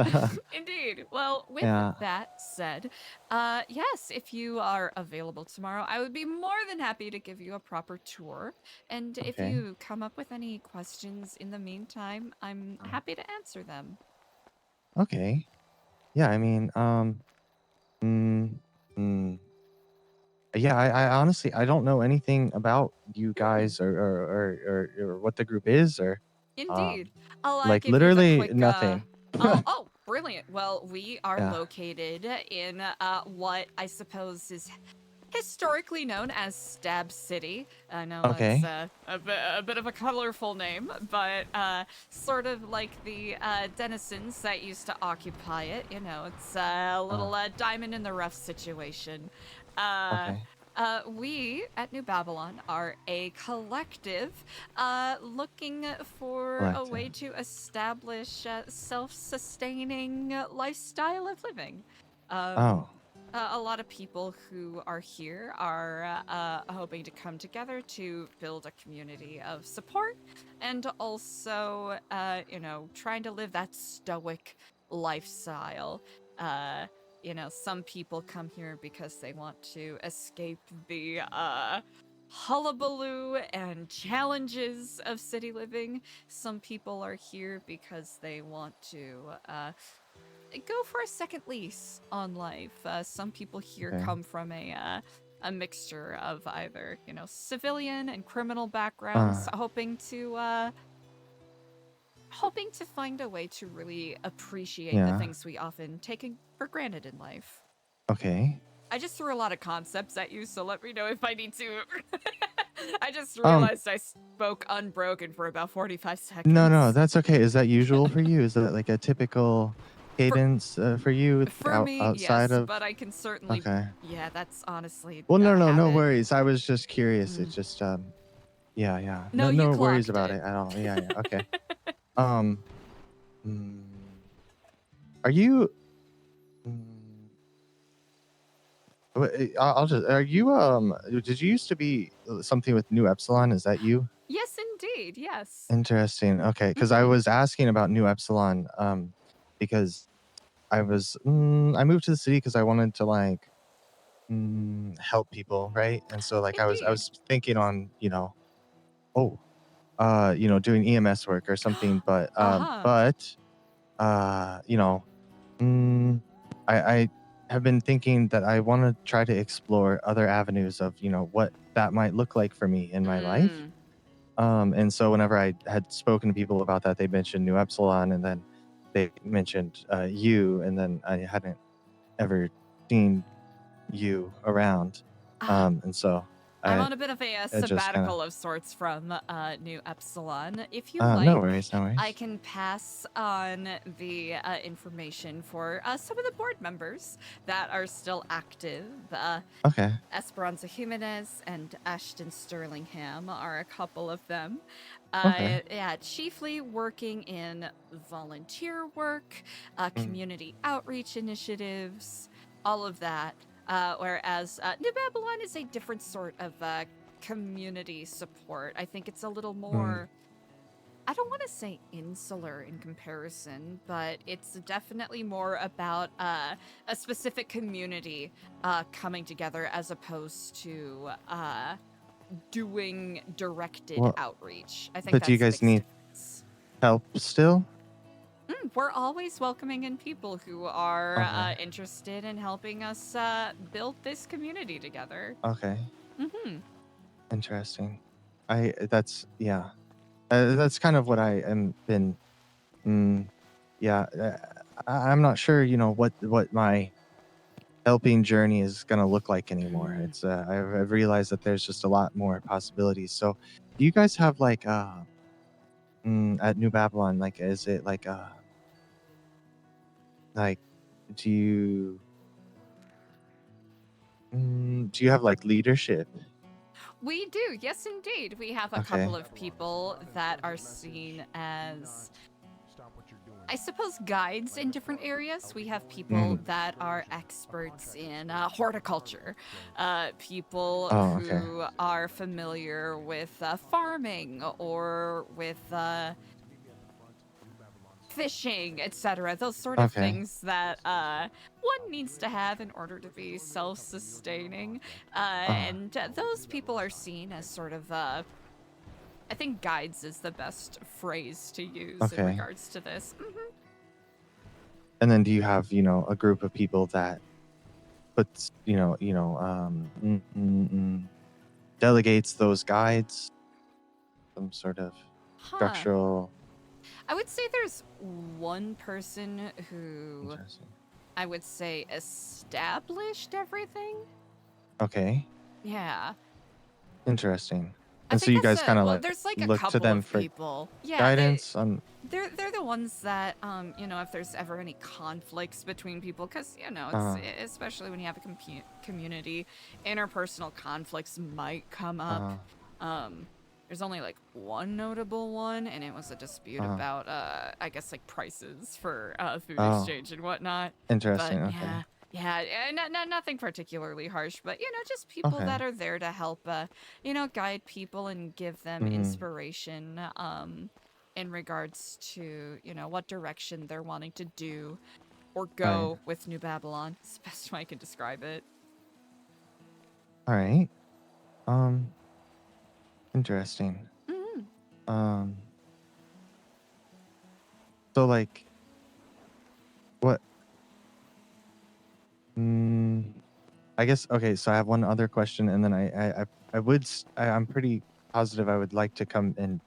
Indeed. Well, with Yeah. that said, yes, if you are available tomorrow, I would be more than happy to give you a proper tour. And if Okay. you come up with any questions in the meantime, I'm happy to answer them. Okay. Yeah, I mean, mm, mm, yeah, I honestly I don't know anything about you guys or what the group is or Indeed. I'll like give you the literally quick, nothing. oh, brilliant. Well, we are Yeah. located in what I suppose is historically known as Stab City. I know it's Okay. a bit of a colorful name, but sort of like the denizens that used to occupy it. You know, it's a little diamond in the rough situation. Okay. We at New Babylon are a collective looking for a way to establish a self-sustaining lifestyle of living. A lot of people who are here are hoping to come together to build a community of support and also, trying to live that stoic lifestyle. Some people come here because they want to escape the hullabaloo and challenges of city living. Some people are here because they want to go for a second lease on life. Some people here come from a mixture of either, civilian and criminal backgrounds, hoping to find a way to really appreciate the Yeah. things we often take for granted in life. Okay. I just threw a lot of concepts at you, so let me know if I need to. I just realized I spoke unbroken for about 45 seconds. No, that's okay. Is that usual for you? Is that like a typical cadence for you For me, outside yes, of? but I can certainly. Okay. Yeah, that's honestly. Well, no, habit. worries. I was just curious. It's just yeah. No, you No worries clocked about it. it at all. Yeah. Okay. Mm, are you? I'll just. Are you? Did you used to be something with New Epsilon? Is that you? Yes, indeed. Yes. Interesting. Okay, because I was asking about New Epsilon, because I moved to the city because I wanted to like help people, right? And so like I was thinking on doing EMS work or something, but I have been thinking that I want to try to explore other avenues of what that might look like for me in my life. And so whenever I had spoken to people about that, they mentioned New Epsilon, and then they mentioned you, and then I hadn't ever seen you around. And so I'm on a bit of a it just sabbatical kinda- of sorts from New Epsilon. If you No like, worries, no worries. I can pass on the information for some of the board members that are still active. Okay. Esperanza Jimenez and Ashton Sterlingham are a couple of them. Okay. Yeah, chiefly working in volunteer work, Mm. community outreach initiatives, all of that. Whereas New Babylon is a different sort of community support. I think it's a little more, I don't want to say insular in comparison, but it's definitely more about a specific community coming together as opposed to doing directed Well, outreach. I think but that's do you the guys biggest need help still? We're always welcoming in people who are Okay. interested in helping us build this community together. Okay. Mm-hmm. Interesting. That's kind of what I am been. Yeah, I'm not sure. What my helping journey is gonna look like anymore. It's I've realized that there's just a lot more possibilities. So, do you guys have like at New Babylon, like, is it like do you do you have like leadership? We do, yes, indeed. We have a Okay. couple of people that are seen as, I suppose, guides in different areas. We have people that are experts in horticulture, people Oh, okay. who are familiar with farming or with fishing, etc. Those sort of Okay. things that one needs to have in order to be self-sustaining. And those people are seen as sort of, I think guides is the best phrase to use in Okay. regards to this. And then do you have, a group of people that puts, delegates those guides, some sort of structural. I would say there's one person who I would say established everything. Okay. Yeah. Interesting. I And so think you that's guys kind of there's like a look to couple them of for people. Yeah, guidance on. they're the ones that if there's ever any conflicts between people, because it's Uh-huh. especially when you have a community, interpersonal conflicts might come up. There's only like one notable one, and it was a dispute about I guess like prices for food Oh. exchange and whatnot. Interesting, But okay. nothing particularly harsh, but just people Okay. that are there to help guide people and give them inspiration in regards to what direction they're wanting to do or go with New Babylon. It's the best way I can describe it. All right. Interesting. So like, what? I guess okay. So I have one other question, and then I'm pretty positive I would like to come and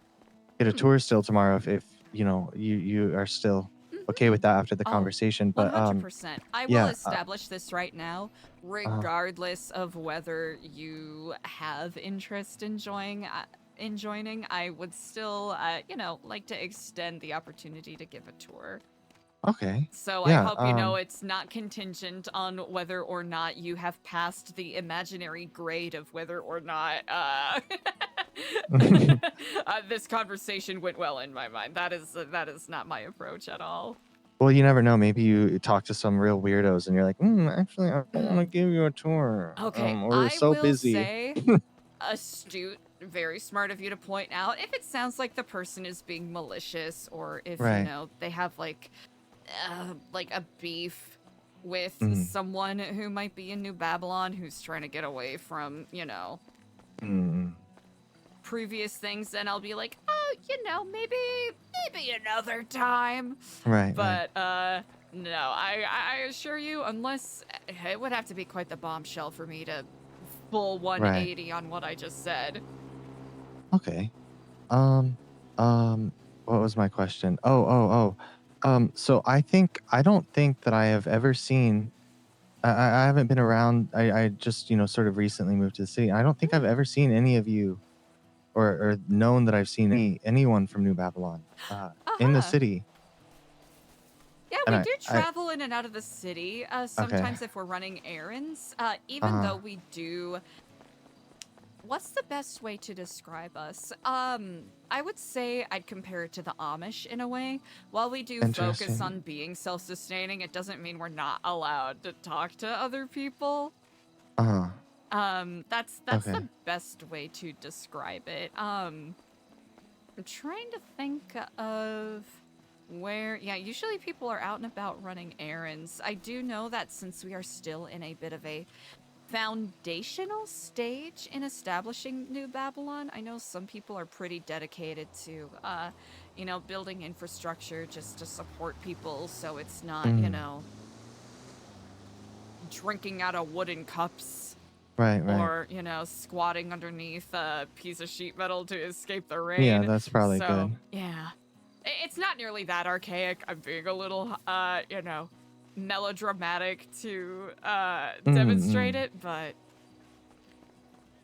get a tour still tomorrow if you are still okay with that after the conversation. But 100%. I will yeah. establish this right now, regardless of whether you have interest in joining. I would still, like to extend the opportunity to give a tour. Okay. So Yeah, I hope it's not contingent on whether or not you have passed the imaginary grade of whether or not this conversation went well in my mind. That is not my approach at all. Well, you never know. Maybe you talk to some real weirdos, and you're like, actually, I want to give you a tour. Okay, We're I so will busy. say, astute, very smart of you to point out if it sounds like the person is being malicious, or if Right. they have like a beef with someone who might be in New Babylon who's trying to get away from previous things, then I'll be like, maybe another time. Right. But no, I assure you, unless it would have to be quite the bombshell for me to full 180 on what I just said. Okay. What was my question? So I don't think that I have ever seen I haven't been around. I just, sort of recently moved to the city. I don't think I've ever seen any of you or known that I've seen anyone from New Babylon in the city. Yeah, And we I, do I travel in and out of the city. okay. Sometimes if we're running errands, even though we do. What's the best way to describe us? I would say I'd compare it to the Amish in a way. While we do focus Interesting. on being self-sustaining, it doesn't mean we're not allowed to talk to other people. That's Okay. the best way to describe it. I'm trying to think of where, yeah, usually people are out and about running errands. I do know that since we are still in a bit of a foundational stage in establishing New Babylon, I know some people are pretty dedicated to, building infrastructure just to support people so it's not, drinking out of wooden cups. Right. Or, squatting underneath a piece of sheet metal to escape the rain. Yeah, that's probably so, good. Yeah. It's not nearly that archaic. I'm being a little, melodramatic to demonstrate it, but...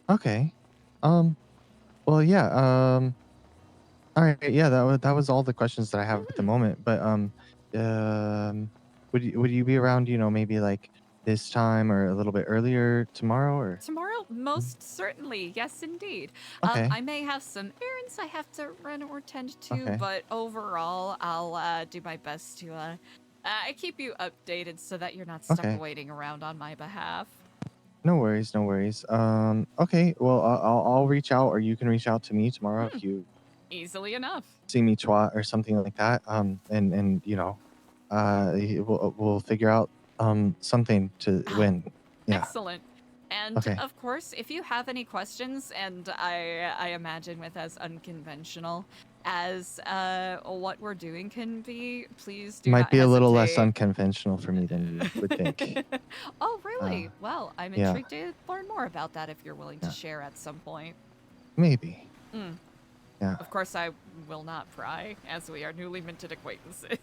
Okay. Well, yeah. All right. Yeah, that was all the questions that I have at the moment. But would you be around? Maybe like this time or a little bit earlier tomorrow, or? Tomorrow, most certainly. Yes, indeed. Okay. I may have some errands I have to run or tend to, Okay. but overall, I'll do my best to keep you updated so that you're not stuck Okay. waiting around on my behalf. No worries. No worries. Okay. Well, I'll reach out, or you can reach out to me tomorrow if you Easily enough. see me twat or something like that. And we'll figure out something to win. Yeah. Excellent. And Okay. of course, if you have any questions, and I imagine with as unconventional as what we're doing can be, please do Might not be a little less hesitate. unconventional for me than you would think. Oh, really? Well, I'm yeah. intrigued to learn more about that if you're willing to share at some point. Maybe. Mm. Yeah. Of course, I will not pry, as we are newly minted acquaintances.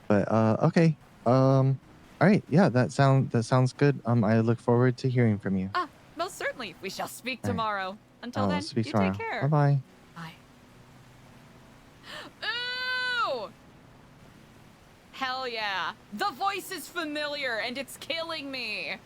But okay. All right. Yeah, that sounds good. I look forward to hearing from you. Most certainly. We shall speak All right. tomorrow. Until I'll then, speak you tomorrow. take care. Bye-bye. Bye. Ooh! Hell yeah. The voice is familiar, and it's killing me.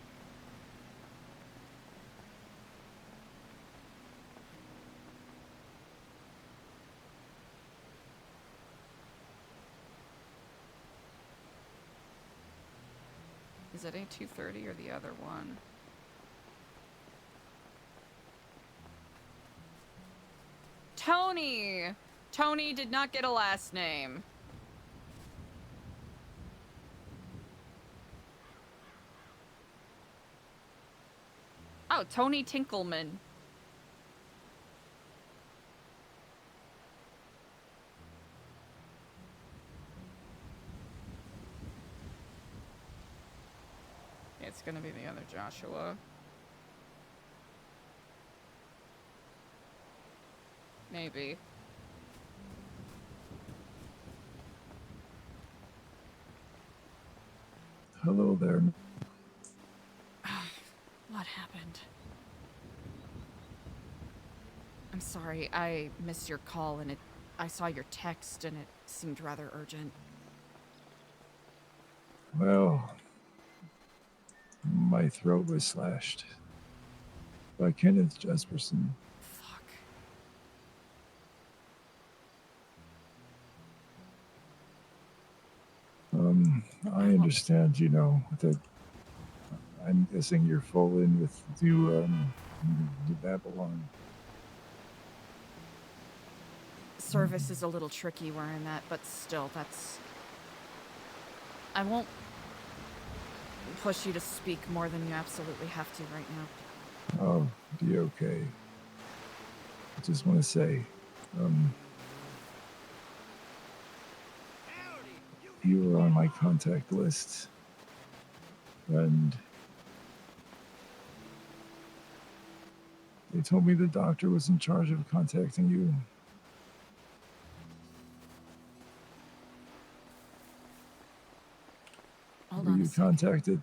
Is it A230 or the other one? Tony! Tony did not get a last name. Oh, Tony Tinkleman. It's gonna be the other Joshua. Maybe. Hello there. What happened? I'm sorry, I missed your call and I saw your text and it seemed rather urgent. Well, my throat was slashed by Kenneth Jesperson. Fuck. I understand, that I'm guessing you're full in with New Babylon. Service is a little tricky where I'm at, but still, that's... I won't push you to speak more than you absolutely have to right now. Oh, be okay. I just want to say, you were on my contact list, and they told me the doctor was in charge of contacting you. Hold Were on you a contacted.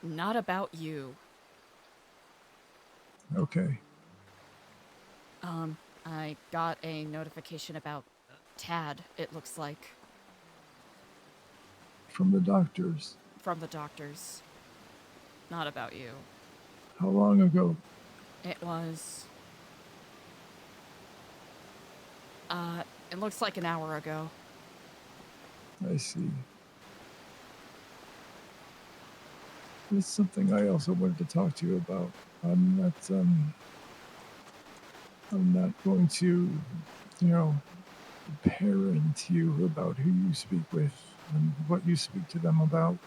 Not about you. Okay. I got a notification about Tad, it looks like. From the doctors. From the doctors. Not about you. How long ago? It was... it looks like an hour ago. I see. There's something I also wanted to talk to you about. I'm not going to, parent you about who you speak with and what you speak to them about.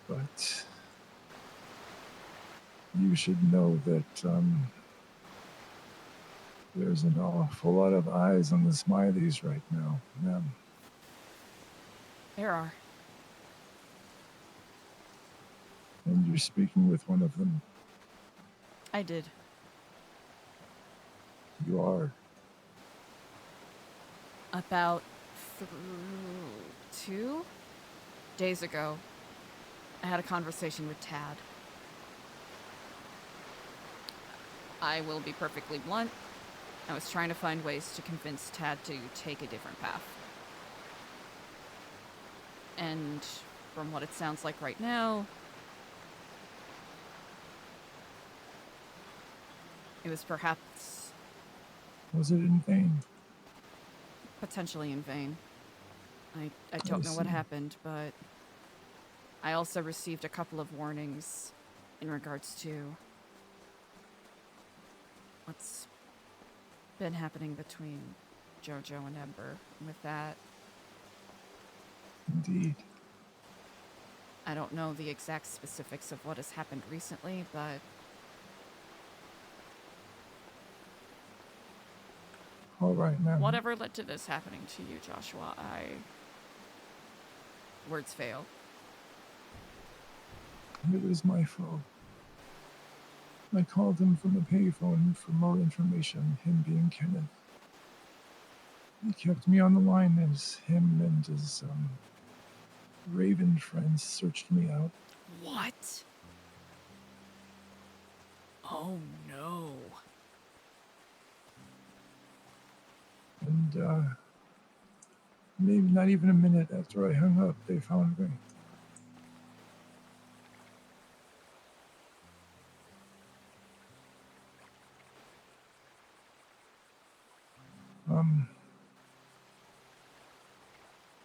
But you should know that there's an awful lot of eyes on the Smileys right now, ma'am. There are. And you're speaking with one of them. I did. You are. About 2 days ago, I had a conversation with Tad. I will be perfectly blunt. I was trying to find ways to convince Tad to take a different path. And from what it sounds like right now, it was perhaps... Was it in vain? Potentially in vain. I don't know what see. happened, but I also received a couple of warnings in regards to what's been happening between Jojo and Ember. And with that, Indeed. I don't know the exact specifics of what has happened recently, but All right, ma'am. whatever led to this happening to you, Joshua, words fail. It was my fault. I called him from the payphone for more information, him being Kenneth. He kept me on the line as him and his Raven friends searched me out. What? Oh no. And maybe not even a minute after I hung up, they found me.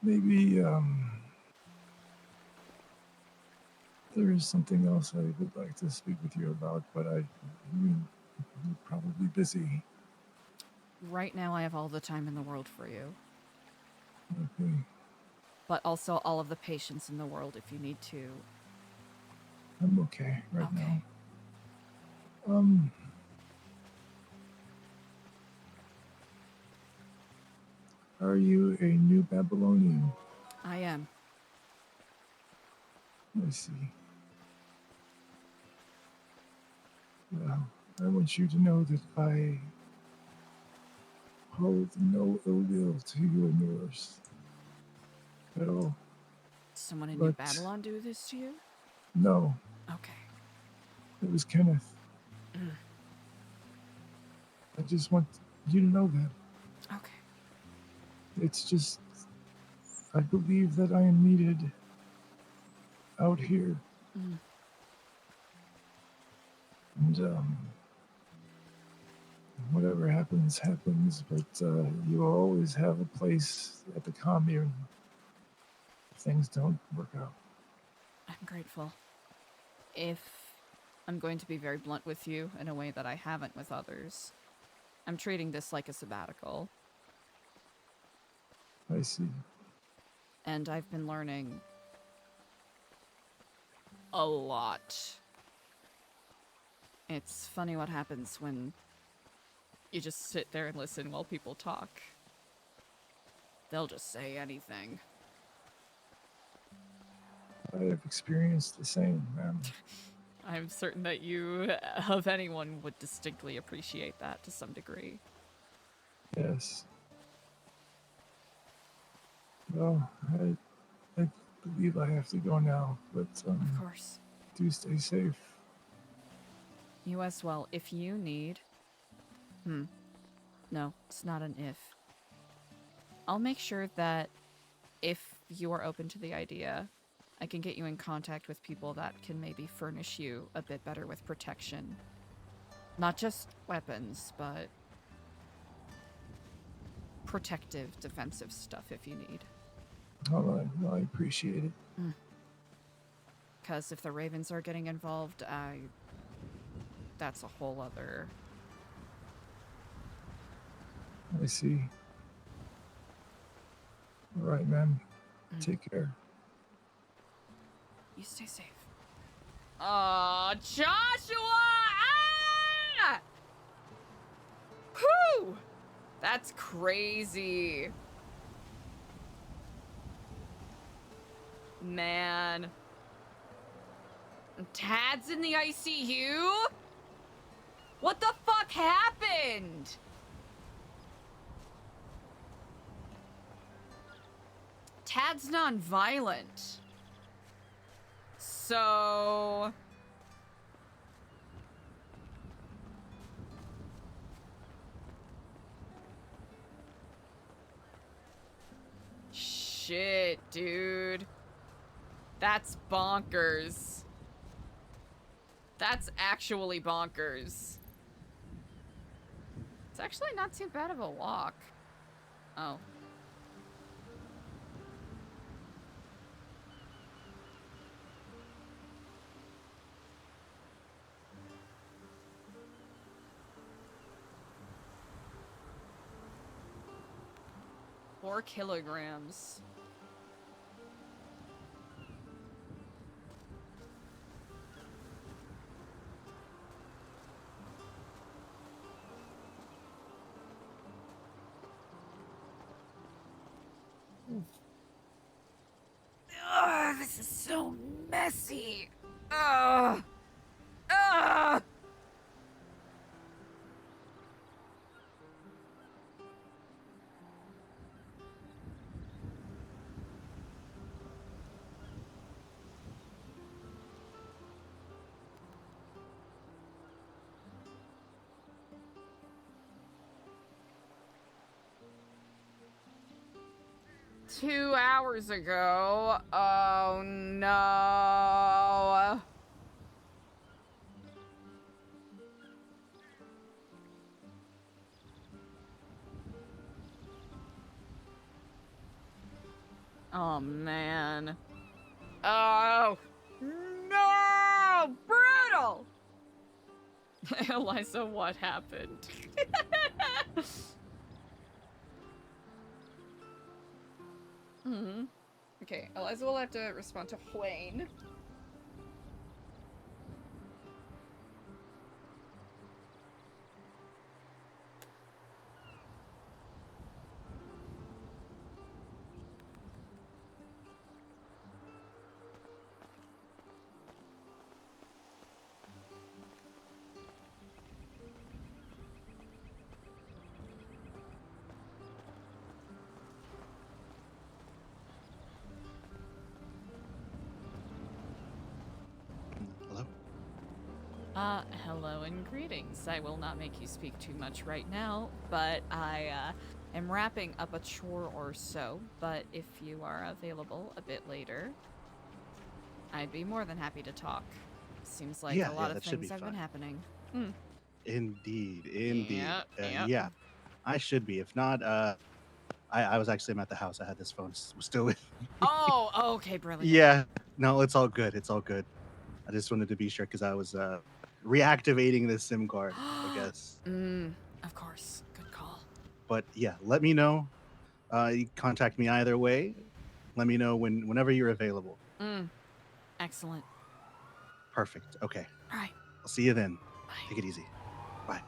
Maybe there is something else I would like to speak with you about, but you're probably busy. Right now I have all the time in the world for you. Okay. But also all of the patience in the world if you need to. I'm okay right now. Are you a New Babylonian? I am. I see. Well, I want you to know that I hold no ill will to you and yours at all. Someone in New Babylon do this to you? No, Okay. it was Kenneth. Mm. I just want you to know that. Okay. It's just, I believe that I am needed out here. Mm. And whatever happens, happens, but you will always have a place at the commune if things don't work out. I'm grateful. If I'm going to be very blunt with you in a way that I haven't with others, I'm treating this like a sabbatical. I see. And I've been learning a lot. It's funny what happens when you just sit there and listen while people talk. They'll just say anything. I have experienced the same, ma'am. I'm certain that you, of anyone, would distinctly appreciate that to some degree. Yes. Well, I believe I have to go now, but Of course. do stay safe. You as well. If you need... No, it's not an if. I'll make sure that if you are open to the idea, I can get you in contact with people that can maybe furnish you a bit better with protection. Not just weapons, but protective, defensive stuff if you need. Oh, I appreciate it. Because if the Ravens are getting involved, that's a whole other... I see. All right, man. Take care. You stay safe. Oh, Joshua! Ah! Whew! That's crazy. Man. Tad's in the ICU? What the fuck happened? Tad's non-violent. So... Shit, dude. That's bonkers. That's actually bonkers. It's actually not too bad of a walk. Oh. Four kilograms. Ugh, this is so messy. Ugh. Ugh. Two hours ago. Oh no. Oh man. Oh no! Brutal! Eliza, what happened? Okay, Eliza will have to respond to Wayne. Hello and greetings. I will not make you speak too much right now, but I am wrapping up a chore or so, but if you are available a bit later, I'd be more than happy to talk. Seems like a lot of things have been happening. Indeed. Yep. Yeah, I should be. If not, I was actually at the house. I had this phone still with me. Oh, okay, brilliant. Yeah, no, it's all good. It's all good. I just wanted to be sure because I was reactivating the SIM card, I guess. Of course. Good call. But yeah, let me know. You contact me either way. Let me know whenever you're available. Excellent. Perfect. Okay. All right. I'll see you then. Bye. Take it easy. Bye.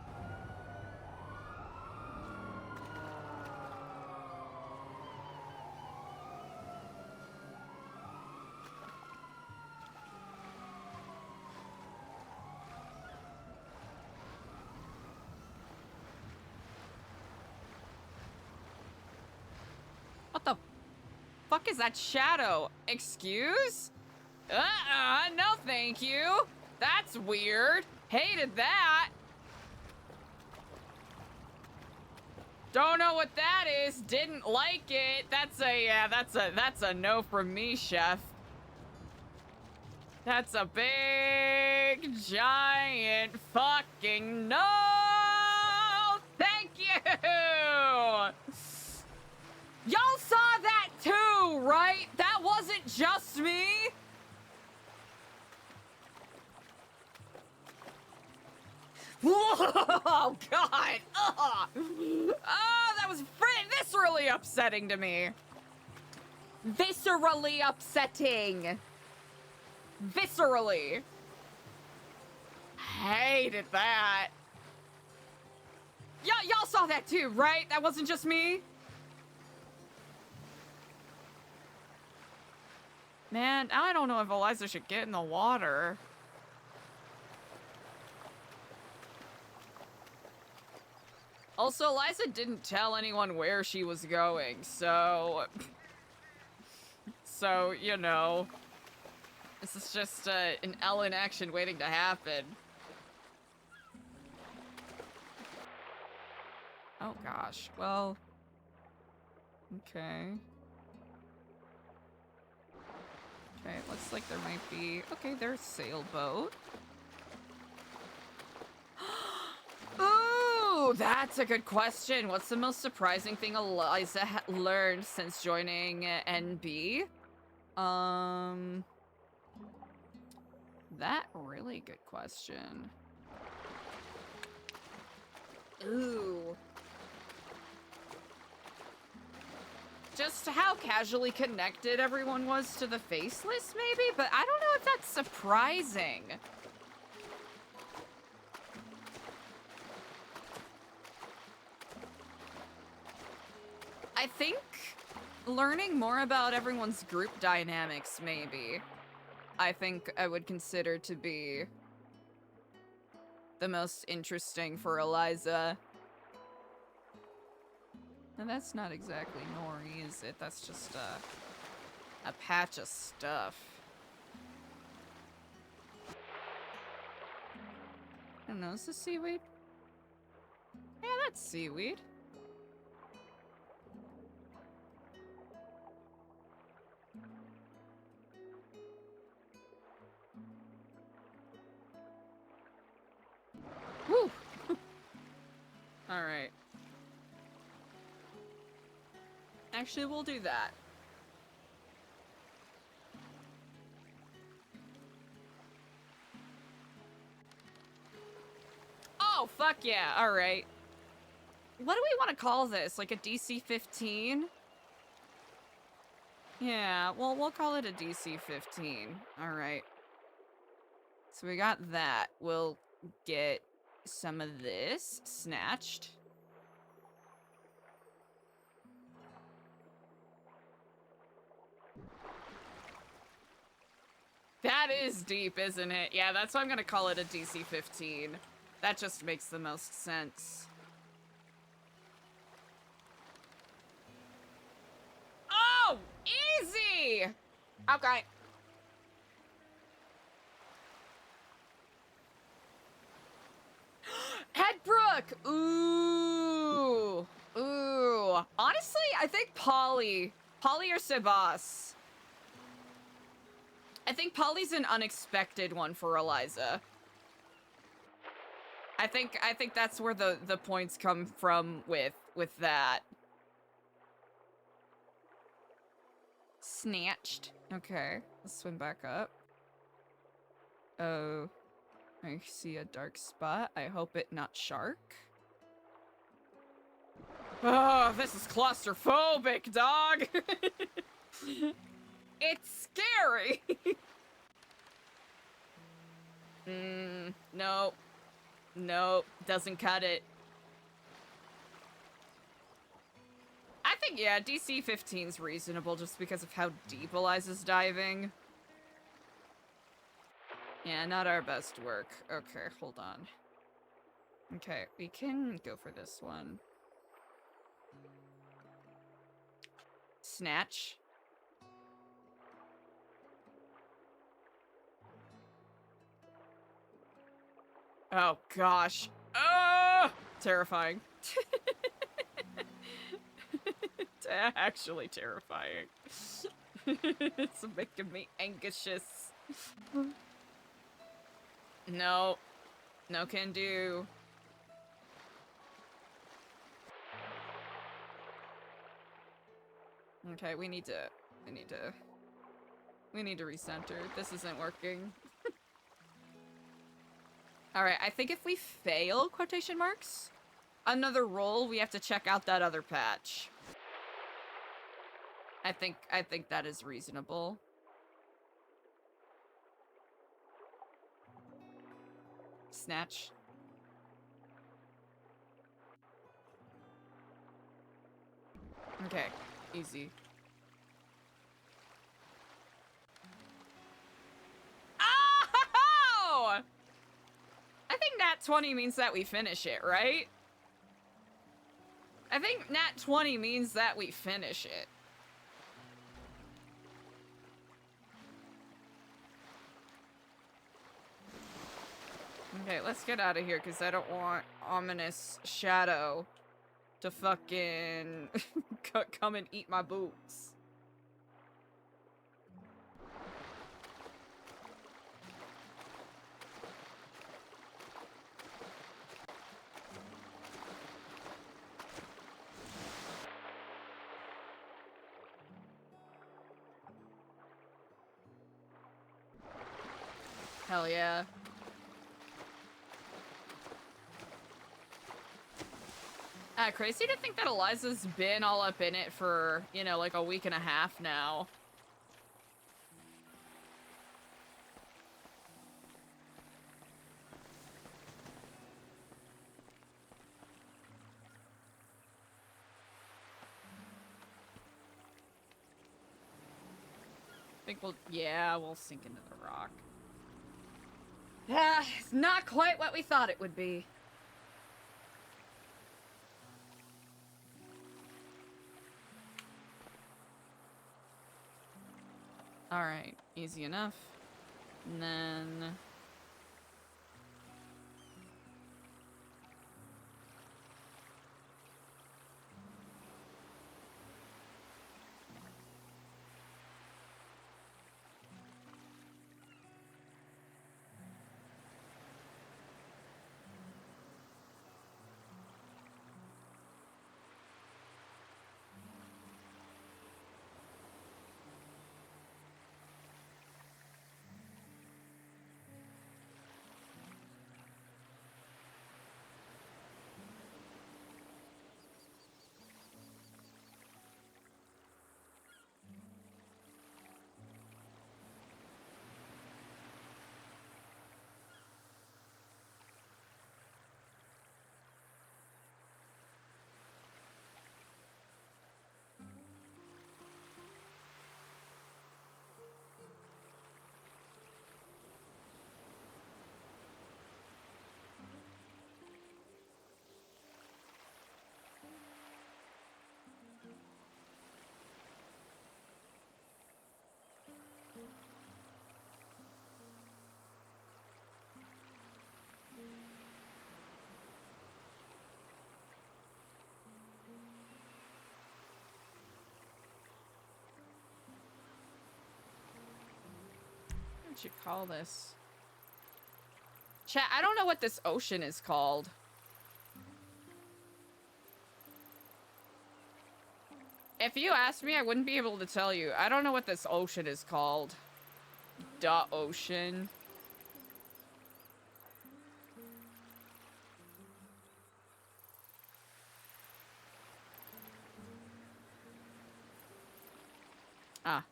fuck is that shadow? Excuse? No thank you. That's weird. Hated that. Don't know what that is. Didn't like it. That's a no from me, chef. That's a big, giant fucking no! Thank you! Y'all saw that too, right? That wasn't just me? Oh, God! Oh, that was viscerally upsetting to me. Viscerally upsetting. Viscerally. Hated that. Y'all saw that too, right? That wasn't just me? Man, now I don't know if Eliza should get in the water. Also, Eliza didn't tell anyone where she was going, so... So, you know... This is just an L in action waiting to happen. Oh gosh, well... Okay. Okay, it looks like there might be... Okay, there's a sailboat. Ooh, that's a good question. What's the most surprising thing Eliza learned since joining NB? That really good question. Ooh. Just how casually connected everyone was to the Faceless, maybe? But I don't know if that's surprising. I think learning more about everyone's group dynamics, maybe. I think I would consider to be the most interesting for Eliza. And that's not exactly Nori, is it? That's just a patch of stuff. I don't know, is this seaweed? Yeah, that's seaweed. Woo! Alright. Actually, we'll do that. Oh, fuck yeah. Alright. What do we want to call this? Like a DC-15? Yeah, well, we'll call it a DC-15. Alright. So we got that. We'll get some of this snatched. That is deep, isn't it? Yeah, that's why I'm gonna call it a DC-15. That just makes the most sense. Oh! Easy! Okay. Headbrook! Ooh. Ooh. Honestly, I think Polly. Polly or Sebas. I think Polly's an unexpected one for Eliza. I think that's where the points come from with that. Snatched. Okay, let's swim back up. Oh, I see a dark spot. I hope it not shark. Oh, this is claustrophobic, dog. It's scary. No. No, doesn't cut it. I think, yeah, DC-15's reasonable just because of how deep Eliza's diving. Yeah, not our best work. Okay, hold on. Okay, we can go for this one. Snatch. Oh gosh. Terrifying. Actually terrifying. It's making me anxious. No. No can do. Okay, we need to recenter. This isn't working. Alright, I think if we fail, quotation marks, another roll, we have to check out that other patch. I think that is reasonable. Snatch. Okay, easy. Oh! I think nat 20 means that we finish it, right? I think nat 20 means that we finish it. Okay, let's get out of here because I don't want ominous shadow to fucking come and eat my boots. Hell yeah. Crazy to think that Eliza's been all up in it for, you know, like a week and a half now. I think we'll sink into the rock. Yeah, it's not quite what we thought it would be. Alright, easy enough. And then... What you call this? Chat, I don't know what this ocean is called. If you asked me, I wouldn't be able to tell you. I don't know what this ocean is called. Duh, ocean. Ah.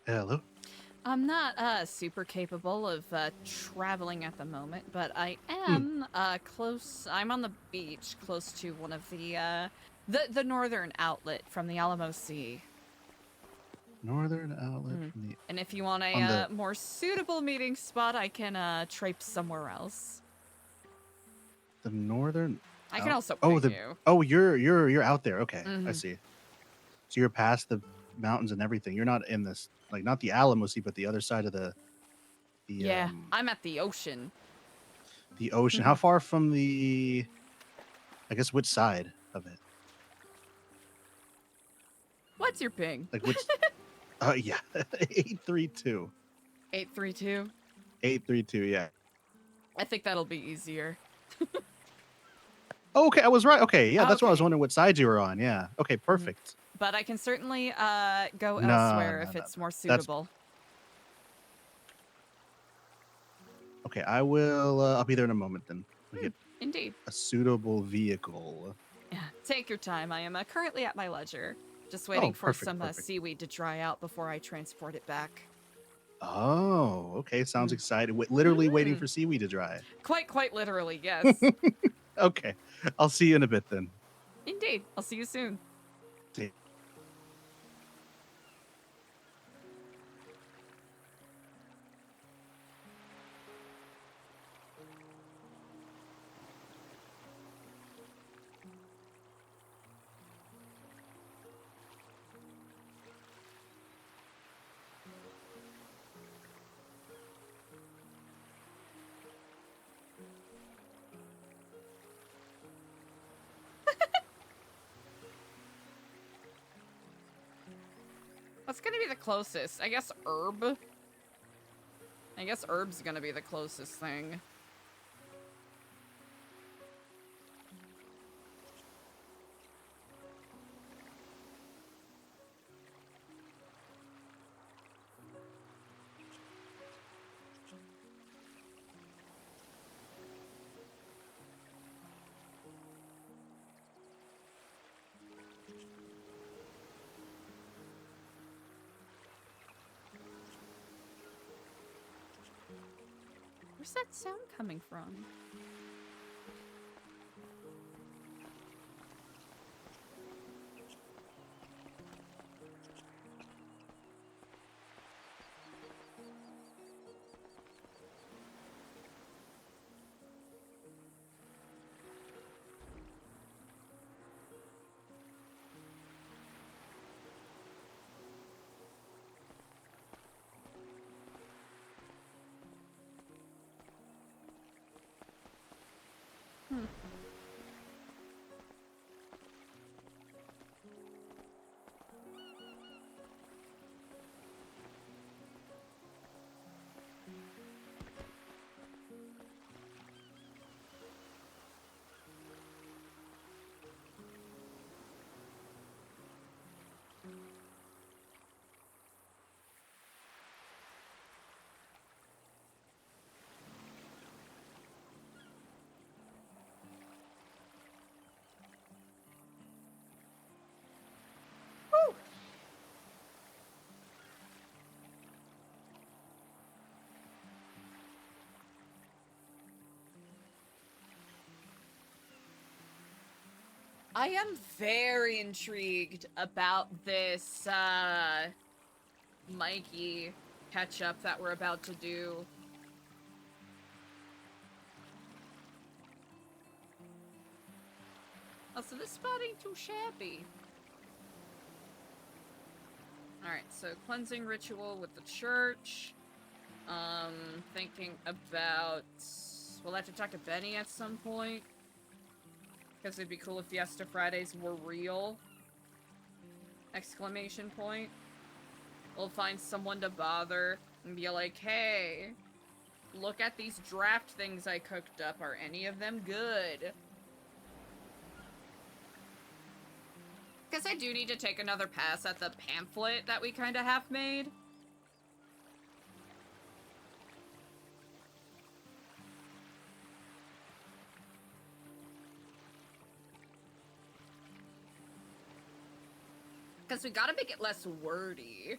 Hello. I'm not super capable of traveling at the moment, but I am close. I'm on the beach, close to one of the northern outlet from the Alamo Sea. Northern outlet Mhm. from the. And if you want a on the more suitable meeting spot, I can traipse somewhere else. the northern. I can out- also Oh, ping the. you. Oh, you're out there. Okay, I Mhm. see. So you're past the mountains and everything. You're not in this, like, not the Alamo Sea, but the other side of the Yeah, I'm at the ocean. the ocean. How far from the? I guess which side of it? What's your ping? Like which? Yeah, 832. 832. 832. Yeah. I think that'll be easier. Oh, okay, I was right. Okay, yeah, that's why I was Okay. wondering what side you were on. Yeah. Okay, perfect. But I can certainly go No, elsewhere no, if no, it's more that's- suitable. Okay, I will. I'll be there in a moment then. We'll get Indeed. a suitable vehicle. Yeah, take your time. I am currently at my leisure. Just waiting for perfect, some perfect. seaweed to dry out before I transport it back. Oh, okay. Sounds exciting. Literally waiting for seaweed to dry. Quite literally, yes. Okay, I'll see you in a bit then. Indeed. I'll see you soon. See- What's gonna be the closest? I guess herb? I guess herb's gonna be the closest thing. Where's that sound coming from? I am very intrigued about this, Mikey catch-up that we're about to do. Oh, so this spot ain't too shabby. Alright, so cleansing ritual with the church. Thinking about... We'll have to talk to Benny at some point. Because it'd be cool if Fiesta Fridays were real. Exclamation point. We'll find someone to bother and be like, hey, look at these draft things I cooked up. Are any of them good? Because I do need to take another pass at the pamphlet that we kind of half made. Because we gotta make it less wordy.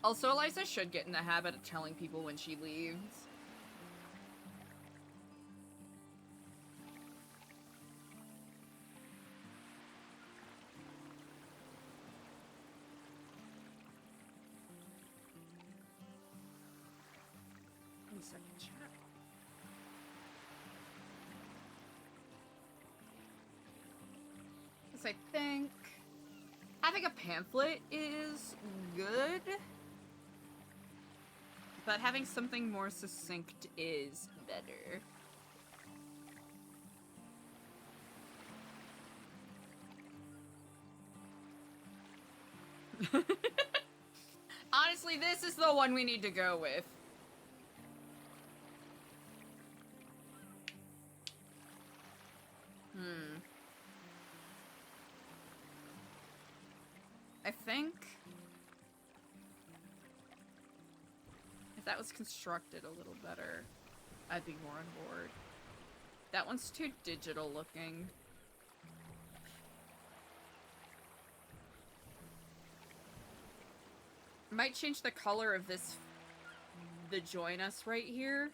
Also, Eliza should get in the habit of telling people when she leaves. One second, chat. Because I think having a pamphlet is good, but having something more succinct is better. Honestly, this is the one we need to go with. I think if that was constructed a little better, I'd be more on board. That one's too digital looking. Might change the color of this, the join us right here.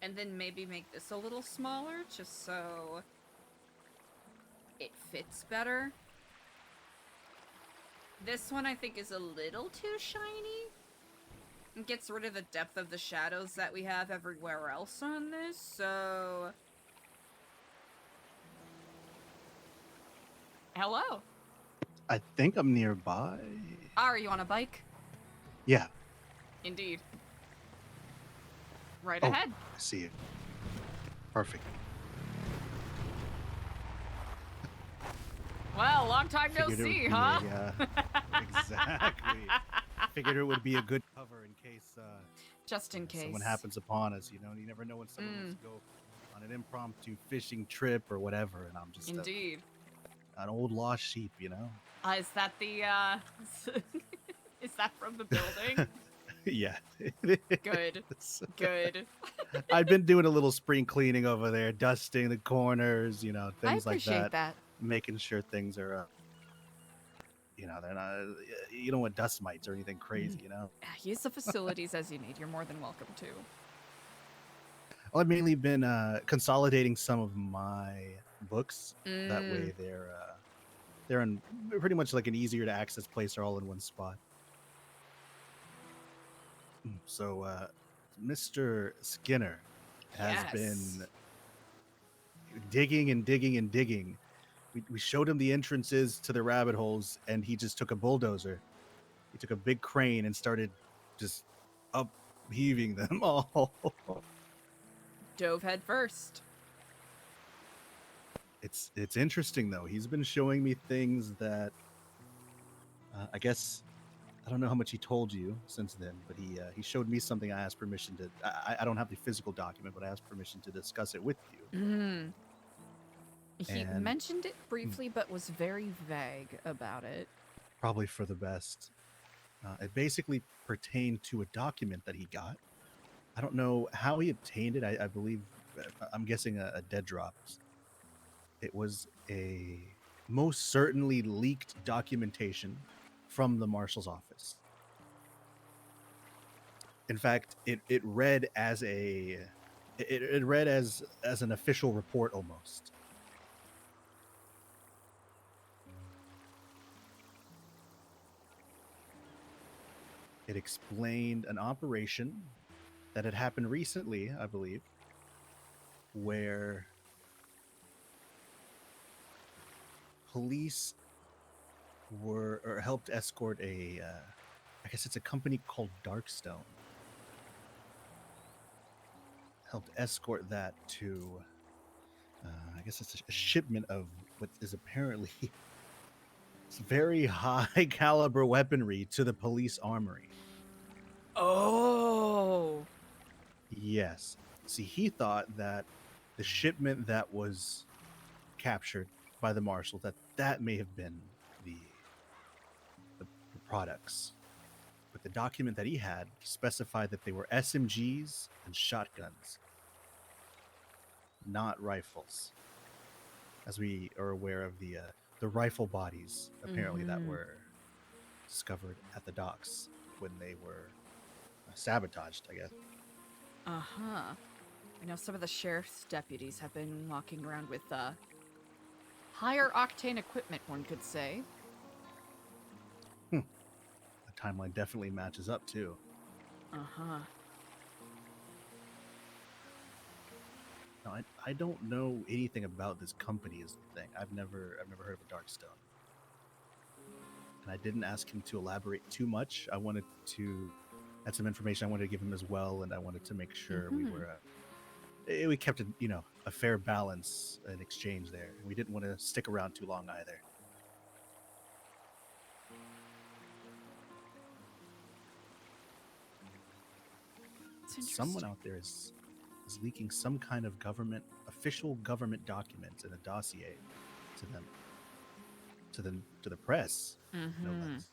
And then maybe make this a little smaller, just so it fits better. This one I think is a little too shiny. It gets rid of the depth of the shadows that we have everywhere else on this, so... Hello. I think I'm nearby. Are you on a bike? Yeah. Indeed. Right Oh, ahead. I see it. Perfect. Well, long time no Figured it would see, be huh? Exactly. Figured it would be a good cover in case. Just in case. Someone happens upon us, you know. You never know when someone wants to go on an impromptu fishing trip or whatever, and I'm just Indeed. an old lost sheep, you know. Is that the is that from the building? Yeah. Good. Good. I've been doing a little spring cleaning over there, dusting the corners, you know, things like appreciate that. making sure things are, you know, they're not, you don't want dust mites or anything crazy, you know. Use the facilities as you need. You're more than welcome to. Well, I've mainly been consolidating some of my books. That way, they're in pretty much like an easier to access place, are all in one spot. So, Mr. Skinner has been digging and digging and digging. We showed him the entrances to the rabbit holes, and he just took a bulldozer. He took a big crane and started just upheaving them all. Dove head first. It's interesting though. He's been showing me things that I guess I don't know how much he told you since then, but he showed me something. I asked permission to. I don't have the physical document, but I asked permission to discuss it with you. He mentioned it briefly, but was very vague about it. Probably for the best. It basically pertained to a document that he got. I don't know how he obtained it. I believe, I'm guessing a dead drops. It was a most certainly leaked documentation from the marshal's office. In fact, it read as it read as an official report almost. It explained an operation that had happened recently, I believe, where police helped escort I guess it's a company called Darkstone. Helped escort that to, I guess it's a shipment of what is apparently very high caliber weaponry to the police armory. Oh. Yes. See, he thought that the shipment that was captured by the marshal, that may have been the products. But the document that he had specified that they were SMGs and shotguns, not rifles. As we are aware of the rifle bodies, apparently, that were discovered at the docks when they were sabotaged, I guess. Uh-huh. I know some of the sheriff's deputies have been walking around with, higher octane equipment, one could say. The timeline definitely matches up, too. Uh-huh. Now, I don't know anything about this company is the thing. I've never heard of a Darkstone. And I didn't ask him to elaborate too much. I wanted to had some information I wanted to give him as well, and I wanted to make sure we kept a fair balance in exchange there. We didn't want to stick around too long either. Someone out there is leaking some kind of official government documents in a dossier to the press. No less.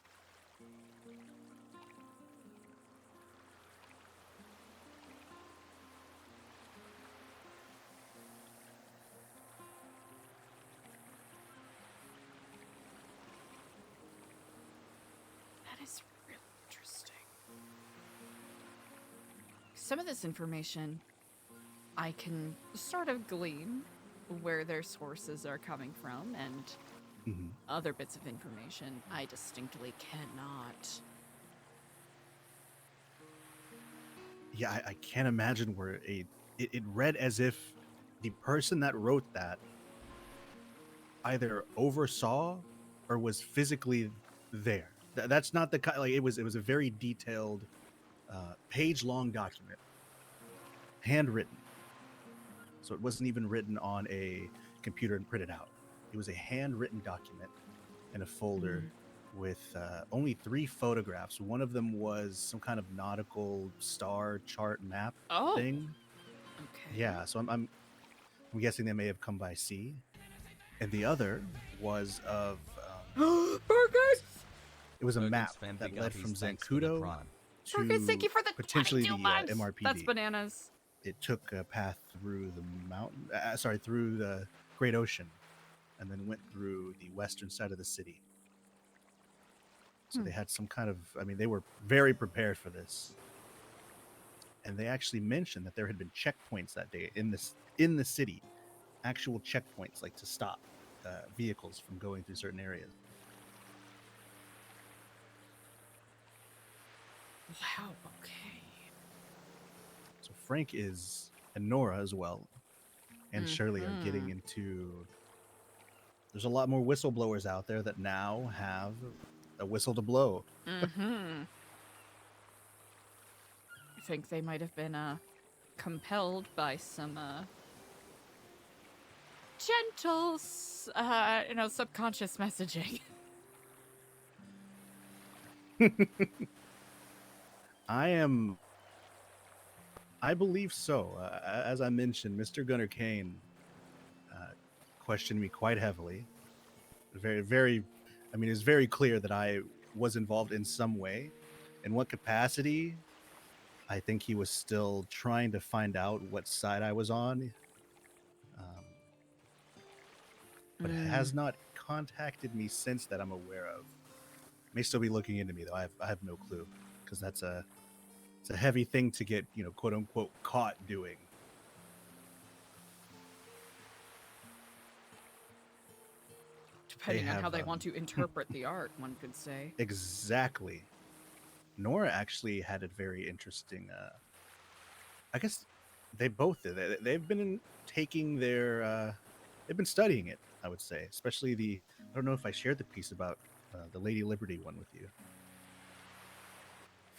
That is really interesting. Some of this information I can sort of glean where their sources are coming from, and other bits of information I distinctly cannot. Yeah, I can't imagine where it read as if the person that wrote that either oversaw or was physically there. That's not the kind. Like it was a very detailed, page-long document, handwritten. So it wasn't even written on a computer and printed out. It was a handwritten document in a folder with only 3 photographs. One of them was some kind of nautical star chart map thing. Okay. Yeah, so I'm guessing they may have come by sea. And the other was of Burgers! It was a map that led from Zancudo Burgers, thank you for the potentially the 22 months! MRPD. That's bananas. It took a path through the mountain, through the Great Ocean, and then went through the western side of the city. So they had some kind of, they were very prepared for this. And they actually mentioned that there had been checkpoints that day in the city, actual checkpoints, like to stop vehicles from going through certain areas. Wow, okay. So Frank and Nora as well, and Shirley are getting into. There's a lot more whistleblowers out there that now have a whistle to blow. I think they might have been compelled by some gentle, subconscious messaging. I believe so. As I mentioned, Mr. Gunnar Kane questioned me quite heavily. Very, very, it's very clear that I was involved in some way. In what capacity? I think he was still trying to find out what side I was on. But has not contacted me since that I'm aware of. May still be looking into me, though. I have no clue, because it's a heavy thing to get, quote unquote, caught doing. Depending on how they want to interpret the art, one could say. Exactly. Nora actually had a very interesting. I guess they both did. They've been taking their. They've been studying it, I would say, especially the. I don't know if I shared the piece about the Lady Liberty one with you.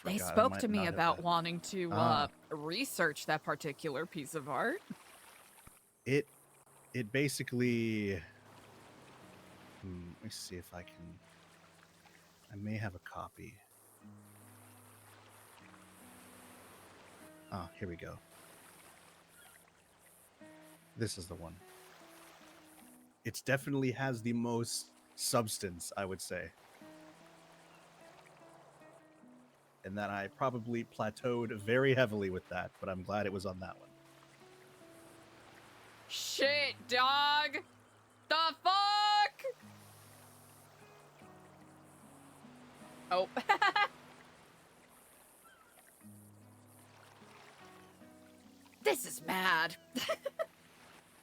They spoke to me about wanting to research that particular piece of art. It basically. Let me see if I can. I may have a copy. Ah, here we go. This is the one. It definitely has the most substance, I would say. And that I probably plateaued very heavily with that, but I'm glad it was on that one. Shit, dog! The fuck? Oh. This is mad.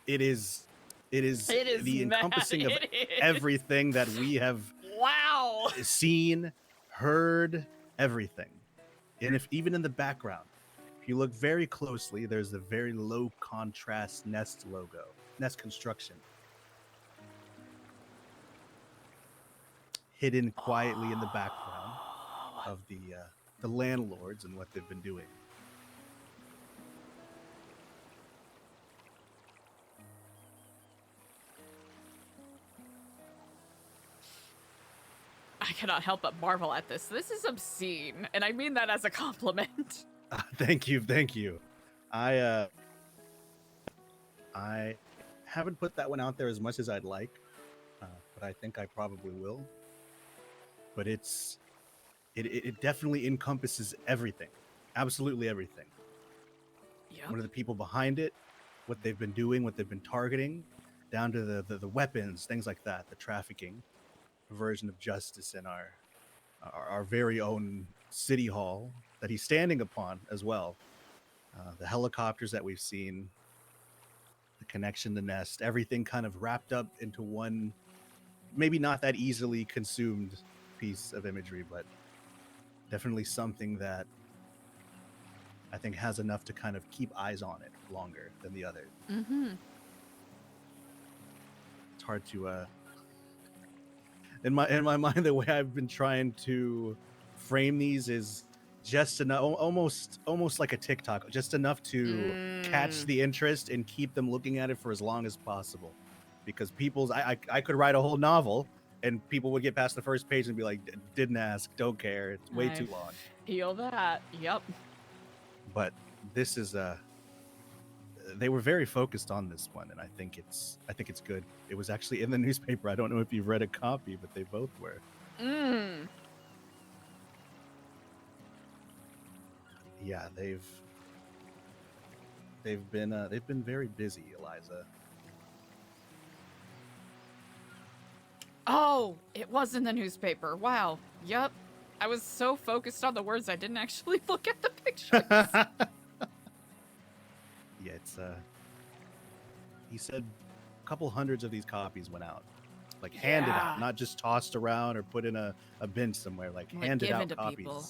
It is It is the mad. encompassing of It is. everything that we have Wow. seen, heard, everything. And if even in the background, if you look very closely, there's a very low contrast Nest logo, Nest construction, hidden quietly in the background of the landlords and what they've been doing. I cannot help but marvel at this. This is obscene, and I mean that as a compliment. Thank you. I haven't put that one out there as much as I'd like, but I think I probably will. But it definitely encompasses everything, absolutely everything. Yep. One of the people behind it, what they've been doing, what they've been targeting, down to the weapons, things like that, the trafficking, version of justice in our very own city hall that he's standing upon as well. The helicopters that we've seen, the connection to Nest, everything kind of wrapped up into one, maybe not that easily consumed piece of imagery, but definitely something that I think has enough to kind of keep eyes on it longer than the other. Mm-hmm. It's hard to in my mind, the way I've been trying to frame these is just enough, almost like a TikTok, just enough to catch the interest and keep them looking at it for as long as possible. Because I could write a whole novel and people would get past the first page and be like, didn't ask, don't care, it's way too long. Feel that. Yep. But this is they were very focused on this one, and I think it's good. It was actually in the newspaper. I don't know if you've read a copy, but they both were. Yeah, they've been very busy, Eliza. Oh, it was in the newspaper. Wow. Yep. I was so focused on the words I didn't actually look at the pictures. Yeah, it's he said a couple hundreds of these copies went out, like handed out, not just tossed around or put in a bin somewhere, like handed given out to copies. people.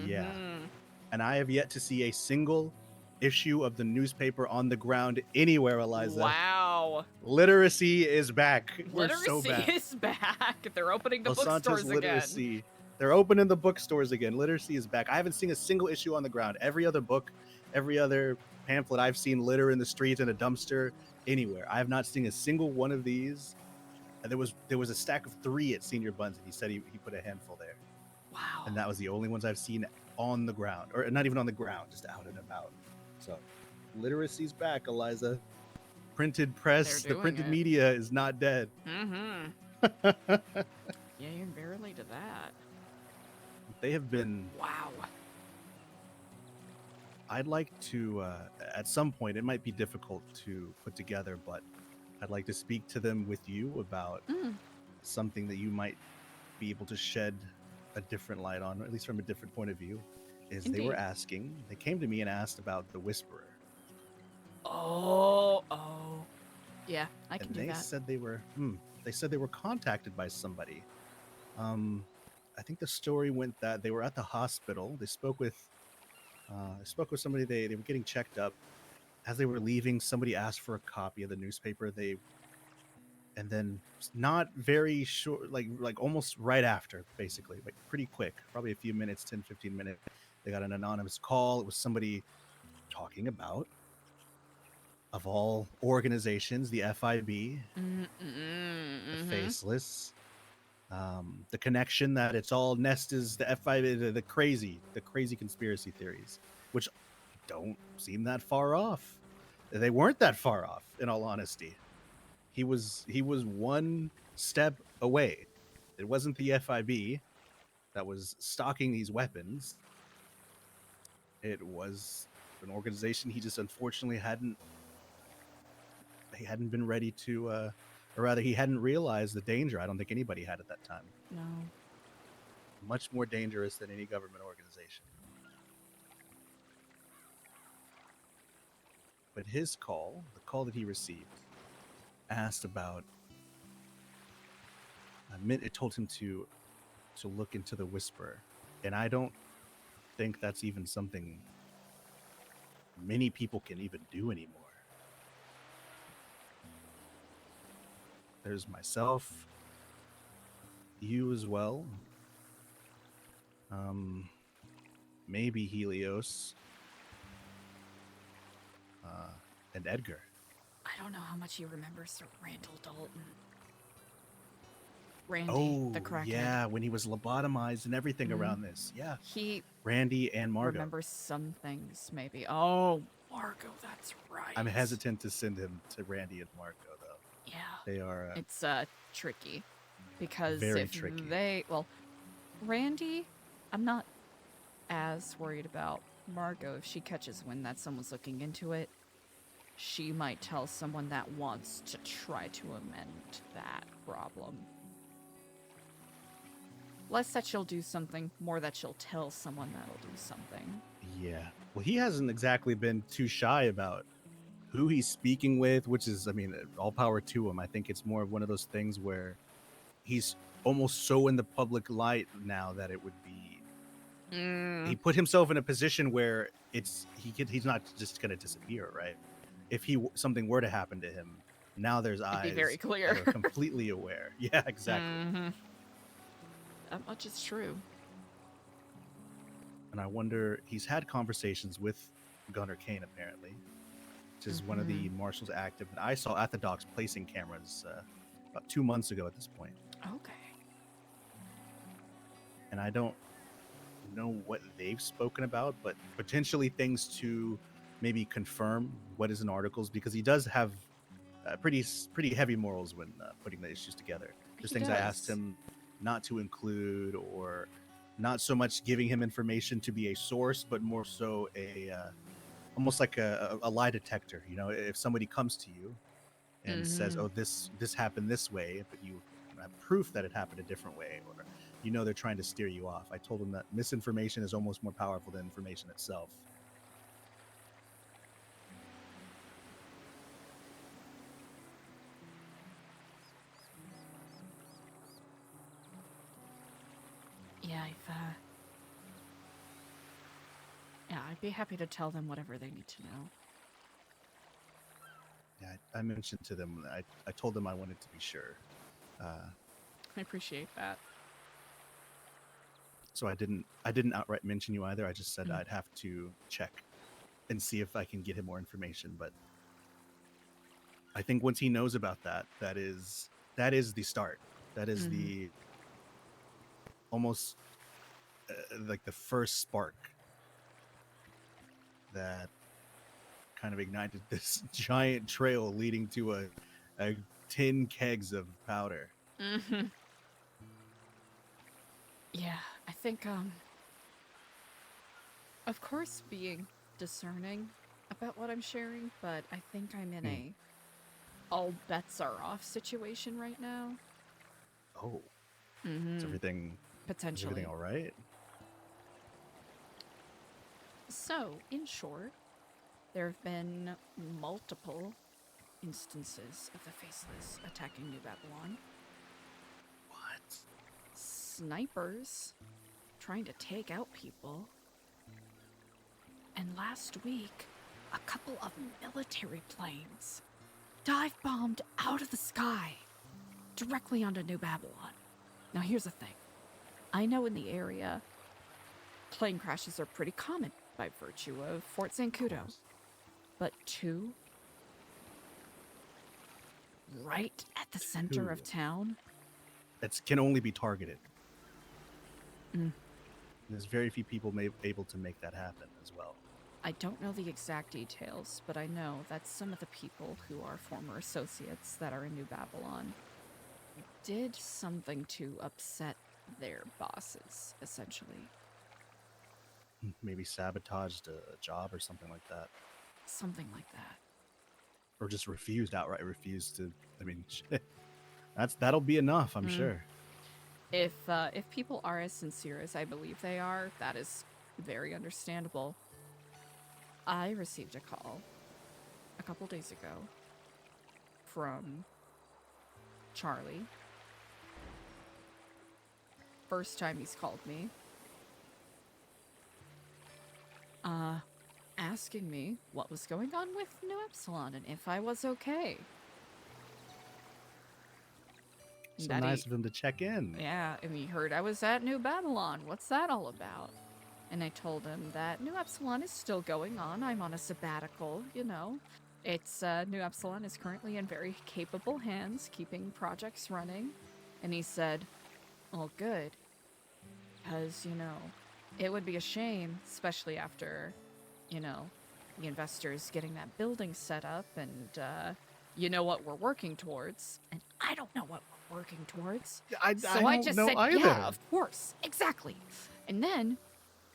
Yeah, Mhm. and I have yet to see a single issue of the newspaper on the ground anywhere, Eliza. Wow. Literacy is back. We're so Literacy back. is back. They're opening the Los Santos bookstores literacy. again. They're opening the bookstores again. Literacy is back. I haven't seen a single issue on the ground. Every other book, every other pamphlet I've seen litter in the street, in a dumpster, anywhere. I have not seen a single one of these. There was a stack of 3 at Senior Buns, and he said he put a handful there. Wow. And that was the only ones I've seen on the ground, or not even on the ground, just out and about. So, literacy's back, Eliza. Printed press, the printed media is not dead. Mm-hmm. Yeah, you're barely to that. They have been. Wow. I'd like to, at some point, it might be difficult to put together, but I'd like to speak to them with you about something that you might be able to shed a different light on, or at least from a different point of view. Is They were asking, they came to me and asked about the Whisperer. Oh. Yeah, I can And do they that. said they were contacted by somebody. I think the story went that they were at the hospital. They spoke with somebody. They were getting checked up. As they were leaving, somebody asked for a copy of the newspaper. And then not very short, like almost right after, basically, like pretty quick, probably a few minutes, 10, 15 minutes, they got an anonymous call. It was somebody talking about, of all organizations, the FIB, the Faceless, the connection that it's all Nest is the FIB, the crazy conspiracy theories, which don't seem that far off. They weren't that far off, in all honesty. He was one step away. It wasn't the FIB that was stocking these weapons. It was an organization he just unfortunately hadn't been ready to, or rather he hadn't realized the danger. I don't think anybody had at that time. No. much more dangerous than any government organization. But his call, the call that he received, asked about. It told him to look into the Whisperer, and I don't think that's even something many people can even do anymore. There's myself, you as well, maybe Helios, and Edgar. I don't know how much he remembers Sir Randall Dalton. Randy, Oh, the crackhead. yeah, when he was lobotomized and everything Mhm. around this. Yeah. He Randy and Margot. remembers some things, maybe. Oh, Margot, that's right. I'm hesitant to send him to Randy and Margot, though. Yeah. They are. It's tricky. Because Very if tricky. Randy, I'm not as worried about Margot if she catches wind that someone's looking into it. She might tell someone that wants to try to amend that problem. Less that she'll do something, more that she'll tell someone that'll do something. Yeah. Well, he hasn't exactly been too shy about who he's speaking with, which is, I mean, all power to him. I think it's more of one of those things where he's almost so in the public light now that it would be. He put himself in a position where he's not just going to disappear, right? If something were to happen to him, now there's eyes It'd be very clear. that are completely aware. Yeah, exactly. Mhm. That much is true. And I wonder, he's had conversations with Gunnar Kane, apparently, which is one of the marshals active that I saw at the docks placing cameras about 2 months ago at this point. Okay. And I don't know what they've spoken about, but potentially things to maybe confirm what is in articles, because he does have pretty heavy morals when putting the issues together. There's things I asked him not to include, or not so much giving him information to be a source, but more so almost like a lie detector. You know, if somebody comes to you and says, "Oh, this happened this way," but you have proof that it happened a different way, or they're trying to steer you off. I told him that misinformation is almost more powerful than information itself. Yeah, I'd be happy to tell them whatever they need to know. Yeah, I mentioned to them. I told them I wanted to be sure. I appreciate that. So I didn't outright mention you either. I just said I'd have to check and see if I can get him more information. But I think once he knows about that, that is the start. That is the almost like the first spark that kind of ignited this giant trail leading to a 10 kegs of powder. Mm-hmm. Yeah, I think, of course being discerning about what I'm sharing, but I think I'm in a all bets are off situation right now. Oh. Mm-hmm. Is everything potentially all right? So, in short, there have been multiple instances of the Faceless attacking New Babylon. What? Snipers trying to take out people. And last week, a couple of military planes dive-bombed out of the sky directly onto New Babylon. Now, here's the thing. I know in the area, plane crashes are pretty common by virtue of Fort Zancudo. But two right at the center of town? That can only be targeted. Mm. There's very few people able to make that happen as well. I don't know the exact details, but I know that some of the people who are former associates that are in New Babylon did something to upset their bosses, essentially. Maybe sabotaged a job or something like that. Something like that. Or just outright refused to. I mean, that'll be enough, I'm sure. If people are as sincere as I believe they are, that is very understandable. I received a call a couple days ago from Charlie. First time he's called me. Asking me what was going on with New Epsilon and if I was okay. So That nice he- of him to check in. Yeah, and he heard I was at New Babylon. What's that all about? And I told him that New Epsilon is still going on. I'm on a sabbatical, you know. It's, New Epsilon is currently in very capable hands, keeping projects running. And he said, well, good. Because, you know, it would be a shame, especially after, you know, the investors getting that building set up and, you know what we're working towards. And I don't know what we're working towards. I So don't just know said, either. yeah, of course. Exactly. And then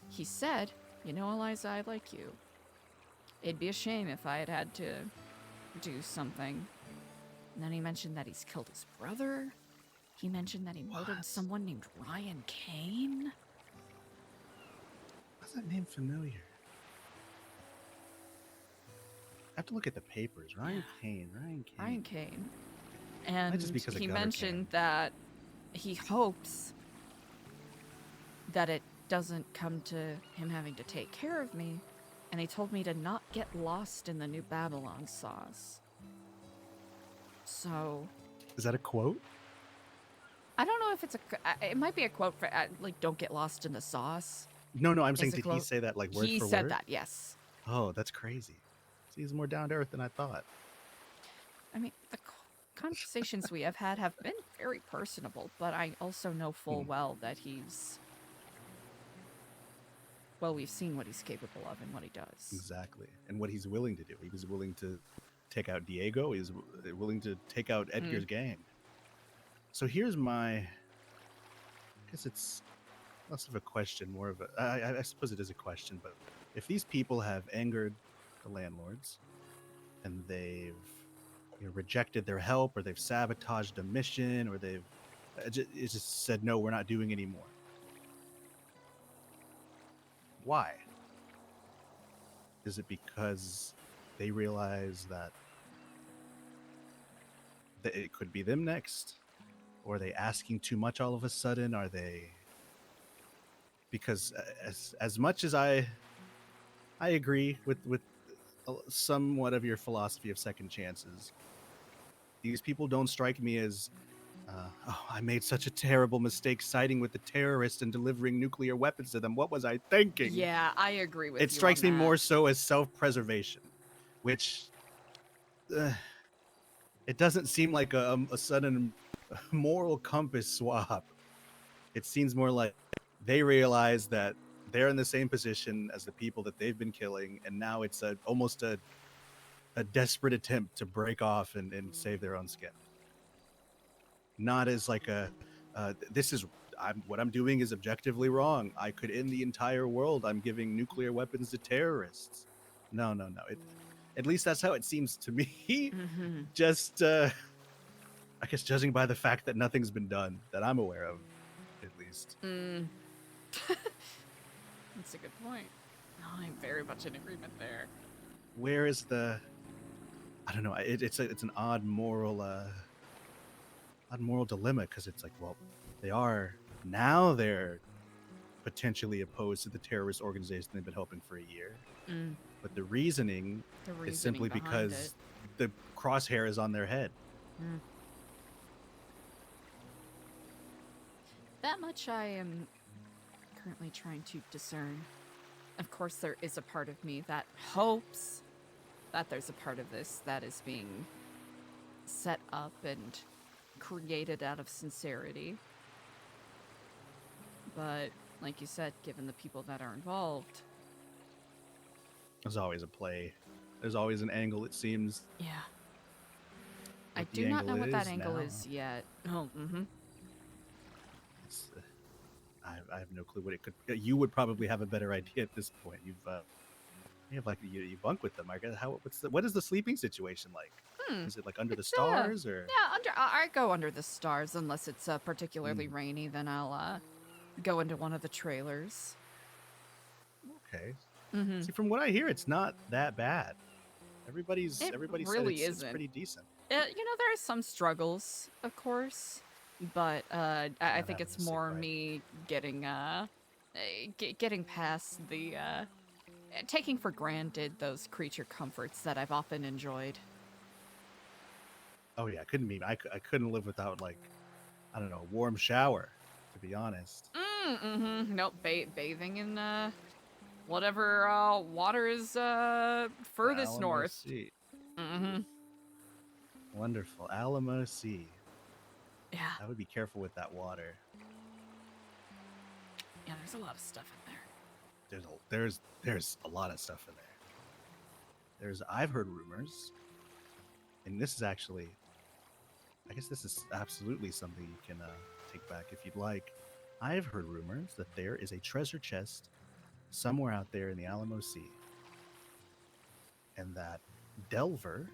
he said, you know, Eliza, I like you. It'd be a shame if I had to do something. And then he mentioned that he's killed his brother. He mentioned that he murdered someone named Ryan Kane. Why's that name familiar? I have to look at the papers. Ryan Kane. Ryan Kane. Might And just because of he Gutter mentioned that he hopes that it doesn't come to him having to take care of me. And he told me to not get lost in the New Babylon sauce. So, Is that a quote? I don't know if it's it might be a quote for, like, don't get lost in the sauce. No, I'm Is saying, a did he quote. say that like word He for said word? that, yes. Oh, that's crazy. See, he's more down to earth than I thought. I mean, the conversations we have had have been very personable, but I also know full well that he's... Well, we've seen what he's capable of and what he does. Exactly. And what he's willing to do. He was willing to take out Diego. He was willing to take out Edgar's gang. So here's my... I guess it's less of a question, more of a... I suppose it is a question, but if these people have angered the landlords and they've rejected their help, or they've sabotaged a mission, or they've just said, no, we're not doing anymore. Why? Is it because they realize that it could be them next? Or are they asking too much all of a sudden? Are they... Because as much as I agree with somewhat of your philosophy of second chances, these people don't strike me as, oh, I made such a terrible mistake siding with the terrorists and delivering nuclear weapons to them. What was I thinking? Yeah, I agree with you. It strikes on me that. more so as self-preservation, which it doesn't seem like a sudden moral compass swap. It seems more like they realize that they're in the same position as the people that they've been killing, and now it's almost a desperate attempt to break off and save their own skin. Not as like what I'm doing is objectively wrong. I could end the entire world. I'm giving nuclear weapons to terrorists. No. At least that's how it seems to me. Just, I guess, judging by the fact that nothing's been done that I'm aware of, at least. That's a good point. No, I'm very much in agreement there. Where is the... I don't know. It's an odd moral dilemma, because it's like, well, they're potentially opposed to the terrorist organization they've been helping for a year. But the reasoning is simply behind because the crosshair is on their head. That much I am currently trying to discern. Of course, there is a part of me that hopes that there's a part of this that is being set up and created out of sincerity. But, like you said, given the people that are involved... There's always a play. There's always an angle, it seems. Yeah. What I the do not know what that is angle now. is yet. Oh, I have no clue what it could... You would probably have a better idea at this point. You bunk with them. I guess. What is the sleeping situation like? Is it like under the It's, stars or? Yeah, I go under the stars unless it's particularly rainy. Then I'll go into one of the trailers. Okay. Mm-hmm. See, from what I hear, it's not that bad. Everybody said really it's isn't. pretty decent. There are some struggles, of course, but I think it's more me getting getting past the taking for granted those creature comforts that I've often enjoyed. Oh yeah, I couldn't live without, like, I don't know, a warm shower, to be honest. Nope, bathing in whatever water is furthest Alamo north. Sea. Mm-hmm. Wonderful. Alamo Sea. Yeah. I would be careful with that water. Yeah, there's a lot of stuff in there. There's a lot of stuff in there. I've heard rumors, and this is actually, I guess this is absolutely something you can take back if you'd like. I've heard rumors that there is a treasure chest somewhere out there in the Alamo Sea, and that Delver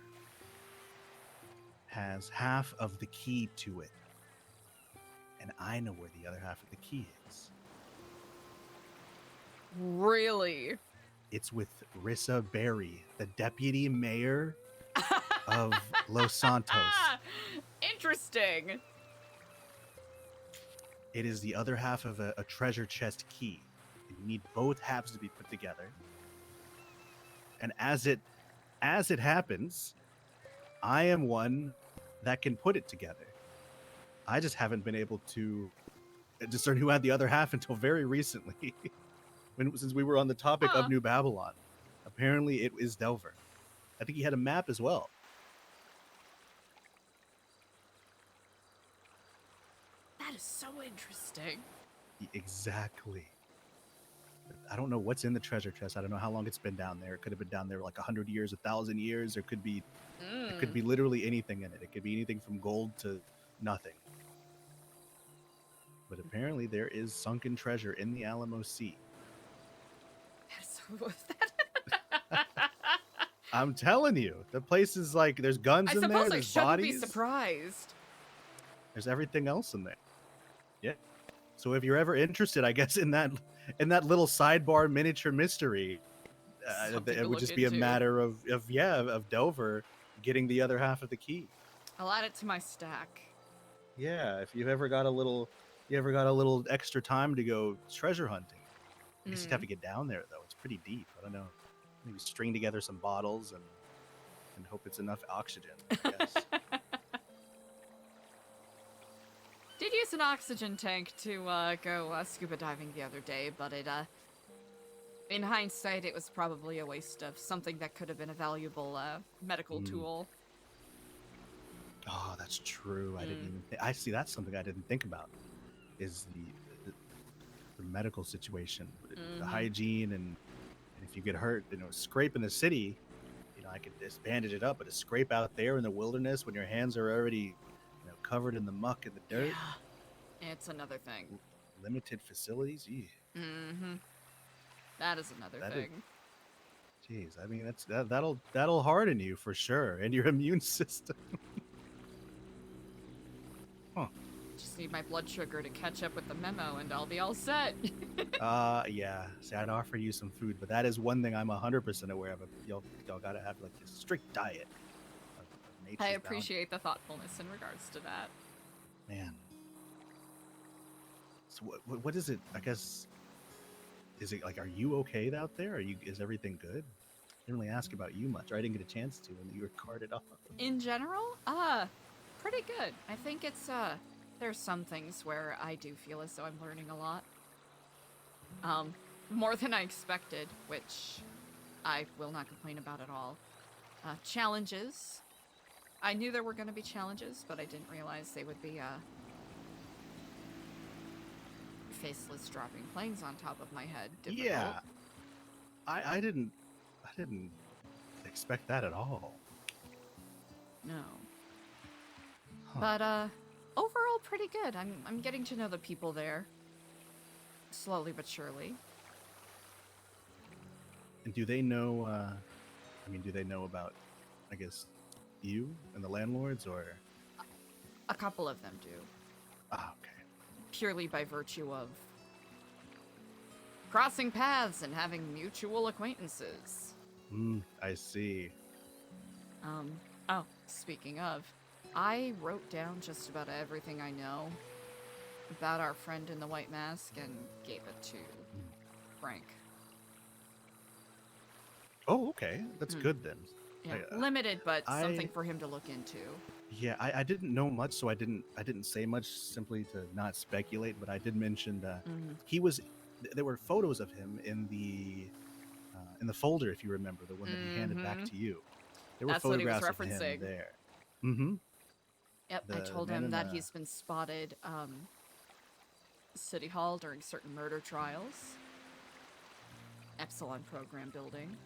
has half of the key to it, and I know where the other half of the key is. Really? It's with Rissa Berry, the deputy mayor of Los Santos. Interesting. It is the other half of a treasure chest key. You need both halves to be put together. And as it happens, I am one that can put it together. I just haven't been able to discern who had the other half until very recently. Since we were on the topic of New Babylon. Apparently it is Delver. I think he had a map as well. That is so interesting. Exactly. I don't know what's in the treasure chest. I don't know how long it's been down there. It could have been down there like 100 years, 1,000 years. There could be, it could be literally anything in it. It could be anything from gold to nothing. But apparently there is sunken treasure in the Alamo Sea. I'm telling you, the place is like, there's guns in there, I there's shouldn't bodies. be surprised. There's everything else in there. Yeah. So if you're ever interested, I guess, in that little sidebar miniature mystery, it would just be a matter of Delver getting the other half of the key. I'll add it to my stack. Yeah, if you've ever got a little extra time to go treasure hunting. I guess you'd have to get down there though. It's pretty deep. I don't know. Maybe string together some bottles and hope it's enough oxygen, I guess. Did use an oxygen tank to go scuba diving the other day, but it in hindsight it was probably a waste of something that could have been a valuable medical tool. Oh, that's true. I didn't even I see, that's something I didn't think about, is the medical situation, the hygiene, and if you get hurt, scrape in the city, I could just bandage it up, but a scrape out there in the wilderness when your hands are already covered in the muck and the dirt. Yeah. It's another thing. Limited facilities. That is another thing. Jeez, I mean that'll harden you for sure, and your immune system. Huh. Just need my blood sugar to catch up with the memo, and I'll be all set. Yeah. See, I'd offer you some food, but that is one thing I'm 100% aware of. Y'all gotta have like a strict diet. I appreciate the thoughtfulness in regards to that. Man. So what is it? I guess, is it like, are you okay out there? Is everything good? I didn't really ask about you much, or I didn't get a chance to when you were carted off. In general, pretty good. I think it's there's some things where I do feel as though I'm learning a lot. More than I expected, which I will not complain about at all. Challenges. I knew there were going to be challenges, but I didn't realize they would be Faceless dropping planes on top of my head. Difficult. Yeah, I didn't expect that at all. No. But overall pretty good. I'm getting to know the people there. Slowly but surely. And do they know do they know about, I guess, you and the landlords, or? A couple of them do. Ah, okay. Purely by virtue of crossing paths and having mutual acquaintances. I see. Oh, speaking of, I wrote down just about everything I know about our friend in the white mask and gave it to Frank. Oh, okay. That's good then. Yeah, limited, but something I- for him to look into. Yeah, I didn't know much, so I didn't say much simply to not speculate. But I did mention that he was. There were photos of him in the folder, if you remember, the one that he handed back to you. There were That's what he was photographs of him referencing. there. Mm-hmm. Yep, I told him that he's been spotted City Hall during certain murder trials. Epsilon program building.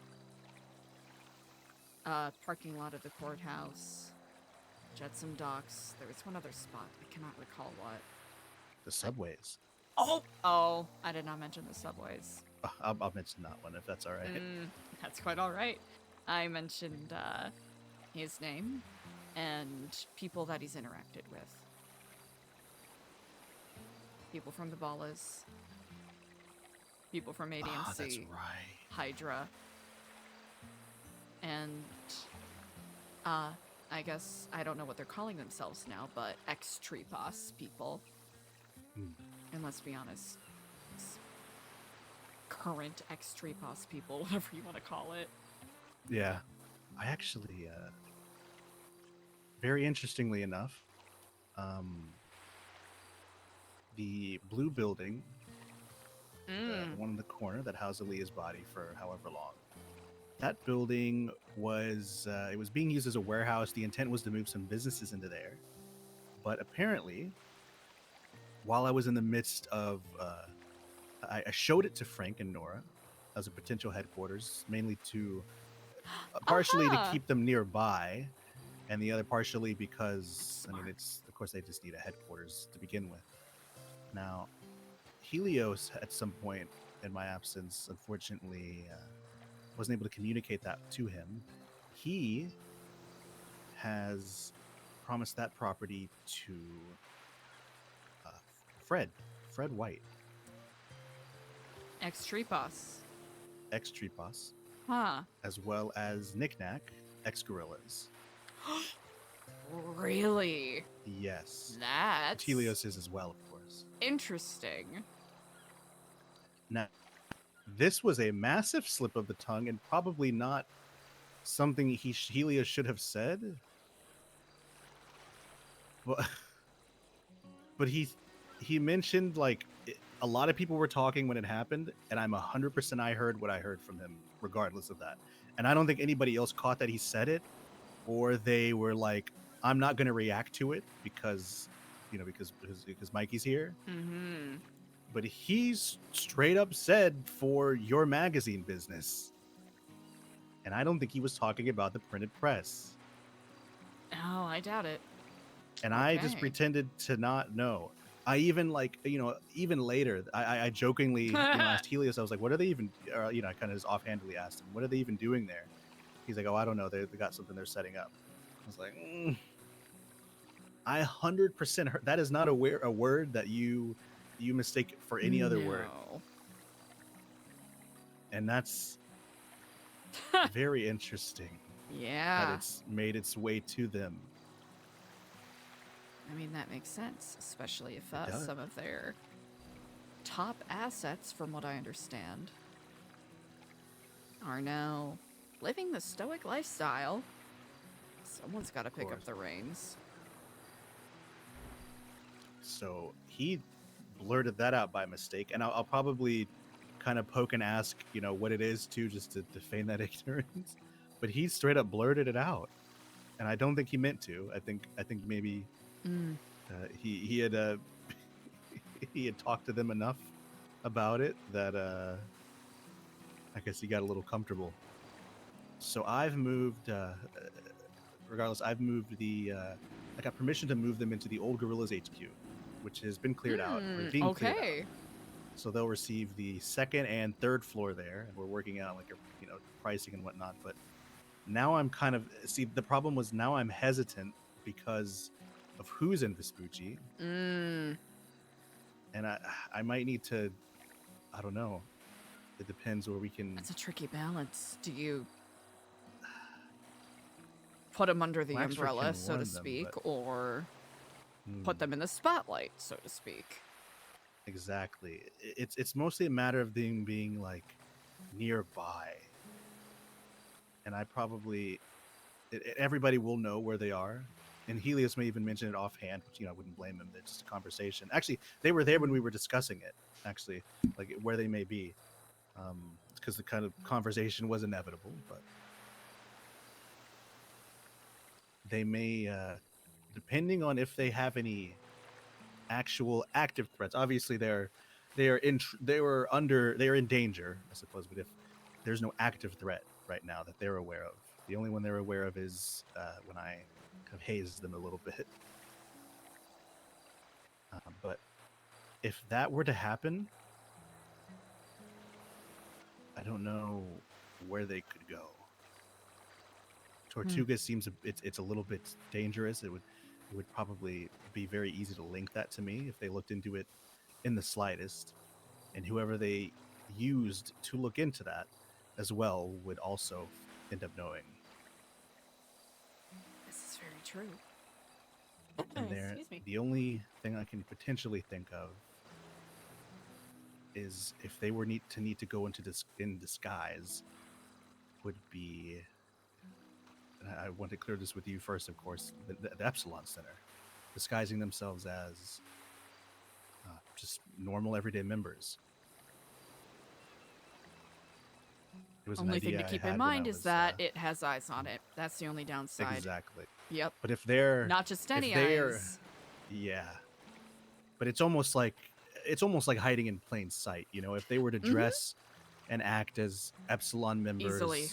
Parking lot of the courthouse. Jetsam docks. There was one other spot. I cannot recall what. The subways. Oh, I did not mention the subways. I'll mention that one if that's all right. That's quite all right. I mentioned his name and people that he's interacted with. People from the Ballas. People from ADMC. Ah, that's right. Hydra. And I guess I don't know what they're calling themselves now, but ex-Tripos people. And let's be honest, current ex-Tripos people, whatever you want to call it. Yeah, I actually, very interestingly enough, the blue building, the one in the corner that housed Aaliyah's body for however long, that building was it was being used as a warehouse. The intent was to move some businesses into there, but apparently, while I was in the midst of, I showed it to Frank and Nora as a potential headquarters, mainly to partially to keep them nearby, and the other partially because I mean, it's of course they just need a headquarters to begin with. Now, Helios at some point in my absence, unfortunately, wasn't able to communicate that to him. He has promised that property to Fred White. Ex-Tripos. Ex-Tripos. Huh. As well as Knick-Knack, ex-Gorillas. Really? Yes. That's Helios is as well, of course. interesting. Now, this was a massive slip of the tongue and probably not something Helios should have said. But he mentioned like a lot of people were talking when it happened, and I'm 100% I heard what I heard from him regardless of that. And I don't think anybody else caught that he said it, or they were like, I'm not going to react to it because Mikey's here. Mm-hmm. But he's straight up said for your magazine business. And I don't think he was talking about the printed press. Oh, I doubt it. And I just pretended to not know. I even even later, I jokingly asked Helios, I was like, what are they even, I kind of just offhandedly asked him, what are they even doing there? He's like, oh, I don't know. They got something they're setting up. I was like, I 100% heard. That is not a word that you mistake for any other word. And that's very interesting. Yeah. That it's made its way to them. I mean, that makes sense, especially if does. some of their top assets, from what I understand, are now living the stoic lifestyle. Someone's got to pick up the reins. So he blurted that out by mistake, and I'll probably kind of poke and ask, what it is too, just to feign that ignorance. But he straight up blurted it out, and I don't think he meant to. I think maybe he had he had talked to them enough about it that I guess he got a little comfortable. So I've moved. Regardless, I've moved I got permission to move them into the old Gorillas HQ, which has been cleared out. Or being cleared out. So they'll receive the second and third floor there, and we're working out pricing and whatnot. But now I'm kind of the problem was now I'm hesitant because of who's in Vespucci, Mm. and I might need to, I don't know. It depends where we can. It's a tricky balance. Do you put them under the Waxford umbrella, can so to warn them, speak, but- or put them in the spotlight, so to speak? Exactly. It's mostly a matter of them being like nearby, and I probably everybody will know where they are. And Helios may even mention it offhand, which I wouldn't blame him. It's just a conversation. Actually, they were there when we were discussing it. Actually, like where they may be, because the kind of conversation was inevitable. But they may, depending on if they have any actual active threats. Obviously, they are in danger, I suppose. But if there's no active threat right now that they're aware of, the only one they're aware of is when I kind of hazed them a little bit. But if that were to happen, I don't know where they could go. Tortuga seems it's a little bit dangerous. It would probably be very easy to link that to me if they looked into it in the slightest, and whoever they used to look into that as well would also end up knowing. This is very true. And Excuse me. the only thing I can potentially think of is if they were need to go into in disguise, would be. And I want to clear this with you first, of course. The Epsilon Center, disguising themselves as just normal everyday members. It was an Only thing idea to I keep had in when I mind is was, that it has eyes on it. That's the only downside. Exactly. Yep. But if they're not just any they're- eyes. Yeah. But it's almost like hiding in plain sight. If they were to Mhm. dress and act as Epsilon members, Easily.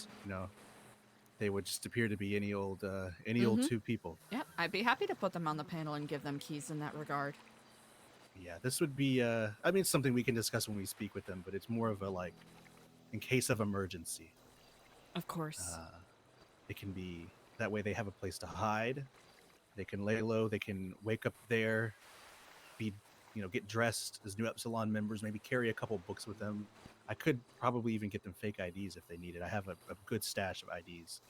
They would just appear to be any old Mhm. two people. Yep, I'd be happy to put them on the panel and give them keys in that regard. Yeah, this would be it's something we can discuss when we speak with them, but it's more of a like in case of emergency. Of course. It can be that way they have a place to hide. They can lay low, they can wake up there, be get dressed as new Epsilon members, maybe carry a couple books with them. I could probably even get them fake IDs if they need it. I have a good stash of IDs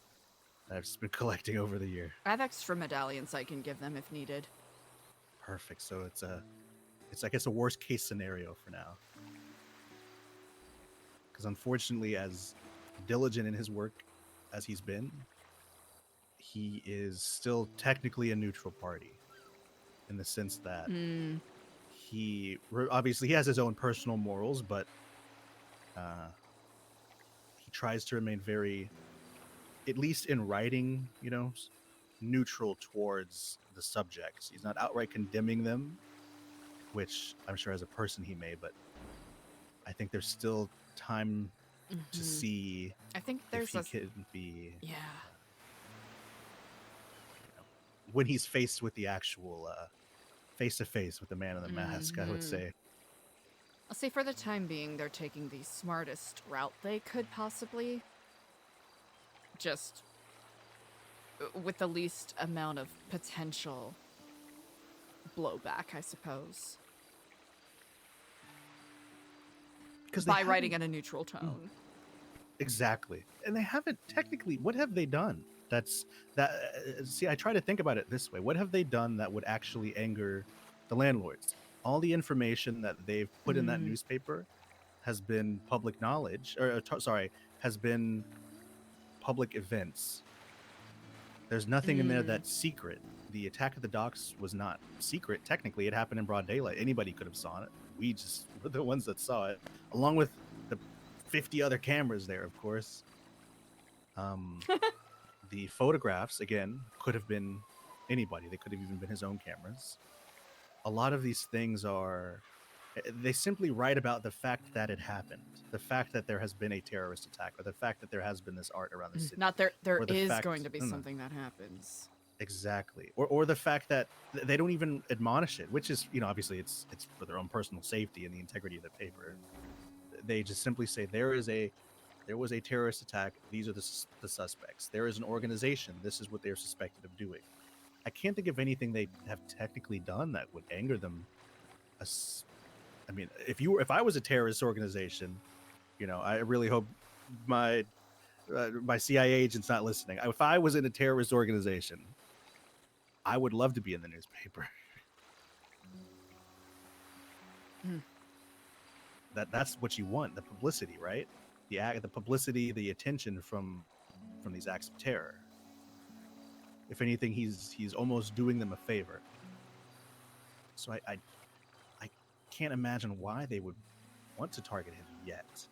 that I've just been collecting over the year. I have extra medallions I can give them if needed. Perfect. So it's I guess a worst case scenario for now. Because unfortunately, as diligent in his work as he's been, he is still technically a neutral party, in the sense that he obviously he has his own personal morals, but he tries to remain very, at least in writing, neutral towards the subjects. He's not outright condemning them, which I'm sure as a person he may, but I think there's still time to Mhm. see I think if there's he a can be yeah. when he's faced with the actual face to face with the man in the mask. I would Mhm. say I'll say for the time being, they're taking the smartest route they could possibly. Just with the least amount of potential blowback, I suppose. because By writing in a neutral tone. Exactly. And they haven't technically, what have they done? See, I try to think about it this way. What have they done that would actually anger the landlords? All the information that they've put in that newspaper has been public knowledge, has been public events. There's nothing in there that's secret. The attack of the docks was not secret. Technically, it happened in broad daylight. Anybody could have saw it. We just were the ones that saw it, along with the 50 other cameras there, of course. The photographs, again, could have been anybody. They could have even been his own cameras. A lot of these things they simply write about the fact that it happened, the fact that there has been a terrorist attack, or the fact that there has been this art around the city. Not there or the is fact- going to be no, no. something that happens. Exactly. Or the fact that they don't even admonish it, which is, obviously it's for their own personal safety and the integrity of the paper. They just simply say there is a There was a terrorist attack. These are the suspects. There is an organization. This is what they're suspected of doing. I can't think of anything they have technically done that would anger them. I mean, if I was a terrorist organization, I really hope my CIA agent's not listening. If I was in a terrorist organization, I would love to be in the newspaper. That's what you want, the publicity, right? The publicity, the attention from these acts of terror. If anything, he's almost doing them a favor. So I can't imagine why they would want to target him yet.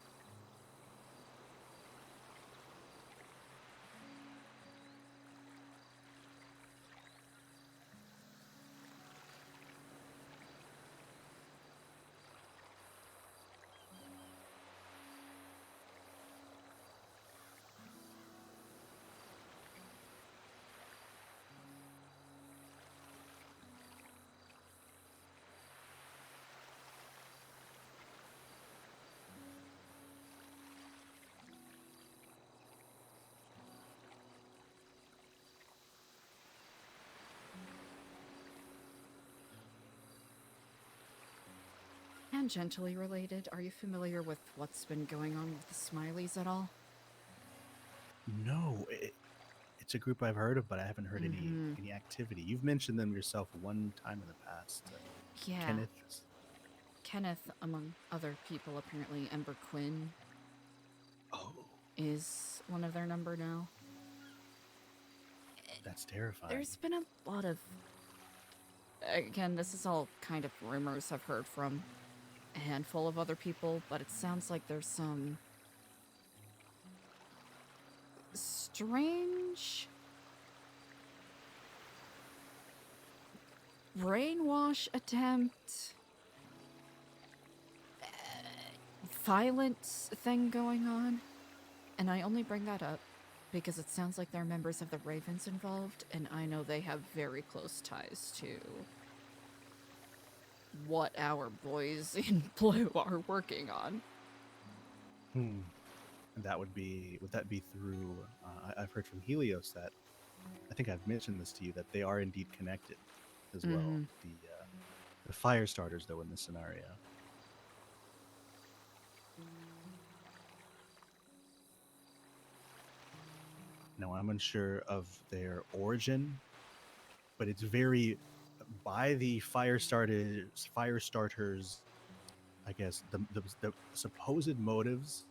Tangentially related, are you familiar with what's been going on with the Smileys at all? No, it's a group I've heard of, but I haven't heard any activity. You've mentioned them yourself one time in the past. Yeah. Kenneth, among other people, apparently Ember Quinn is one of their number now. That's terrifying. There's been a lot of... Again, this is all kind of rumors I've heard from a handful of other people, but it sounds like there's some strange brainwash attempt, violence thing going on. And I only bring that up because it sounds like there are members of the Ravens involved, and I know they have very close ties to what our boys in blue are working on. And would that be through, I've heard from Helios that, I think I've mentioned this to you, that they are indeed connected as well. The fire starters, though, in this scenario. Now, I'm unsure of their origin, but it's very, by the fire starters, I guess, the supposed motives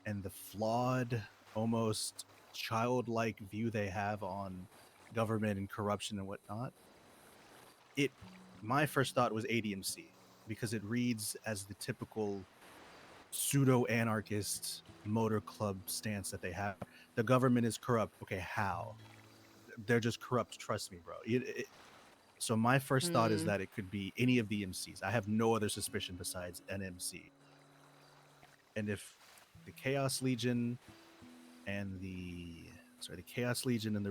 and the flawed, almost childlike view they have on government and corruption and whatnot. My first thought was ADMC, because it reads as the typical pseudo-anarchist motor club stance that they have. The government is corrupt. Okay, how? They're just corrupt. Trust me, bro. So my first thought is that it could be any of the MCs. I have no other suspicion besides an MC. And if the Chaos Legion and the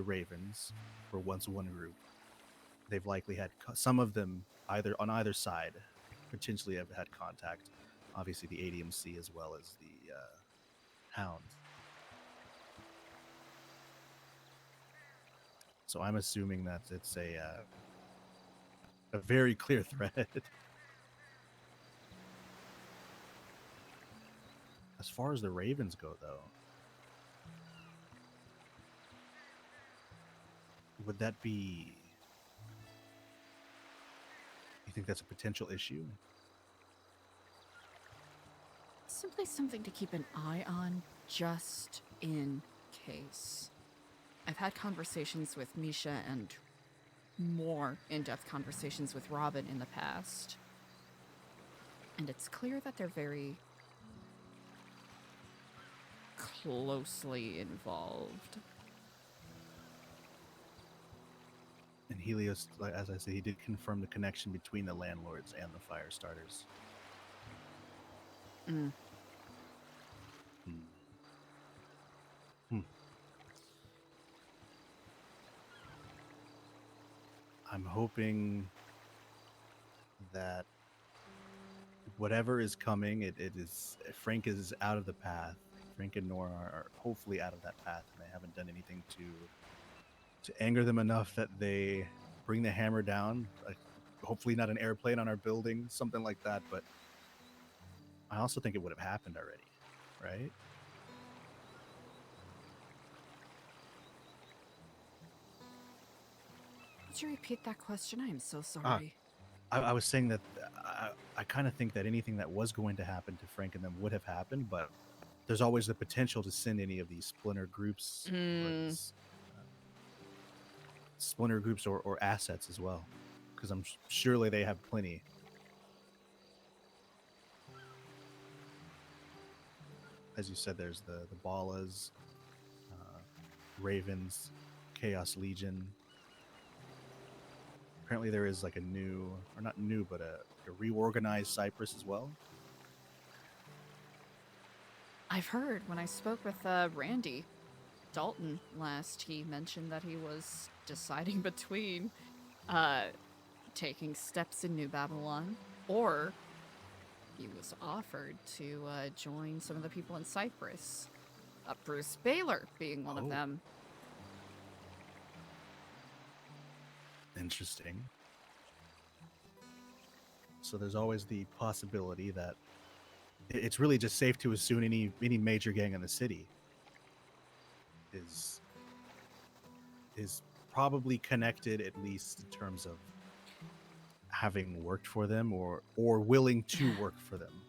Ravens were once one group, they've likely had some of them on either side potentially have had contact. Obviously the ADMC as well as the Hounds. So I'm assuming that it's a very clear thread. As far as the Ravens go, though, would that be... You think that's a potential issue? Simply something to keep an eye on, just in case. I've had conversations with Misha and more in-depth conversations with Robin in the past. And it's clear that they're very closely involved. And Helios, as I said, he did confirm the connection between the landlords and the fire starters. I'm hoping that whatever is coming, Frank is out of the path, Frank and Nora are hopefully out of that path, and they haven't done anything to anger them enough that they bring the hammer down. Hopefully not an airplane on our building, something like that. But I also think it would have happened already, right? Could you repeat that question? I am so sorry. I was saying that I kind of think that anything that was going to happen to Frank and them would have happened, but there's always the potential to send any of these splinter groups, or assets as well, because surely they have plenty. As you said, there's the Ballas, Ravens, Chaos Legion. Apparently there is like a new, or not new, but a reorganized Cypress as well. I've heard when I spoke with Randy Dalton last, he mentioned that he was deciding between taking steps in New Babylon, or he was offered to join some of the people in Cyprus. Bruce Baylor being one of them. Interesting. So there's always the possibility that it's really just safe to assume any major gang in the city is probably connected, at least in terms of having worked for them or willing to work for them.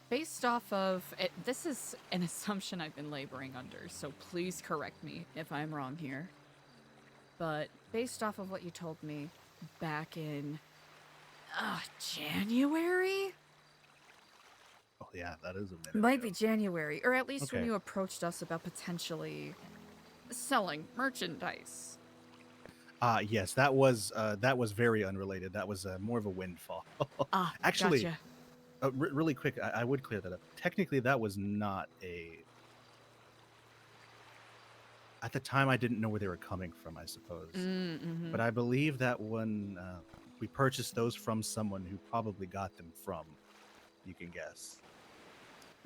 Based off of it, this is an assumption I've been laboring under, so please correct me if I'm wrong here. But based off of what you told me back in January? Oh yeah, that is a minute. Might be January, or at least when Okay. you approached us about potentially selling merchandise. Yes, that was very unrelated. That was more of a windfall. Actually, Gotcha. Really quick, I would clear that up. Technically, that was not a. At the time, I didn't know where they were coming from, I suppose. Mm-hmm. But I believe that when we purchased those from someone who probably got them from, you can guess.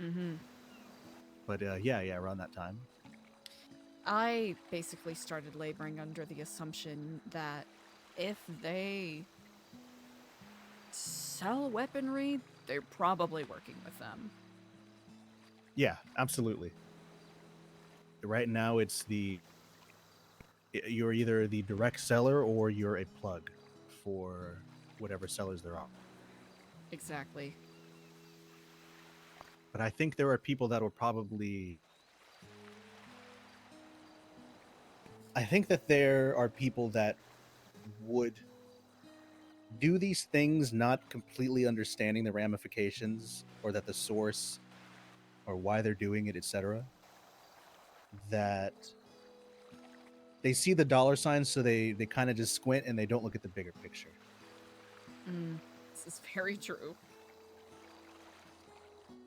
Mm-hmm. But yeah, around that time. I basically started laboring under the assumption that if they sell weaponry, they're probably working with them. Yeah, absolutely. Right now, you're either the direct seller or you're a plug for whatever sellers there are. Exactly. But I think there are people that will probably. I think that there are people that would do these things not completely understanding the ramifications or that the source or why they're doing it, etc. That they see the dollar signs, so they kind of just squint and they don't look at the bigger picture. This is very true.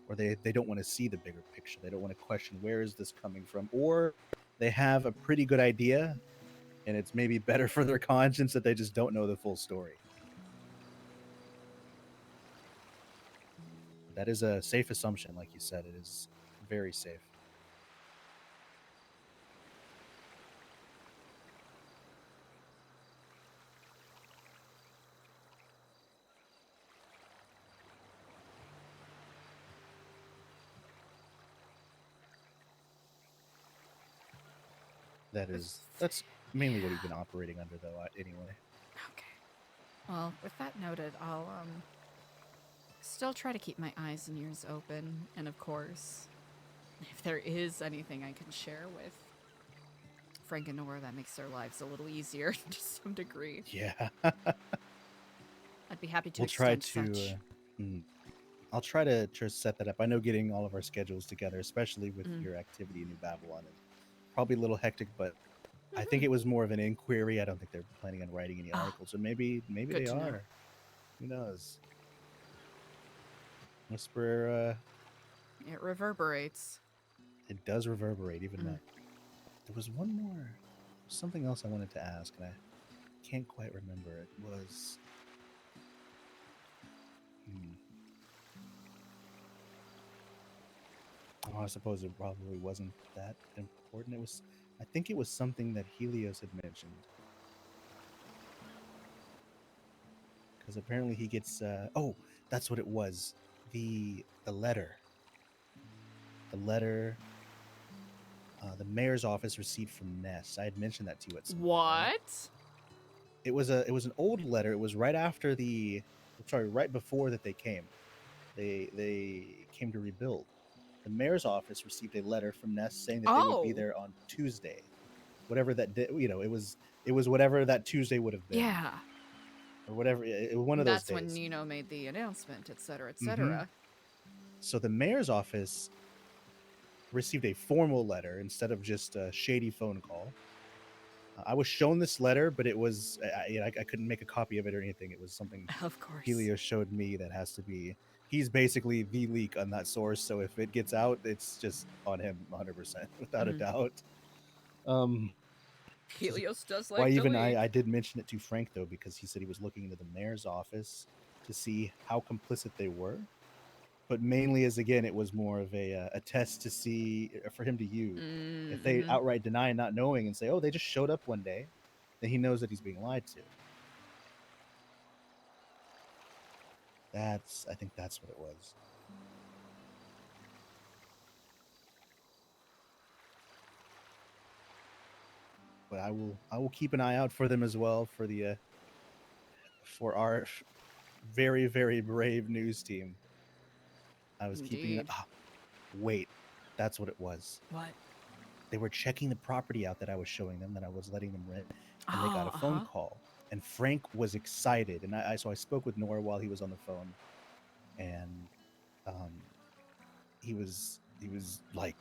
Or they don't want to see the bigger picture. They don't want to question where is this coming from. Or they have a pretty good idea and it's maybe better for their conscience that they just don't know the full story. That is a safe assumption, like you said. It is very safe. That's mainly what we've been operating under, though. Anyway. Okay. Well, with that noted, I'll still try to keep my eyes and ears open, and of course, if there is anything I can share with Frank and Nora that makes their lives a little easier to some degree. Yeah. I'd be happy to We'll try extend to. such. I'll try to just set that up. I know getting all of our schedules together, especially with your activity in New Babylon, is probably a little hectic, but I think it was more of an inquiry. I don't think they're planning on writing any articles, or maybe Good they to know. are. Who knows? Whisper. It reverberates. It does reverberate, even that. There was one more, something else I wanted to ask, and I can't quite remember. It was. I suppose it probably wasn't that important. I think it was something that Helios had mentioned. Because apparently he gets, oh, that's what it was. The letter. The letter the mayor's office received from Ness. I had mentioned that to you at some point. What? It was an old letter. It was right after right before that they came. They came to rebuild. The mayor's office received a letter from Ness saying that they would be there on Tuesday, whatever that day. It was whatever that Tuesday would have been. Yeah. Or whatever. It was one of those That's when days. Nino made the announcement, etc., Mhm. etc. So the mayor's office received a formal letter instead of just a shady phone call. I was shown this letter, but it was I couldn't make a copy of it or anything. It was something of course Helios showed me that has to be. He's basically the leak on that source, so if it gets out, it's just on him 100%, without a doubt. Helios does Why like to even leak. I did mention it to Frank though, because he said he was looking into the mayor's office to see how complicit they were. But mainly as again, it was more of a test to see for him to use. If they outright deny not knowing and say, "Oh, they just showed up one day," then he knows that he's being lied to. I think that's what it was. But I will keep an eye out for them as well for our very, very brave news team. I was keeping it. Oh, wait, that's what it was. What? They were checking the property out that I was showing them, that I was letting them rent, and they got a phone call. And Frank was excited, and so I spoke with Nora while he was on the phone, and he was like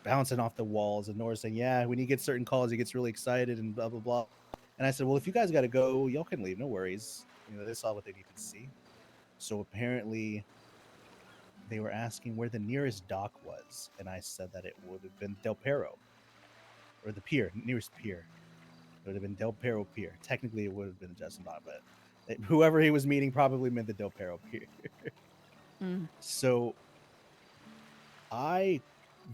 bouncing off the walls, and Nora saying, "Yeah, when he gets certain calls, he gets really excited," and blah blah blah. And I said, "Well, if you guys got to go, y'all can leave. No worries. They saw what they needed to see." So apparently, they were asking where the nearest dock was, and I said that it would have been Del Perro, or the pier, nearest pier. It would have been Del Perro Pier. Technically, it would have been Justin Dock, but whoever he was meeting probably meant the Del Perro Pier. So I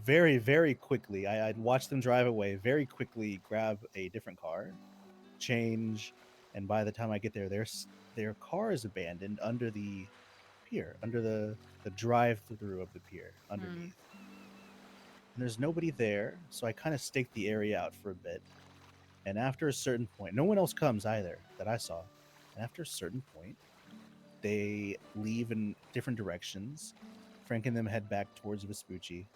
very, very quickly, I'd watched them drive away, very quickly grab a different car, change, and by the time I get there, their car is abandoned under the pier, under the drive-through of the pier underneath. And there's nobody there, so I kind of staked the area out for a bit. And after a certain point, no one else comes either that I saw. And after a certain point, they leave in different directions. Frank and them head back towards Vespucci,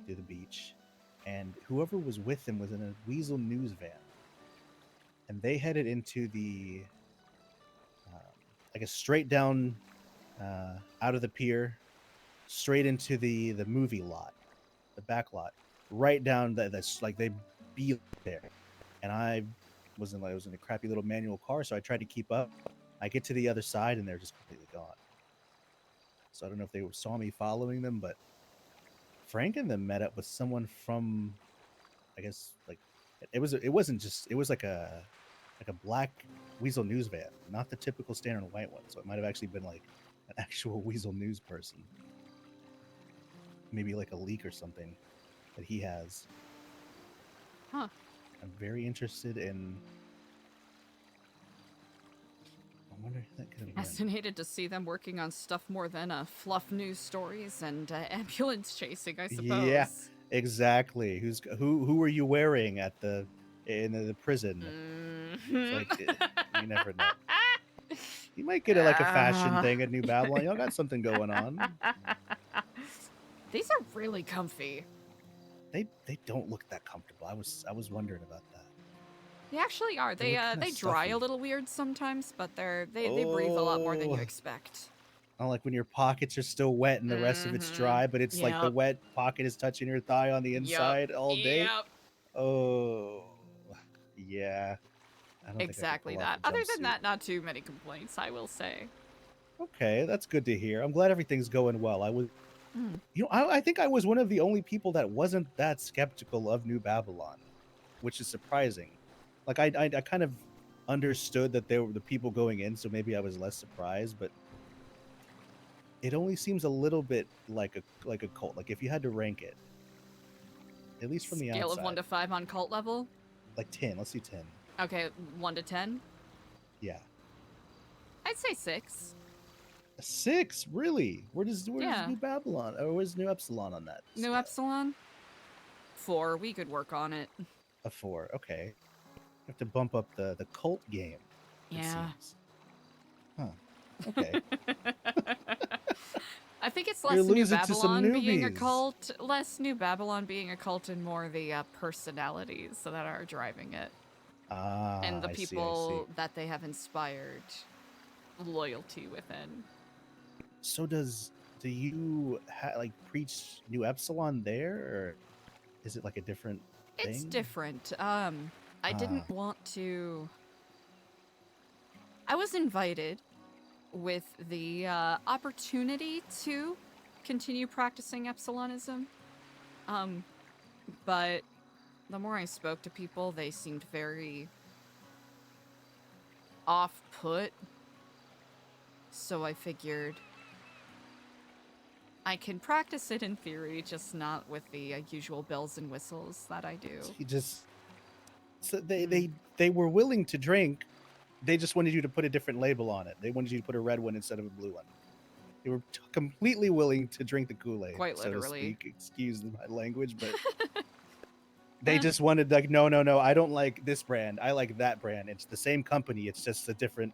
to the beach. And whoever was with them was in a Weasel News van. And they headed into the, I guess, straight down out of the pier, straight into the movie lot, the back lot, right down that's like they be there. And I was in a crappy little manual car, so I tried to keep up. I get to the other side, and they're just completely gone. So I don't know if they saw me following them, but Frank and them met up with someone from, I guess, like it was like a black Weasel News van, not the typical standard white one. So it might have actually been like an actual Weasel News person, maybe like a leak or something that he has. Huh. I'm very interested in. I wonder if that could have been. Fascinated to see them working on stuff more than fluff news stories and ambulance chasing, I suppose. Yeah, exactly. Who were you wearing at in the prison? It's like you never know. You might get a fashion thing at New Babylon. Y'all got something going on. These are really comfy. They don't look that comfortable. I was wondering about that. They actually are. They dry a little weird sometimes, but they breathe a lot more than you expect. Not like when your pockets are still wet and the rest of it's dry, but it's like the wet pocket is touching your thigh on the inside all day. Yep. Oh, yeah. I don't Exactly think I could that. pull off a Other than jumpsuit. that, not too many complaints, I will say. Okay, that's good to hear. I'm glad everything's going well. I think I was one of the only people that wasn't that skeptical of New Babylon, which is surprising. Like I kind of understood that there were the people going in, so maybe I was less surprised. But it only seems a little bit like a cult. Like if you had to rank it, at least from the Scale outside, of 1 to 5 on cult level? like 10. Let's see 10. Okay, 1 to 10? Yeah. I'd say 6. A 6, really? Where's Yeah. New Babylon? Or where's New Epsilon on that? New Epsilon? 4. We could work on it. A 4. Okay. Have to bump up the cult game. it Yeah. seems. Huh. Okay. I think it's You're less New losing to some Babylon being a newbies. cult, less New Babylon being a cult, and more the personalities that are driving it. Ah, And the I see, I people see. that they have inspired loyalty within. So do you like preach New Epsilon there, or is it like a different thing? It's different. I didn't want to. I was invited with the opportunity to continue practicing Epsilonism. But the more I spoke to people, they seemed very off-put. So I figured I can practice it in theory, just not with the usual bells and whistles that I do. You just so they were willing to drink. They just wanted you to put a different label on it. They wanted you to put a red one instead of a blue one. They were completely willing to drink the Kool-Aid, Quite so to literally. speak. Excuse my language, but they just wanted like, no, I don't like this brand. I like that brand. It's the same company. It's just the different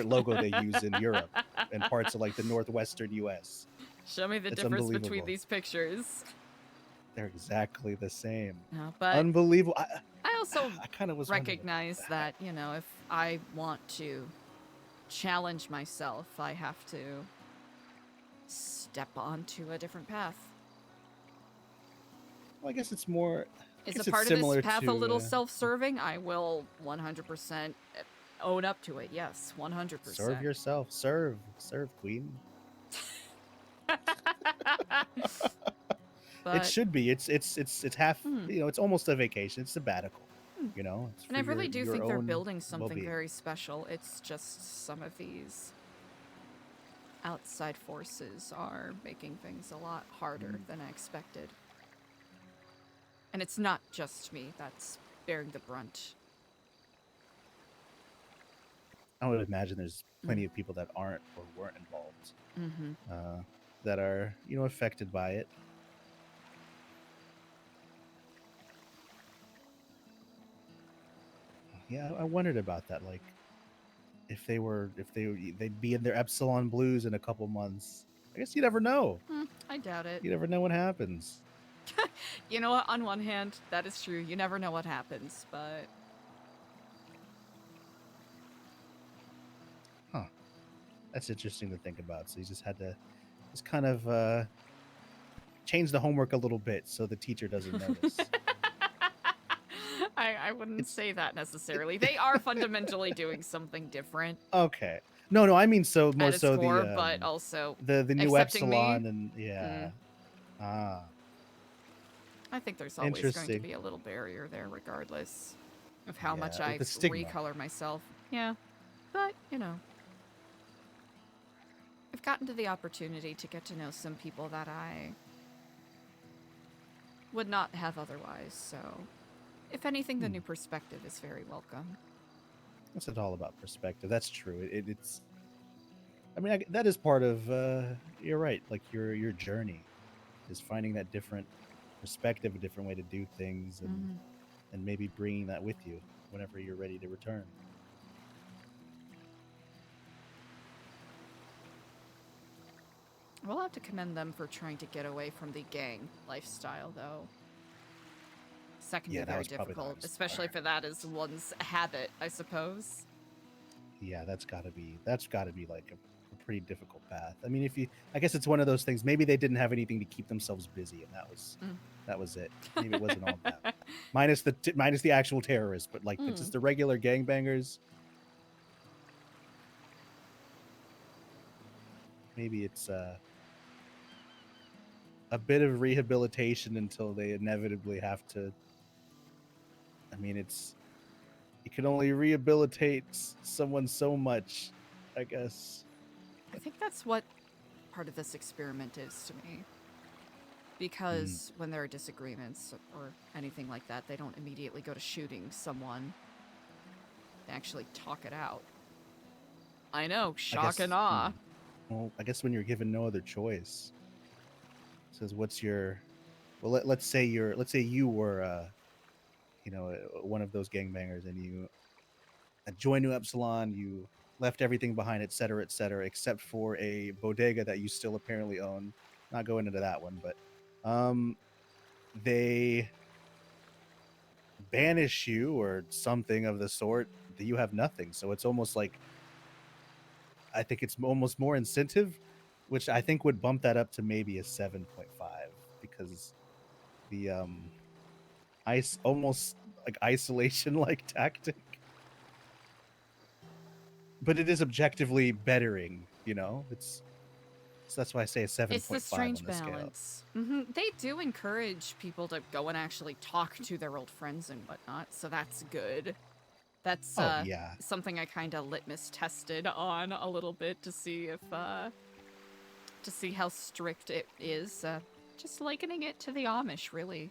logo they use in Europe and parts of like the northwestern US. Show me the It's difference between unbelievable. these pictures. They're exactly the same. No, but Unbelievable. I also I kind of was wondering recognize that, you know, if I want to challenge myself, I have to step onto a different path. Well, I guess it's more. Is guess a it's part of this similar path a to, little self-serving? I will 100% own up to it. Yes, 100%. serve yourself. Serve, queen. It But- should be. It's half. Hmm. You know, it's almost a vacation. It's sabbatical. You know, it's And I for really your- do your think they're own building something well-being. very special. It's just some of these outside forces are making things a lot harder than I expected. And it's not just me that's bearing the brunt. I would imagine there's plenty of people that aren't or weren't involved, Mm-hmm. that are affected by it. Yeah, I wondered about that. Like, if they'd be in their Epsilon Blues in a couple months. I guess you never know. I doubt it. You never know what happens. You know what? On one hand, that is true. You never know what happens, but That's interesting to think about. So you just had to just kind of change the homework a little bit so the teacher doesn't notice. I wouldn't say that necessarily. They are fundamentally doing something different. Okay. No, I mean more At its so core, the but also the new accepting me. Epsilon and yeah. Ah. I think there's always going to Interesting. be a little barrier there, regardless of how much Yeah, I with the stigma. recolor myself. Yeah, but you know, I've gotten to the opportunity to get to know some people that I would not have otherwise. So, if anything, the new perspective is very welcome. What's it all about? Perspective. That's true. It's. I mean, that is part of. You're right. Like your journey is finding that different perspective, a different way to do things, and maybe bringing that with you whenever you're ready to return. We'll have to commend them for trying to get away from the gang lifestyle, though. That can Yeah, be that very was probably the difficult, hardest especially for that as one's habit, I suppose. Yeah, that's got to be like a pretty difficult path. I mean, I guess it's one of those things. Maybe they didn't have anything to keep themselves busy, and that was it. Maybe it wasn't all that. minus the actual terrorists, but like just the regular gangbangers. Maybe it's a bit of rehabilitation until they inevitably have to. I mean, you can only rehabilitate someone so much, I guess. I think that's what part of this experiment is to me. Because when there are disagreements or anything like that, they don't immediately go to shooting someone. They actually talk it out. I know, shock and awe. Well, I guess when you're given no other choice, it says, "What's your?" Well, let's say you were, one of those gangbangers, and you joined New Epsilon. You left everything behind, et cetera, except for a bodega that you still apparently own. Not going into that one, but they banish you or something of the sort. That you have nothing, so it's almost like I think it's almost more incentive, which I think would bump that up to maybe a 7.5 because the almost like isolation like tactic, but it is objectively bettering. So that's why I say a 7.5 It's the strange on the balance. They do encourage people to go and actually talk to their old friends and whatnot, so that's good. That's yeah. something I kind of litmus tested on a little bit to see if to see how strict it is. Just likening it to the Amish, really.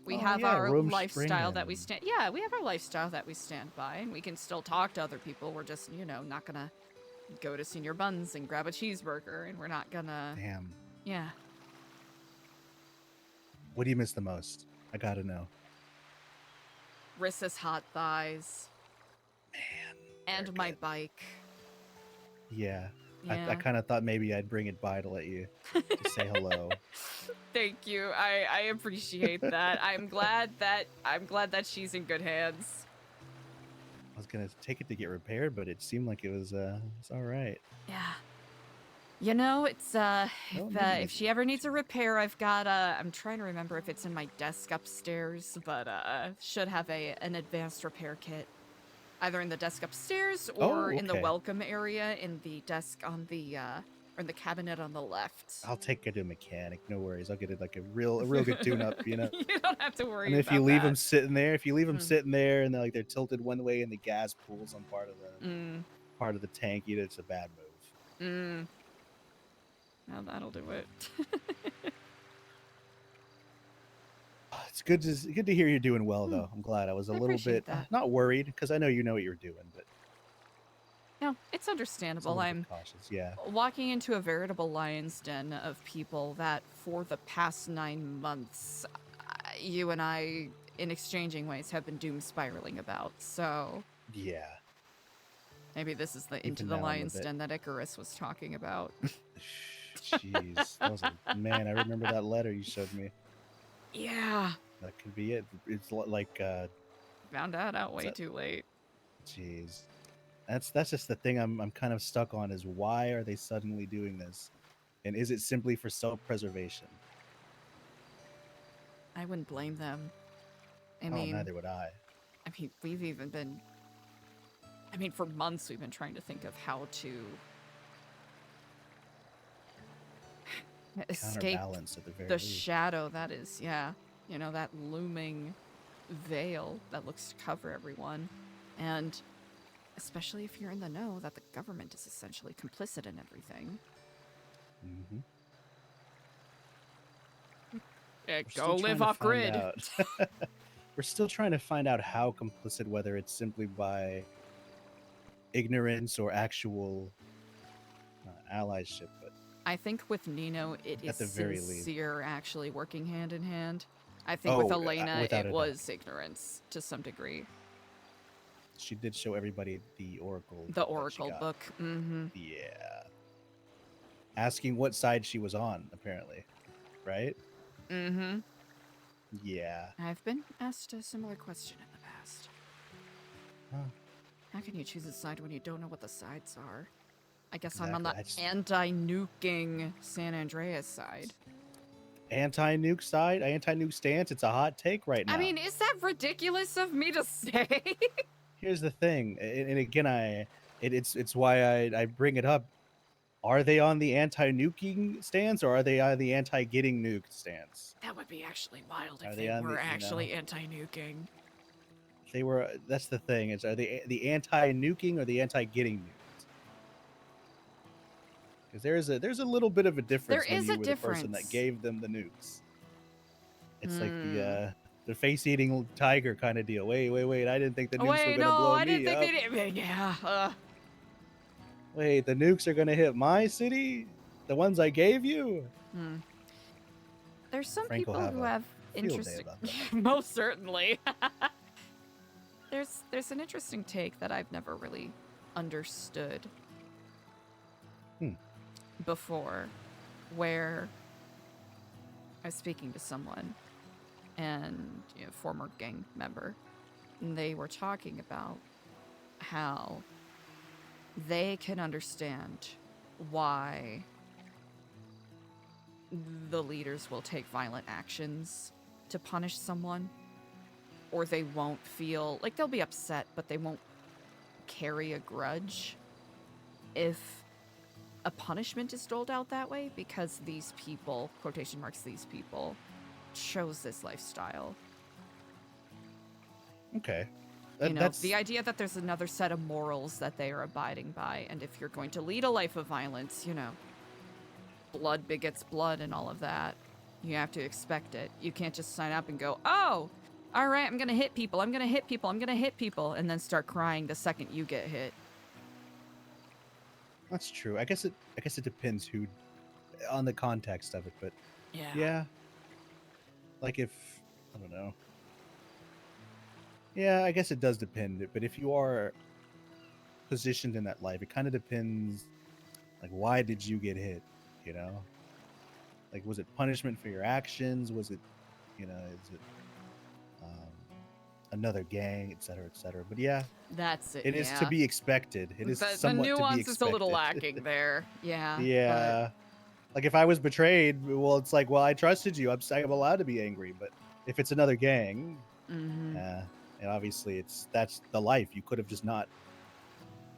We have our lifestyle that we stand. Yeah, we have our lifestyle that we stand by, and we can still talk to other people. We're just, not gonna go to Senior Buns and grab a cheeseburger, and we're not gonna. Damn. Yeah. What do you miss the most? I gotta know. Rissa's hot thighs. Man. And my bike. Yeah. Yeah. I kind of thought maybe I'd bring it by to let you to say hello. Thank you. I appreciate that. I'm glad that she's in good hands. I was gonna take it to get repaired, but it seemed like it's all right. Yeah. It's if she ever needs a repair, I've got I'm trying to remember if it's in my desk upstairs, but should have an advanced repair kit. Either in the desk upstairs or in the welcome area in the desk on the or in the cabinet on the left. I'll take it to a mechanic. No worries. I'll get it like a real good tune-up. You don't have to worry. And if about you leave that. them sitting there, sitting there, and they're tilted one way, and the gas pools on part of the tank, it's a bad move. Now that'll do it. It's good to hear you're doing well, though. I'm glad. I was a little bit not worried because I know you know what you're doing, but no, it's understandable. I'm cautious. Yeah, walking into a veritable lion's den of people that, for the past 9 months, you and I, in exchanging ways, have been doom spiraling about. So yeah, maybe this is the into the lion's den that Icarus was talking about. Jeez, man, I remember that letter you showed me. Yeah. That could be it. It's like found out way too late. Jeez. That's just the thing I'm kind of stuck on is why are they suddenly doing this? And is it simply for self-preservation? I wouldn't blame them. I mean, neither would I. I mean, we've even been for months we've been trying to think of how to escape the shadow that is, that looming veil that looks to cover everyone. And especially if you're in the know that the government is essentially complicit in everything. Yeah, go live off grid. We're still trying to find out how complicit, whether it's simply by ignorance or actual allyship. But I think with Nino, it is sincere, actually working hand in hand. I think with Elena, it was ignorance to some degree. She did show everybody the Oracle. The Oracle book. Yeah. Asking what side she was on, apparently. Right? Yeah. I've been asked a similar question in the past. Huh. How can you choose a side when you don't know what the sides are? I guess I'm on the anti-nuking San Andreas side. Anti-nuke side? Anti-nuke stance? It's a hot take right now. I mean, is that ridiculous of me to say? Here's the thing, and again, it's why I bring it up. Are they on the anti-nuking stance, or are they on the anti-getting nuked stance? That would be actually wild if they were actually anti-nuking. They were. That's the thing. Are they the anti-nuking or the anti-getting nuked? Because there's a little bit of a difference There when is you a were the person that difference. gave them the nukes. It's like Hmm. the face-eating tiger kind of deal. Wait! I didn't think the nukes were Wait, gonna no, blow I didn't me think up. they did. Yeah. Wait, the nukes are gonna hit my city? The ones I gave you? Hmm. There's some Frank will people have who a have field day interesting. about that. Most certainly. There's an interesting take that I've never really understood before, where I was speaking to someone and former gang member, and they were talking about how they can understand why the leaders will take violent actions to punish someone, or they won't feel like they'll be upset, but they won't carry a grudge if a punishment is doled out that way, because these people, quotation marks, these people, chose this lifestyle. Okay. The idea that there's another set of morals that they are abiding by, and if you're going to lead a life of violence, blood begets blood and all of that, you have to expect it. You can't just sign up and go, oh, all right, I'm gonna hit people, I'm gonna hit people, I'm gonna hit people, and then start crying the second you get hit. That's true. I guess it depends who on the context of it, but yeah. Like if I don't know. Yeah, I guess it does depend. But if you are positioned in that life, it kind of depends. Like, why did you get hit? Like, was it punishment for your actions? Was it, is it another gang, et cetera, et cetera? But yeah, that's it. It is to be expected. It is the somewhat to be nuance expected. is a little lacking there. Yeah. Yeah. Like if I was betrayed, well, it's like, well, I trusted you. I'm allowed to be angry. But if it's another gang, Mm-hmm. and obviously that's the life. You could have just not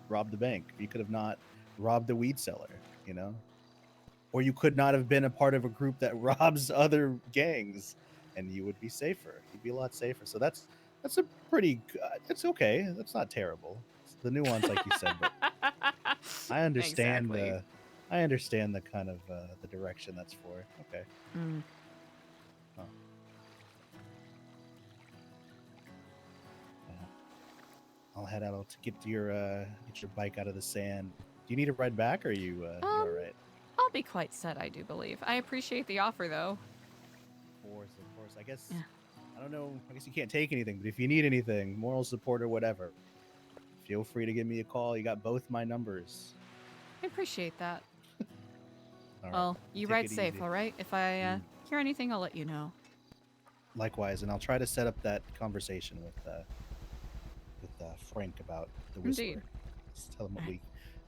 robbed the bank. You could have not robbed the weed seller, or you could not have been a part of a group that robs other gangs, and you would be safer. You'd be a lot safer. So that's a pretty. It's okay. That's not terrible. It's the nuance, like you said, but I understand Exactly. I understand the kind of the direction that's for. Okay. Mm. Huh. Yeah. I'll head out to get your bike out of the sand. Do you need a ride back, or are you all right? I'll be quite set, I do believe. I appreciate the offer, though. Of course. I guess I don't know. I guess you can't take anything, but if you need anything, moral support or whatever, feel free to give me a call. You got both my numbers. I appreciate that. All right. Well, you Take ride it safe, easy. all right? If I hear anything, I'll let you know. Likewise, and I'll try to set up that conversation with Frank about the Whistler. Indeed. Just tell him what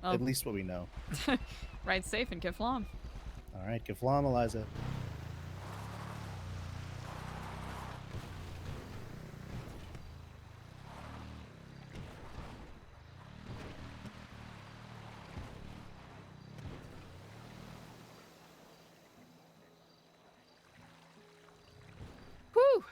Well, at least what we know. Ride safe and Kiflam. All right, Kiflam, Eliza. Whew!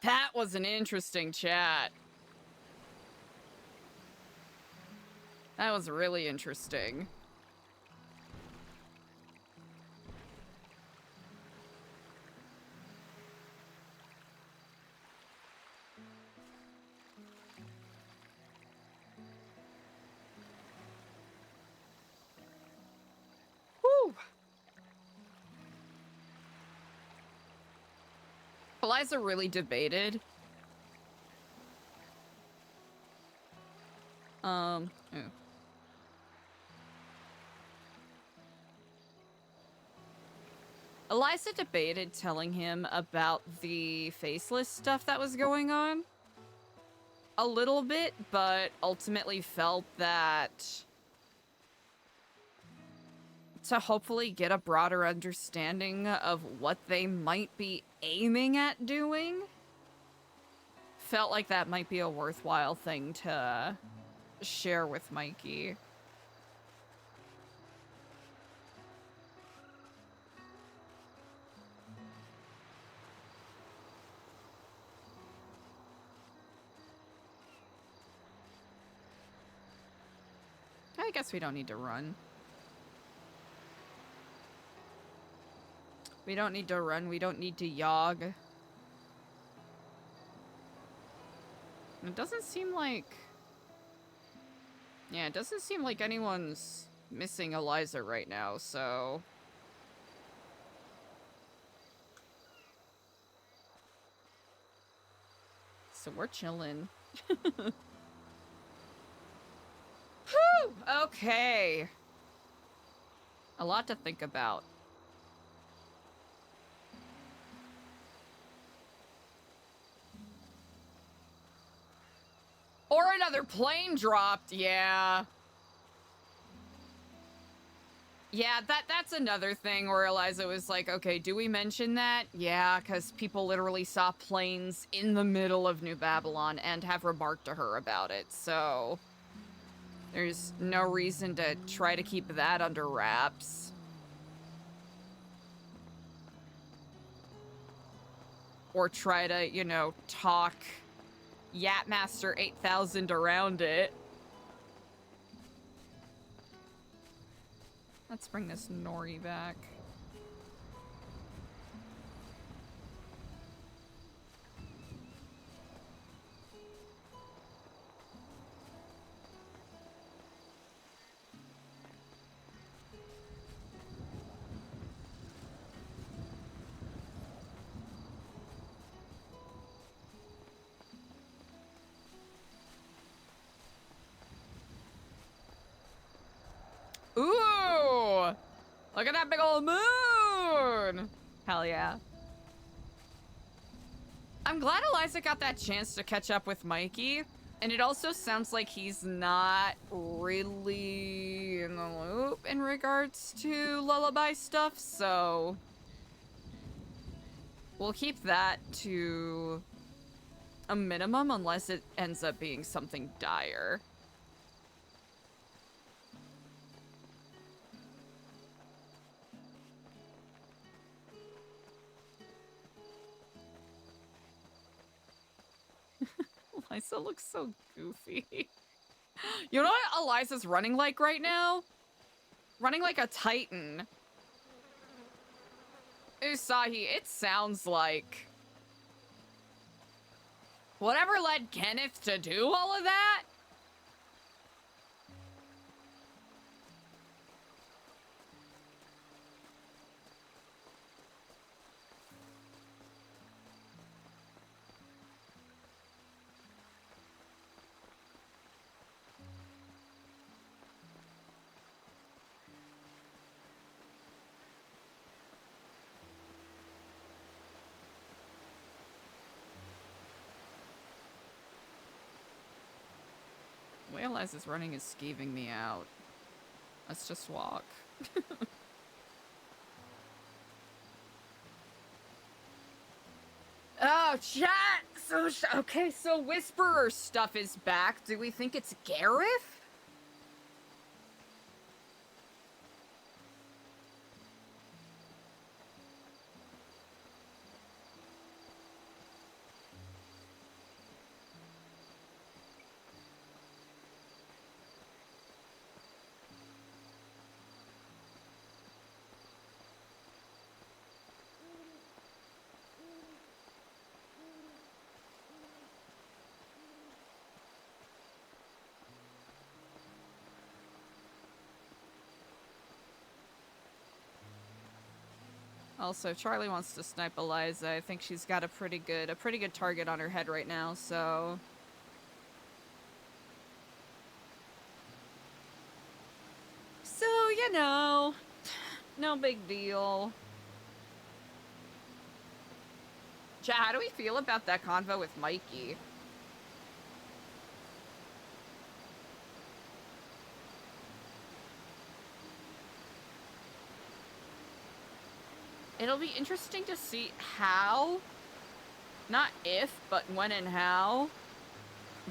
That was an interesting chat. That was really interesting. Whew! Eliza really debated. Oh. Eliza debated telling him about the Faceless stuff that was going on a little bit, but ultimately felt that to hopefully get a broader understanding of what they might be aiming at doing, felt like that might be a worthwhile thing to share with Mikey. I guess we don't need to run. We don't need to run. We don't need to yog. It doesn't seem like... Yeah, it doesn't seem like anyone's missing Eliza right now, so... So we're chilling. Whew! Okay. A lot to think about. Or another plane dropped, yeah. Yeah, that's another thing where Eliza was like, okay, do we mention that? Yeah, because people literally saw planes in the middle of New Babylon and have remarked to her about it, so... There's no reason to try to keep that under wraps. Or try to, you know, talk Yapmaster 8000 around it. Let's bring this Nori back. Ooh! Look at that big old moon! Hell yeah. I'm glad Eliza got that chance to catch up with Mikey. And it also sounds like he's not really in the loop in regards to lullaby stuff, so... We'll keep that to a minimum unless it ends up being something dire. Eliza looks so goofy. You know what Eliza's running like right now? Running like a titan. Usahi, it sounds like... Whatever led Kenneth to do all of that? The way Eliza's running is skeeving me out. Let's just walk. Oh, chat! Okay, so Whisperer stuff is back. Do we think it's Gareth? Also, Charlie wants to snipe Eliza. I think she's got a pretty good target on her head right now, so... So, you know, no big deal. Chat, how do we feel about that convo with Mikey? It'll be interesting to see how, not if, but when and how,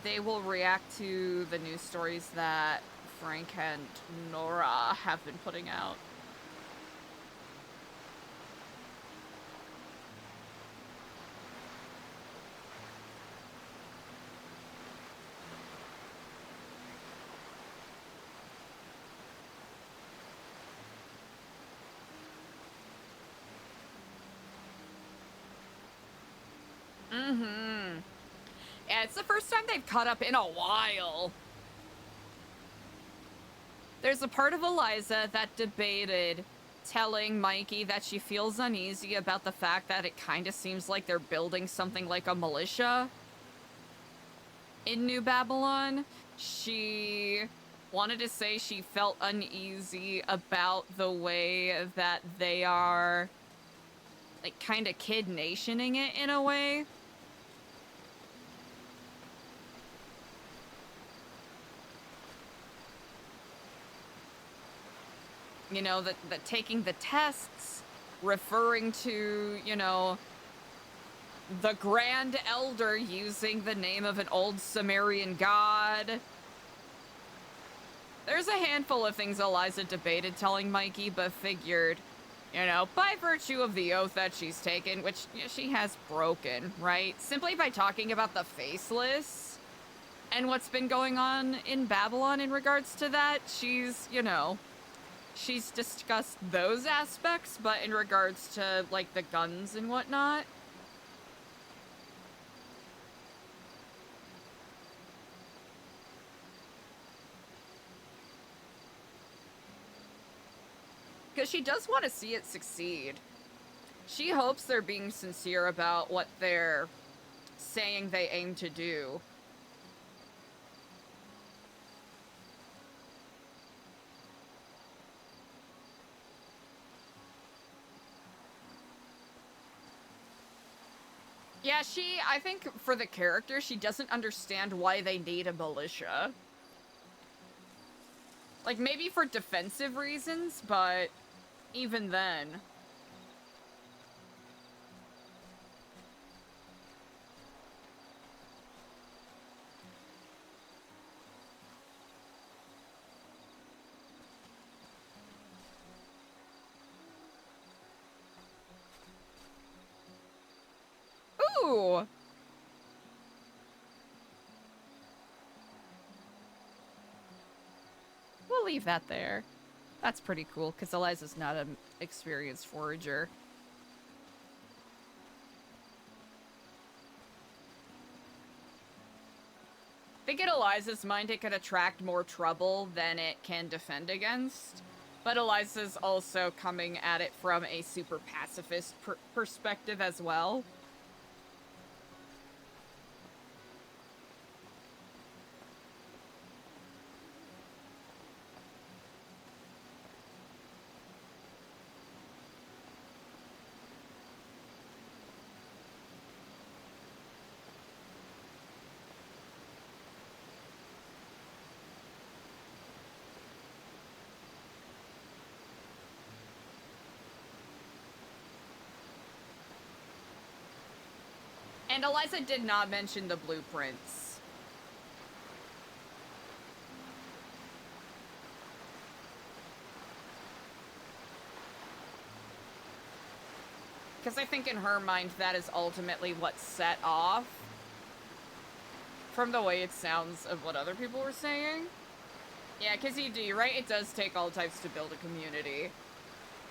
they will react to the news stories that Frank and Nora have been putting out. Mm-hmm. Yeah, it's the first time they've caught up in a while. There's a part of Eliza that debated telling Mikey that she feels uneasy about the fact that it kind of seems like they're building something like a militia in New Babylon. She wanted to say she felt uneasy about the way that they are, like, kind of kid nationing it in a way. You know, that taking the tests, referring to, you know, the Grand Elder using the name of an old Sumerian god. There's a handful of things Eliza debated telling Mikey, but figured, you know, by virtue of the oath that she's taken, which she has broken, right? Simply by talking about the Faceless and what's been going on in Babylon in regards to that, she's, you know, she's discussed those aspects, but in regards to, like, the guns and whatnot. Because she does want to see it succeed. She hopes they're being sincere about what they're saying they aim to do. Yeah, I think for the character, she doesn't understand why they need a militia. Like, maybe for defensive reasons, but even then. Ooh! We'll leave that there. That's pretty cool, because Eliza's not an experienced forager. I think in Eliza's mind it could attract more trouble than it can defend against. But Eliza's also coming at it from a super pacifist perspective as well. And Eliza did not mention the blueprints. Because I think in her mind that is ultimately what set off, from the way it sounds of what other people were saying. Yeah, because you're right, it does take all types to build a community.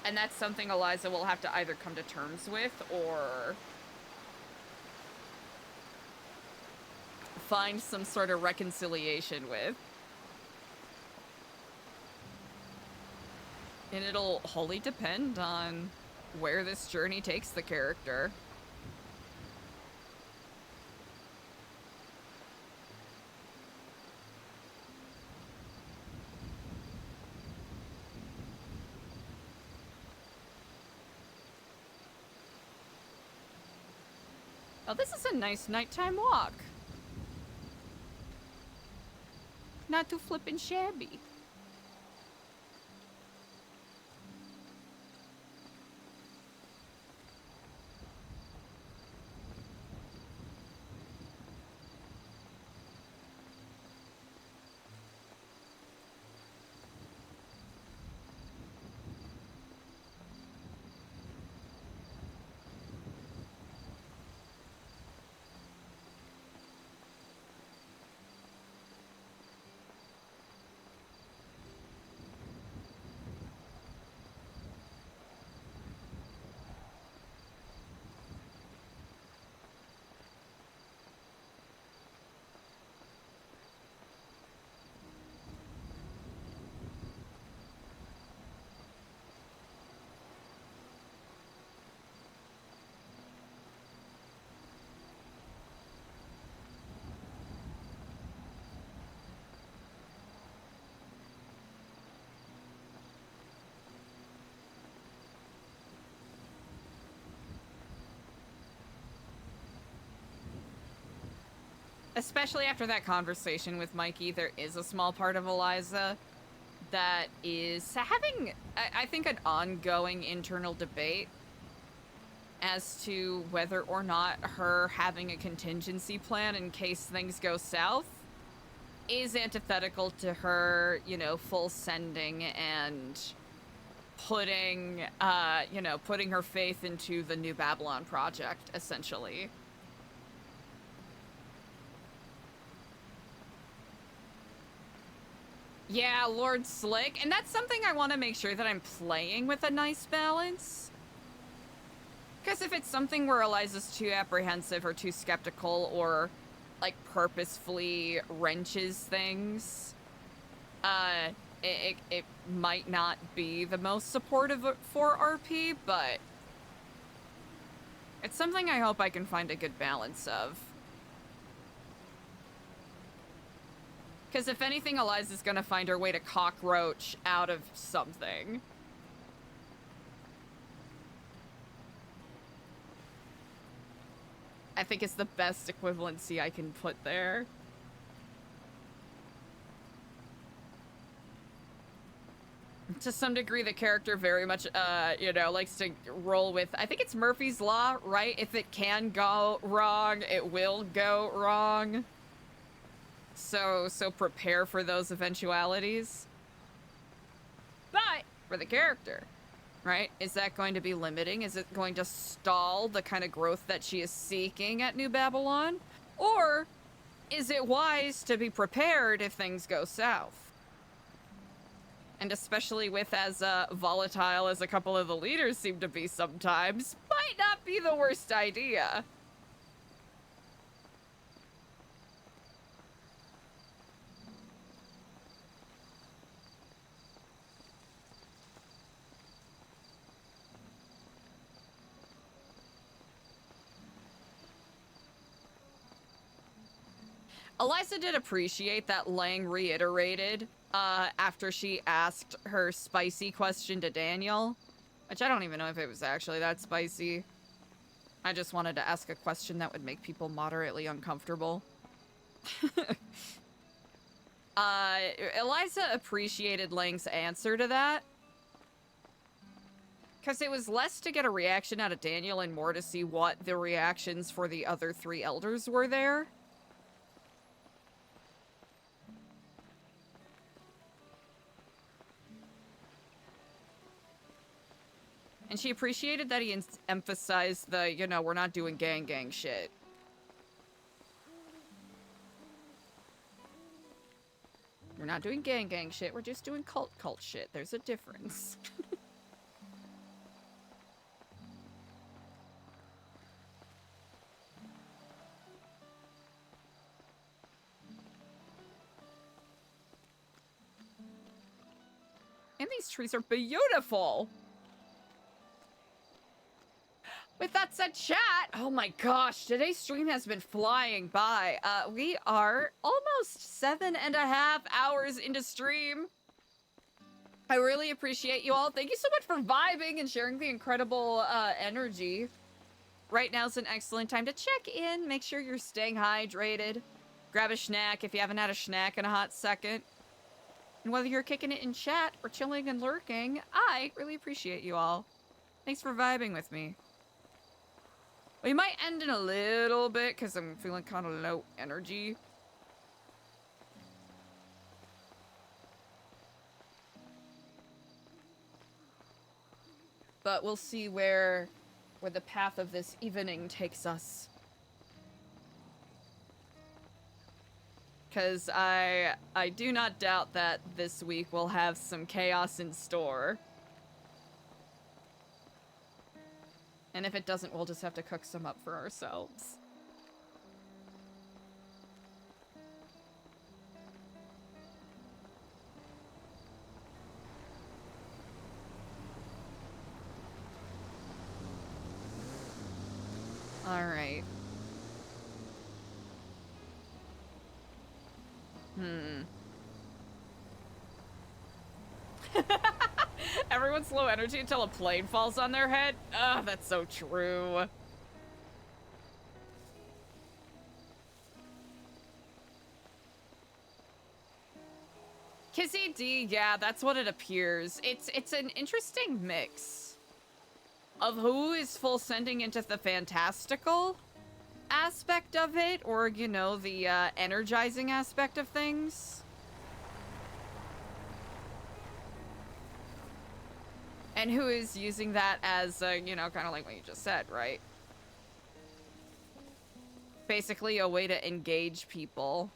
And that's something Eliza will have to either come to terms with or find some sort of reconciliation with. And it'll wholly depend on where this journey takes the character. Oh, this is a nice nighttime walk. Not too flippin' shabby. especially after that conversation with Mikey, there is a small part of Eliza that is having, I think, an ongoing internal debate as to whether or not her having a contingency plan in case things go south is antithetical to her, you know, full sending and putting, you know, putting her faith into the New Babylon project, essentially. Yeah, Lord Slick. And that's something I want to make sure that I'm playing with a nice balance. Because if it's something where Eliza's too apprehensive or too skeptical or, like, purposefully wrenches things, it might not be the most supportive for RP, but it's something I hope I can find a good balance of. Because if anything, Eliza's gonna find her way to cockroach out of something. I think it's the best equivalency I can put there. To some degree, the character very much, you know, likes to roll with, I think it's Murphy's Law, right? If it can go wrong, it will go wrong. So prepare for those eventualities. But for the character, right? Is that going to be limiting? Is it going to stall the kind of growth that she is seeking at New Babylon? Or is it wise to be prepared if things go south? And especially with as volatile as a couple of the leaders seem to be sometimes, might not be the worst idea. Eliza did appreciate that Lang reiterated after she asked her spicy question to Daniel, which I don't even know if it was actually that spicy. I just wanted to ask a question that would make people moderately uncomfortable. Eliza appreciated Lang's answer to that, because it was less to get a reaction out of Daniel and more to see what the reactions for the other three elders were there. And she appreciated that he emphasized the, you know, we're not doing gang shit. We're not doing gang shit, we're just doing cult shit. There's a difference. And these trees are beautiful. With that said, chat, oh my gosh, today's stream has been flying by. We are almost 7.5 hours into stream. I really appreciate you all. Thank you so much for vibing and sharing the incredible energy. Right now's an excellent time to check in, make sure you're staying hydrated. Grab a snack if you haven't had a snack in a hot second. And whether you're kicking it in chat or chilling and lurking, I really appreciate you all. Thanks for vibing with me. We might end in a little bit because I'm feeling kind of low energy. But we'll see where the path of this evening takes us. Because I do not doubt that this week we'll have some chaos in store. And if it doesn't, we'll just have to cook some up for ourselves. All right. Everyone's low energy until a plane falls on their head. Ugh, that's so true. Kizzy D, yeah, that's what it appears. It's an interesting mix of who is full sending into the fantastical aspect of it, or, you know, the energizing aspect of things. And who is using that as, you know, kind of like what you just said, right? Basically a way to engage people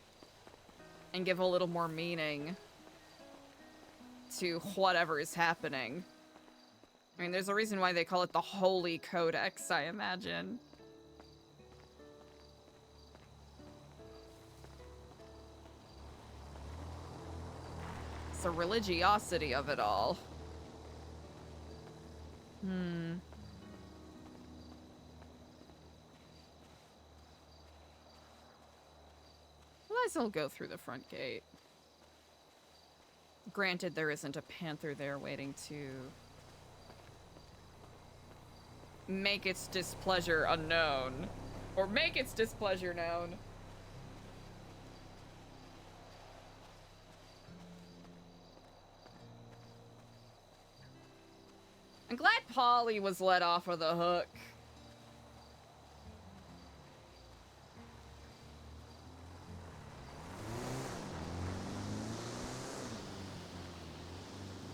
and give a little more meaning to whatever is happening. I mean, there's a reason why they call it the Holy Codex, I imagine. It's the religiosity of it all. Eliza will go through the front gate. Granted, there isn't a panther there waiting to make its displeasure unknown. Or make its displeasure known. I'm glad Polly was let off of the hook.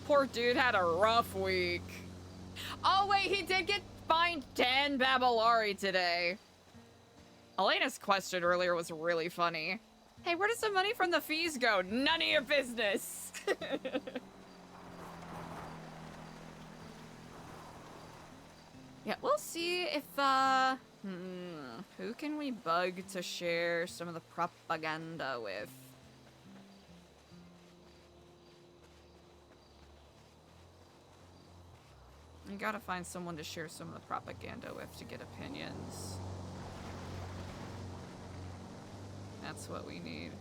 Poor dude had a rough week. Oh wait, he did get fined 10 Babylari today. Elena's question earlier was really funny. Hey, where does the money from the fees go? None of your business. Yeah, we'll see if, who can we bug to share some of the propaganda with? You gotta find someone to share some of the propaganda with to get opinions. That's what we need.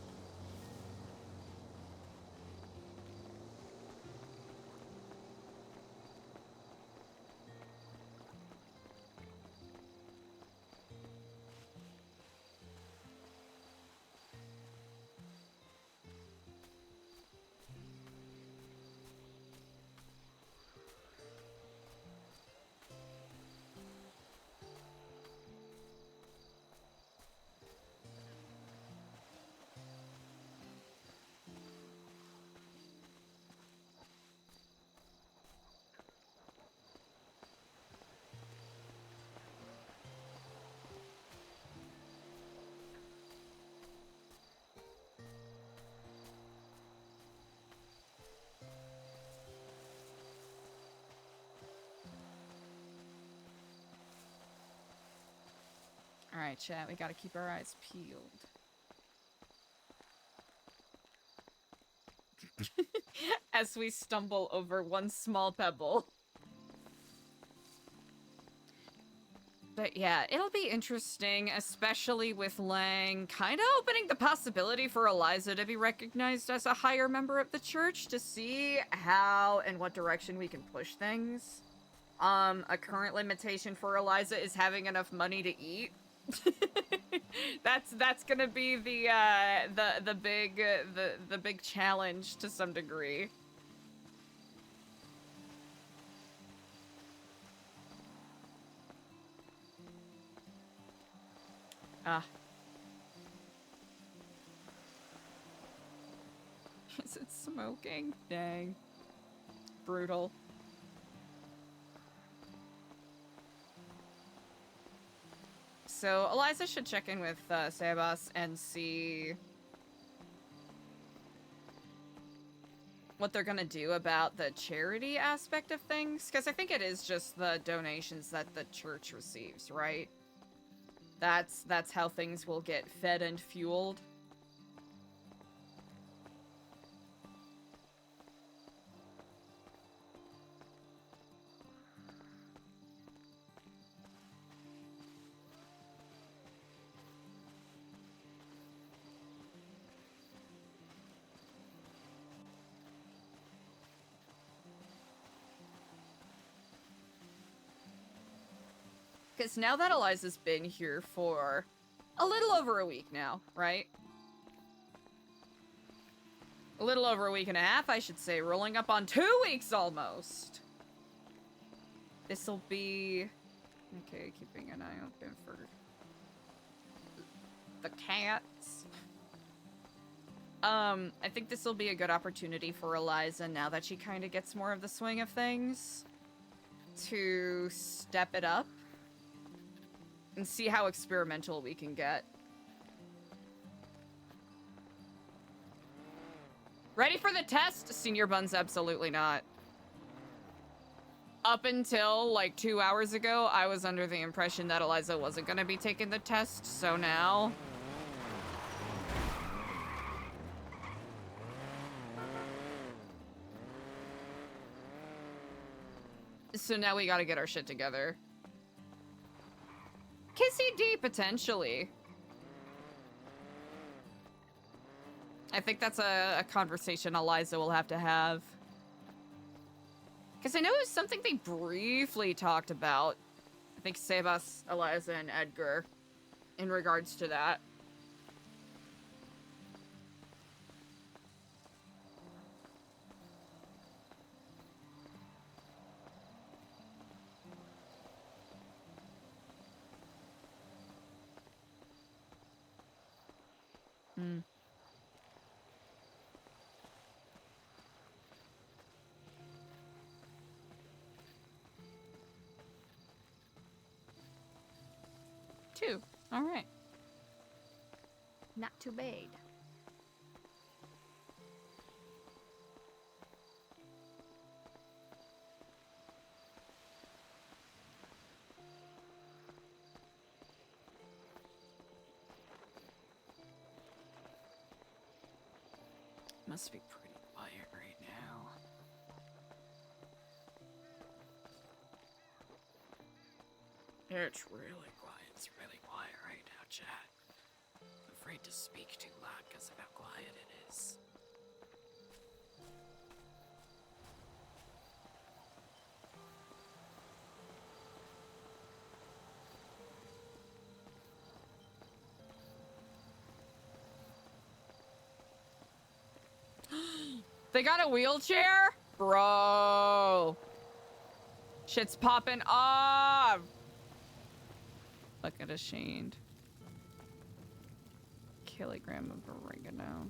Alright, chat, we gotta keep our eyes peeled. As we stumble over one small pebble. But yeah, it'll be interesting, especially with Lang kind of opening the possibility for Eliza to be recognized as a higher member of the church, to see how and what direction we can push things. A current limitation for Eliza is having enough money to eat. That's gonna be the big challenge to some degree. Ah. Is it smoking? Dang. Brutal. So Eliza should check in with Sebas and see what they're gonna do about the charity aspect of things, because I think it is just the donations that the church receives, right? That's how things will get fed and fueled. Because now that Eliza's been here for a little over a week now, right? A little over a week and a half, I should say. Rolling up on 2 weeks almost. This'll be... Okay, keeping an eye open for... the cats. I think this will be a good opportunity for Eliza, now that she kind of gets more of the swing of things, to step it up and see how experimental we can get. Ready for the test? Senior Buns, absolutely not. Up until like 2 hours ago, I was under the impression that Eliza wasn't gonna be taking the test, so now... So now we gotta get our shit together. Kissy D, potentially. I think that's a conversation Eliza will have to have. Because I know it was something they briefly talked about. I think Sebas, Eliza, and Edgar in regards to that. Hmm. Two. All right. Not too bad. Must be pretty quiet right now. It's really quiet. It's really quiet right now, chat. I'm afraid to speak too loud because of how quiet it is. They got a wheelchair? Bro. Shit's popping off. Look at ashamed. Kilogram of oregano.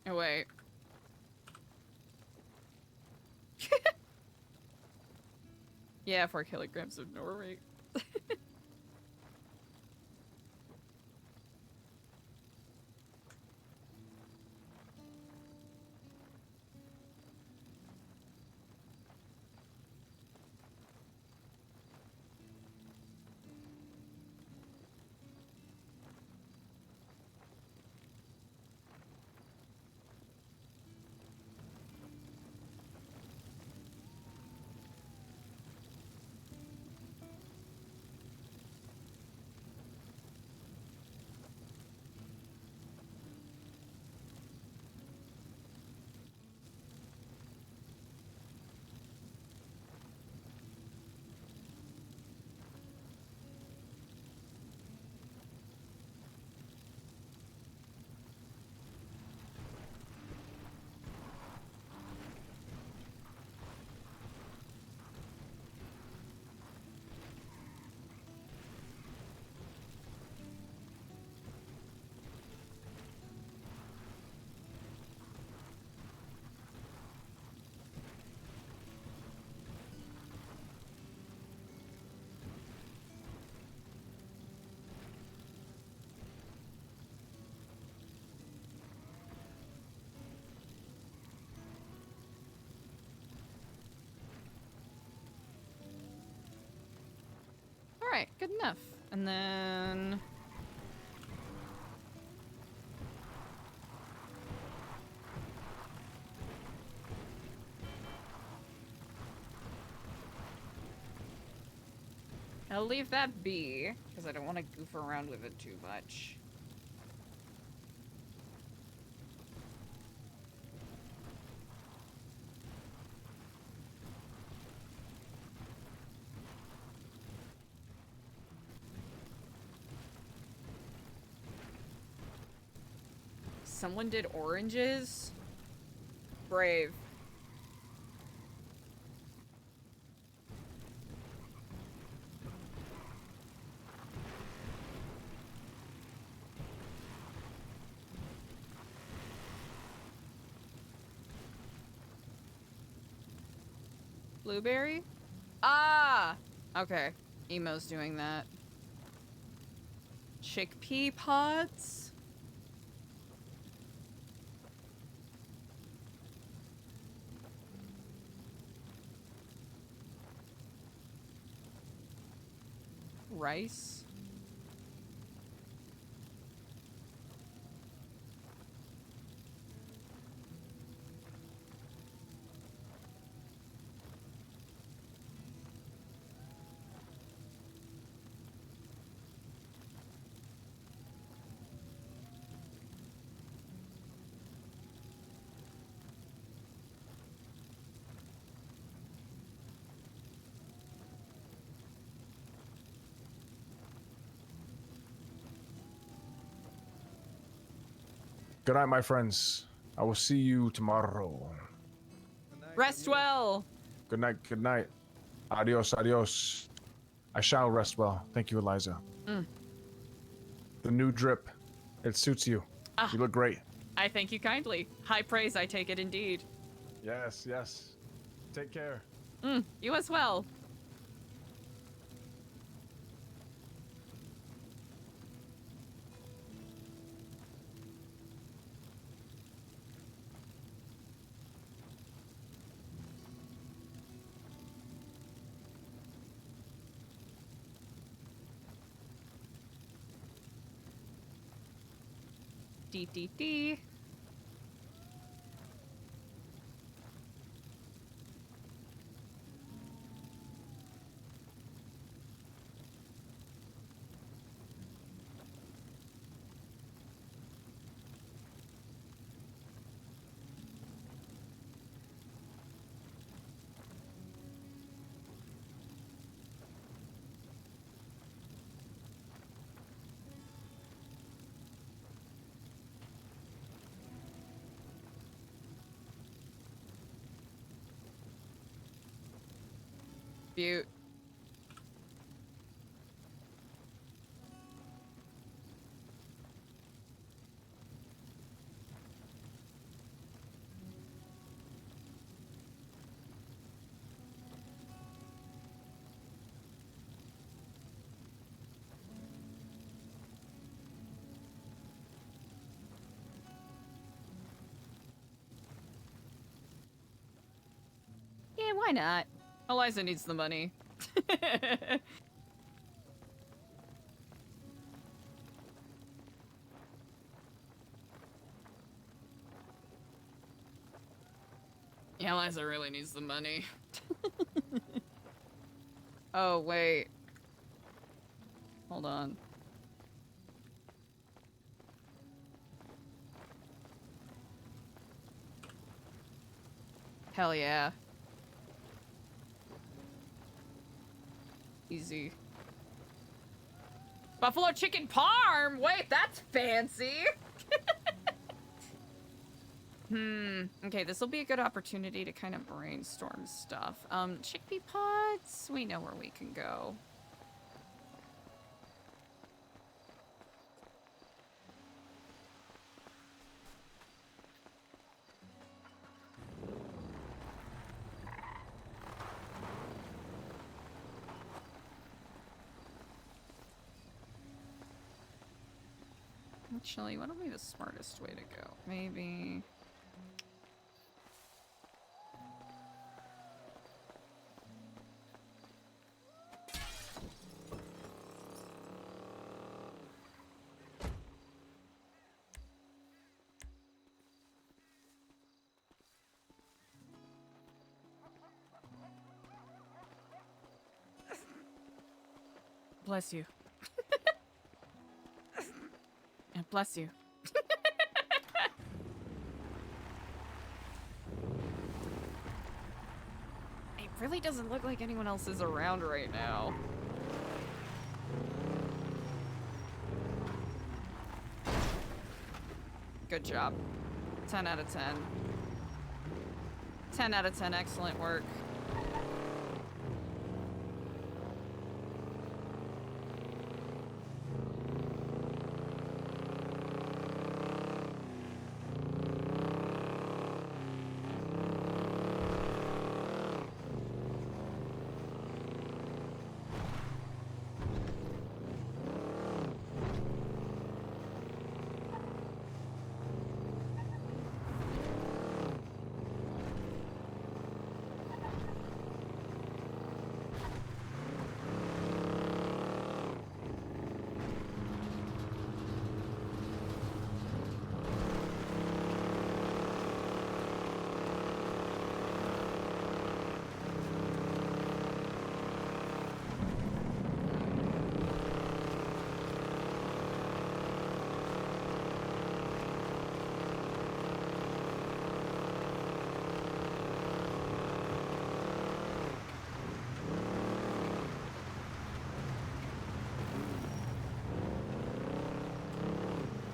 Oh, wait. Yeah, 4 kilograms of Norway. Alright, good enough. And then... I'll leave that be, because I don't want to goof around with it too much. Someone did oranges? Brave. Blueberry? Ah! Okay. Emo's doing that. Chickpea pods? Rice? Good night, my friends. I will see you tomorrow. Rest well! Good night, good night. Adios, adios. I shall rest well. Thank you, Eliza. Mm. The new drip. It suits you. Ah. You look great. I thank you kindly. High praise, I take it indeed. Yes, yes. Take care. You as well. Dee. Butte. Yeah, why not? Eliza needs the money. Yeah, Eliza really needs the money. Oh, wait. Hold on. Hell yeah. Easy. Buffalo chicken parm? Wait, that's fancy. Okay, this will be a good opportunity to kind of brainstorm stuff. Chickpea pods? We know where we can go. Actually, what will be the smartest way to go? Maybe... bless you. Bless you. It really doesn't look like anyone else is around right now. Good job. 10 out of 10. 10 out of 10, excellent work.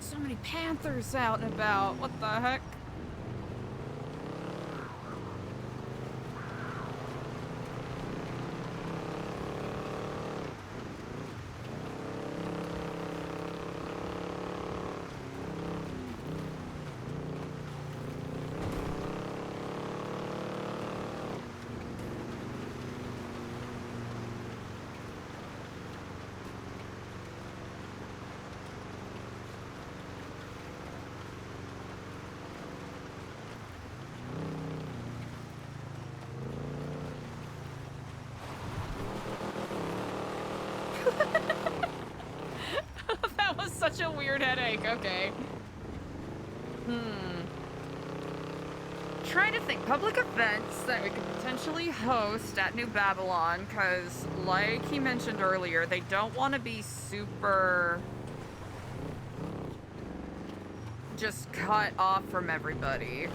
So many panthers out and about. What the heck? That was such a weird headache. Okay. Trying to think public events that we could potentially host at New Babylon, because like he mentioned earlier, they don't want to be super just cut off from everybody.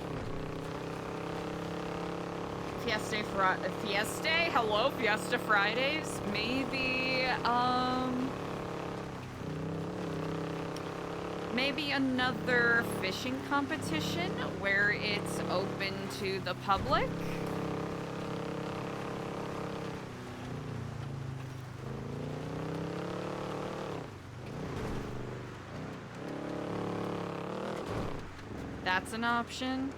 Fiesta hello, Fiesta Fridays, maybe maybe another fishing competition where it's open to the public. That's an option.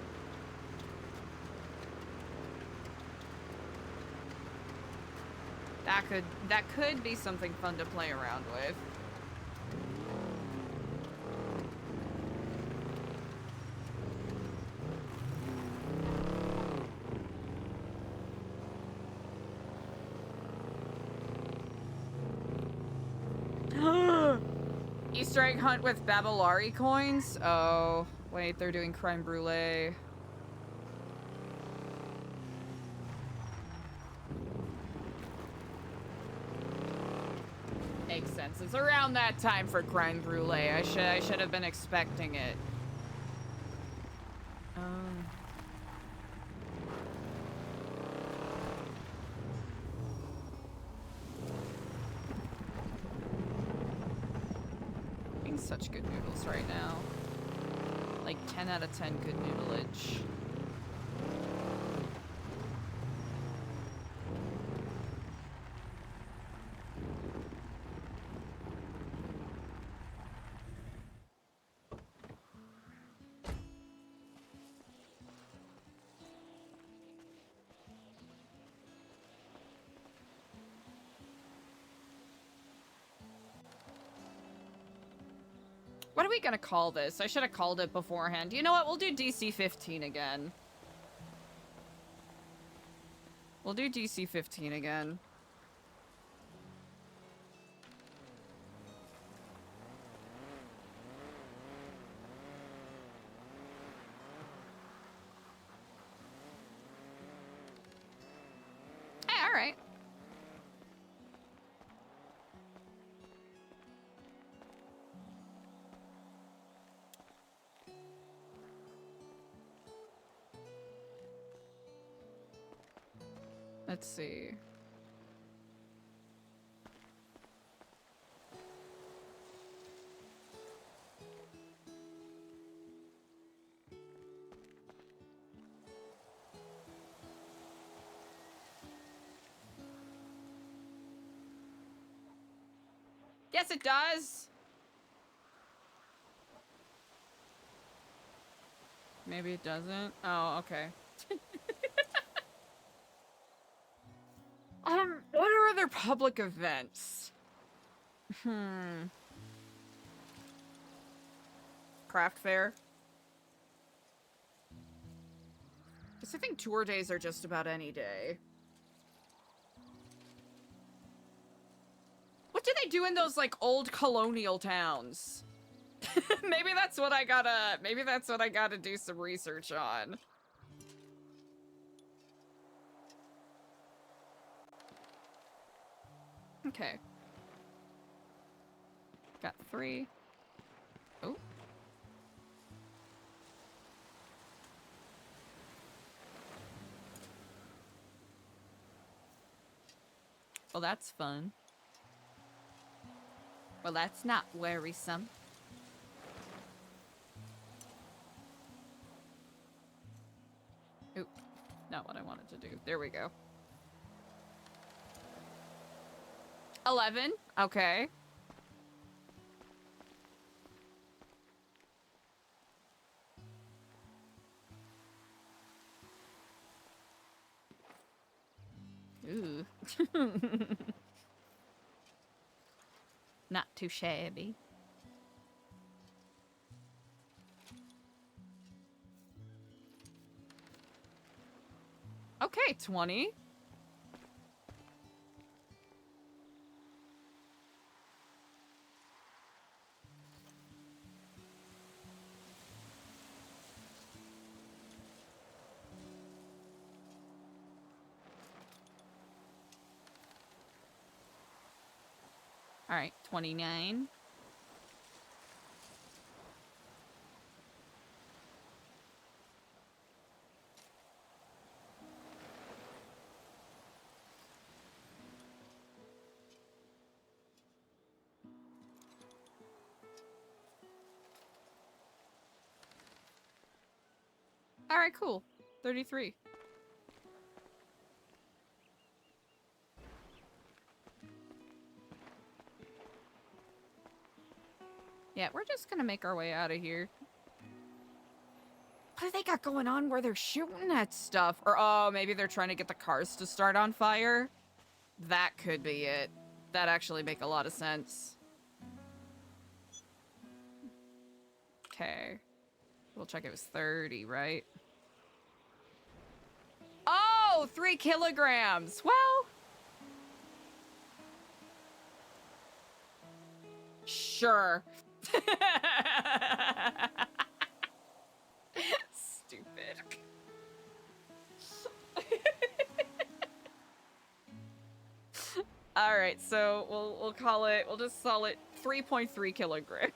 That could be something fun to play around with. Easter egg hunt with Babylari coins? Oh, wait, they're doing creme brulee. Makes sense. It's around that time for creme brulee. I should have been expecting it. Eating such good noodles right now. Like 10 out of 10 good noodleage. What are we gonna call this? I should have called it beforehand. You know what? We'll do DC 15 again. We'll do DC 15 again. Hey, all right. Let's see. Yes, it does. Maybe it doesn't. Oh, okay. What are other public events? Craft fair. Because I think tour days are just about any day. What do they do in those, like, old colonial towns? Maybe that's what I gotta do some research on. Okay. Got 3. Oh. Well, that's fun. Well, that's not worrisome. Oop. Not what I wanted to do. There we go. 11. Okay. Ooh. Not too shabby. Okay, 20. All right, 29. All right, cool. 33. Yeah, we're just gonna make our way out of here. What do they got going on where they're shooting at stuff? Or, oh, maybe they're trying to get the cars to start on fire? That could be it. That actually make a lot of sense. Okay. We'll check it was 30, right? Oh, 3 kilograms. Well. Sure. Stupid. All right, so we'll call it. We'll just call it 3.3 kilograms.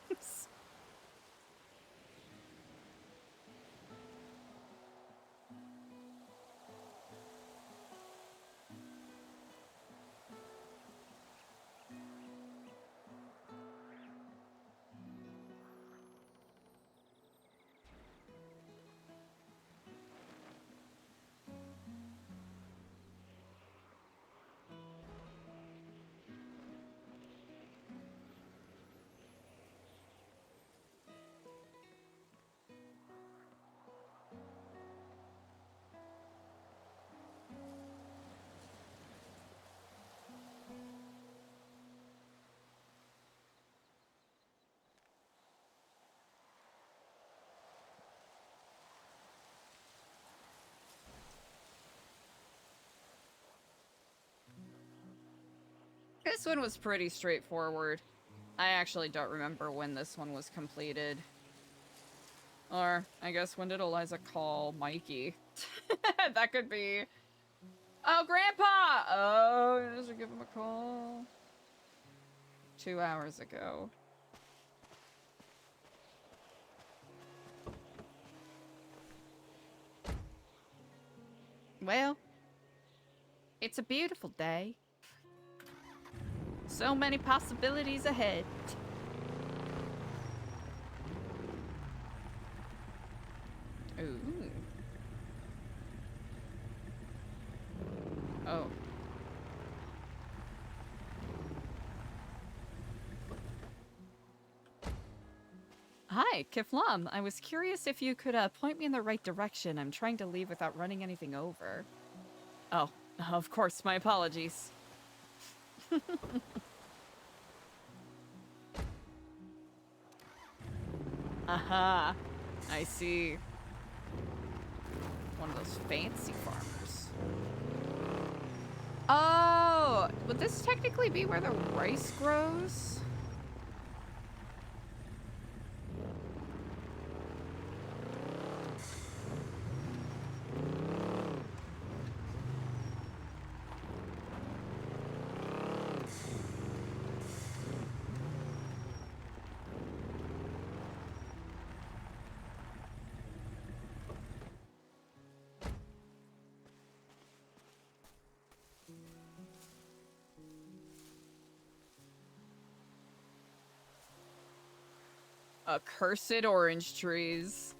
This one was pretty straightforward. I actually don't remember when this one was completed. Or, I guess, when did Eliza call Mikey? That could be... Oh, Grandpa! Oh, I should give him a call. 2 hours ago. Well... It's a beautiful day. So many possibilities ahead. Ooh. Oh. Hi, Kiflam. I was curious if you could point me in the right direction. I'm trying to leave without running anything over. Oh, of course, my apologies. Aha, I see. One of those fancy farmers. Oh, would this technically be where the rice grows? Accursed orange trees.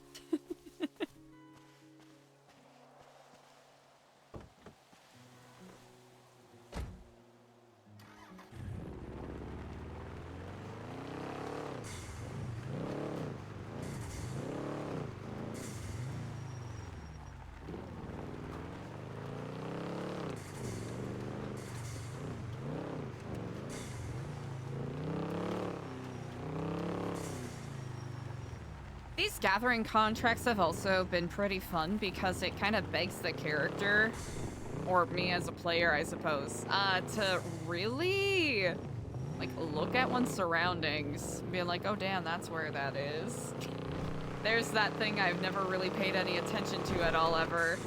These gathering contracts have also been pretty fun because it kind of begs the character, or me as a player, I suppose, to really, like, look at one's surroundings and be like, oh damn, that's where that is. There's that thing I've never really paid any attention to at all ever.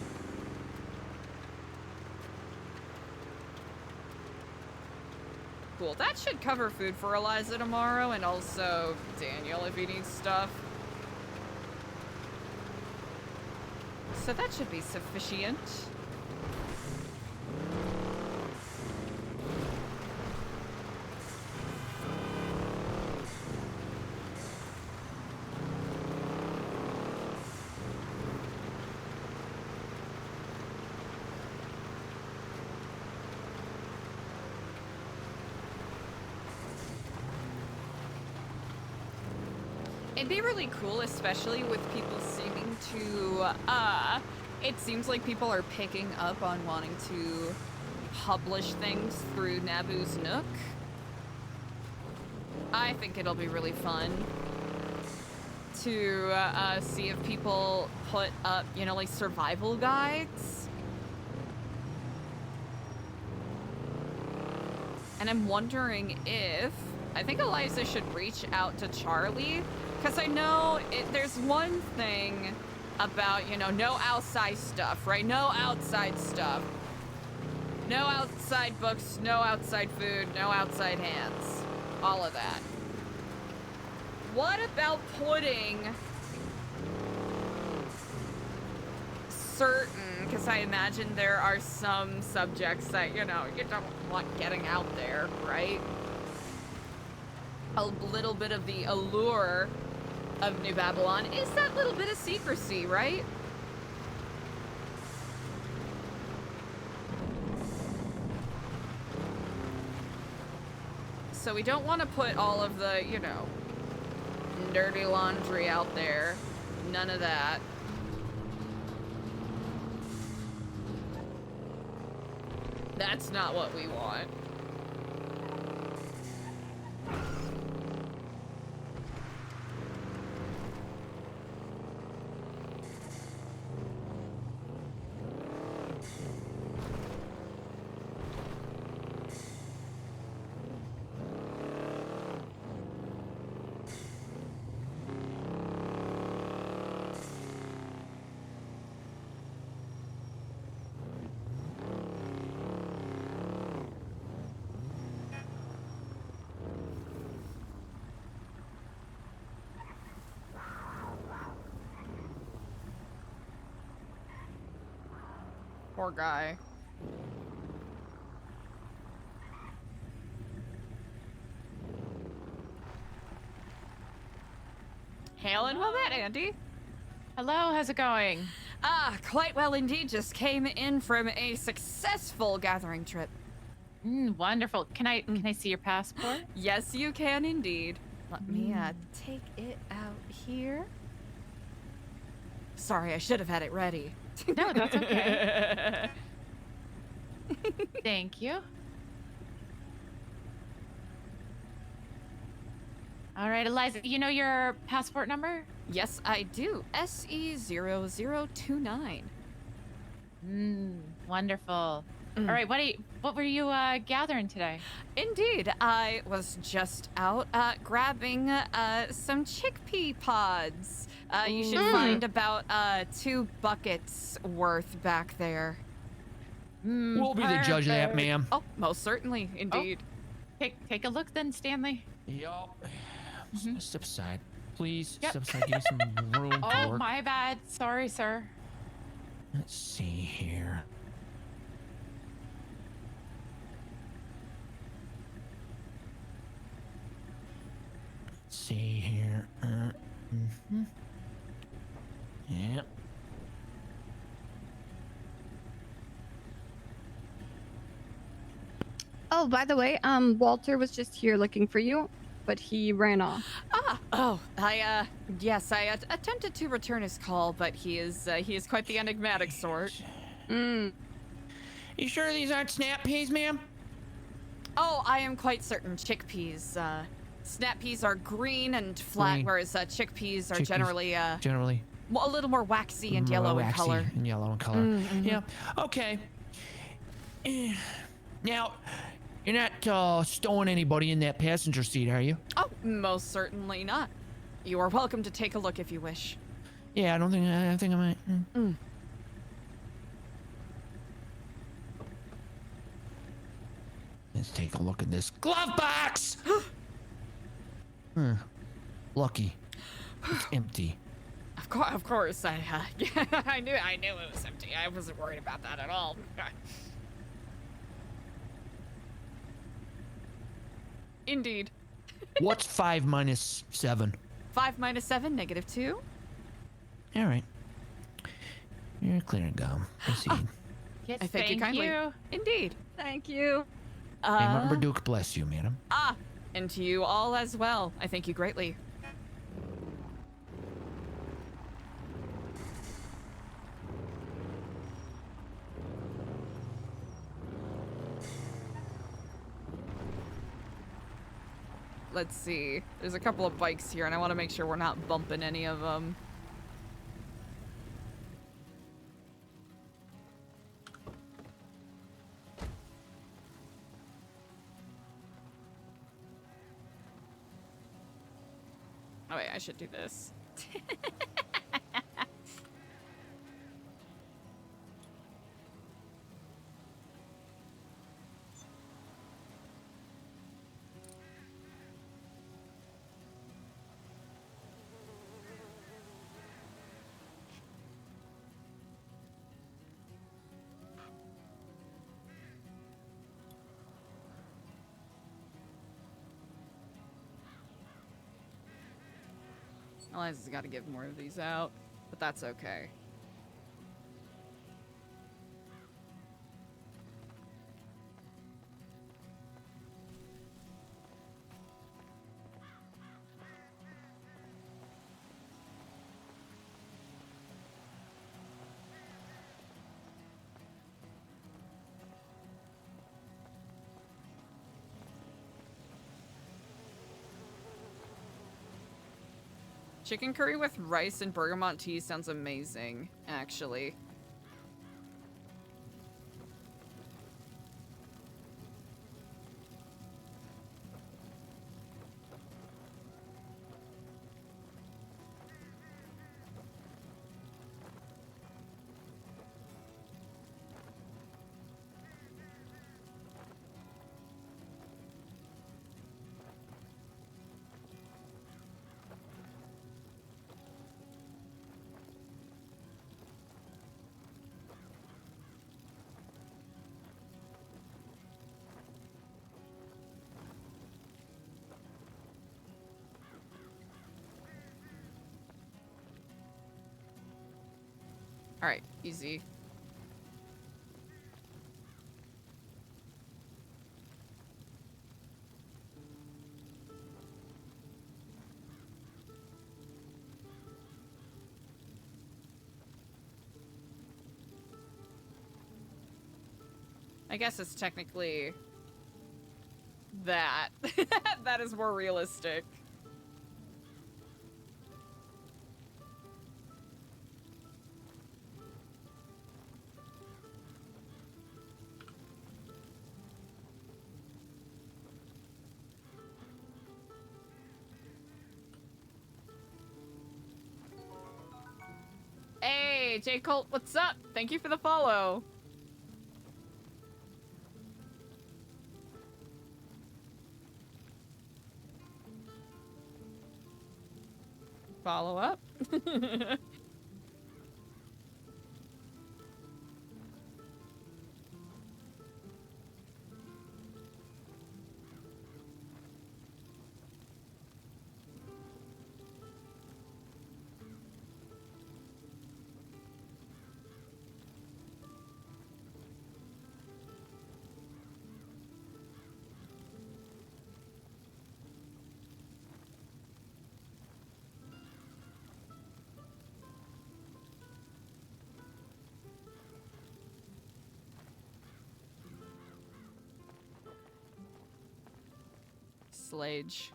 Cool, that should cover food for Eliza tomorrow, and also Daniel if he needs stuff. So that should be sufficient. It'd be really cool, especially with people seeming to, it seems like people are picking up on wanting to publish things through Naboo's Nook. I think it'll be really fun to see if people put up, you know, like survival guides. And I'm wondering if, I think Eliza should reach out to Charlie, because I know there's one thing about, you know, no outside stuff, right? No outside stuff. No outside books, no outside food, no outside hands. All of that. What about putting certain, because I imagine there are some subjects that, you know, you don't want getting out there, right? A little bit of the allure of New Babylon is that little bit of secrecy, right? So we don't want to put all of the, you know, dirty laundry out there. None of that. That's not what we want. Poor guy. Hail and well met, Andy. Hello, how's it going? Quite well indeed. Just came in from a successful gathering trip. Wonderful. Can I see your passport? Yes, you can indeed. Let me take it out here. Sorry, I should have had it ready. No, that's okay. Thank you. All right, Eliza, you know your passport number? Yes, I do. SE0029. Wonderful. All right, what were you gathering today? Indeed, I was just out grabbing some chickpea pods. You should find about 2 buckets worth back there. We'll be the judge of that, ma'am. Oh, most certainly, indeed. Take a look then, Stanley. Yup. Step aside, please. Step aside. Give me some room to Oh, work. my bad. Sorry, sir. Let's see here. Let's see here. Yep. Oh, by the way, Walter was just here looking for you, but he ran off. Yes, I attempted to return his call, but he is quite the enigmatic sort. You sure these aren't snap peas, ma'am? Oh, I am quite certain. Chickpeas. Snap peas are green and flat, Green. whereas chickpeas are Chickpeas, generally a little more waxy and yellow in color. And yellow in color. Yeah. Okay. Now, you're not stowing anybody in that passenger seat, are you? Oh, most certainly not. You are welcome to take a look if you wish. Yeah, I think I might. Let's take a look at this glove box. Lucky. It's empty. Of course. I knew it was empty. I wasn't worried about that at all. Indeed. What's 5 minus 7? 5 minus 7, -2. All right. You're clear and go. Proceed. Yes, I thank you kindly. Indeed. Thank you. May Marmaduke bless you, madam. And to you all as well. I thank you greatly. Let's see. There's a couple of bikes here, and I want to make sure we're not bumping any of them. Oh wait, I should do this. Eliza's got to give more of these out, but that's okay. Chicken curry with rice and bergamot tea sounds amazing, actually. All right, easy. I guess it's technically that. That is more realistic. Hey, J. Colt, what's up? Thank you for the follow. Follow up. Slage.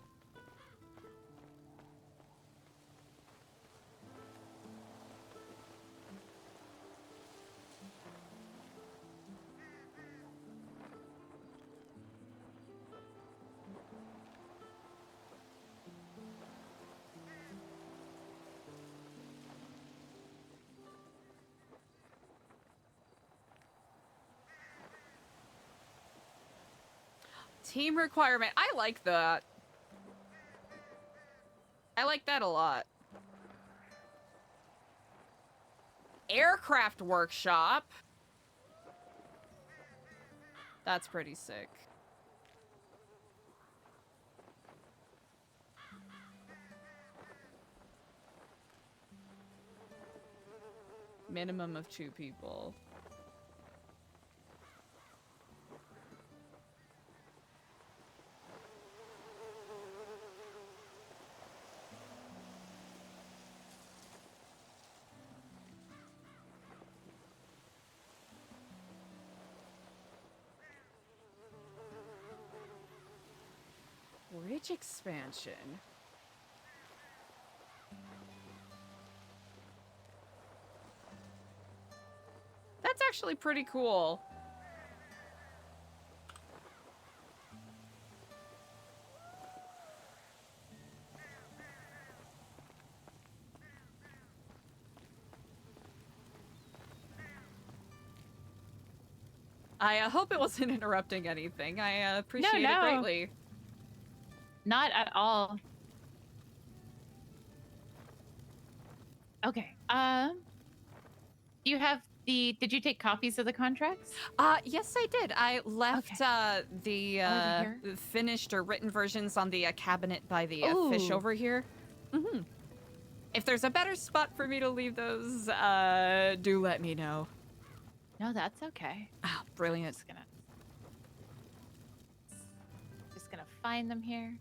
Team requirement. I like that. I like that a lot. Aircraft workshop. That's pretty sick. Minimum of 2 people. Ridge expansion. That's actually pretty cool. I hope it wasn't interrupting anything. I appreciate it greatly. Not at all. Okay. Do you have did you take copies of the contracts? Yes, I did. I left the finished or written versions on the cabinet by the fish Ooh. over here. Mm-hmm. If there's a better spot for me to leave those, do let me know. No, that's okay. Oh, brilliant. Just gonna find them here.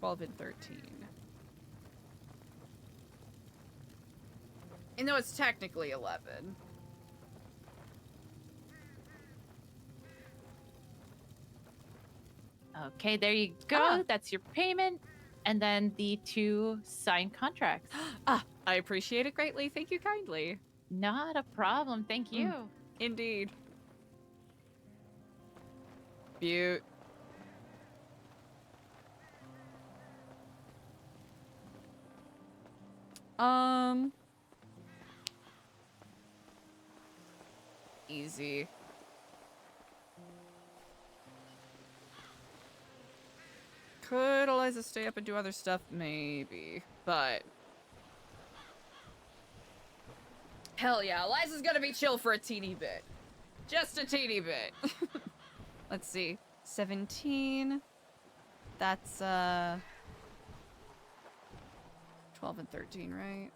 12 and 13. And though it's technically 11. Okay, there you go. That's your payment. And then the 2 signed contracts. I appreciate it greatly. Thank you kindly. Not a problem. Thank you. Indeed. Beaut. Easy. Could Eliza stay up and do other stuff? Maybe. But hell yeah, Eliza's gonna be chill for a teeny bit. Just a teeny bit. Let's see. 17. That's 12 and 13, right?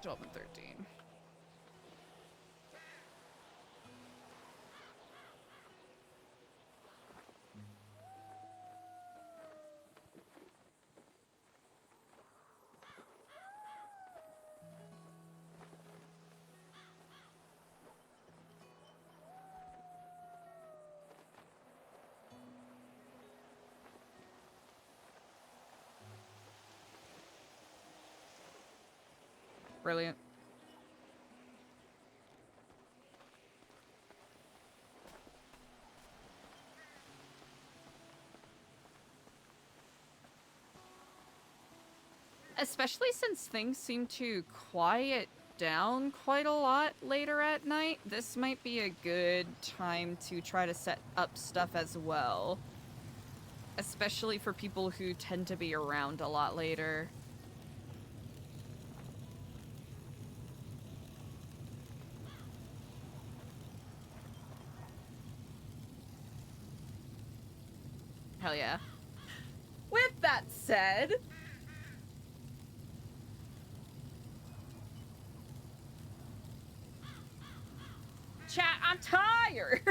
12 and 13. Brilliant. Especially since things seem to quiet down quite a lot later at night, this might be a good time to try to set up stuff as well. Especially for people who tend to be around a lot later. Hell yeah. With that said, chat, I'm tired.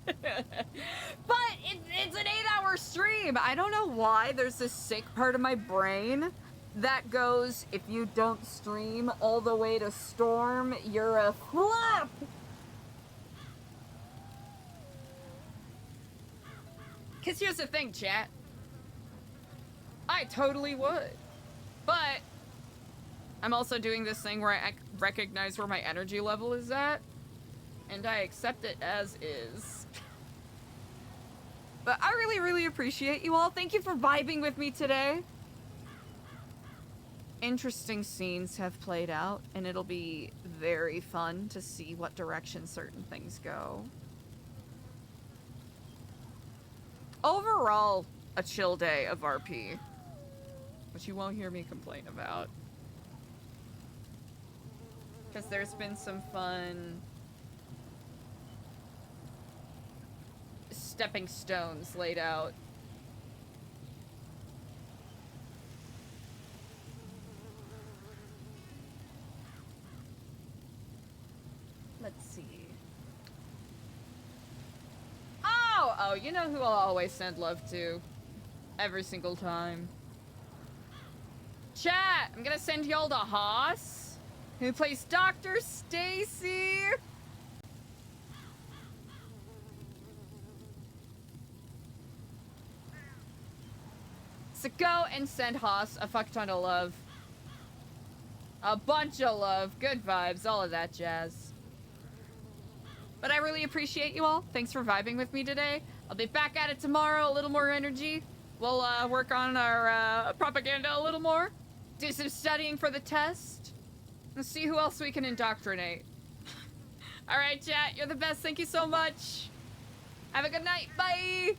But it's an 8-hour stream. I don't know why there's this sick part of my brain that goes, if you don't stream all the way to Storm, you're a flop. Because here's the thing, chat. I totally would. But I'm also doing this thing where I recognize where my energy level is at. And I accept it as is. But I really, really appreciate you all. Thank you for vibing with me today. Interesting scenes have played out, and it'll be very fun to see what direction certain things go. Overall, a chill day of RP, which you won't hear me complain about. Because there's been some fun stepping stones laid out. Let's see. Oh, you know who I'll always send love to. Every single time. Chat, I'm gonna send y'all to Haas, who plays Dr. Stacy. So go and send Haas a fuck ton of love. A bunch of love, good vibes, all of that jazz. But I really appreciate you all. Thanks for vibing with me today. I'll be back at it tomorrow, a little more energy. We'll work on our propaganda a little more. Do some studying for the test. And see who else we can indoctrinate. All right, chat, you're the best. Thank you so much. Have a good night. Bye.